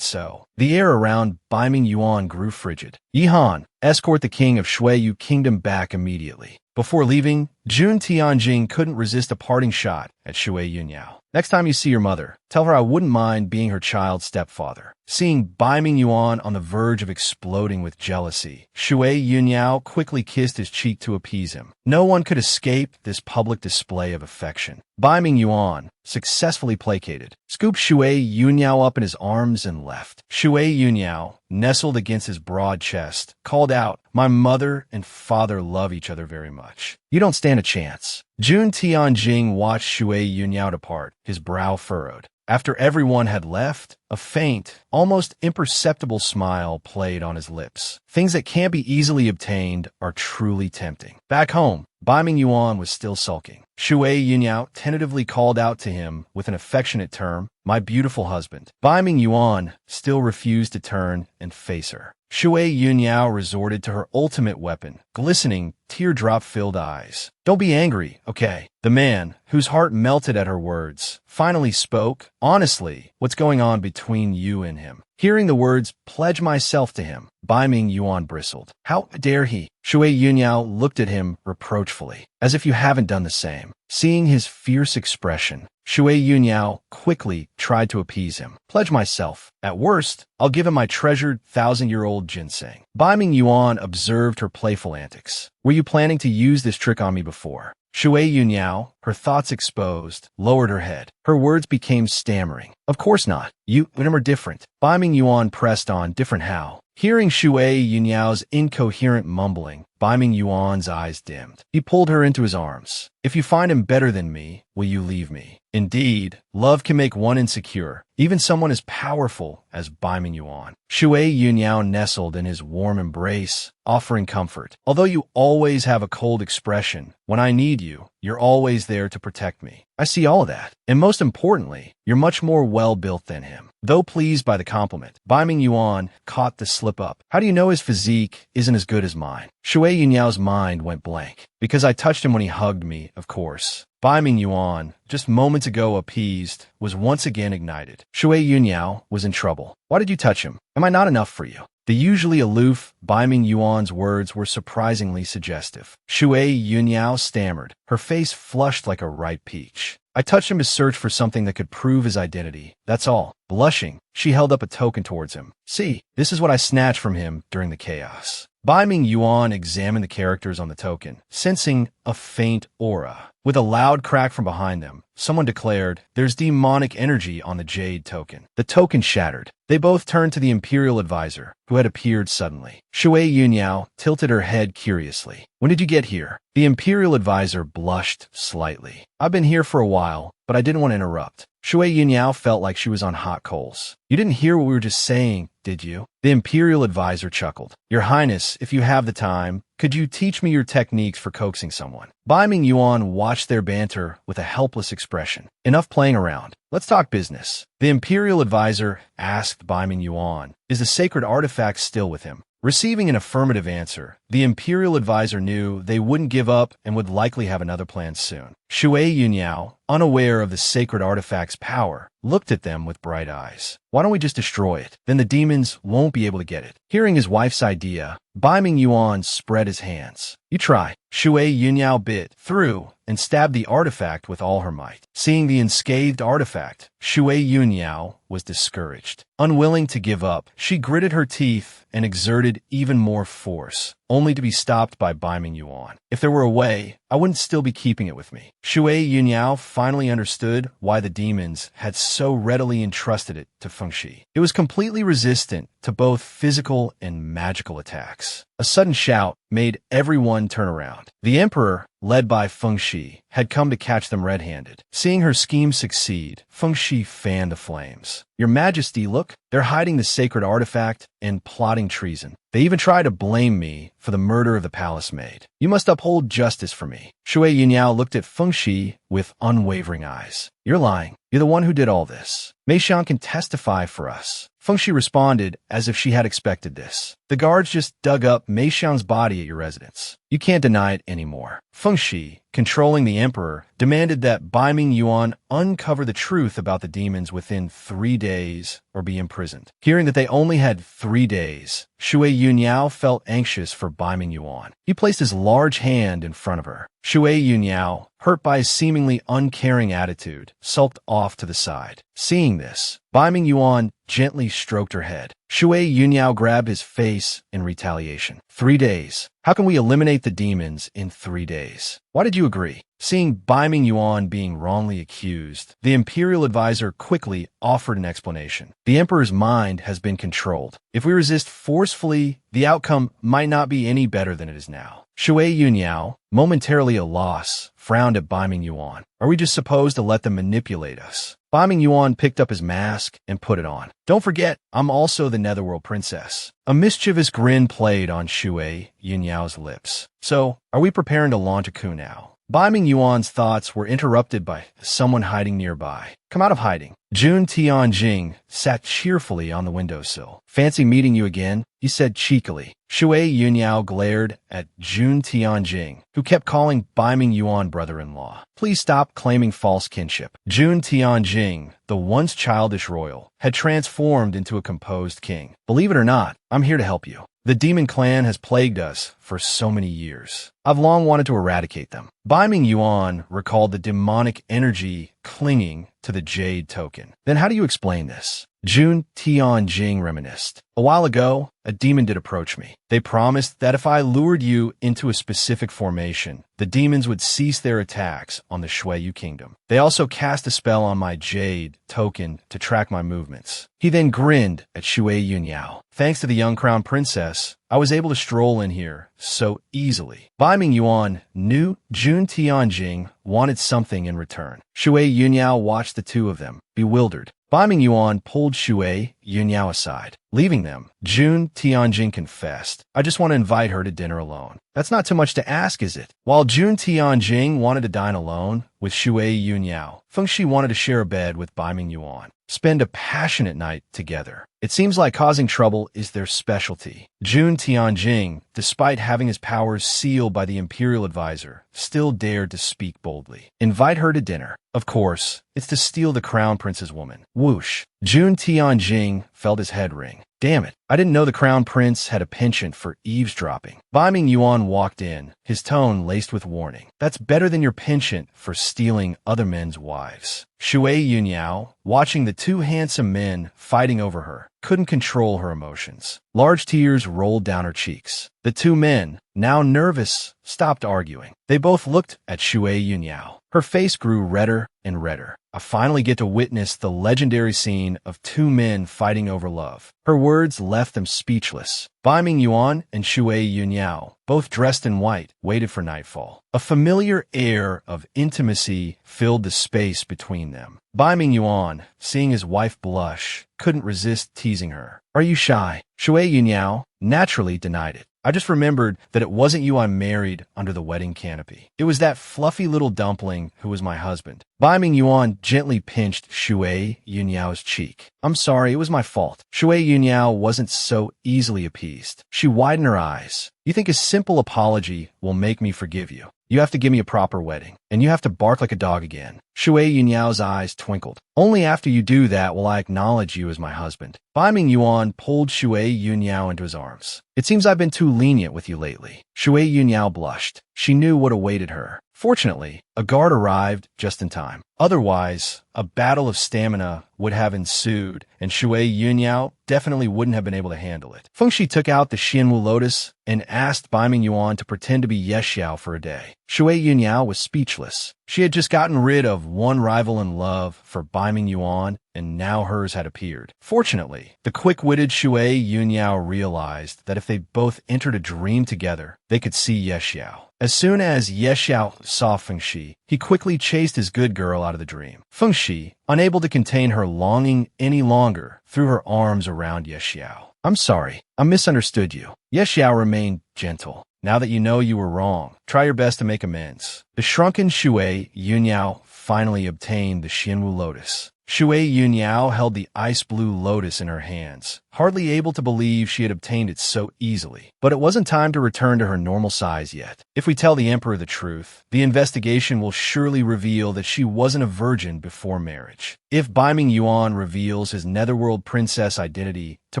so? The air around Bai Ming Yuan grew frigid. Yihan, escort the king of Shuiyu Kingdom back immediately. Before leaving, Jun Tianjing couldn't resist a parting shot at Shui Yunyao. Next time you see your mother, tell her I wouldn't mind being her child's stepfather. Seeing Bai Ming Yuan on the verge of exploding with jealousy, Shui Yunyao quickly kissed his cheek to appease him. No one could escape this public display of affection. Bai Ming Yuan, successfully placated, scooped Shui Yunyao up in his arms and left. Shui Yunyao, nestled against his broad chest, called out, My mother and father love each other very much. You don't stand a chance. Jun Tianjing watched Shui Yunyao depart, his brow furrowed. After everyone had left, a faint, almost imperceptible smile played on his lips. Things that can't be easily obtained are truly tempting. Back home, Bai Ming Yuan was still sulking. Shui Yunyao tentatively called out to him with an affectionate term, My beautiful husband. Bai Ming Yuan still refused to turn and face her. Shui Yunyao resorted to her ultimate weapon, glistening, teardrop-filled eyes. Don't be angry, okay? The man, whose heart melted at her words, finally spoke, Honestly, what's going on between you and him? Hearing the words, pledge myself to him, Bai Ming Yuan bristled. How dare he? Shui Yunyao looked at him reproachfully, as if you haven't done the same. Seeing his fierce expression, Shui Yunyao quickly tried to appease him. Pledge myself. At worst, I'll give him my treasured 1,000-year-old ginseng. Bai Ming Yuan observed her playful antics. Were you planning to use this trick on me before? Shui Yunyao, her thoughts exposed, lowered her head. Her words became stammering. Of course not. You and him are different. Bai Ming Yuan pressed on, different how? Hearing Shui Yunyao's incoherent mumbling, Bai Ming Yuan's eyes dimmed. He pulled her into his arms. If you find him better than me, will you leave me? Indeed, love can make one insecure, even someone as powerful as Bai Ming Yuan. Shui Yunyao nestled in his warm embrace, offering comfort. Although you always have a cold expression, when I need you, you're always there to protect me. I see all of that. And most importantly, you're much more well-built than him. Though pleased by the compliment, Bai Ming Yuan caught the slip-up. How do you know his physique isn't as good as mine? Shui Yunyao's mind went blank. Because I touched him when he hugged me, of course. Bai Ming Yuan, just moments ago appeased, was once again ignited. Shui Yunyao was in trouble. Why did you touch him? Am I not enough for you? The usually aloof Bai Ming Yuan's words were surprisingly suggestive. Shui Yunyao stammered, her face flushed like a ripe peach. I touched him to search for something that could prove his identity. That's all. Blushing, she held up a token towards him. See, this is what I snatched from him during the chaos. Bai Ming Yuan examined the characters on the token, sensing a faint aura. With a loud crack from behind them, someone declared, There's demonic energy on the jade token. The token shattered. They both turned to the Imperial Advisor, who had appeared suddenly. Shui Yunyao tilted her head curiously. When did you get here? The Imperial Advisor blushed slightly. I've been here for a while, but I didn't want to interrupt. Shui Yunyao felt like she was on hot coals. You didn't hear what we were just saying, did you? The Imperial Advisor chuckled. Your Highness, if you have the time, could you teach me your techniques for coaxing someone? Bai Ming Yuan watched their banter with a helpless expression. Enough playing around. Let's talk business. The Imperial Advisor asked Bai Ming Yuan, Is the sacred artifact still with him? Receiving an affirmative answer, the Imperial Advisor knew they wouldn't give up and would likely have another plan soon. Shui Yunyao, unaware of the sacred artifact's power, looked at them with bright eyes. Why don't we just destroy it? Then the demons won't be able to get it. Hearing his wife's idea, Bai Mingyuan spread his hands. You try. Shui Yunyao bit through and stabbed the artifact with all her might. Seeing the unscathed artifact, Shui Yunyao was discouraged. Unwilling to give up, she gritted her teeth and exerted even more force, only to be stopped by Bai Mingyuan. If there were a way, I wouldn't still be keeping it with me. Shui Yunyao finally understood why the demons had so readily entrusted it to Fengxi. It was completely resistant to both physical and magical attacks. A sudden shout made everyone turn around. The emperor, led by Fengxi, had come to catch them red-handed. Seeing her scheme succeed, Fengxi fanned the flames. Your Majesty, look, they're hiding the sacred artifact and plotting treason. They even try to blame me for the murder of the palace maid. You must uphold justice for me. Shui Yunyao looked at Fengxi with unwavering eyes. You're lying. You're the one who did all this. Mei Xiang can testify for us. Fengxi responded as if she had expected this. The guards just dug up Mei Xiang's body at your residence. You can't deny it anymore. Fengxi, controlling the emperor, demanded that Bai Mingyuan uncover the truth about the demons within 3 days or be imprisoned. Hearing that they only had 3 days, Shui Yunyao felt anxious for Bai Mingyuan. He placed his large hand in front of her. Shui Yunyao, hurt by his seemingly uncaring attitude, sulked off to the side. Seeing this, Bai Mingyuan gently stroked her head. Shui Yunyao grabbed his face in retaliation. 3 days. How can we eliminate the demons in 3 days? Why did you agree? Seeing Bai Mingyuan being wrongly accused, the imperial advisor quickly offered an explanation. The emperor's mind has been controlled. If we resist forcefully, the outcome might not be any better than it is now. Shui Yunyao, momentarily a loss, frowned at Bai Mingyuan. Are we just supposed to let them manipulate us? Bai Mingyuan picked up his mask and put it on. Don't forget, I'm also the Netherworld princess. A mischievous grin played on Shui Yunyao's lips. So, are we preparing to launch a coup now? Bai Mingyuan's thoughts were interrupted by someone hiding nearby. Come out of hiding. Jun Tianjing sat cheerfully on the windowsill. Fancy meeting you again, he said cheekily. Shui Yunyao glared at Jun Tianjing, who kept calling Bai Mingyuan brother-in-law. Please stop claiming false kinship. Jun Tianjing, the once childish royal, had transformed into a composed king. Believe it or not, I'm here to help you. The demon clan has plagued us for so many years. I've long wanted to eradicate them. Bai Mingyuan recalled the demonic energy clinging to the jade token. Then how do you explain this? Jun Tianjing reminisced. A while ago, a demon did approach me. They promised that if I lured you into a specific formation, the demons would cease their attacks on the Shuiyu kingdom. They also cast a spell on my jade token to track my movements. He then grinned at Shui Yunyao. Thanks to the young crown princess, I was able to stroll in here so easily. Bai Mingyuan knew Jun Tianjing wanted something in return. Shui Yunyao watched the two of them, bewildered. Bai Mingyuan pulled Shui Yunyao aside. Leaving them, Jun Tianjing confessed, I just want to invite her to dinner alone. That's not too much to ask, is it? While Jun Tianjing wanted to dine alone with Shui Yunyao, Fengxi wanted to share a bed with Bai Mingyuan. Spend a passionate night together. It seems like causing trouble is their specialty. Jun Tianjing, despite having his powers sealed by the imperial advisor, still dared to speak boldly. Invite her to dinner. Of course, it's to steal the crown prince's woman. Whoosh. Jun Tianjing felt his head ring. Damn it, I didn't know the crown prince had a penchant for eavesdropping. Bai Mingyuan walked in, his tone laced with warning. That's better than your penchant for stealing other men's wives. Shui Yunyao, watching the two handsome men fighting over her, couldn't control her emotions. Large tears rolled down her cheeks. The two men, now nervous, stopped arguing. They both looked at Shui Yunyao. Her face grew redder and redder. I finally get to witness the legendary scene of two men fighting over love. Her words left them speechless. Bai Mingyuan and Shui Yunyao, both dressed in white, waited for nightfall. A familiar air of intimacy filled the space between them. Bai Mingyuan, seeing his wife blush, couldn't resist teasing her. Are you shy? Shui Yunyao naturally denied it. I just remembered that it wasn't you I married under the wedding canopy. It was that fluffy little dumpling who was my husband. Bai Mingyuan gently pinched Shui Yunyao's cheek. I'm sorry, it was my fault. Shui Yunyao wasn't so easily appeased. She widened her eyes. You think a simple apology will make me forgive you? You have to give me a proper wedding, and you have to bark like a dog again. Shui Yunyao's eyes twinkled. Only after you do that will I acknowledge you as my husband. Bai Mingyuan pulled Shui Yunyao into his arms. It seems I've been too lenient with you lately. Shui Yunyao blushed. She knew what awaited her. Fortunately, a guard arrived just in time. Otherwise, a battle of stamina would have ensued, and Shui Yunyao definitely wouldn't have been able to handle it. Feng Shi took out the Xianwu lotus and asked Bai Mingyuan to pretend to be Yexiao for a day. Shui Yunyao was speechless. She had just gotten rid of one rival in love for Bai Mingyuan, and now hers had appeared. Fortunately, the quick-witted Shui Yunyao realized that if they both entered a dream together, they could see Yexiao. As soon as Yexiao saw Feng Shi, he quickly chased his good girl out of the dream. Feng Shi, unable to contain her longing any longer, threw her arms around Yexiao. I'm sorry, I misunderstood you. Yexiao remained gentle. Now that you know you were wrong, try your best to make amends. The shrunken Shui Yunyao finally obtained the Xianwu lotus. Shui Yunyao held the ice blue lotus in her hands, hardly able to believe she had obtained it so easily. But it wasn't time to return to her normal size yet. If we tell the emperor the truth, the investigation will surely reveal that she wasn't a virgin before marriage. If Bai Mingyuan reveals his netherworld princess identity to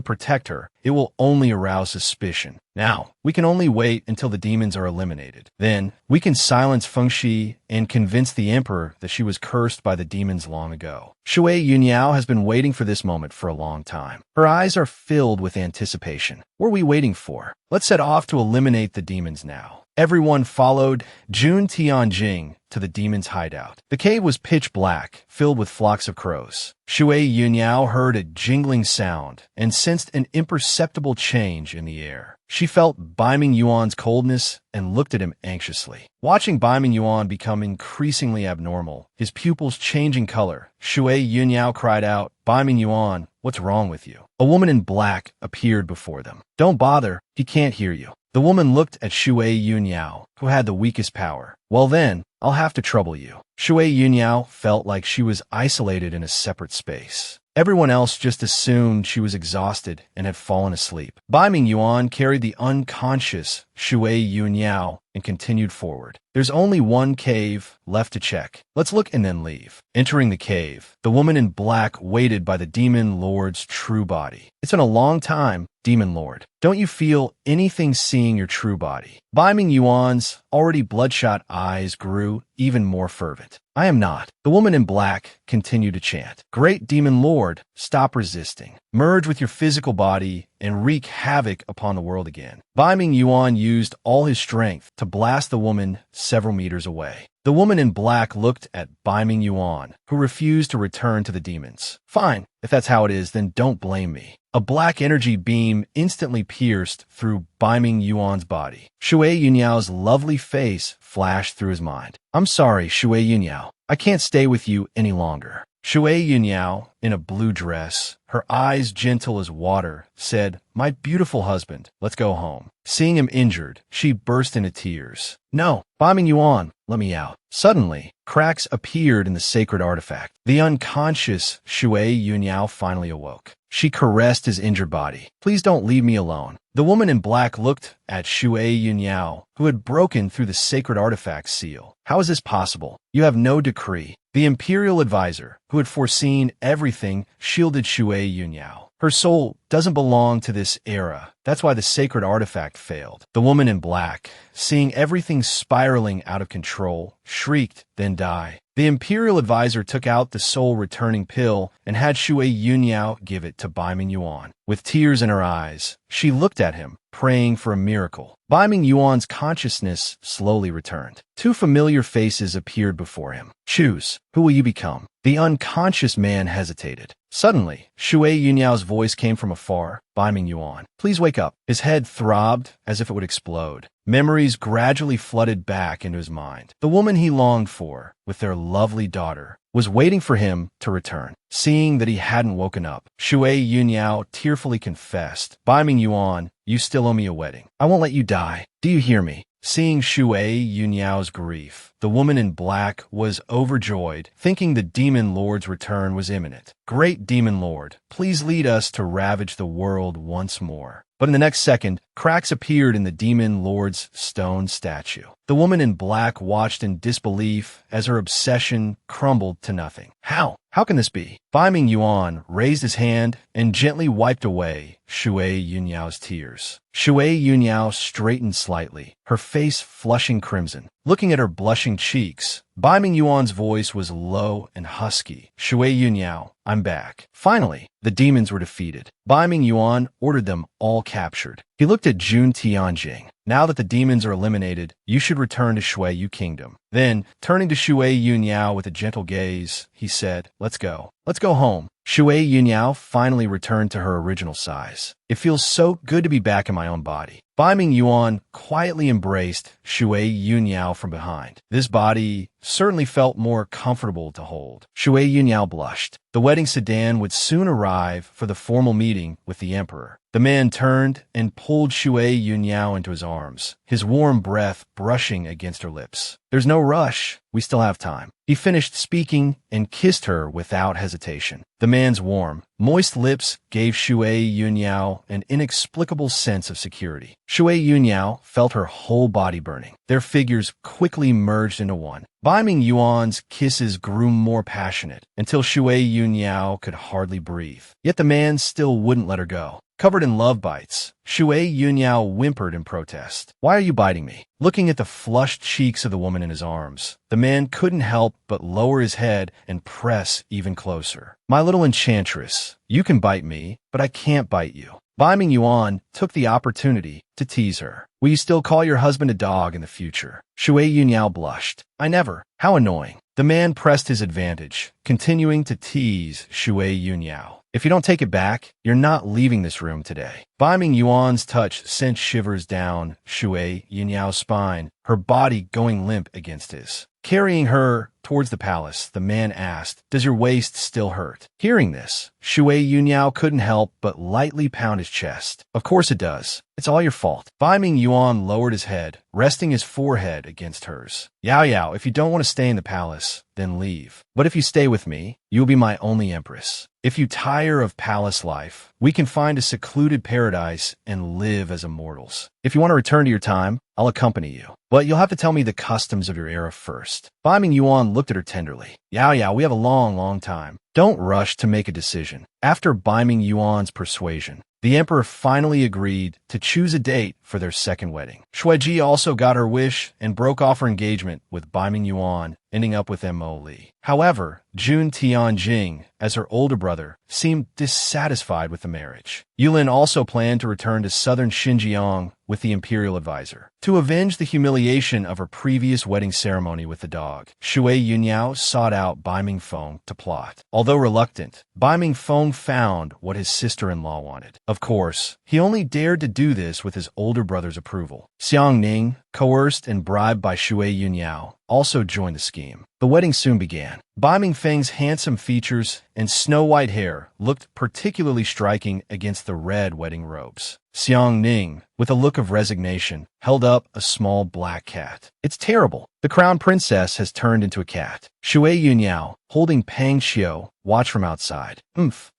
protect her, it will only arouse suspicion. Now, we can only wait until the demons are eliminated. Then, we can silence Feng Shi and convince the emperor that she was cursed by the demons long ago. Shui Yunyao has been waiting for this moment for a long time. Her eyes are filled with anticipation. What are we waiting for? Let's set off to eliminate the demons now. Everyone followed Jun Tianjing to the demon's hideout. The cave was pitch black, filled with flocks of crows. Shui Yunyao heard a jingling sound and sensed an imperceptible change in the air. She felt Bai Mingyuan's coldness and looked at him anxiously. Watching Bai Mingyuan become increasingly abnormal, his pupils changing color, Shui Yunyao cried out, Bai Mingyuan, what's wrong with you? A woman in black appeared before them. Don't bother, he can't hear you. The woman looked at Shui Yunyao, who had the weakest power. Well then, I'll have to trouble you. Shui Yunyao felt like she was isolated in a separate space. Everyone else just assumed she was exhausted and had fallen asleep. Bai Mingyuan carried the unconscious Shui Yunyao and continued forward. There's only one cave left to check. Let's look and then leave. Entering the cave, the woman in black waited by the demon lord's true body. It's been a long time, demon lord. Don't you feel anything seeing your true body? Bai Mingyuan's already bloodshot eyes grew even more fervent. I am not. The woman in black continued to chant. Great demon lord, stop resisting. Merge with your physical body and wreak havoc upon the world again. Bai Mingyuan used all his strength to blast the woman several meters away. The woman in black looked at Bai Mingyuan, who refused to return to the demons. Fine, if that's how it is, then don't blame me. A black energy beam instantly pierced through Bai Mingyuan's body. Shui Yunyao's lovely face flashed through his mind. I'm sorry, Shui Yunyao. I can't stay with you any longer. Shui Yunyao, in a blue dress, her eyes gentle as water, said, My beautiful husband, let's go home. Seeing him injured, she burst into tears. No, Bai Mingyuan, let me out. Suddenly, cracks appeared in the sacred artifact. The unconscious Shui Yunyao finally awoke. She caressed his injured body. Please don't leave me alone. The woman in black looked at Shui Yunyao, who had broken through the sacred artifact seal. How is this possible? You have no decree. The imperial advisor, who had foreseen everything, shielded Shui Yunyao. Her soul doesn't belong to this era. That's why the sacred artifact failed. The woman in black, seeing everything spiraling out of control, shrieked, then died. The imperial advisor took out the soul-returning pill and had Shui Yunyao give it to Bai Mingyuan. With tears in her eyes, she looked at him, praying for a miracle. Bai Mingyuan's consciousness slowly returned. Two familiar faces appeared before him. Choose. Who will you become? The unconscious man hesitated. Suddenly, Shui Yunyao's voice came from afar. Bai Mingyuan, please wake up. His head throbbed as if it would explode. Memories gradually flooded back into his mind. The woman he longed for, with their lovely daughter, was waiting for him to return. Seeing that he hadn't woken up, Shui Yunyao tearfully confessed, Bai Mingyuan, you still owe me a wedding. I won't let you die. Do you hear me? Seeing Shui Yunyao's grief, the woman in black was overjoyed, thinking the Demon Lord's return was imminent. Great Demon Lord, please lead us to ravage the world once more. But in the next second, cracks appeared in the Demon Lord's stone statue. The woman in black watched in disbelief as her obsession crumbled to nothing. How? How can this be? Bai Ming Yuan raised his hand and gently wiped away Shui Yunyao's tears. Shui Yunyao straightened slightly, her face flushing crimson. Looking at her blushing cheeks, Bai Ming Yuan's voice was low and husky. Shui Yunyao, I'm back. Finally, the demons were defeated. Bai Ming Yuan ordered them all captured. He looked at Jun Tianjing. Now that the demons are eliminated, you should return to Shui Yu Kingdom. Then, turning to Shui Yunyao with a gentle gaze, he said, Let's go. Let's go home. Shui Yunyao finally returned to her original size. It feels so good to be back in my own body. Bai Ming Yuan quietly embraced Shui Yunyao from behind. This body certainly felt more comfortable to hold. Shui Yunyao blushed. The wedding sedan would soon arrive for the formal meeting with the emperor. The man turned and pulled Shui Yunyao into his arms, his warm breath brushing against her lips. There's no rush. We still have time. He finished speaking and kissed her without hesitation. The man's warm, moist lips gave Shui Yunyao an inexplicable sense of security. Shui Yunyao felt her whole body burning. Their figures quickly merged into one. Bai Ming Yuan's kisses grew more passionate until Shui Yunyao could hardly breathe. Yet the man still wouldn't let her go. Covered in love bites, Shui Yunyao whimpered in protest. Why are you biting me? Looking at the flushed cheeks of the woman in his arms, the man couldn't help but lower his head and press even closer. My little enchantress, you can bite me, but I can't bite you. Bai Ming Yuan took the opportunity to tease her. Will you still call your husband a dog in the future? Shui Yunyao blushed. I never. How annoying. The man pressed his advantage, continuing to tease Shui Yunyao. If you don't take it back, you're not leaving this room today. Bai Ming Yuan's touch sent shivers down Shui Yunyao's spine, her body going limp against his. Carrying her towards the palace, the man asked, Does your waist still hurt? Hearing this, Shui Yunyao couldn't help but lightly pound his chest. Of course it does. It's all your fault. Bai Ming Yuan lowered his head, resting his forehead against hers. Yao Yao, if you don't want to stay in the palace, then leave. But if you stay with me, you will be my only empress. If you tire of palace life, we can find a secluded paradise and live as immortals. If you want to return to your time, I'll accompany you. But you'll have to tell me the customs of your era first. Bai Ming Yuan looked at her tenderly. Yao Yao, we have a long time. Don't rush to make a decision. After Bai Ming Yuan's persuasion, the emperor finally agreed to choose a date for their second wedding. Shuiji also got her wish and broke off her engagement with Bai Ming Yuan, ending up with Mo Li. However, Jun Tianjing, as her older brother, seemed dissatisfied with the marriage. Yulin also planned to return to southern Xinjiang with the imperial advisor. To avenge the humiliation of her previous wedding ceremony with the dog, Shui Yunyao sought out Bai Ming Feng to plot. Although reluctant, Bai Ming Feng found what his sister-in-law wanted. Of course, he only dared to do this with his older brother's approval. Xiang Ning, coerced and bribed by Shui Yunyao, also joined the scheme. The wedding soon began. Bai Ming Feng's handsome features and snow-white hair looked particularly striking against the red wedding robes. Xiang Ning, with a look of resignation, held up a small black cat. It's terrible. The crown princess has turned into a cat. Shui Yunyao, holding Pang Xiu, watched from outside.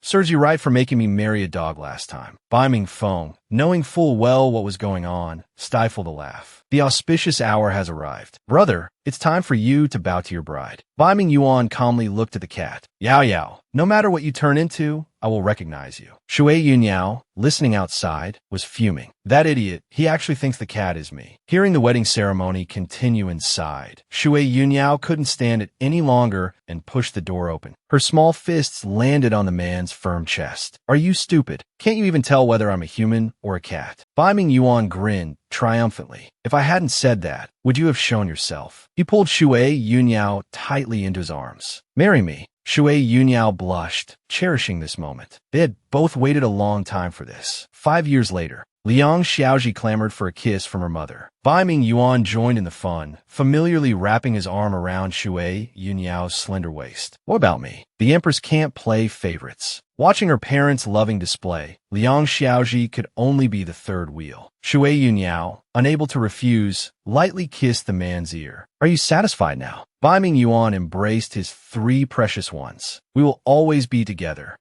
Serves you right for making me marry a dog last time. Bai Ming Feng, knowing full well what was going on, stifled a laugh. The auspicious hour has arrived. Brother, it's time for you to bow to your bride. Bai Ming Yuan calmly looked at the cat. Yao Yao, no matter what you turn into, I will recognize you. Shui Yunyao, listening outside, was fuming. That idiot, he actually thinks the cat is me. Hearing the wedding ceremony continue inside, Shui Yunyao couldn't stand it any longer and pushed the door open. Her small fists landed on the man's firm chest. Are you stupid? Can't you even tell whether I'm a human or a cat? Bai Ming Yuan grinned triumphantly. If I hadn't said that, would you have shown yourself? He pulled Shui Yunyao tightly into his arms. Marry me. Shui Yunyao blushed, cherishing this moment. They had both waited a long time for this. 5 years later, Liang Xiaoji clamored for a kiss from her mother. Bai Ming Yuan joined in the fun, familiarly wrapping his arm around Shui Yunyao's slender waist. What about me? The Empress can't play favorites. Watching her parents' loving display, Liang Xiaoji could only be the third wheel. Shui Yunyao, unable to refuse, lightly kissed the man's ear. Are you satisfied now? Bai Ming Yuan embraced his three precious ones. We will always be together.